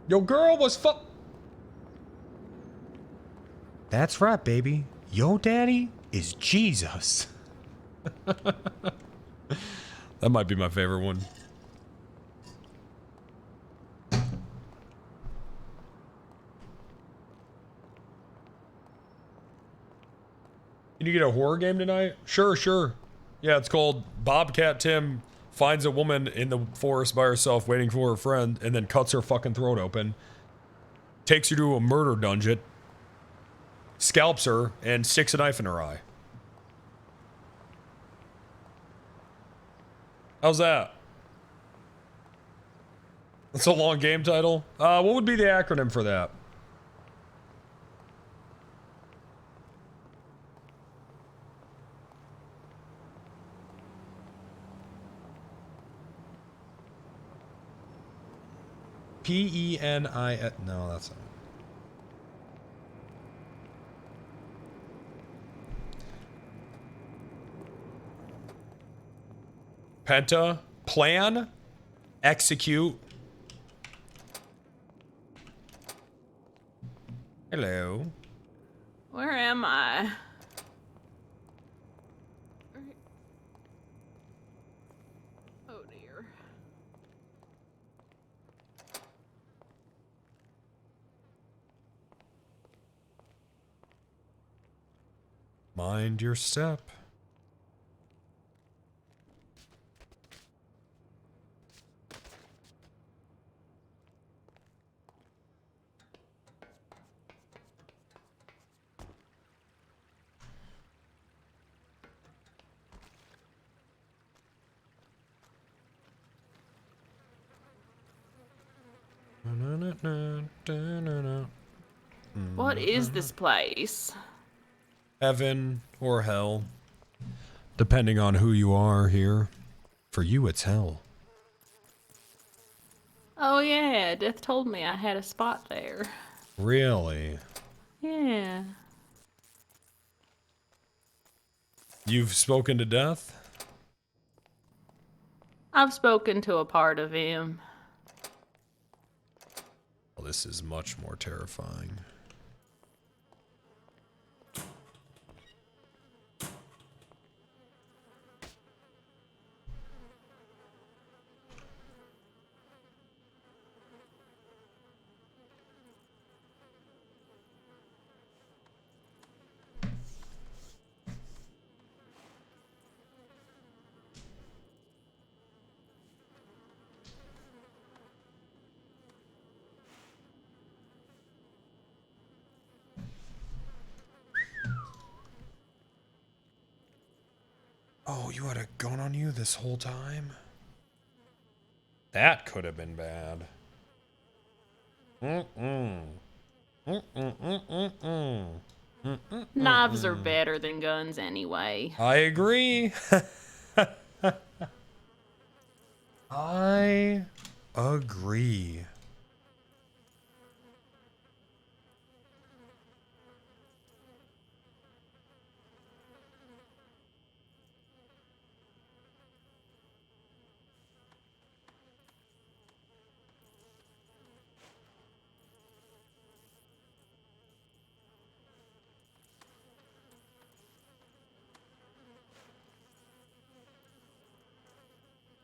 Your girl was That's right, baby. Yo daddy is Jesus. That might be my favorite one. Can you get a horror game tonight? Sure, sure. Yeah, it's called Bobcat Tim finds a woman in the forest by herself waiting for her friend and then cuts her fucking throat open. Takes her to a murder dungeon. Scalps her and sticks a knife in her eye. How's that? That's a long game title. What would be the acronym for that? P-E-N-I... No, that's not. Penta, plan, execute. Hello. Where am I? Oh dear. Mind your step. What is this place? Heaven or hell, depending on who you are here. For you, it's hell. Oh yeah, Death told me I had a spot there. Really? Yeah. You've spoken to Death? I've spoken to a part of him. Well, this is much more terrifying. Oh, you had a gun on you this whole time? That could have been bad. Knives are better than guns anyway. I agree. I agree.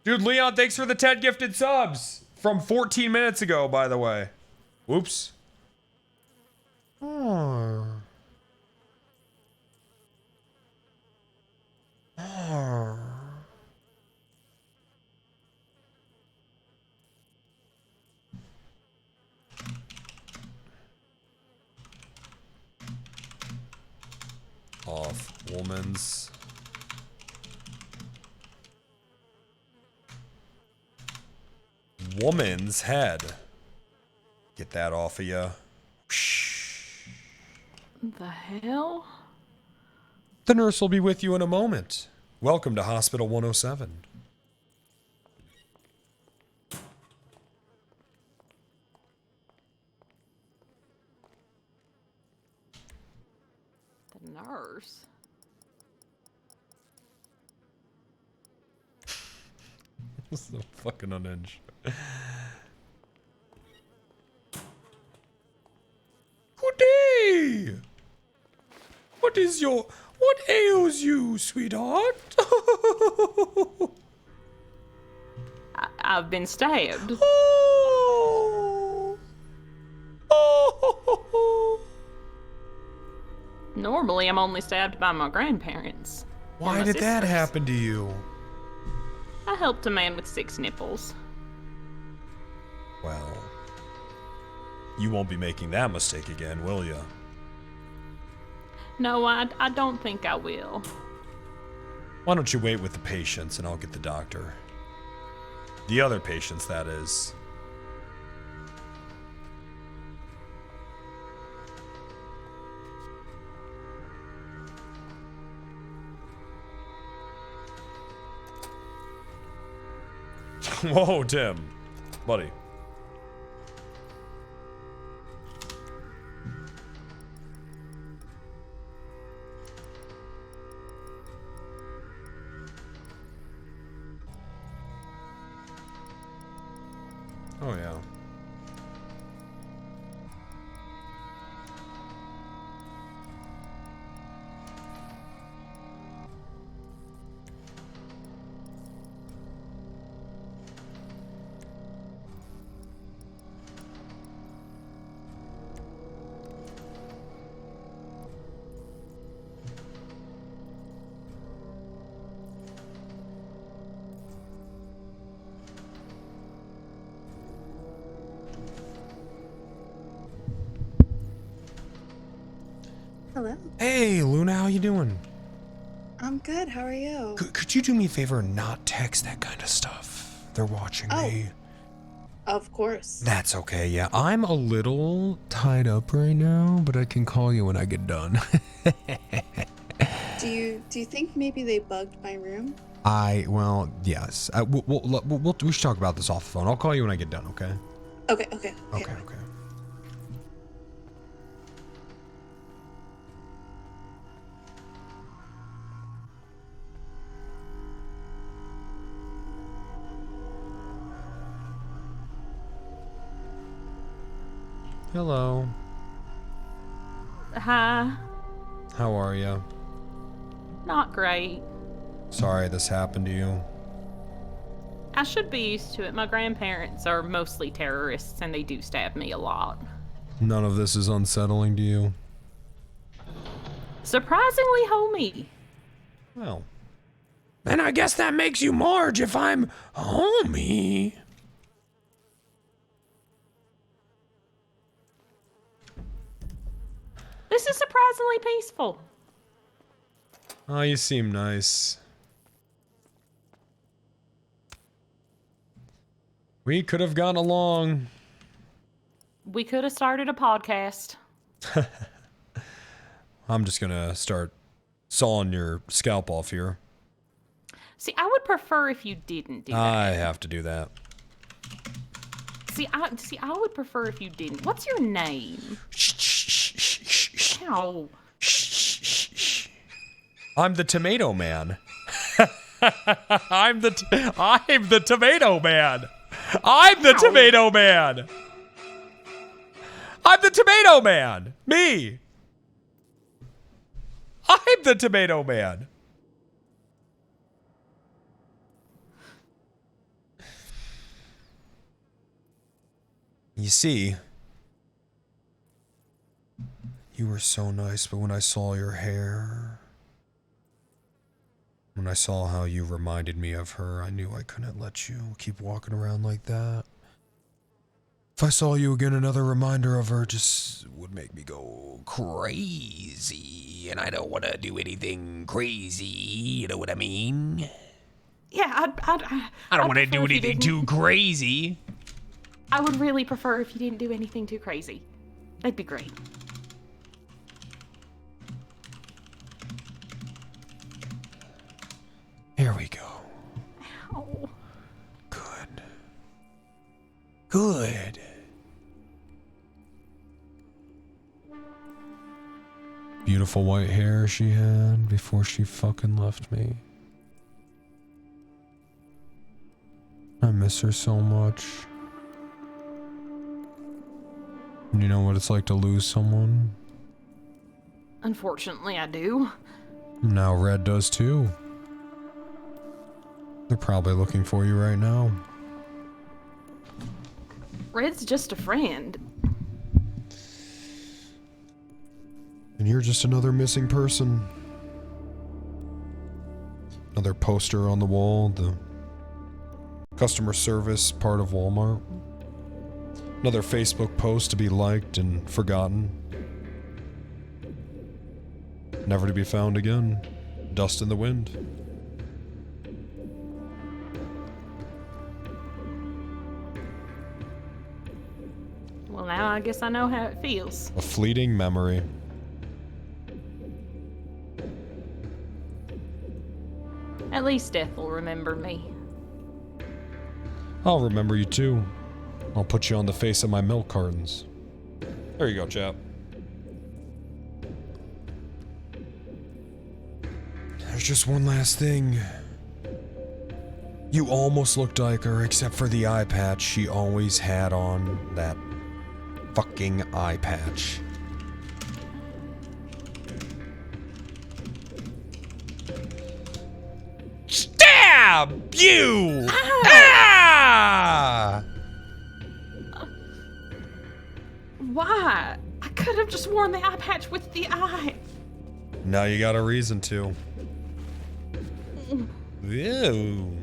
Dude, Leon, thanks for the 10 gifted subs from 14 minutes ago, by the way. Whoops. Oh. Oh. Off woman's. Woman's head. Get that off of you. The hell? The nurse will be with you in a moment. Welcome to Hospital 107. The nurse. This is so fucking unhinged. Good day! What ails you, sweetheart? I've been stabbed. Oh. Normally, I'm only stabbed by my grandparents. and Why my did that sisters. happen to you? I helped a man with 6 nipples. Well, you won't be making that mistake again, will you? No, I don't think I will. Why don't you wait with the patients and I'll get the doctor? The other patients, that is. Whoa, Tim. Buddy. Oh, yeah. Hello. Hey, Luna, how you doing? I'm good. How are you? Could you do me a favor and not text that kind of stuff? They're watching me. Of course. That's okay, yeah. I'm a little tied up right now, but I can call you when I get done. Do you think maybe they bugged my room? Well, yes. We should talk about this off the phone. I'll call you when I get done, okay? Okay. Okay. Hello. Hi. How are you? Not great. Sorry this happened to you. I should be used to it. My grandparents are mostly terrorists, and they do stab me a lot. None of this is unsettling to you? Surprisingly homey. Well. And I guess that makes you Marge if I'm homie. This is surprisingly peaceful. Oh, you seem nice. We could have gone along. We could have started a podcast. I'm just gonna start sawing your scalp off here. See, I would prefer if you didn't do that. I have to do that. See, I would prefer if you didn't. What's your name? Ow. I'm the Tomato Man. I'm the Tomato Man. I'm the Tomato Man. I'm the Tomato Man. Me. I'm the Tomato Man. You see, you were so nice, but when I saw your hair, when I saw how you reminded me of her, I knew I couldn't let you keep walking around like that. If I saw you again, another reminder of her just would make me go crazy, and I don't want to do anything crazy, you know what I mean? Yeah, I don't want to do anything too crazy. I would really prefer if you didn't do anything too crazy. That'd be great. beautiful white hair she had before she fucking left me. I miss her so much. You know what it's like to lose someone? Unfortunately, I do. Now Red does too. They're probably looking for you right now. Red's just a friend. And you're just another missing person. Another poster on the wall, the customer service part of Walmart. Another Facebook post to be liked and forgotten. Never to be found again. Dust in the wind. Well, now I guess I know how it feels. A fleeting memory. At least Death will remember me. I'll remember you too. I'll put you on the face of my milk cartons. There you go, chap. There's just one last thing. You almost looked like her, except for the eye patch she always had on. That fucking eye patch. Stab you! Ah! Why? I could have just worn the eye patch with the eye. Now you got a reason to. Ew.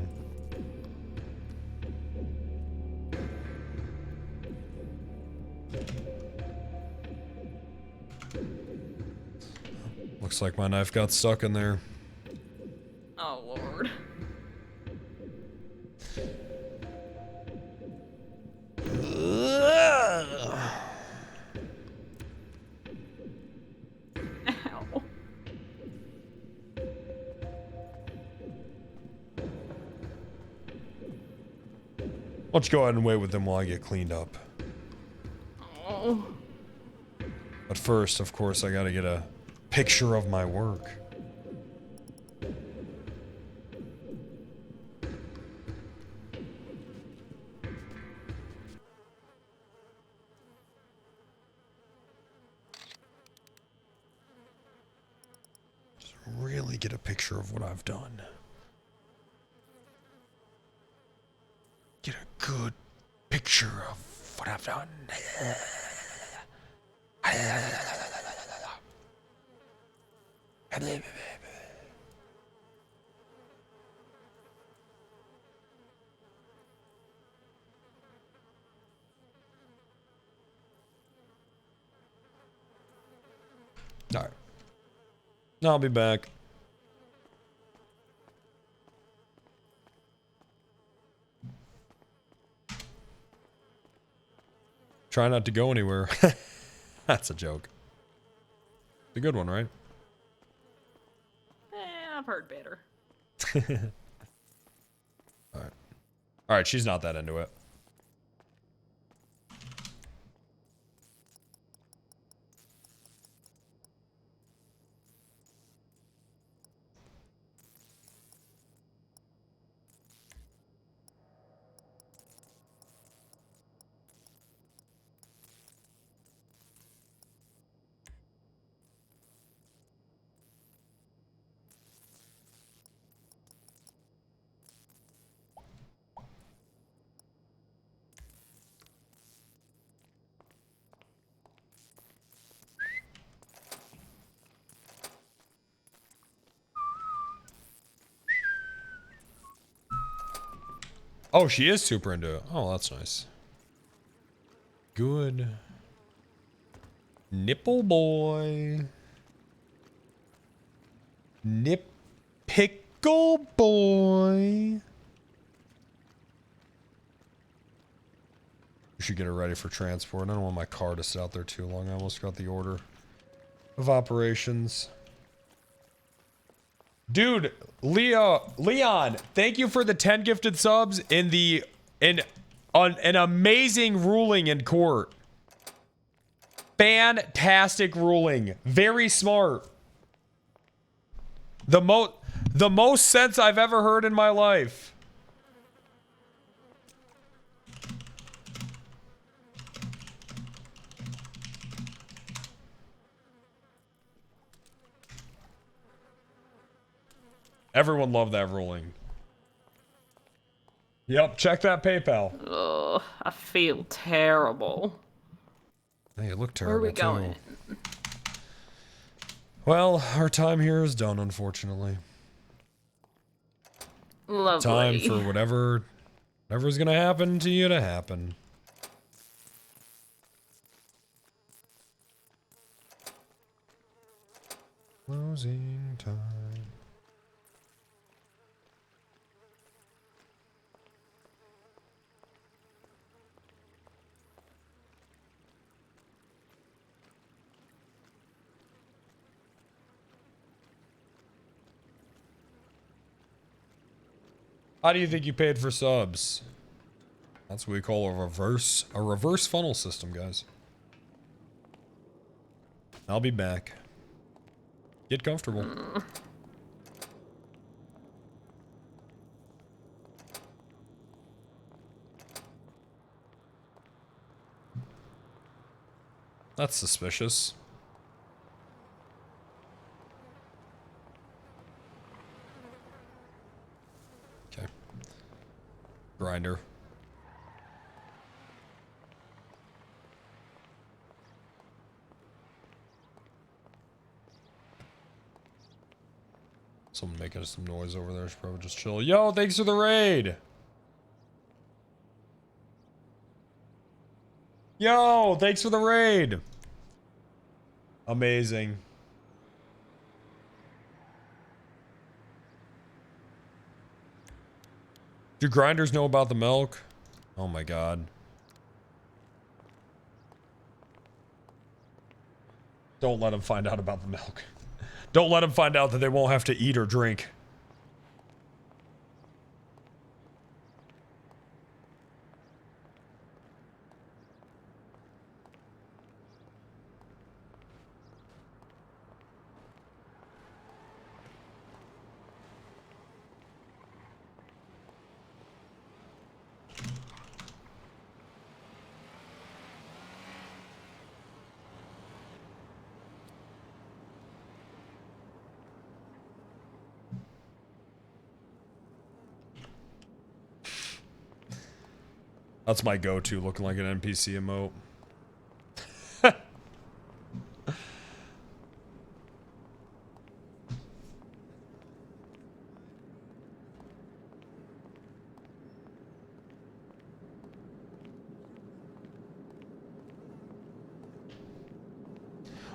Looks like my knife got stuck in there. Oh, Lord. Ow. Why don't you go ahead and wait with them while I get cleaned up. Oh. But first, of course, I gotta get a picture of my work. Just really get a picture of what I've done. Get a good picture of what I've done. Alright. I'll be back. Try not to go anywhere. That's a joke. It's a good one, right? I've heard better. Alright. Alright, she's not that into it. Oh, she is super into it. Oh, that's nice. Good. Nipple boy. Pickle boy. We should get her ready for transport. I don't want my car to sit out there too long. I almost got the order of operations. Dude, Leon, thank you for the 10 gifted subs in an amazing ruling in court. Fantastic ruling. Very smart. The most sense I've ever heard in my life. Everyone loved that ruling. Yep, check that PayPal. Ugh, I feel terrible. Hey, you look Where are terrible we going? too. Well, our time here is done, unfortunately. Lovely. Time for whatever's gonna happen to you to happen. Closing time. How do you think you paid for subs? That's what we call a reverse funnel system, guys. I'll be back. Get comfortable. That's suspicious. Okay. Grinder. Someone making some noise over there. Should probably just chill. Yo, thanks for the raid. Yo, thanks for the raid. Amazing. Do grinders know about the milk? Oh my god. Don't let them find out about the milk. Don't let them find out that they won't have to eat or drink. That's my go-to, looking like an NPC emote.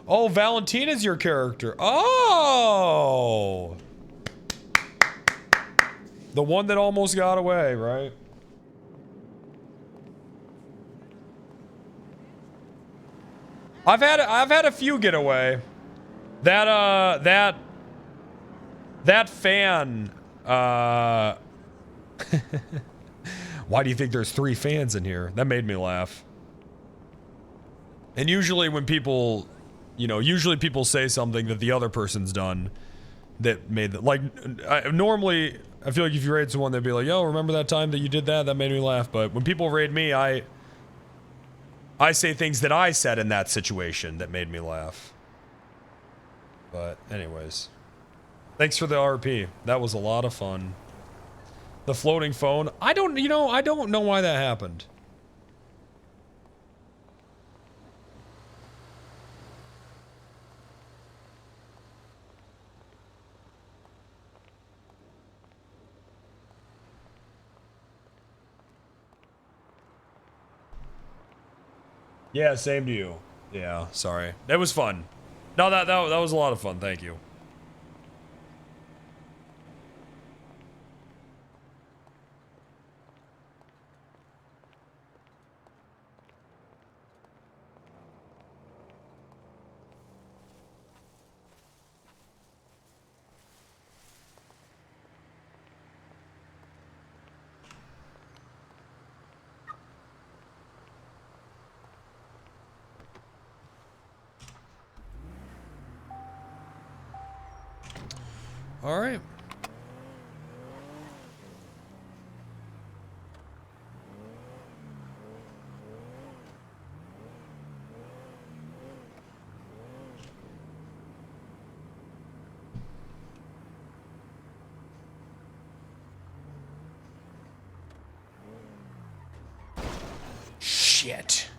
Oh, Valentina's your character. Oh! The one that almost got away, right? I've had a few get away. That fan, why do you think there's 3 fans in here? That made me laugh. And usually when people, you know, usually people say something that the other person's done that made the, like, normally, I feel like if you raid someone, they'd be like, yo, remember that time that you did that? That made me laugh. But when people raid me, I say things that I said in that situation that made me laugh. But anyways. Thanks for the RP. That was a lot of fun. The floating phone. I don't know why that happened. Yeah, same to you. Yeah, sorry. It was fun. No, that was a lot of fun. Thank you. All right. Shit.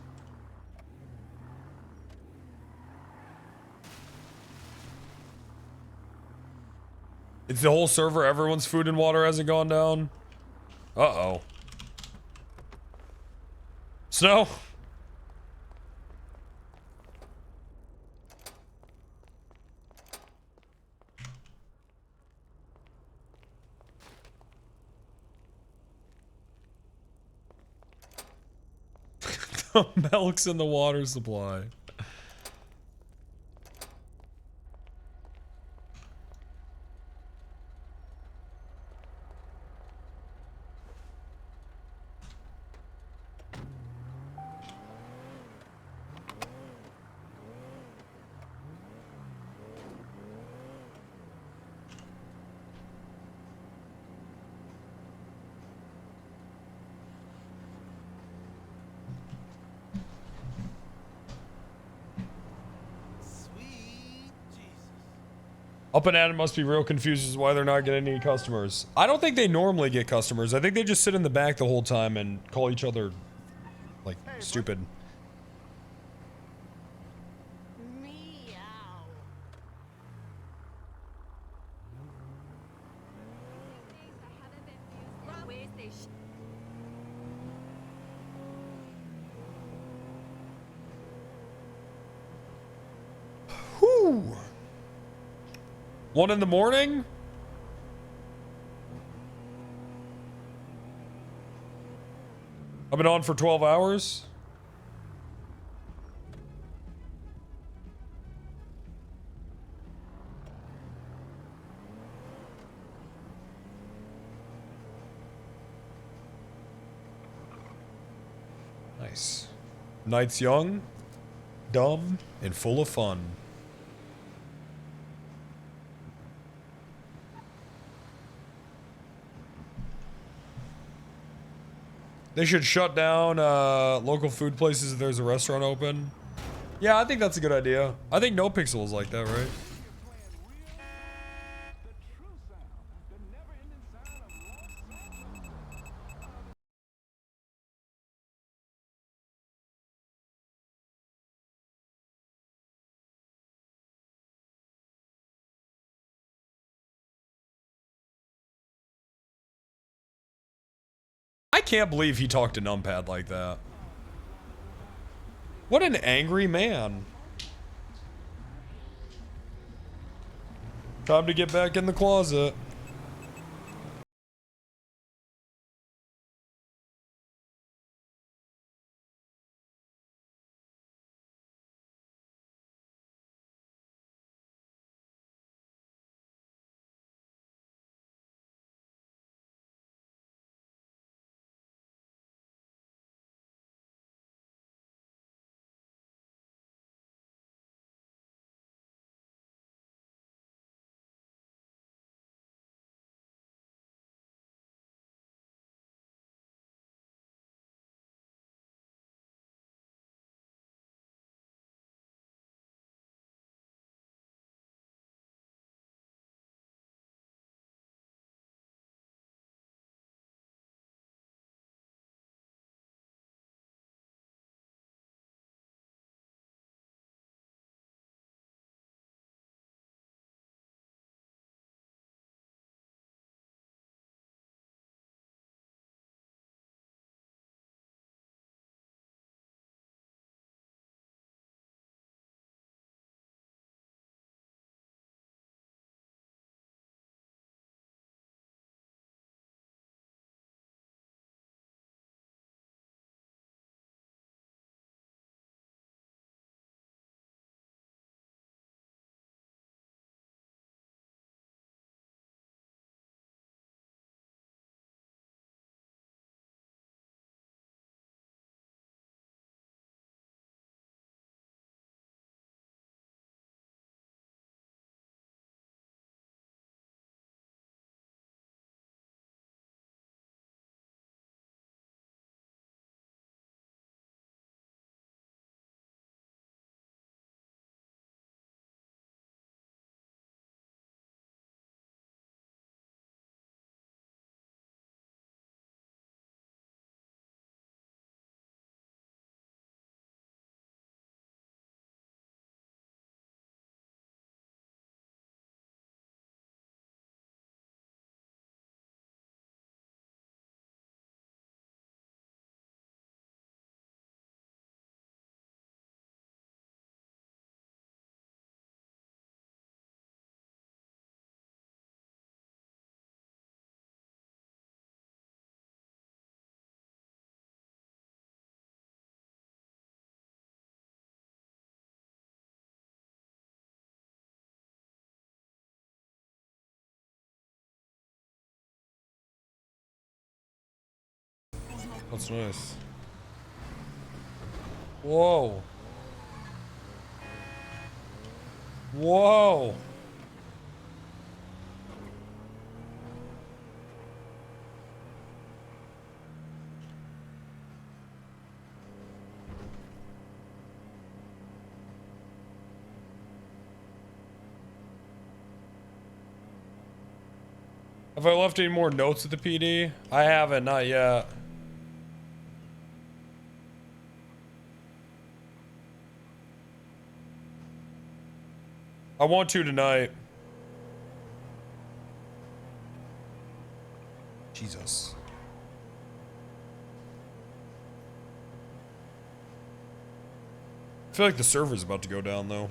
It's the whole server, everyone's food and water hasn't gone down. Uh-oh. Snow? The milk's in the water supply. Up and Adam must be real confused as to why they're not getting any customers. I don't think they normally get customers. I think they just sit in the back the whole time and call each other, like, stupid. Whew. 1 in the morning? I've been on for 12 hours. Nice. Night's young, dumb, and full of fun. They should shut down local food places if there's a restaurant open. Yeah, I think that's a good idea. I think No Pixel is like that, right? I can't believe he talked to Numpad like that. What an angry man. Time to get back in the closet. That's nice. Whoa. Whoa. Have I left any more notes at the PD? I haven't, not yet. I want to tonight. Jesus. I feel like the server's about to go down though.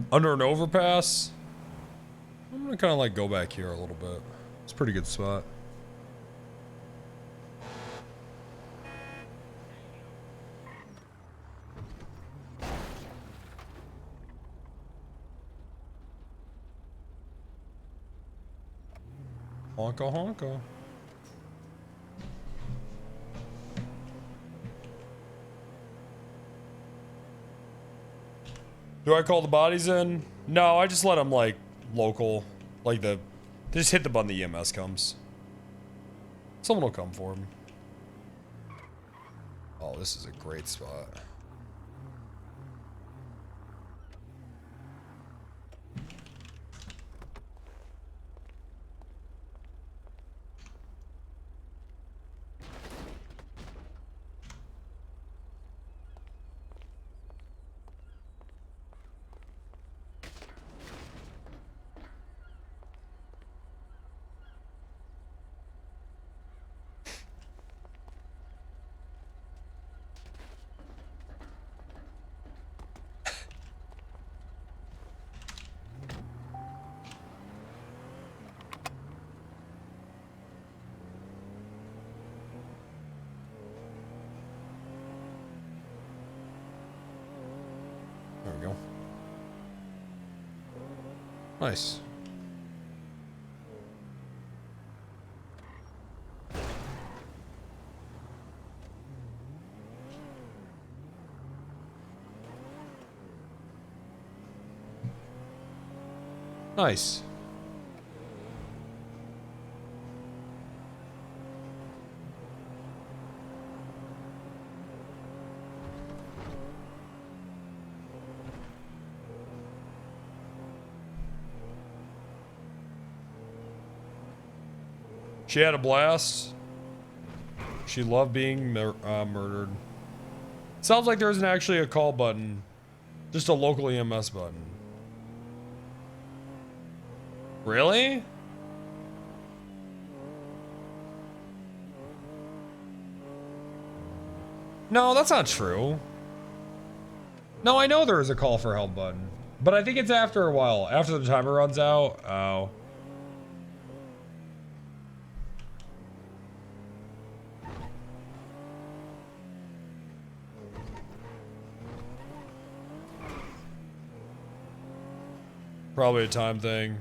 Under an overpass? I'm gonna kind of like go back here a little bit. It's a pretty good spot. Honka honka. Do I call the bodies in? No, I just let them like local, like they just hit the button the EMS comes. Someone will come for him. Oh, this is a great spot. There we go. Nice. Nice. She had a blast. She loved being murdered. Sounds like there isn't actually a call button. Just a local EMS button. Really? No, that's not true. No, I know there is a call for help button. But I think it's after a while. After the timer runs out. Oh. Probably a time thing.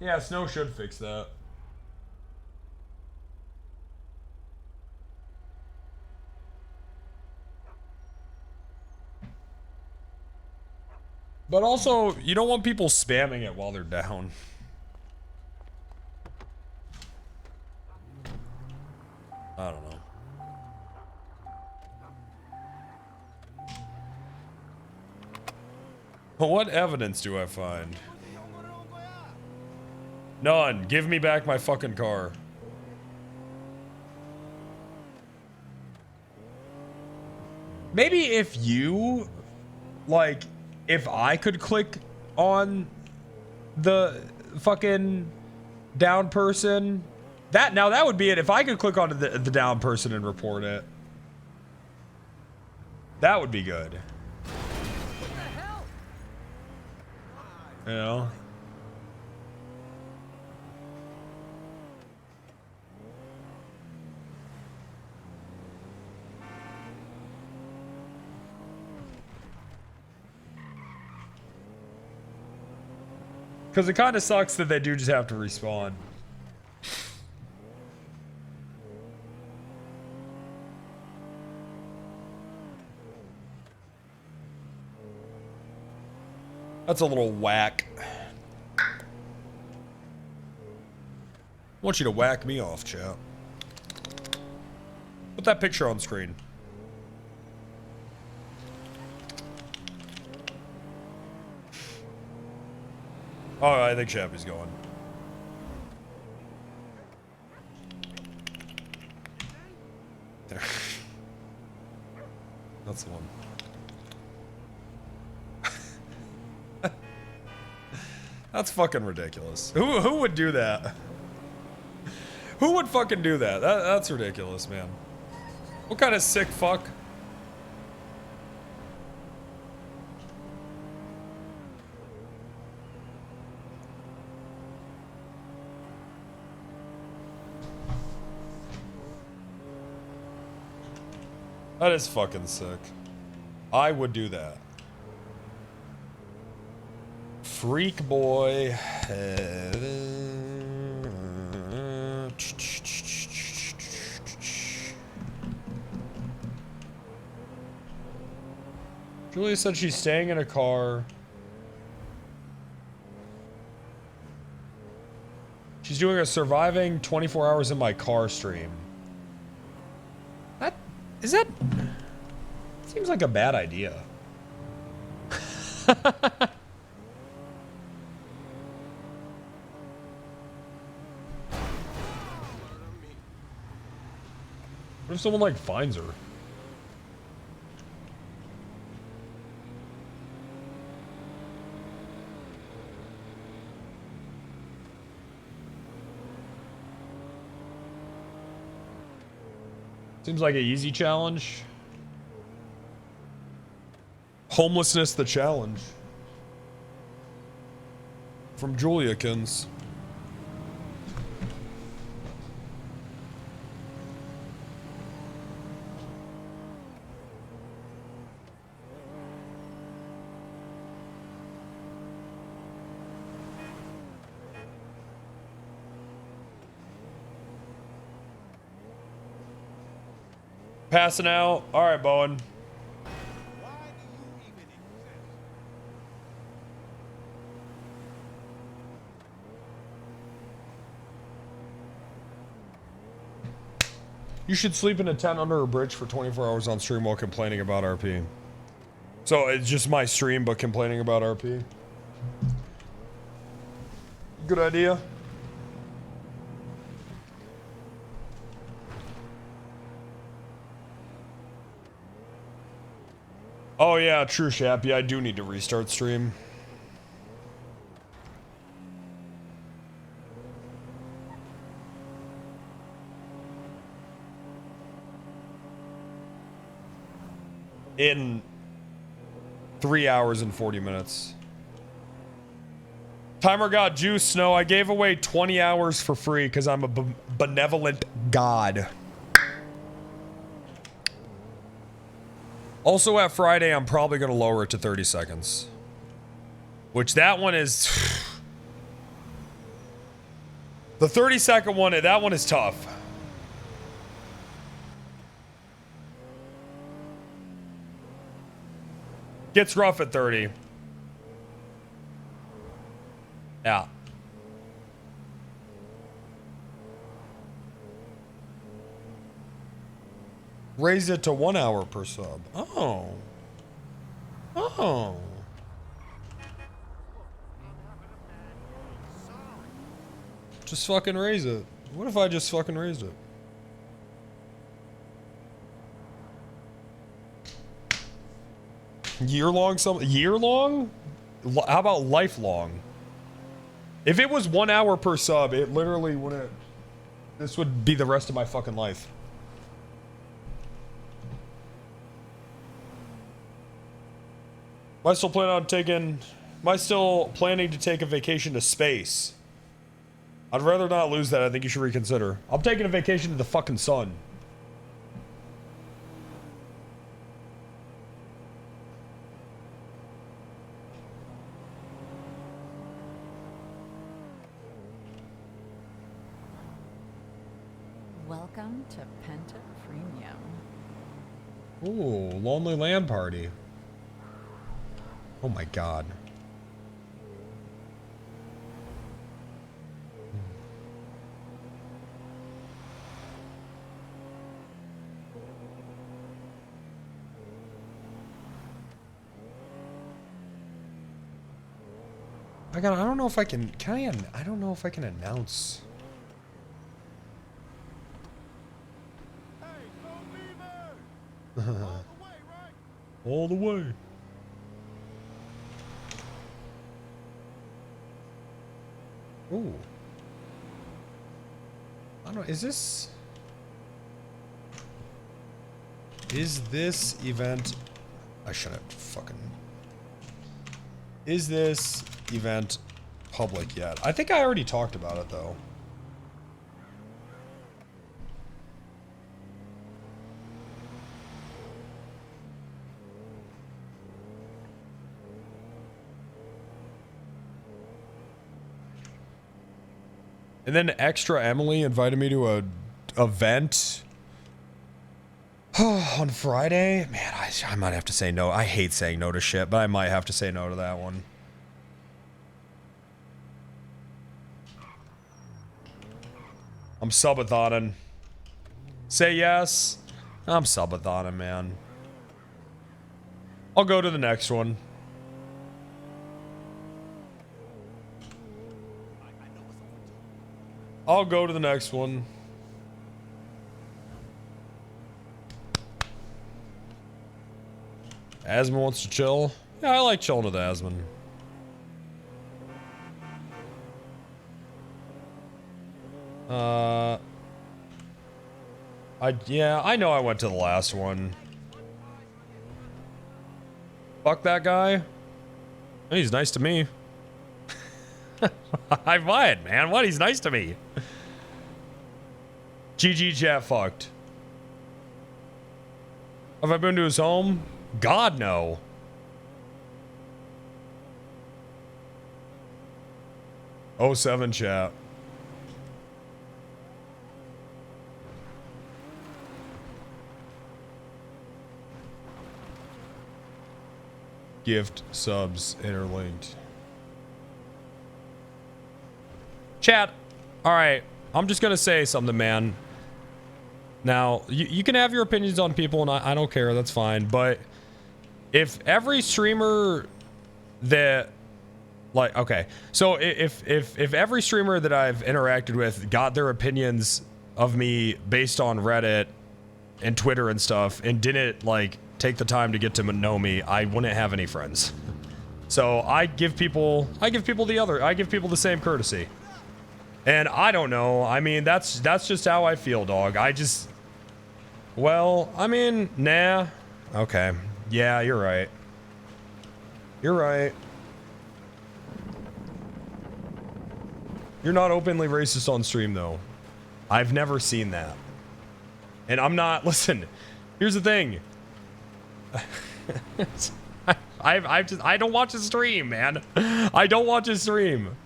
Yeah, snow should fix that. But also, you don't want people spamming it while they're down. I don't know. But what evidence do I find? None. Give me back my fucking car. Maybe if you, like, if I could click on the fucking down person, that would be it. If I could click on the down person and report it, that would be good. You know? Because it kind of sucks that they do just have to respawn. That's a little whack. I want you to whack me off, chat. Put that picture on screen. Oh, I think Chappie's going. There. That's the one. That's fucking ridiculous. Who would do that? Who would fucking do that? That's ridiculous, man. What kind of sick fuck? That is fucking sick. I would do that. Freak boy. Julia said she's staying in a car. She's doing a surviving 24 hours in my car stream. That seems like a bad idea. What if someone like finds her? Seems like an easy challenge. Homelessness the challenge. From Juliakins. Passing out. All right, Bowen. You should sleep in a tent under a bridge for 24 hours on stream while complaining about RP. So it's just my stream, but complaining about RP. Good idea. Oh yeah, true, Shappy. I do need to restart stream. In 3 hours and 40 minutes. Timer got juice, Snow. I gave away 20 hours for free because I'm a benevolent god. Also at Friday, I'm probably going to lower it to 30 seconds. Which that one is... The 30-second one, that one is tough. Gets rough at 30. Yeah. Raise it to 1 hour per sub. Oh. Oh. Just fucking raise it. What if I just fucking raised it? Year long? How about lifelong? If it was 1 hour per sub, it literally wouldn't. This would be the rest of my fucking life. Am I still planning to take a vacation to space? I'd rather not lose that. I think you should reconsider. I'm taking a vacation to the fucking sun. Welcome to Penta Premium. Ooh, Lonely Land Party. Oh my god. I don't know if I can I don't know if I can announce. All the way. Ooh. I don't know, is this event... I shouldn't fucking... Is this event public yet? I think I already talked about it, though. And then Extra Emily invited me to a event on Friday. Man, I might have to say no. I hate saying no to shit, but I might have to say no to that one. I'm subathoning. Say yes. I'm subathoning, man. I'll go to the next one. I'll go to the next one. Asman wants to chill. Yeah, I like chilling with Asman. Yeah, I know I went to the last one. Fuck that guy. He's nice to me. I lied, man. What? He's nice to me. GG chat fucked. Have I been to his home? God, no. Oh, 07 chat. Gift subs interlinked. Chat. All right. I'm just going to say something, man. Now, you can have your opinions on people, and I don't care. That's fine. But if every streamer that... Like, okay. So if every streamer that I've interacted with got their opinions of me based on Reddit and Twitter and stuff and didn't, like, take the time to get to know me, I wouldn't have any friends. So I give people the same courtesy. And I don't know. I mean, that's just how I feel, dog. Well, I mean, nah. Okay. Yeah, you're right. You're right. You're not openly racist on stream, though. I've never seen that. And I'm not... Listen, here's the thing. I don't watch his stream, man. I don't watch his stream.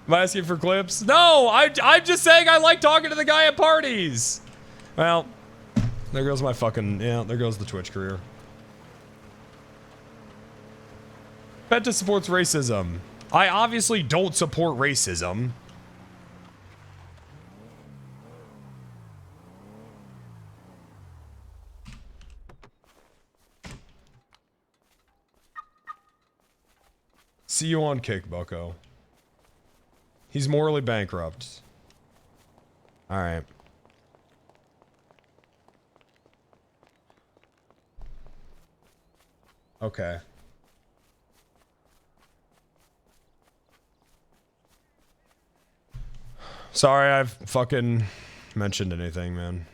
Am I asking for clips? No, I'm just saying I like talking to the guy at parties. Well, there goes my fucking... Yeah, there goes the Twitch career. Penta supports racism. I obviously don't support racism. See you on Kick, bucko. He's morally bankrupt. Alright. Okay. Sorry I've fucking mentioned anything, man.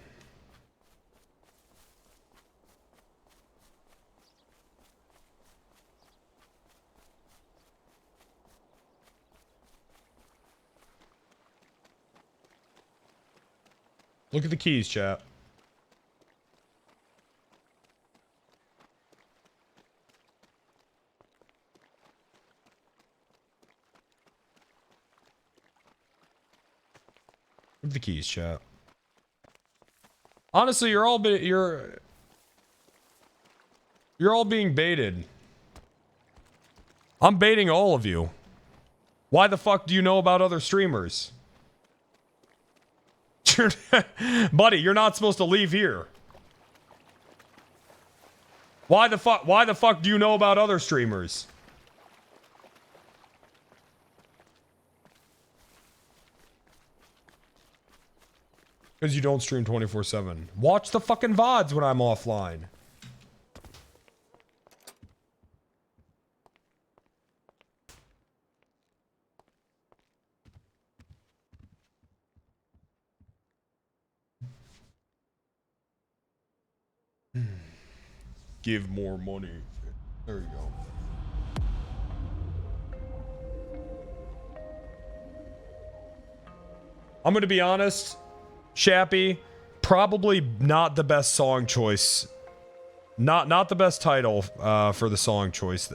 Look at the keys, chat. Look at the keys, chat. Honestly, you're all being baited. I'm baiting all of you. Why the fuck do you know about other streamers? Buddy, you're not supposed to leave here. Why the fuck do you know about other streamers? Because you don't stream 24/7. Watch the fucking VODs when I'm offline. Give more money. There you go. I'm gonna be honest, Shappy, probably not the best song choice. Not the best title for the song choice.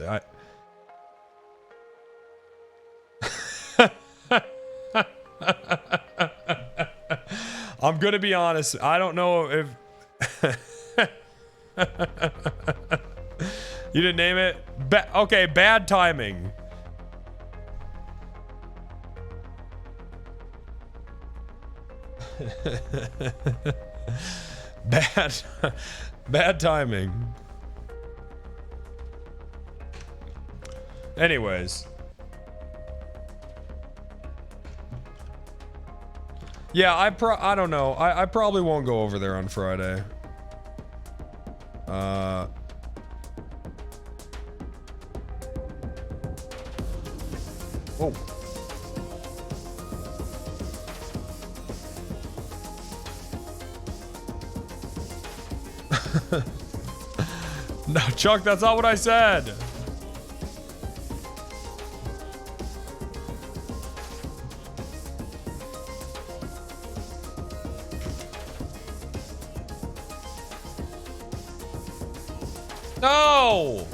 I'm gonna be honest. I don't know if you didn't name it. Okay, bad timing. Bad timing. Anyways. Yeah, I don't know. I probably won't go over there on Friday. Oh. No, Chuck, that's not what I said. No!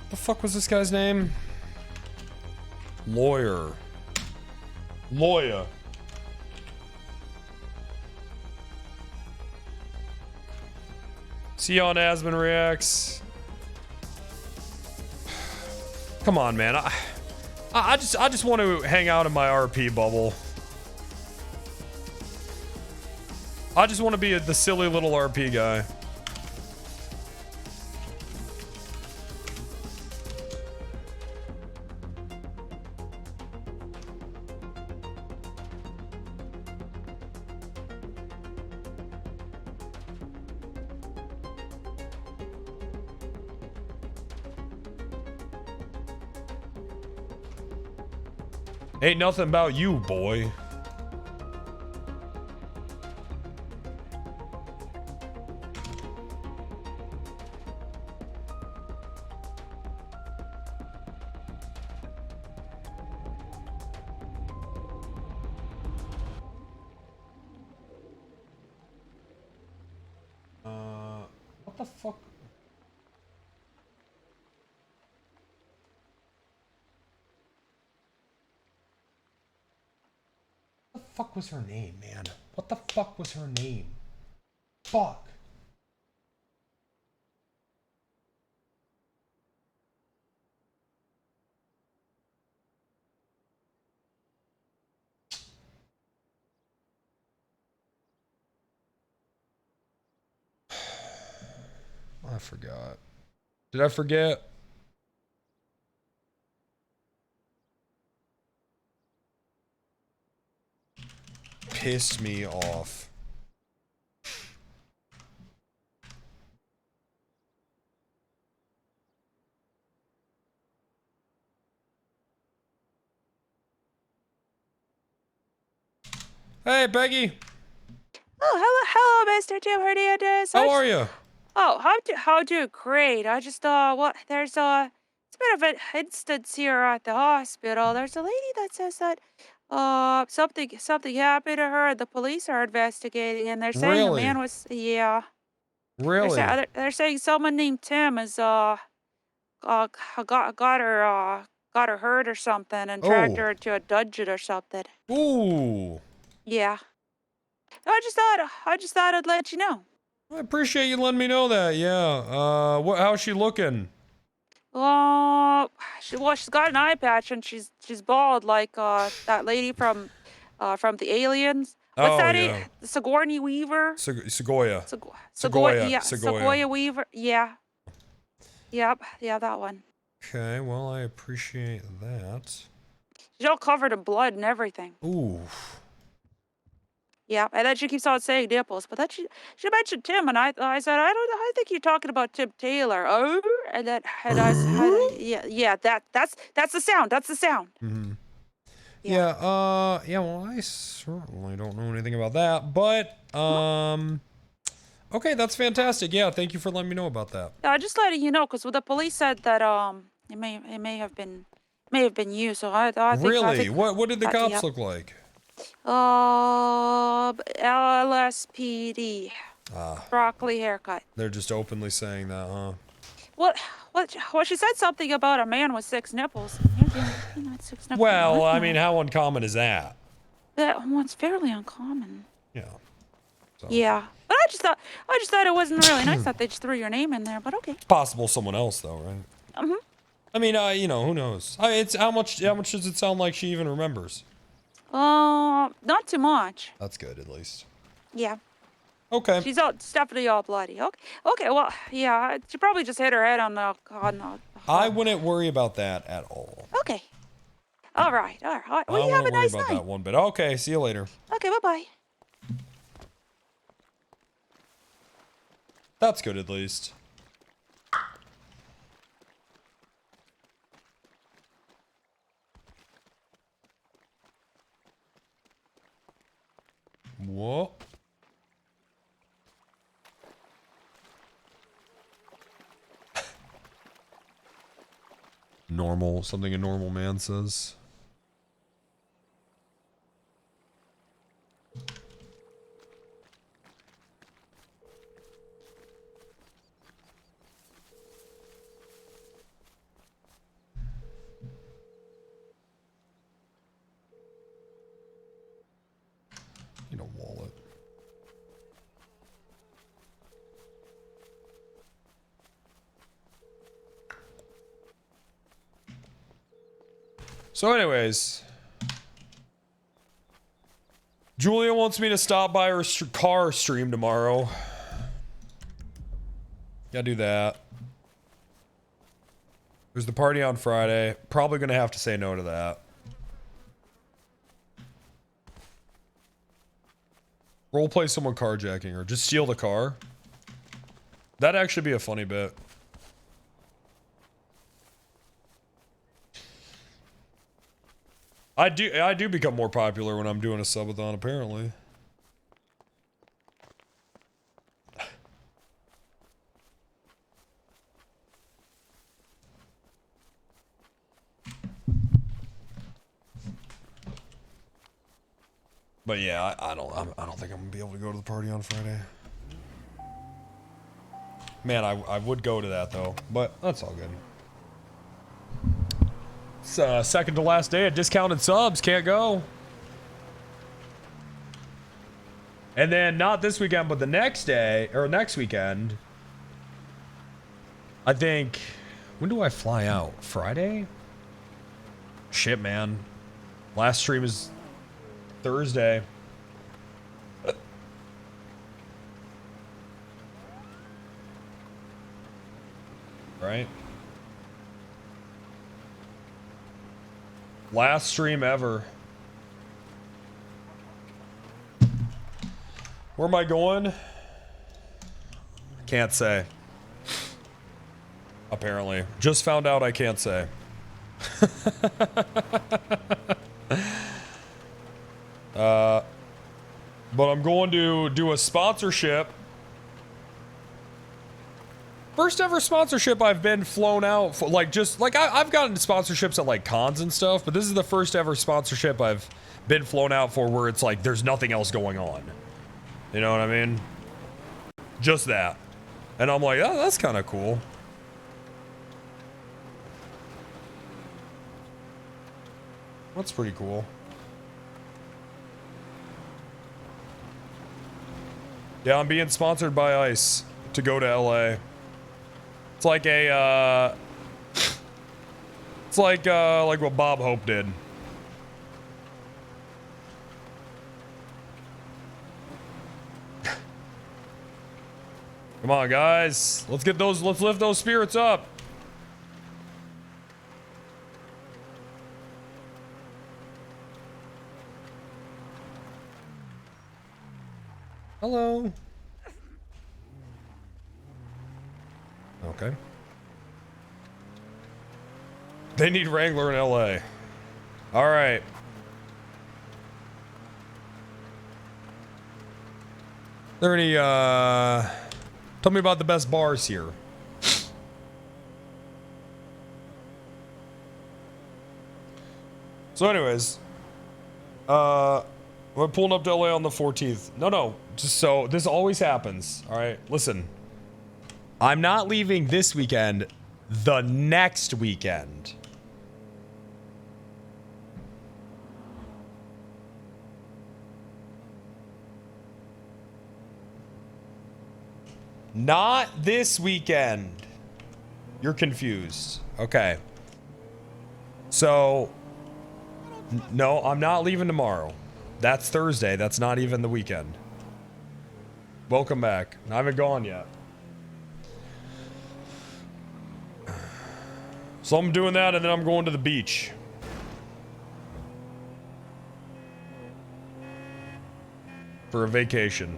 The fuck was this guy's name? Lawyer. See you on Asman Reacts. Come on, man. I just want to hang out in my RP bubble. I just want to be the silly little RP guy. Ain't nothing about you, boy. What the fuck? What the fuck was her name, man? What the fuck was her name? Fuck. I forgot. Did I forget? Pissed me off. Hey, Peggy. Oh, hello, Mr. Jim Hernandez. How are you? Oh, how do great. I just there's it's a bit of an instance here at the hospital. There's a lady that says that something happened to her. The police are investigating, and they're saying a man was Really? They're saying someone named Tim is got her hurt or something and dragged her into a dungeon or something. Ooh. Yeah. I just thought I'd let you know. I appreciate you letting me know that. Yeah. How's she looking? She's got an eye patch and she's bald like that lady from the Aliens. What's that? Yeah. Sigourney Weaver. Segoya. Segoya. Yeah. Segoya Weaver. Yeah. Yep. Yeah, that one. Okay. Well, I appreciate that. She's all covered in blood and everything. Ooh. Yeah, and then she keeps on saying nipples, but then she mentioned Tim, and I said I think you're talking about Tim Taylor. Oh, and I said that's the sound. That's the sound. Mm-hmm. Yeah. Well, I certainly don't know anything about that, but okay, that's fantastic. Yeah, thank you for letting me know about that. Yeah, just letting you know, because the police said that it may have been you. So I think Really? What did the cops look like? LSPD. Broccoli haircut. They're just openly saying that, huh? Well, she said something about a man with 6 nipples. Well, I mean, how uncommon is that? That one's fairly uncommon. Yeah. So. Yeah, but I just thought it wasn't really nice that they just threw your name in there. But okay. It's possible someone else though, right? I mean, who knows? It's how much does it sound like she even remembers? Not too much. That's good, at least. Yeah. Okay. She's definitely all bloody. Okay. Well, yeah. She probably just hit her head on the. I wouldn't worry about that at all. Okay. All right. Well, you have a nice night. I wouldn't worry about that one, but okay. See you later. Okay. Bye. That's good, at least. Whoa. Normal, something a normal man says. Need a wallet. So anyways, Julia wants me to stop by her car stream tomorrow. Gotta do that. There's the party on Friday. Probably gonna have to say no to that. Roleplay someone carjacking her. Just steal the car. That'd actually be a funny bit. I do become more popular when I'm doing a subathon, apparently. But yeah, I don't think I'm gonna be able to go to the party on Friday. Man, I would go to that though, but that's all good. It's second to last day of discounted subs, can't go. And then not this weekend, but the next day, or next weekend. I think, when do I fly out? Friday? Shit, man. Last stream is Thursday. Right? Last stream ever. Where am I going? Can't say. Apparently. Just found out I can't say. But I'm going to do a sponsorship. First ever sponsorship I've been flown out for, like, just, like, I've gotten sponsorships at, like, cons and stuff, but this is the first ever sponsorship I've been flown out for where it's like, there's nothing else going on. You know what I mean? Just that. And I'm like, oh, that's kind of cool. That's pretty cool. Yeah, I'm being sponsored by ICE to go to LA. It's like a, it's like what Bob Hope did. Come on, guys. Let's lift those spirits up. Hello. Okay. They need Wrangler in LA. All right. There any, tell me about the best bars here. So anyways, we're pulling up to LA on the 14th. No, just so, this always happens. All right, listen. I'm not leaving this weekend, the next weekend. Not this weekend. You're confused. Okay. So, no, I'm not leaving tomorrow. That's Thursday. That's not even the weekend. Welcome back. I haven't gone yet. So I'm doing that and then I'm going to the beach. For a vacation.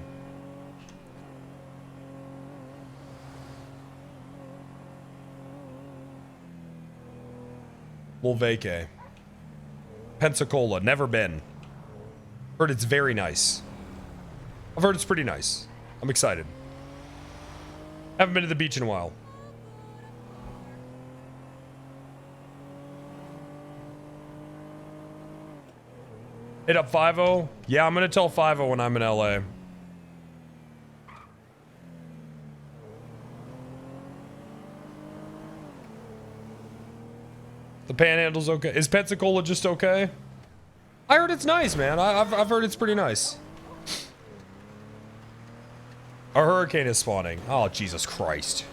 Little vacay. Pensacola, never been. Heard it's very nice. I've heard it's pretty nice. I'm excited. Haven't been to the beach in a while. Hit up 5-0? Yeah, I'm gonna tell 5-0 when I'm in LA. The Panhandle's okay. Is Pensacola just okay? I heard it's nice, man. I've heard it's pretty nice. A hurricane is spawning. Oh, Jesus Christ.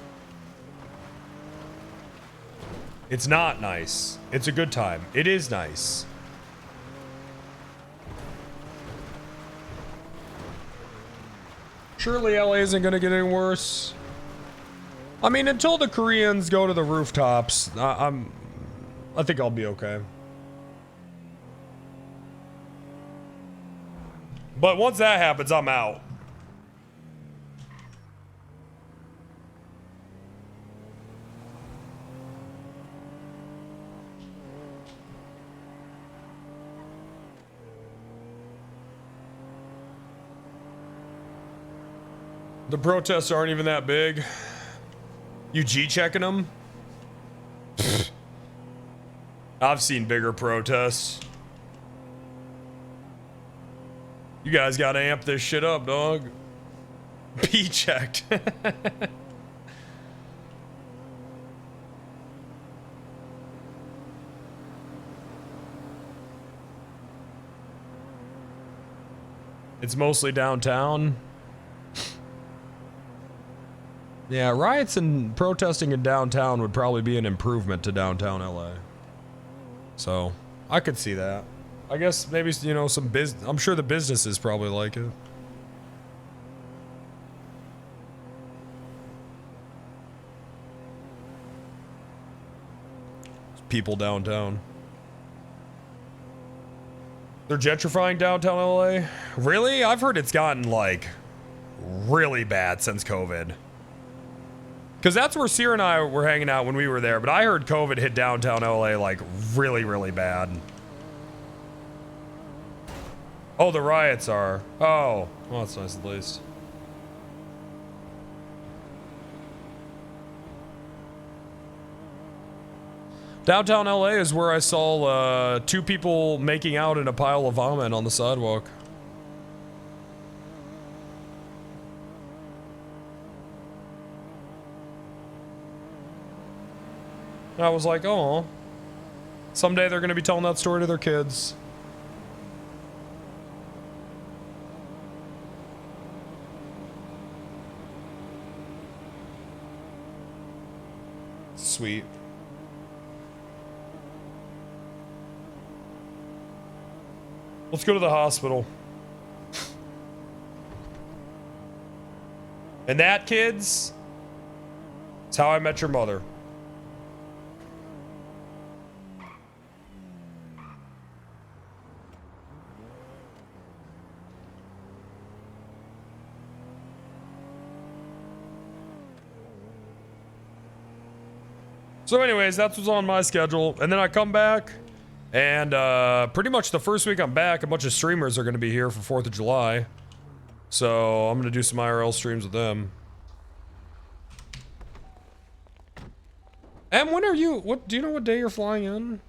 It's not nice. It's a good time. It is nice. Surely LA isn't gonna get any worse. I mean, until the Koreans go to the rooftops, I think I'll be okay. But once that happens, I'm out. The protests aren't even that big. You G-checking them? I've seen bigger protests. You guys gotta amp this shit up, dog. P-checked. It's mostly downtown. Yeah, riots and protesting in downtown would probably be an improvement to downtown LA. So, I could see that. I guess maybe, you know, some I'm sure the businesses probably like it. people downtown. They're gentrifying downtown LA? Really? I've heard it's gotten, like, really bad since COVID. Because that's where Sierra and I were hanging out when we were there, but I heard COVID hit downtown LA, like, really, really bad. Oh, the riots are. Oh, well, that's nice at least. Downtown LA is where I saw 2 people making out in a pile of vomit on the sidewalk. And I was like, oh, someday they're going to be telling that story to their kids. Sweet. Let's go to the hospital. And that, kids, is how I met your mother. So anyways, that's what's on my schedule. And then I come back, and pretty much the first week I'm back, a bunch of streamers are going to be here for 4th of July. So I'm going to do some IRL streams with them. Em, when are you, do you know what day you're flying in?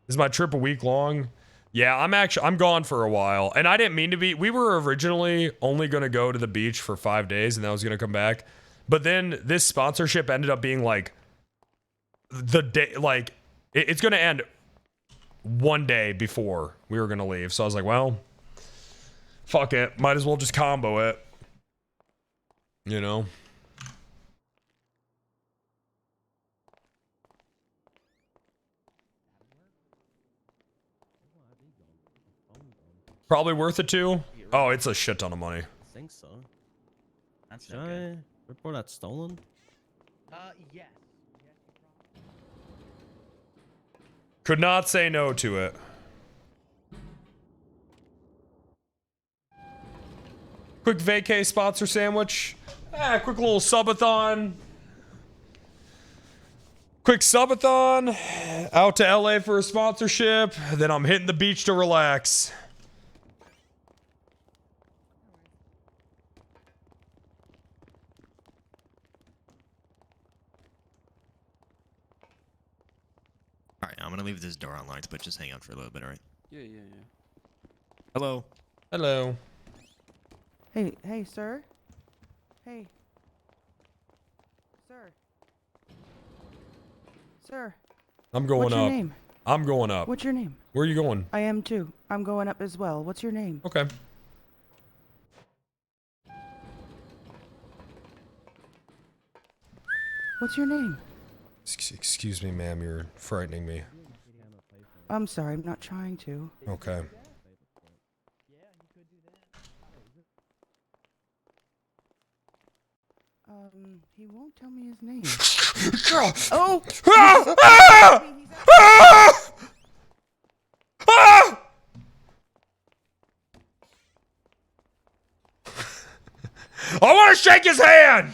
Is my trip a week long? Yeah, I'm gone for a while. And I didn't mean to be. We were originally only going to go to the beach for 5 days and then I was going to come back. But then this sponsorship ended up being like the day, like it's going to end one day before we were going to leave. So I was like, well, fuck it. Might as well just combo it. You know? Probably worth it too. Oh, it's a shit ton of money. I think so. That's Should I report that stolen? Yes. Could not say no to it. Quick vacay sponsor sandwich. Quick little subathon. Quick subathon. Out to LA for a sponsorship. Then I'm hitting the beach to relax. Alright, I'm gonna leave this door unlocked, but just hang on for a little bit, alright? Yeah. Hello? Hello. Hey, sir. Hey. Sir. Sir. I'm going What's up. your name? I'm going up. What's your name? Where are you going? I am too. I'm going up as well. What's your name? Okay. What's your name? Excuse me, ma'am. You're frightening me. I'm sorry. I'm not trying to. Okay. He won't tell me his name. Oh! I want to shake his hand!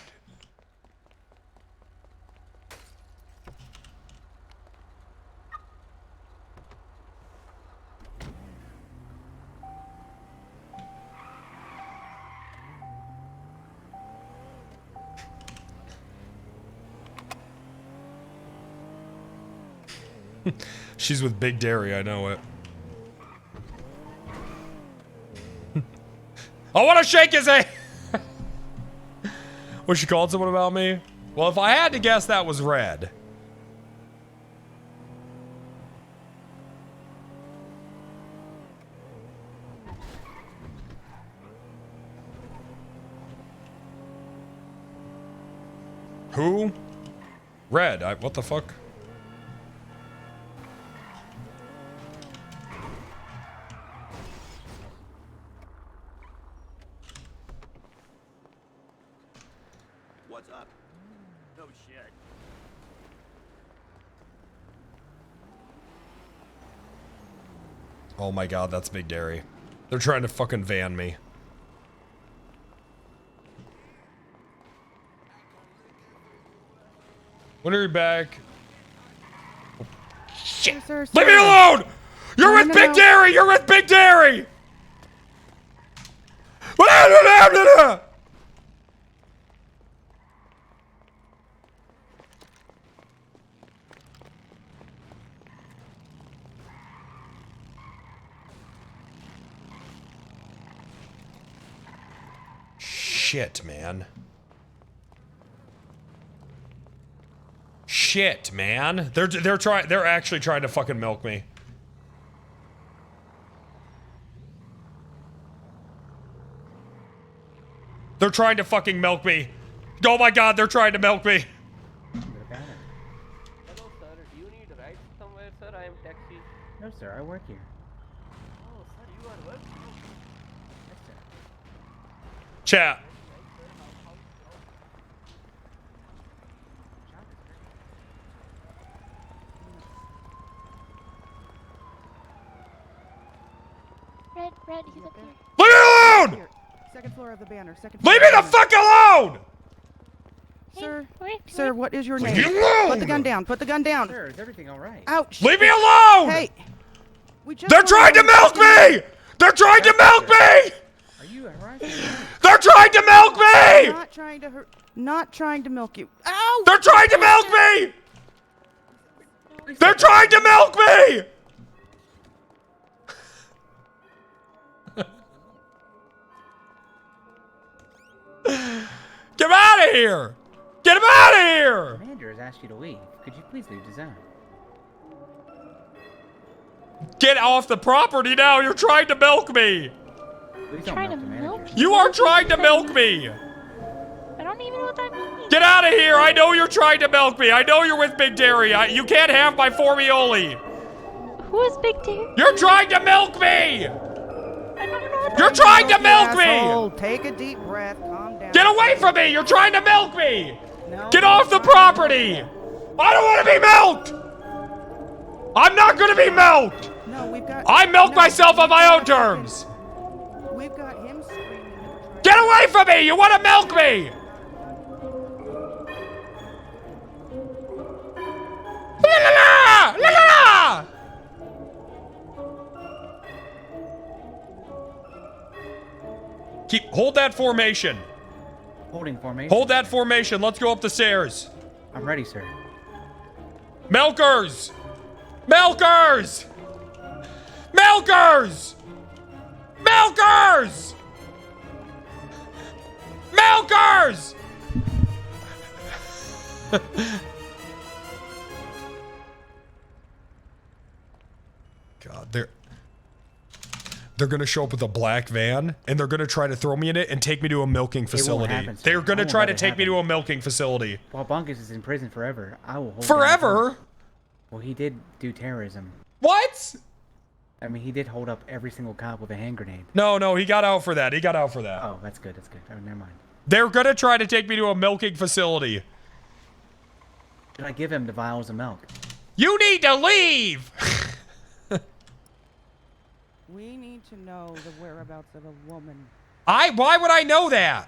She's with Big Dairy, I know it. I want to shake his hand! Was she called someone about me? Well, if I had to guess, that was Red. Who? Red. What the fuck? What's up? No shit. Oh my god, that's Big Dairy. They're trying to fucking van me. When are you back? Shit! Sir, Leave me alone! You're No, with no, Big no. Dairy! You're with Big Dairy! Shit, man. Shit, man. They're actually trying to fucking milk me. They're trying to fucking milk me. Oh my god, they're trying to milk me. Hello, sir. Do you need a ride somewhere, sir? I am taxi. No, sir. I work here. Oh, sir, you are working. Yes, sir. Chat. Red, he's up here. Leave me alone! Here. Second floor of the banner. Second. Leave floor me of the banner. fuck alone! Sir, Wait, sir, what is your Leave name? me alone! Put the gun down. Put the gun down. Sir, is everything all right? Ouch! Leave me alone! Hey, we just They're wanna trying to know milk me! They're trying to milk me! Are you all right? They're trying to milk me! Not trying to hurt. Not trying to milk you. Ow! They're trying to milk me! They're trying to milk me! Get him out of here! Get him out of here! Commander has asked you to leave. Could you please leave the zone? Get off the property now! You're trying to milk me! Please don't milk the manager. You are trying to milk me! I don't even know what that means. Get out of here! I know you're trying to milk me! I know you're with Big Dairy! You can't have my formioli! Who is Big Dairy? You're trying to milk me! I don't know what You're that trying to milk me! Asshole, take a deep breath. Calm down. Get away from me! You're trying to milk me! No, Get off the property! I don't want to be milked! I'm not gonna be milked! No, we've got. I milk no, myself on we've my got own a fucking- terms! We've got him screaming. Get away from me! You want to milk me! La la la! La la la! Hold that formation. Holding formation. Hold that formation. Let's go up the stairs. I'm ready, sir. Milkers! Milkers! Milkers! Milkers! Milkers! God, they're gonna show up with a black van and they're gonna try to throw me in it and take me to a milking facility. happen, sir. They're I gonna won't try let to it take me happen. to a milking facility. While Bunkus is in prison forever, I will hold down Forever? the- Well, he did do terrorism. What? I mean, he did hold up every single cop with a hand grenade. No, he got out for that. He got out for that. Oh, that's good. That's good. Oh, never mind. They're gonna try to take me to a milking facility. Should I give him the vials of milk? You need to leave! We need to know the whereabouts of a woman. Why would I know that?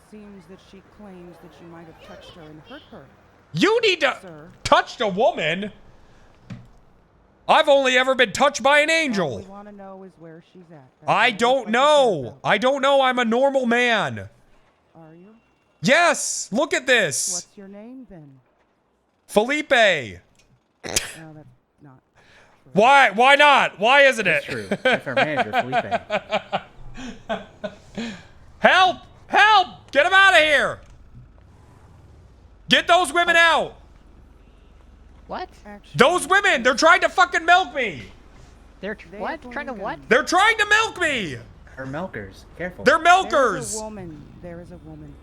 Seems that she claims that you might have touched her and hurt her. You need to Sir. touch a woman? I've only ever been touched by an All we angel. want to know is where she's at. That's I all we don't fucking care know. about. I don't know. I'm a normal man. Are you? Yes, look at this. What's your name then? Felipe. No, that's not. Why not? Why isn't it? That's true. That's our manager, Felipe. Help! Help! Get him out of here! Get those women out! What? Those women! They're trying to fucking milk me! They're what? Trying to what? They're trying to milk me! Her milkers. Careful. They're There is milkers! a woman. There is a woman.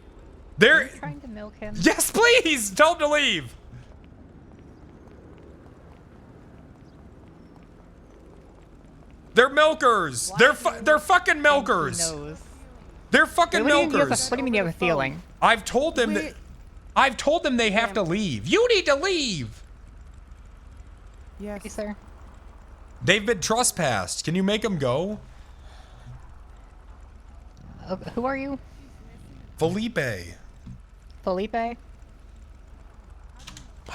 They're trying to milk him. Yes, please! Tell him to leave! They're milkers! They're fucking milkers! They're fucking milkers! What do you mean you have a feeling? I've told them that they have to leave. You need to leave! Yes. Sir. They've been trespassed. Can you make them go? Who are you? Felipe. Felipe? My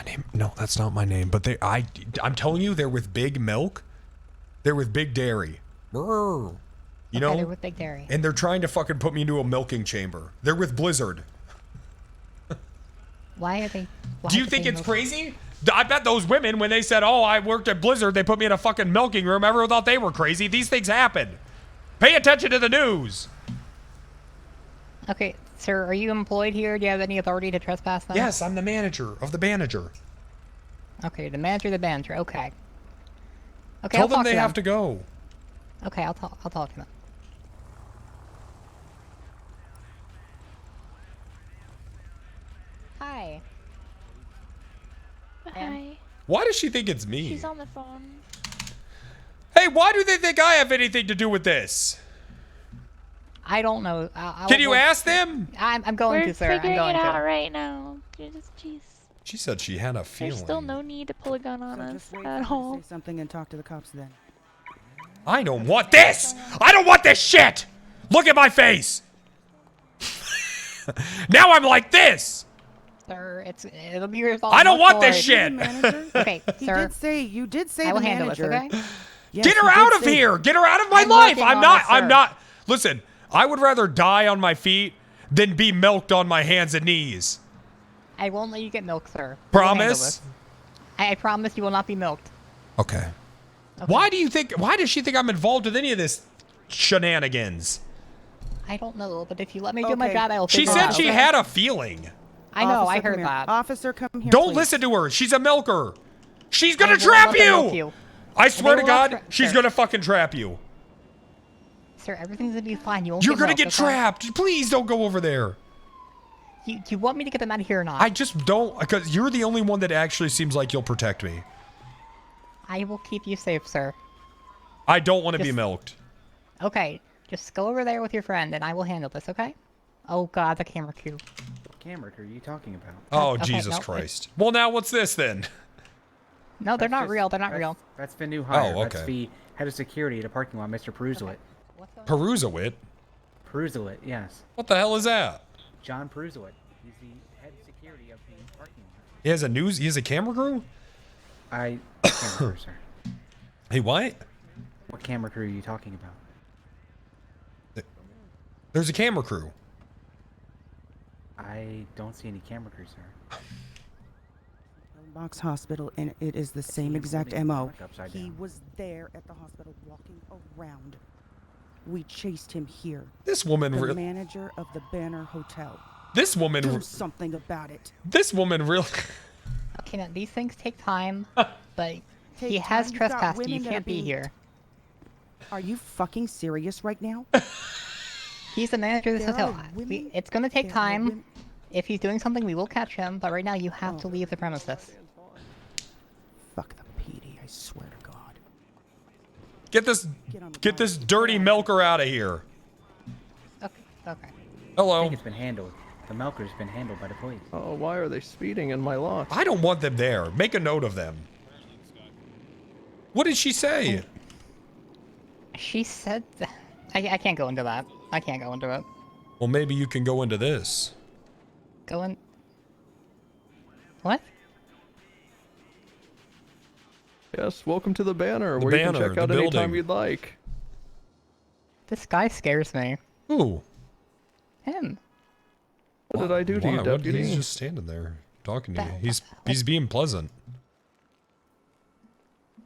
name? No, that's not my name. But I'm telling you, they're with Big Milk. They're with Big Dairy. You know? They're with Big Dairy. And they're trying to fucking put me into a milking chamber. They're with Blizzard. Why are they? Do you think it's crazy? I bet those women, when they said, "Oh, I worked at Blizzard," they put me in a fucking milking room. Everyone thought they were crazy. These things happen. Pay attention to the news. Okay, sir, are you employed here? Do you have any authority to trespass them? Yes, I'm the manager of the manager. Okay, the manager of the manager. Okay. Okay, Tell I'll them talk they to have to go. Okay, I'll talk to them. Hi. Hi. Why does she think it's me? She's on the phone. Hey, why do they think I have anything to do with this? I don't know. Can you ask them? I'm going We're to, sir. I'm figuring going it to. out right now. Jeez. She said she had a There's feeling. still no need to pull a gun on So us just wait at for her all. to say something and talk to the cops then. I don't want this! I don't want this shit! Look at my face! Now I'm like this! Sir, it'll be resolved. I don't want before- this shit! Okay, sir. You did say I will the handle this, manager. okay? Yes, Get her you did out of say- here! Get her out of my I'm life! working I'm on not, it, I'm sir. not. Listen, I would rather die on my feet than be milked on my hands and knees. I won't let you get milk, sir. We will handle Promise? this. I promise you will not be milked. Okay. Why does she think I'm involved with any of this shenanigans? I don't know, but if you let me do my job, I will She figure it said out, she okay? had a feeling. I know, Officer, I come heard here. that. Officer, come here. Don't please. listen to her. She's a milker. She's gonna I will trap let them milk you. you. I swear They to will not God, tra- she's sir. gonna fucking trap you. Sir, everything's gonna be fine. You won't You're get gonna milked, get okay? trapped. Please don't go over there. Do you want me to get them out of here or not? I just don't, because you're the only one that actually seems like you'll protect me. I will keep you safe, sir. I don't want to be Just- milked. Okay, just go over there with your friend and I will handle this, okay? Oh god, the camera cue. What camera crew are you talking about? Oh, Okay, Jesus no, Christ. Well, now what's this then? No, they're not real. They're not real. That's the new hire. Oh, That's okay. the head of security at a parking lot, Mr. Peruzowit. Peruzowit? Peruzowit, yes. What the hell is that? John Peruzowit. He's the head of security of the parking lot. He has a camera crew? Camera crew, sir. Hey, what? What camera crew are you talking about? There's a camera crew. I don't see any camera crew, sir. Box Hospital, and it is the same he exact holding MO. the truck upside He down? was there at the hospital walking around. We chased him here. This woman The really. manager of the Banner Hotel. This woman. Do something about it. This woman really. Okay, now these things take time, but he Take has time. You've got trespassed. You women that are can't be being- here. Are you fucking serious right now? He's the manager of this There are hotel. women- It's gonna take there are time. women- If he's doing something, we will catch him. But right now, you have Oh. to leave the premises. Fuck the PD, I swear to God. Get this dirty milker out of here. Okay. Okay. Hello. I think it's been handled. The milker's been handled by the police. Oh, why are they speeding in my lot? I don't want them there. Make a note of them. What did she say? She said that. I can't go into that. I can't go into it. Well, maybe you can go into this. Go in. What? Yes, welcome to the Banner, The where you Banner, can check the out anytime building. you'd like. This guy scares me. Who? Him. What did I do to you, Why? deputy? He's just standing there talking to you. He's being pleasant.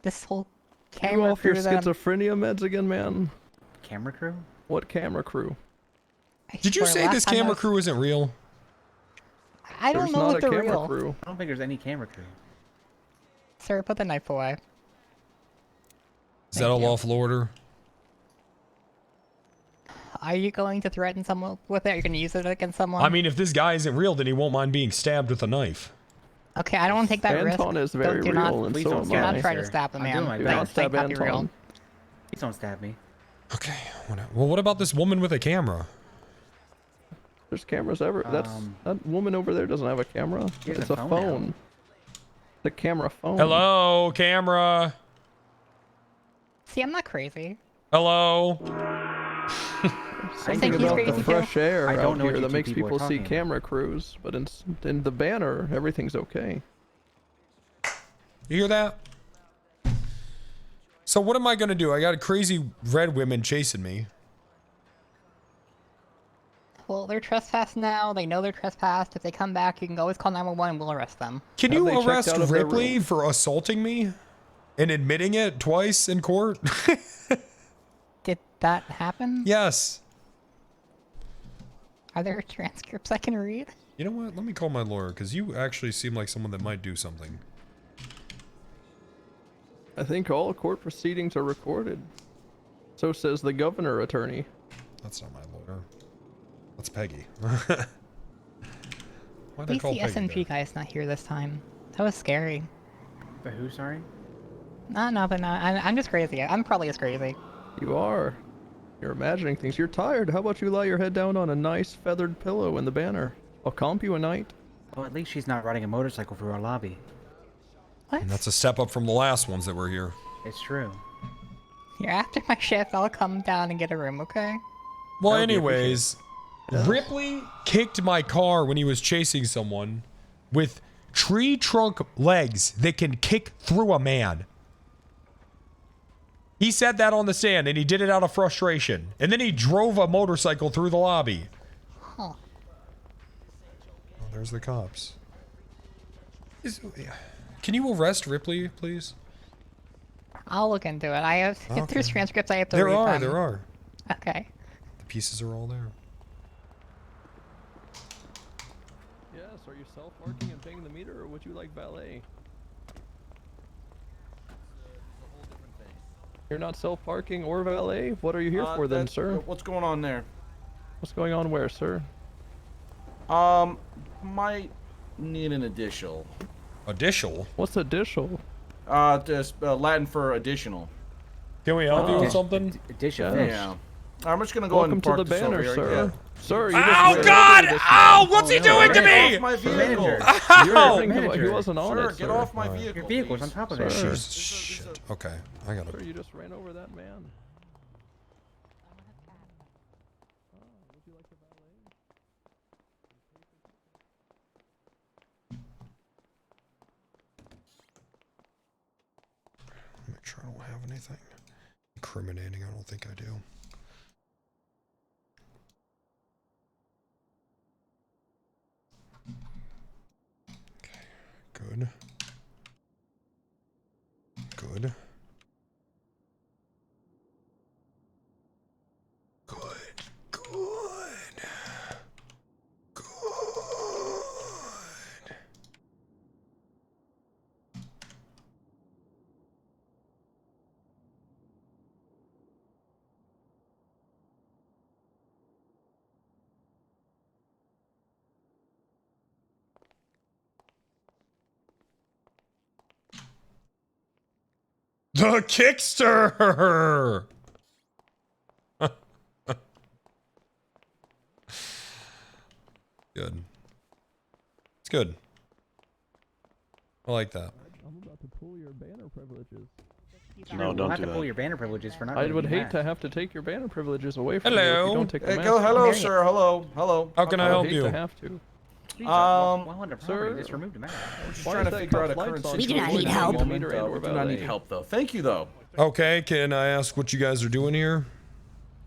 This whole You camera off your crew that I'm- schizophrenia meds again, man? Camera crew? What camera crew? Did you swear, say last this time I camera was- crew isn't real? I don't There's know not if a they're camera real. crew. I don't think there's any camera crew. Sir, put the knife away. Is that a lawful order? Are you going to threaten someone with it? Are you going to use it against someone? I mean, if this guy isn't real, then he won't mind being stabbed with a knife. Okay, I don't want to take that risk. Anton is very do real, not, and Please so don't am do not I. try to sir. stab the I'm man. doing my Do best. not stab That be real. Anton. Please don't stab me. Okay. Well, what about this woman with a camera? There's cameras ever. That woman over there doesn't have a camera. She has It's a a phone phone. now. The camera phone. Hello, camera. See, I'm not crazy. Hello. Something he's about crazy the too. fresh air I don't out know what here you that two makes people are people see talking about. camera crews, but in the banner, everything's okay. You hear that? So what am I gonna do? I got crazy red women chasing me. Well, they're trespassed now. They know they're trespassed. If they come back, you can always call 911 and we'll arrest them. Can Have they you checked arrest out of their Ripley room? for assaulting me and admitting it twice in court? Did that happen? Yes. Are there transcripts I can read? You know what? Let me call my lawyer, because you actually seem like someone that might do something. I think all court proceedings are recorded. So says the governor attorney. That's not my lawyer. That's Peggy. At Why'd I least call the Peggy SMG there? guy's not here this time. That was scary. But who, sorry? No, but no. I'm just crazy. I'm probably as crazy. You are. You're imagining things. You're tired. How about you lie your head down on a nice feathered pillow in the banner? I'll comp you a night. Well, at least she's not riding a motorcycle through our lobby. What? And that's a step up from the last ones that were here. It's true. Here, after my shift, I'll come down and get a room, okay? Well, That would be anyways, Ripley kicked my car when he was chasing someone with tree trunk legs that can kick through a man. He said that on the stand, and he did it out of frustration. And then he drove a motorcycle through the lobby. Huh. Oh, there's the cops. Can you arrest Ripley, please? I'll look into it. I have, if Okay. there's transcripts, I have to There read are, them. there are. Okay. The pieces are all there. Yes, are you self-marking and paying the meter, or would you like valet? You're not self-parking or valet? What are you here for then, sir? What's going on there? What's going on where, sir? Might need an additional. Additional? What's additional? Just Latin for additional. Can we help you with something? Additional. Yeah. I'm just gonna go Welcome and to park the this banner, over here. sir. Yeah. Sir, you Ow, just God! this Ow! man. What's he no. doing to Get me? off my vehicle! You're Ow! thinking he wasn't on Sir, it, get off my vehicle. Your vehicle's on please. top of Sir. it. Jesus, shit. Okay, I gotta. Sir, you just ran over that man. Make sure I don't have anything incriminating. I don't think I do. Okay, good. Good. Good. Good. Good. The Kickster! Good. It's good. I like that. I'm about to pull your banner privileges. No, don't have to pull your banner privileges for not. I letting would you hate back. to have to take your banner privileges away from you if Hello. you don't take the Hey, mask go, off. hello, sir. Hello, hello. How can I help hate you? to have to. Please, while under property, sir, just remove the mask. We're just Why trying is to that figure out a cup current lights on? situation. We do not need at the help. moment. Meter and We do not need valet. help, though. Thank you, though. Okay, can I ask what you guys are doing here?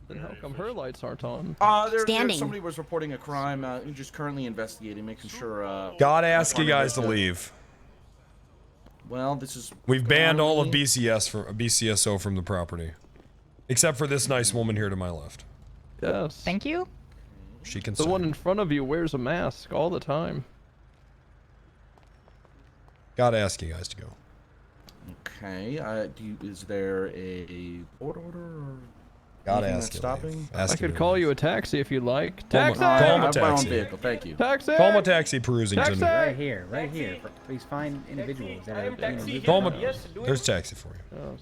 Then how come her lights aren't on? Somebody was reporting a crime. Just currently investigating, making sure. Gotta ask you guys to leave. Well, this is. We've banned all of BCSO from the property. Except for this nice woman here to my left. Yes. Thank you. She can The say. one in front of you wears a mask all the time. Gotta ask you guys to go. Okay. Is there a court order? Or Gotta Anything ask that's him. stopping? I could call you a taxi if you'd like. Call Taxi! him I a have my own taxi. vehicle, thank you. Taxi! Call him a taxi, Perusington. Right here, right here. Please find individuals that are being removed. Call him from a, the house. there's taxi for you.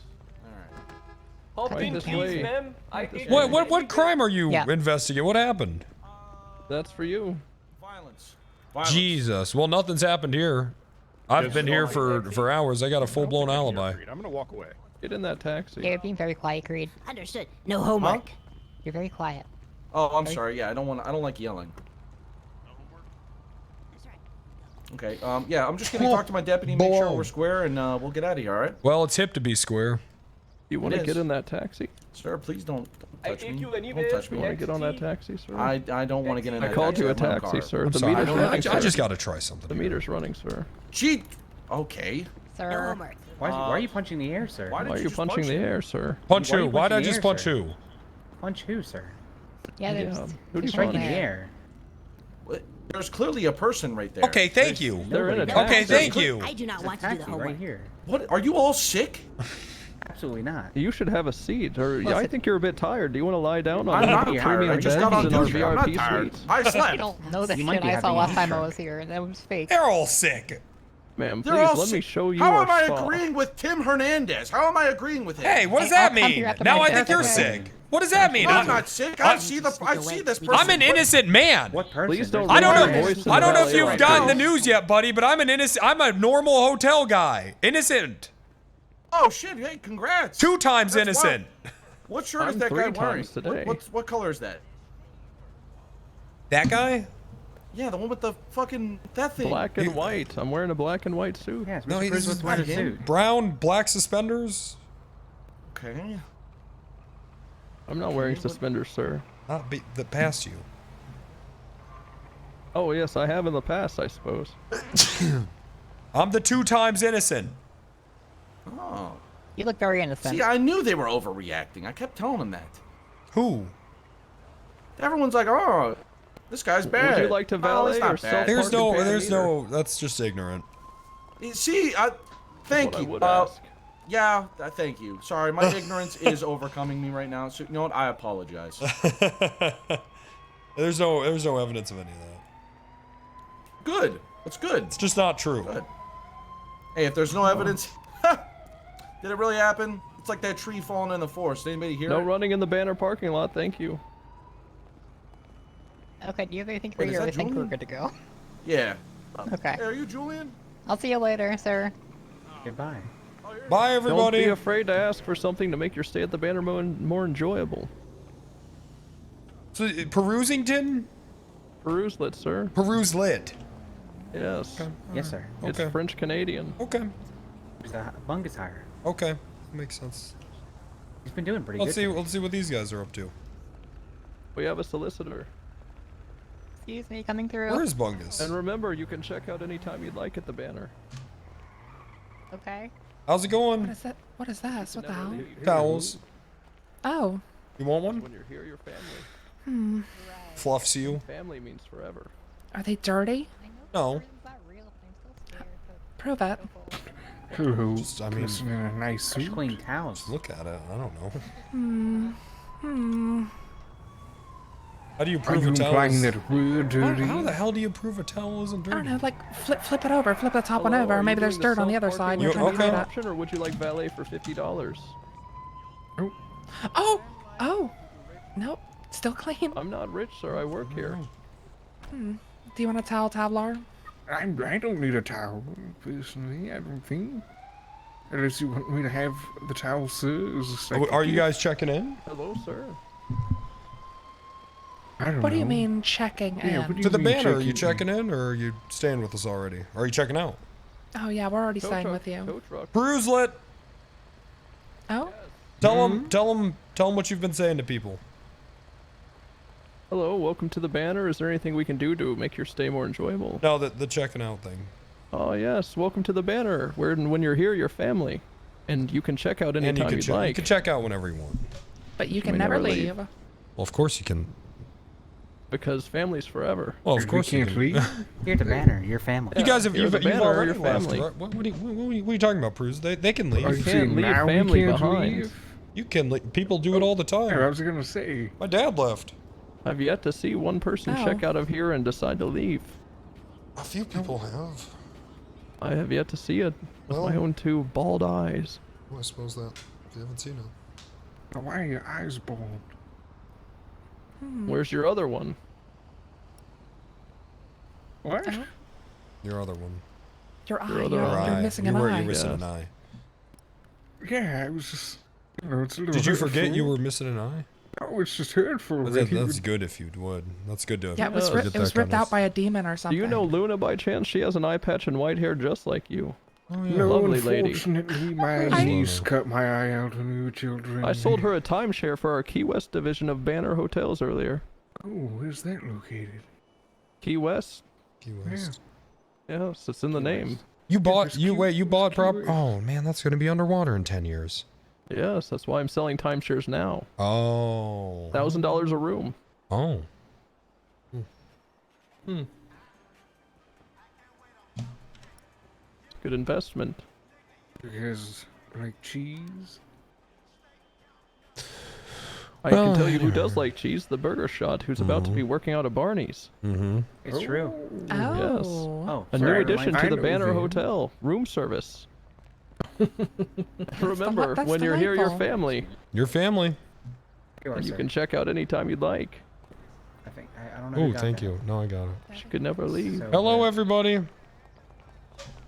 Right this way. What crime are you investigating? What happened? That's for you. Violence. Jesus. Well, nothing's happened here. I've been here for hours. I got a full-blown alibi. I'm gonna walk away. Get in that taxi. You're being very quiet, Creed. Understood. No homework. You're very quiet. Oh, I'm sorry. Yeah, I don't like yelling. Okay. Yeah, I'm just gonna talk to my deputy, make sure we're square, and we'll get out of here. All right? Well, it's hip to be square. You want to get in that taxi? Sir, please don't touch me. Don't touch me. You want to get on that taxi, sir? I don't want to get in that I called taxi. you a I have my own taxi, car. sir. I'm The sorry, meter's running, I sir. just gotta try something. The meter's running, sir. Gee. Okay. Sir. Why are you punching the air, sir? Why are you punching the air, sir? Punch Why are who? you Why'd I punching the just air, punch sir? who? Punch who, sir? Yeah, there's Who'd He's you striking punch? the air. There's clearly a person right there. Okay, thank you. They're in a Okay, taxi. thank you. I do not It's a want to do the taxi homework. right here. What? Are you all sick? Absolutely not. You should have a seat, or I Listen. think you're a bit tired. Do you want to lie down on I'm one not of the tired. premium I beds just got on in our duty. I'm not VIP tired. suites? I You slept. don't know the You might shit be I saw having last a time I stroke. was here, and that was fake. They're all sick. Ma'am, They're please all let sick. me show you How our am I spa. agreeing with Tim Hernandez? How am I agreeing with him? Hey, what does Hey, that I'll come mean? here after Now my I think death. you're Okay. sick. What does that mean? I'm not sick. I see this person. I'm an innocent man. What person? Please don't I don't raise know. your voice in I the don't know if valet you've line, gotten the please. news yet, buddy, but I'm an innocent. I'm a normal hotel guy. Innocent. Oh shit! Hey, congrats. 2 times That's innocent. wild. What shirt is I'm that 3 guy wearing? times today. What color is that? That guy? Yeah, the one with the fucking that thing. Black and white. I'm wearing a black and white suit. Yes, No, Mr. he's Cruz wears a suit. brown, black suspenders. Okay. I'm not wearing suspenders, sir. Not the past you. Oh yes, I have in the past, I suppose. I'm the 2 times innocent. Oh. You look very innocent. See, I knew they were overreacting. I kept telling them that. Who? Everyone's like, "Oh, this guy's bad." Would you like to valet it's not or bad. self-park? There's no. That's just ignorant. See, thank What I you. would ask. Yeah, thank you. Sorry, my ignorance is overcoming me right now. So you know what? I apologize. There's no evidence of any of that. Good. That's good. It's just not true. Good. Hey, if there's no evidence, did it really happen? It's like that tree falling in the forest. Anybody hear No it? running in the banner parking lot, thank you. Okay, do you think Wait, is that we're Julian? good to go? Yeah. Okay. Hey, are you Julian? I'll see you later, sir. Goodbye. Bye, everybody. Don't be afraid to ask for something to make your stay at the banner more enjoyable. So, Perusington? Peruse-lit, sir. Peruse lit. Yes. Yes, sir. It's Okay. French Canadian. Okay. There's a bungus hire. Okay. Makes sense. He's been doing pretty Let's good. see. today. Let's see what these guys are up to. We have a solicitor. Excuse me, coming through. Where is Bungus? And remember, you can check out anytime you'd like at the banner. Okay. How's it going? What is that? What is that? What the hell? Towels. Oh. You want one? When you're here, your family. Hmm. Fluffs you. Family means forever. Are they dirty? No. Prove it. Just, I mean, nice Fresh suit. clean towels. look at it. I don't know. Hmm. Hmm. How do you Are prove you a towel? implying that we're dirty? How the hell do you prove a towel isn't I don't dirty? know, like flip it over, flip the top one Hello, over. are you Maybe there's doing dirt on the other side. self-parking You're trying to with do an that. option, or would you like valet for $50? Oh. Nope. Still clean. I'm not rich, sir. I work here. Hmm. Do you want a towel, Tablar? I don't need a towel, personally, I don't think. Unless you want me to have the towel, sir. as a second Are you gift. guys checking in? Hello, sir. I don't know. What do you mean checking Yeah, in? what do To the you mean banner, are you checking checking in, or are you staying with us already? Or are you checking out? Oh yeah, we're already Tow staying truck, with you. tow truck. Peruse lit. Oh. Tell them what you've been saying to people. Hello, welcome to the banner. Is there anything we can do to make your stay more enjoyable? No, the checking out thing. Oh yes, welcome to the banner. Where when you're here, you're family, and you can check out And you anytime can, you'd you like. can check out whenever you want. But you can We never never leave. leave. Well, of course you can. Because family's forever. Well, of We course you can't can. leave. You're the banner. Your family. You guys have You're you've, the you've banner, already your left, family. right? What are you talking about, Peruse? They can leave. You you can't saying leave now we family can't behind. leave? You can. People do it all the time. I was gonna say. My dad left. I've yet to see one person check out of here and decide to leave. A few people have. I have yet to see it with my own two bald eyes. Well, I suppose that if you haven't seen it. Now, why are your eyes bald? Where's your other one? What? Your other one. Your eye. Your other eye. You're missing an eye. You're missing an eye. Yeah, I was just. You know, it's a little Did you hurtful. forget you were missing an eye? No, it's just hurtful. Well, that's good if you would. That's good to. Yeah, it was, it was ripped out by a demon or Do something. you know Luna by chance? She has an eye patch and white hair just like you. Oh, No, Lovely lady. unfortunately, my niece cut my eye out when we were children. I sold her a timeshare for our Key West division of Banner Hotels earlier. Oh, where's that located? Key West? Key West. Yes, it's in the name. You bought. You bought prop. Oh man, that's gonna be underwater in 10 years. Yes, that's why I'm selling timeshares now. Oh. $1,000 a room. Oh. Good investment. Because, like, cheese? I can tell you who does like cheese, the Burger Shot, who's about to be working out at Barney's. Mm-hmm. It's true. Yes. Oh, A sorry, new addition to the know Banner them. Hotel. Room service. Remember, that's when you're here, your delightful. family. Your family. You are, And you sir. can check out anytime you'd like. I think I don't know. who Oh, got thank that. you. No, I got it. She could never leave. So, Hello, everybody.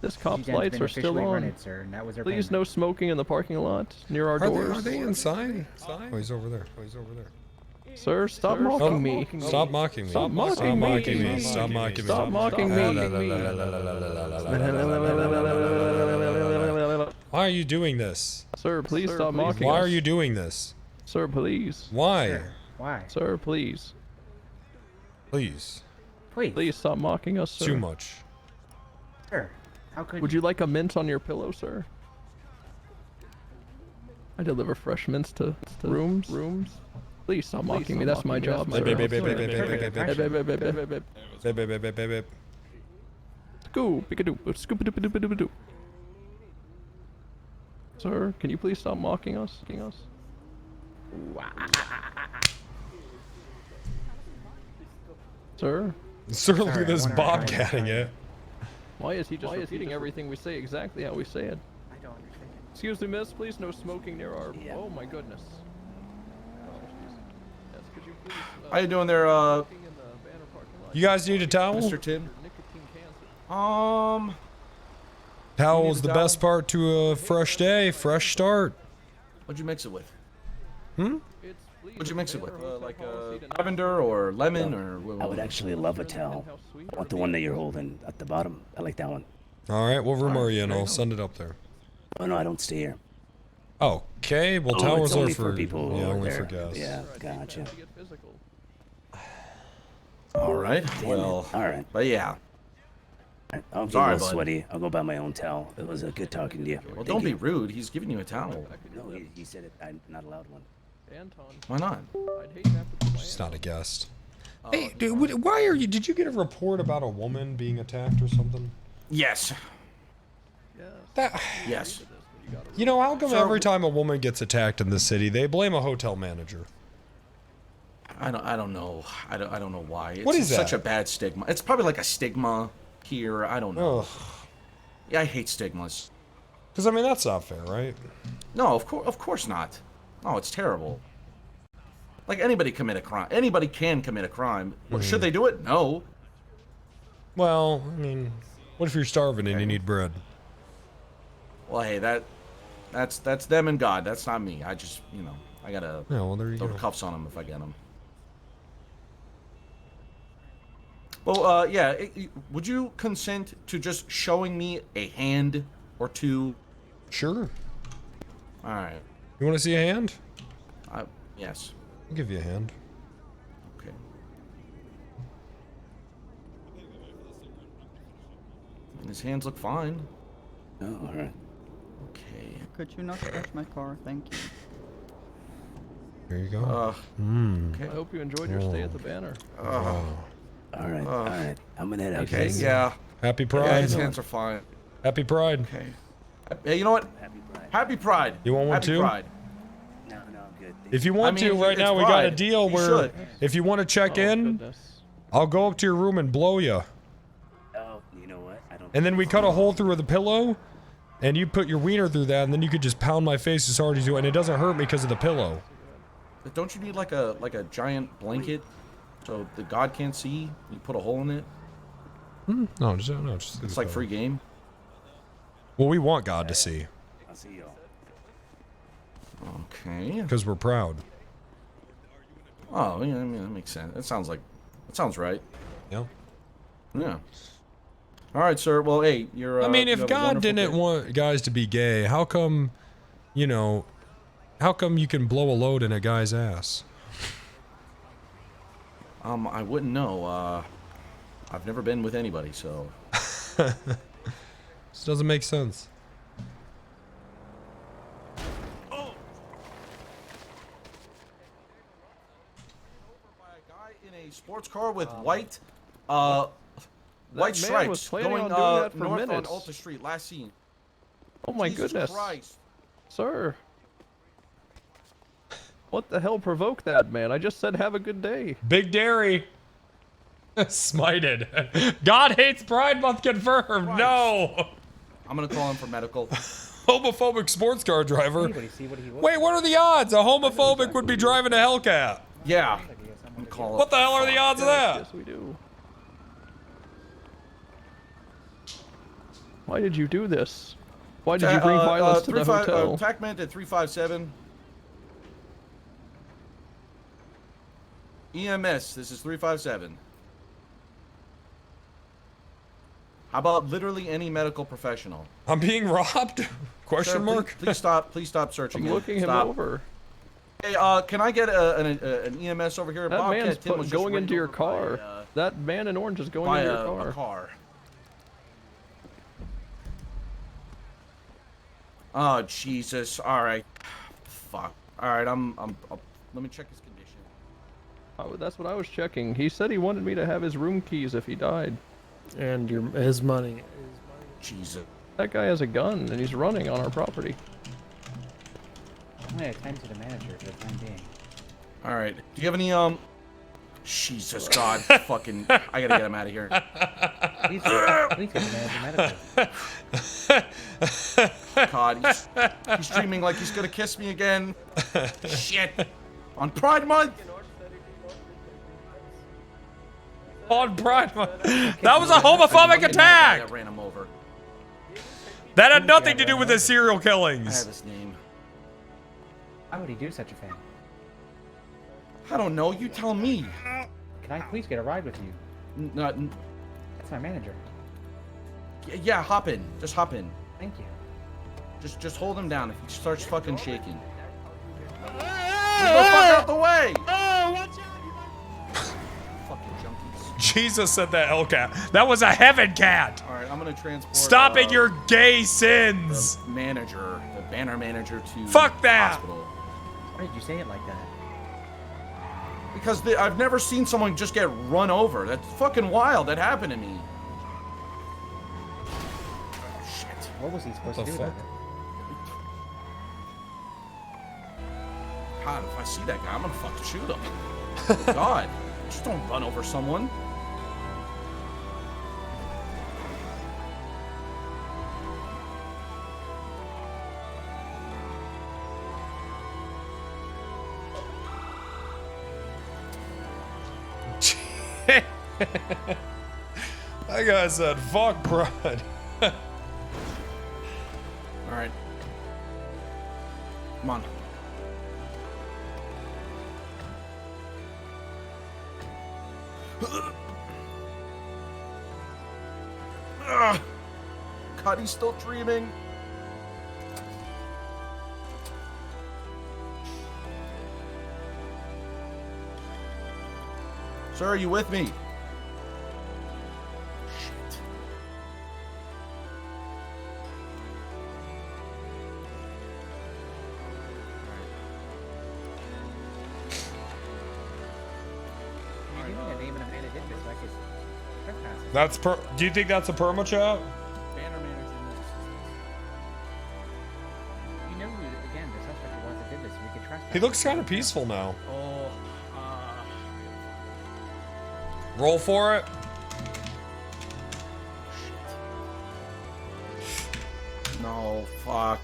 This cop's G-Gen's lights been are still officially on. rented, sir, and that was her Please payment. no smoking in the parking lot near our doors. Are they inside? Oh, he's over there. Oh, he's over there. Sir, stop mocking me. Stop mocking me. Stop mocking me. Stop mocking me. Stop mocking me. Why are you doing this? Sir, please stop mocking Why us. are you doing this? Sir, please. Why? Sir, why? Sir, please. Please. Please. Please stop mocking us, sir. Too much. Sir, how could Would you like a mint on your pillow, sir? I deliver fresh mints to rooms. Please stop mocking me. That's my job, sir. Scoop-a-doop-a-doop-a-doop. Sir, can you please stop mocking us? Sir? Sir, look Sorry, at this I wonder how you bobcatting it. Why is he just repeating everything we say exactly how we say it? I don't understand. Excuse me, miss. Please no smoking near our... Oh, my goodness. Yes, could you please... How you doing there, You guys need a towel? Mr. Tim? Towel's the best part to a fresh day, fresh start. What'd you mix it with? Hmm? What'd you mix it with? Like lavender or lemon or? I would actually love a towel. I want the one that you're holding at the bottom. I like that one. All right, what room are you in? I'll send it up there. Oh no, I don't stay here. Okay, well, Oh, towels it's only are for people who yeah, are only there. for guests. Yeah, gotcha. All right. Damn Well. it. All right. But yeah. I'm Sorry, a little bud. sweaty. I'll go buy my own towel. It was good talking to you. Well, don't be rude. He's giving you a towel. No, he said it. I'm not allowed one. Why not? She's not a guest. Hey, dude, why are you? Did you get a report about a woman being attacked or something? Yes. Yes. You know, how come So- every time a woman gets attacked in the city, they blame a hotel manager? I don't know. I don't know why. It's What is such that? a bad stigma. It's probably like a stigma here. I don't know. Ugh. Yeah, I hate stigmas. Because I mean, that's not fair, right? No, of course not. No, it's terrible. Like anybody commit a crime. Anybody can commit a crime. Well, should they do it? No. Well, I mean, what if you're starving and you need bread? Well, hey, that's them and God. That's not me. I just, I gotta Yeah, well, there you throw go. the cuffs on them if I get them. Well, yeah. Would you consent to just showing me a hand or two? Sure. All right. You want to see a hand? Yes. I'll give you a hand. Okay. His hands look fine. Oh, all right. Okay. Could you not scratch my car? Thank you. There you go. Okay. I hope you enjoyed your stay at the Banner. All right. I'm gonna head out. Okay. guys. Yeah. Happy Yeah, Pride. his hands are fine. Happy Pride. Okay. Hey, you know what? Happy Pride. You want one Happy too? Pride. No, If you want I mean, to, right it's now we got a pride. deal You where should. if you want to check in, I'll go up to your room and blow you. Oh, you know what? I don't. And then we cut a hole through with a pillow, and you put your wiener through that, and then you could just pound my face as hard as you want, and it doesn't hurt me because of the pillow. But don't you need like a giant blanket so the god can't see? You put a hole in it. No, just It's like free game. Well, we want God to see. I'll see y'all. Okay. Because we're proud. Oh, yeah, I mean, that makes sense. That sounds right. Yeah. Yeah. All right, sir. Well, hey, you're. I mean, you if have a God wonderful didn't day. want guys to be gay, how come, how come you can blow a load in a guy's ass? I wouldn't know. I've never been with anybody, so. This doesn't make sense. In a sports car with white man was stripes planning going on doing that for north minutes. on Alta Street. Last seen. Oh my Jesus goodness. Christ. Sir. What the hell provoked that, man? I just said have a good day. Big Dairy. Smited. God hates Pride Month confirmed. No. I'm gonna call him for medical. Homophobic sports car driver. Anybody see what he was? Wait, what are the odds? A homophobic would be driving a Hellcat. Yeah. I'm calling. What the hell are the odds of that? Yes, we do. Why did you do this? Why did you bring violence to the hotel? Pac-Man at 357. EMS, this is 357. How about literally any medical professional? I'm being robbed? Question Sir, mark? Please stop searching. I'm looking him Stop. over. Hey, can I get an EMS over here? That Bobcat man's Tim was just going ran into your over car. by, That man in orange is going by into your a car. car. Oh Jesus! All right, fuck. All right, let me check his condition. Oh, that's what I was checking. He said he wanted me to have his room keys if he died. And his money. Jesus. That guy has a gun and he's running on our property. I'm gonna attend to the manager for the time being. All right. Do you have any Jesus God, fucking! I gotta get him out of here. Please get the manager medical. God, he's dreaming like he's gonna kiss me again. Shit. On Pride Month. On Pride Month. That was a homophobic attack. That ran him over. That had nothing to do with the serial I have killings. his name. Why would he do such a thing? I don't know. You tell me. Can I please get a ride with you? Not. That's my manager. Yeah, hop in. Just hop in. Thank you. Just hold him down if he starts fucking shaking. Move the fuck out the way! Fucking junkies. Jesus said that Hellcat. That was a heaven cat. All right, I'm gonna transport. Stopping your gay sins. The manager, the banner manager, to Fuck that. hospital. Why did you say it like that? Because I've never seen someone just get run over. That's fucking wild. That happened to me. Shit. What was he supposed to do fuck? about it? God, if I see that guy, I'm gonna fucking shoot him. Oh, God, just don't run over someone. That guy said, fuck Pride. All right. Come on. God, he's still dreaming. Sir, are you with me? Shit. Can you give me a name and a man that did this so I could trespass it? That's do you think that's a perma chat? Banner manager. You know who, again, the suspect was that did this so we could trespass He looks kind of peaceful now. Oh, Roll for it. No, fuck.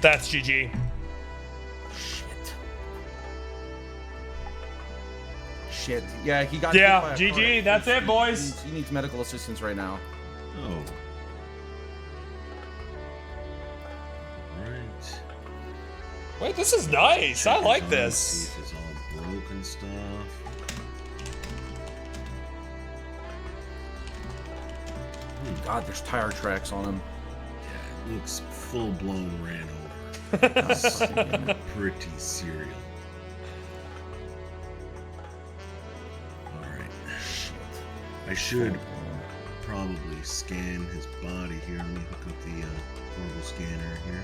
That's GG. Shit. Yeah, he got. Yeah, hit by a GG. car. That's it, boys. He needs medical assistance right now. Oh. Right. Wait, this is nice. I like this. This is all broken stuff. God, there's tire tracks on him. Yeah, it looks full blown ran over. Pretty serial. Alright. I should probably scan his body here. Let me hook up the portable scanner here.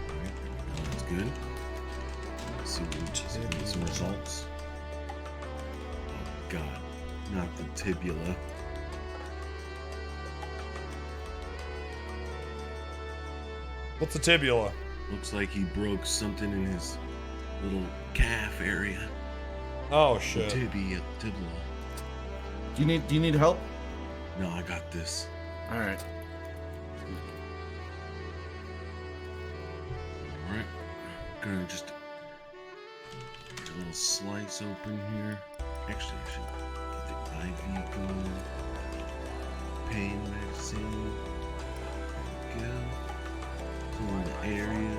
Alright, that's good. Let's see what get some results. Oh god, not the tibula. What's the tibula? Looks like he broke something in his little calf area. Oh The shit. tibula. Do you need help? No, I got this. All right. Alright. Gonna just get a little slice open here. Actually, I should get the IV going. Pain medicine. There we go. Clean the area.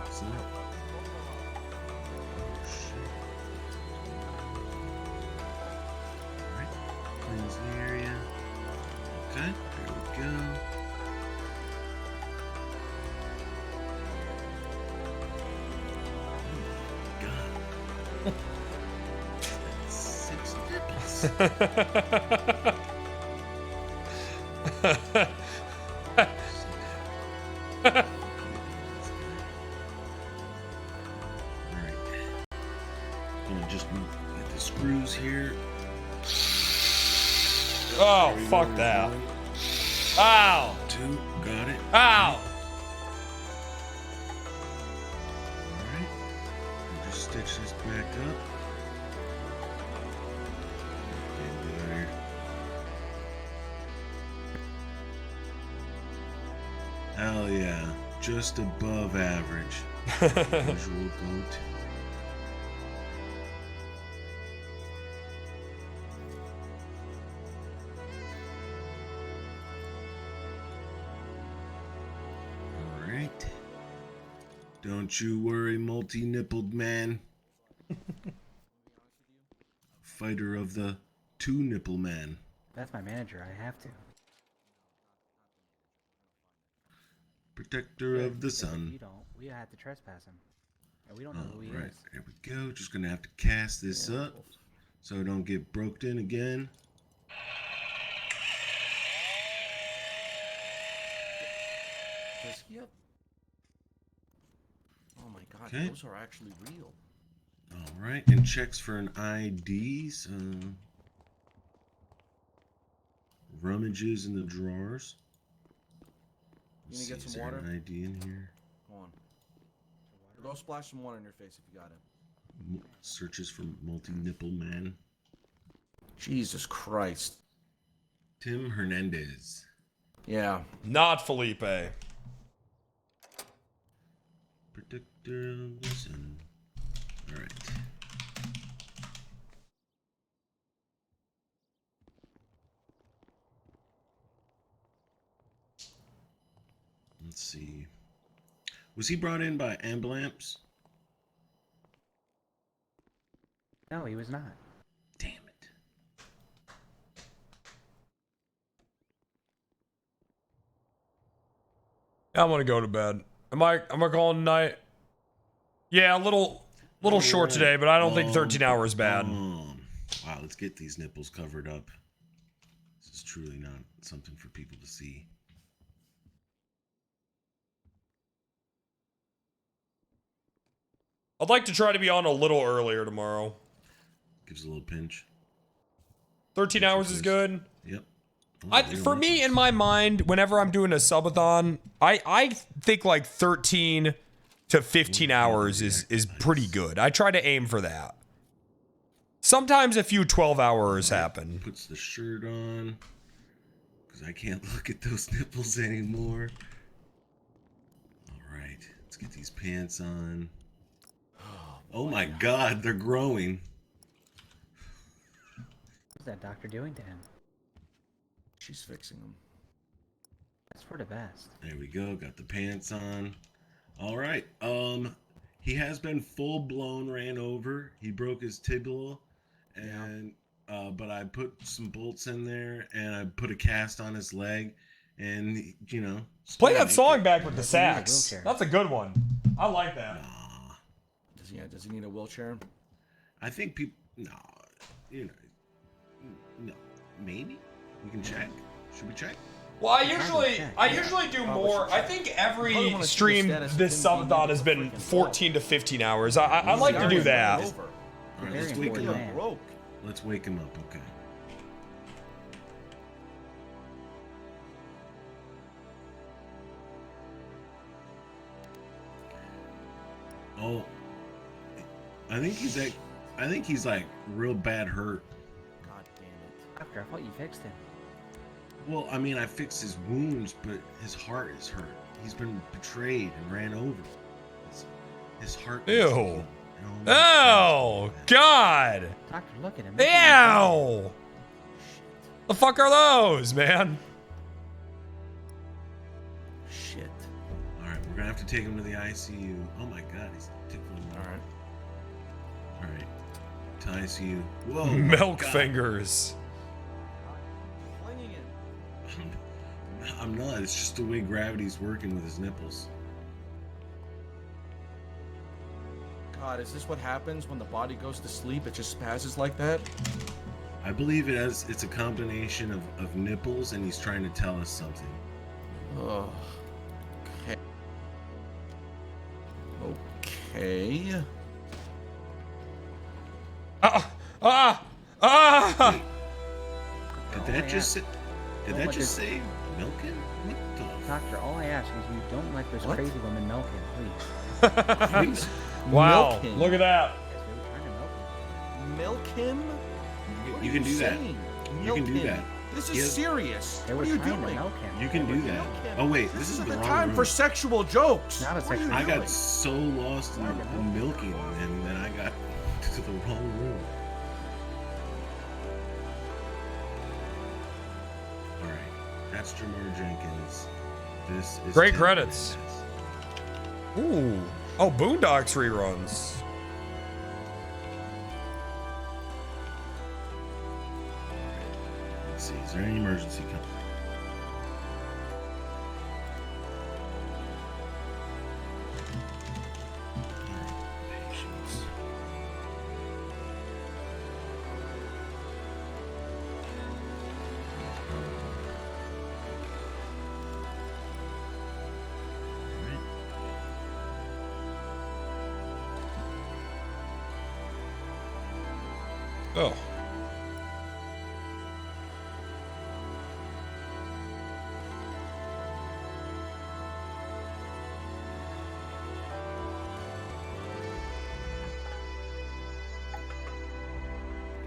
Excellent. Oh, shit. Alright. Cleanse the area. Okay, there we go. Six nipples. Alright. Gonna just get the screws here. Oh, fuck that. Ow. Two, got it. Ow. Alright. We'll just stitch this back up. And there. Hell yeah. Just above average. Visual go-to. Alright. Don't you worry, multi-nippled man. Fighter of the two-nipple man. That's my manager. I have to. Protector of the If sun. You don't. We have to trespass him. And we don't know who he Alright, is. there we go. Just gonna have to cast this up so I don't get broked in again. Does he have... Oh my god, Okay. those are actually real. Alright, and checks for an ID. So rummages in the drawers. You gonna get Is some there water? an ID in here? Go on. Go splash some water in your face if you got it. Searches for multi-nipple man. Jesus Christ. Tim Hernandez. Yeah. Not Felipe. Protector of the sun. Alright. Let's see. Was he brought in by ambulance? No, he was not. Damn it. I'm gonna go to bed. Am I calling tonight? Yeah, a little short today, but I don't think 13 hours is bad. Wow, let's get these nipples covered up. This is truly not something for people to see. I'd like to try to be on a little earlier tomorrow. Gives a little pinch. 13 hours is good. Yep. For me, in my mind, whenever I'm doing a subathon, I think like 13 to 15 hours is pretty good. I try to aim for that. Sometimes a few 12 hours happen. Puts the shirt on. Because I can't look at those nipples anymore. Alright, let's get these pants on. Oh my god, they're growing. What's that doctor doing to him? She's fixing them. That's for the best. There we go, got the pants on. Alright, he has been full blown ran over. He broke his tibia, and but I put some bolts in there, and I put a cast on his leg, and you know. Play that song back with the sax. That's a good one. I like that. Does he need a wheelchair? I think people. No, you know, no, maybe we can check. Should we check? Well, I usually do more. I think every stream this subathon has been 14 to 15 hours. I like to do that. All right, let's wake him up. Let's wake him up. Okay. Oh, I think he's like real bad hurt. God damn it. Doctor, I thought you fixed him. Well, I mean, I fixed his wounds, but his heart is hurt. He's been betrayed and ran over. His heart. Ew. Oh, God. Doctor, look at him. Ew. The fuck are those, man? Shit. All right, we're gonna have to take him to the ICU. Oh my God, he's tickling. All right. To ICU. Whoa. Milk fingers. I'm not. It's just the way gravity's working with his nipples. God, is this what happens when the body goes to sleep? It just spazzes like that? I believe it's a combination of nipples, and he's trying to tell us something. Oh. Okay. Okay. Did that just say milking? What the? Doctor, all I ask is you don't let this crazy woman milk him, please. Wow, Milk him. look at that. Milk him? You can do that. saying? You can do Milk him. that. This He is has- serious. What are you doing? You can do that. Oh wait, this is the The wrong time room. for sexual jokes. Not a What are you sexual I doing? got so lost in milking, and then I got to the wrong room. All right, that's Jamar Jenkins. This is Great Tim credits. Ooh. Oh, Boondocks reruns. Let's see, is there any emergency coming? Patience. Oh.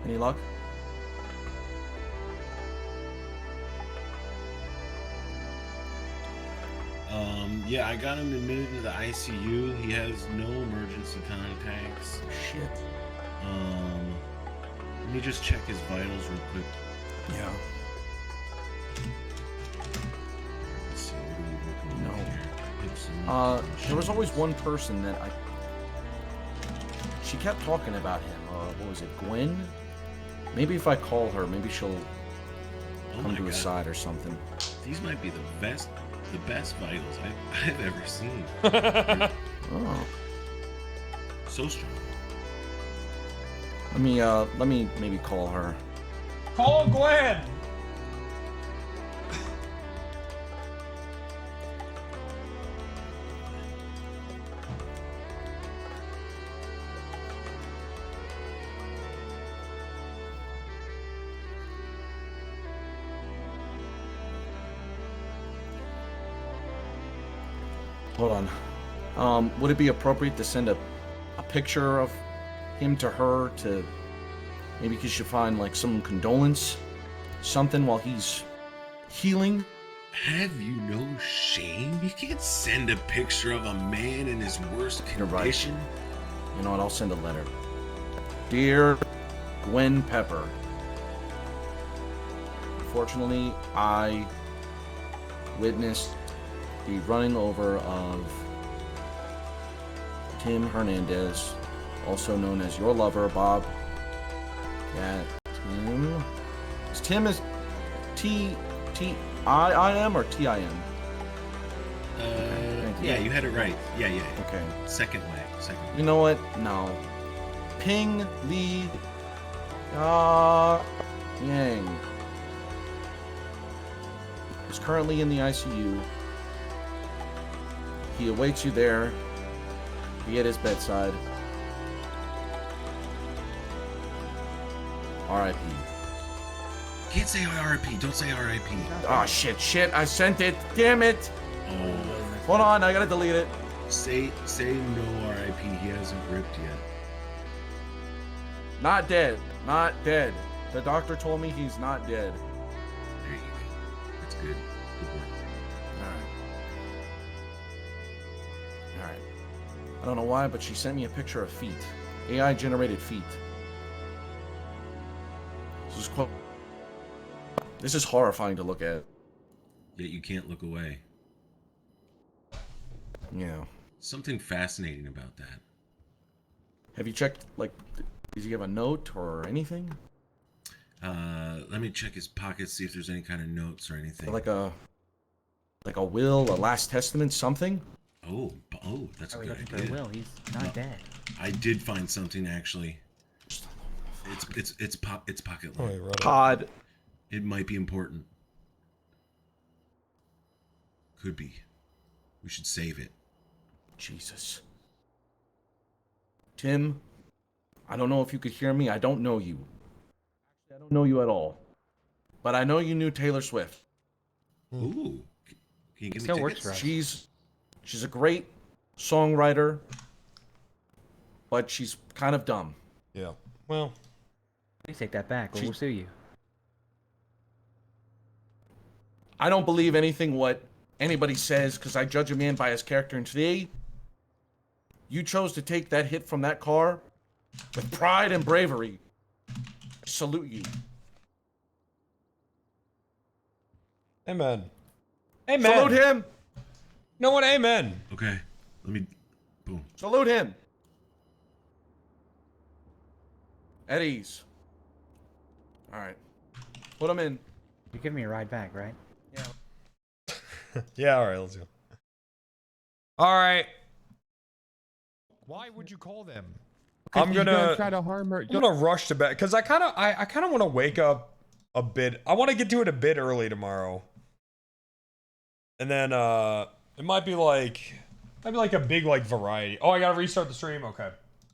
Any luck? Yeah, I got him admitted to the ICU. He has no emergency contacts. Shit. Let me just check his vitals real quick. Yeah. Let's see, what are we working on here? Hips and There was always one person that she kept talking about him. What was it, Gwen? Maybe if I call her, maybe she'll come to his side or something. These might be the best vitals I've ever seen. Oh. So strong. Let me maybe call her. Call Gwen. Hold on. Would it be appropriate to send a picture of him to her to maybe he should find like some condolence, something while he's healing? Have you no shame? You can't send a picture of a man in his worst condition. You're right. You know what? I'll send a letter. Dear Gwen Pepper, unfortunately, I witnessed the running over of Tim Hernandez, also known as your lover, Bob. Yeah, Tim. Tim is T-I-I-M or T-I-M? Yeah, you had it right. Yeah. Okay. Second way. You know what? No. Ping Li Yang is currently in the ICU. He awaits you there. Be at his bedside. R.I.P. Can't say R.I.P. Don't say R.I.P. Oh shit! I sent it. Damn it! Oh. Hold on, I gotta delete it. Say no R.I.P. He hasn't ripped yet. Not dead. The doctor told me he's not dead. There you go. That's good. Good work. All right. I don't know why, but she sent me a picture of feet. AI generated feet. This is horrifying to look at. Yet you can't look away. Yeah. Something fascinating about that. Have you checked, like, does he have a note or anything? Let me check his pockets, see if there's any kind of notes or anything. Like a will, a last testament, something? Oh, that's a good looking for idea. a will. He's not dead. I did find something actually. It's pocket light. Pod. It might be important. Could be. We should save it. Jesus. Tim, I don't know if you could hear me. I don't know you. I don't know you at all. But I know you knew Taylor Swift. Ooh. Can you give me Still works tickets? for us. She's a great songwriter, but she's kind of dumb. Yeah. Well, Please take that back, or we'll sue you. I don't believe anything what anybody says because I judge a man by his character. And today, you chose to take that hit from that car with pride and bravery. I salute you. amen. Amen. Salute him. No one, amen. Okay. Let me. Boom. Salute him. At ease. All right. Put him in. You give me a ride back, right? Yeah. Yeah, all right, let's go. All right. Why would you call them? I'm gonna try to harm her. I'm gonna rush to bed because I kind of want to wake up a bit. I want to get to it a bit early tomorrow, and then it might be like a big like variety. Oh, I gotta restart the stream. Okay.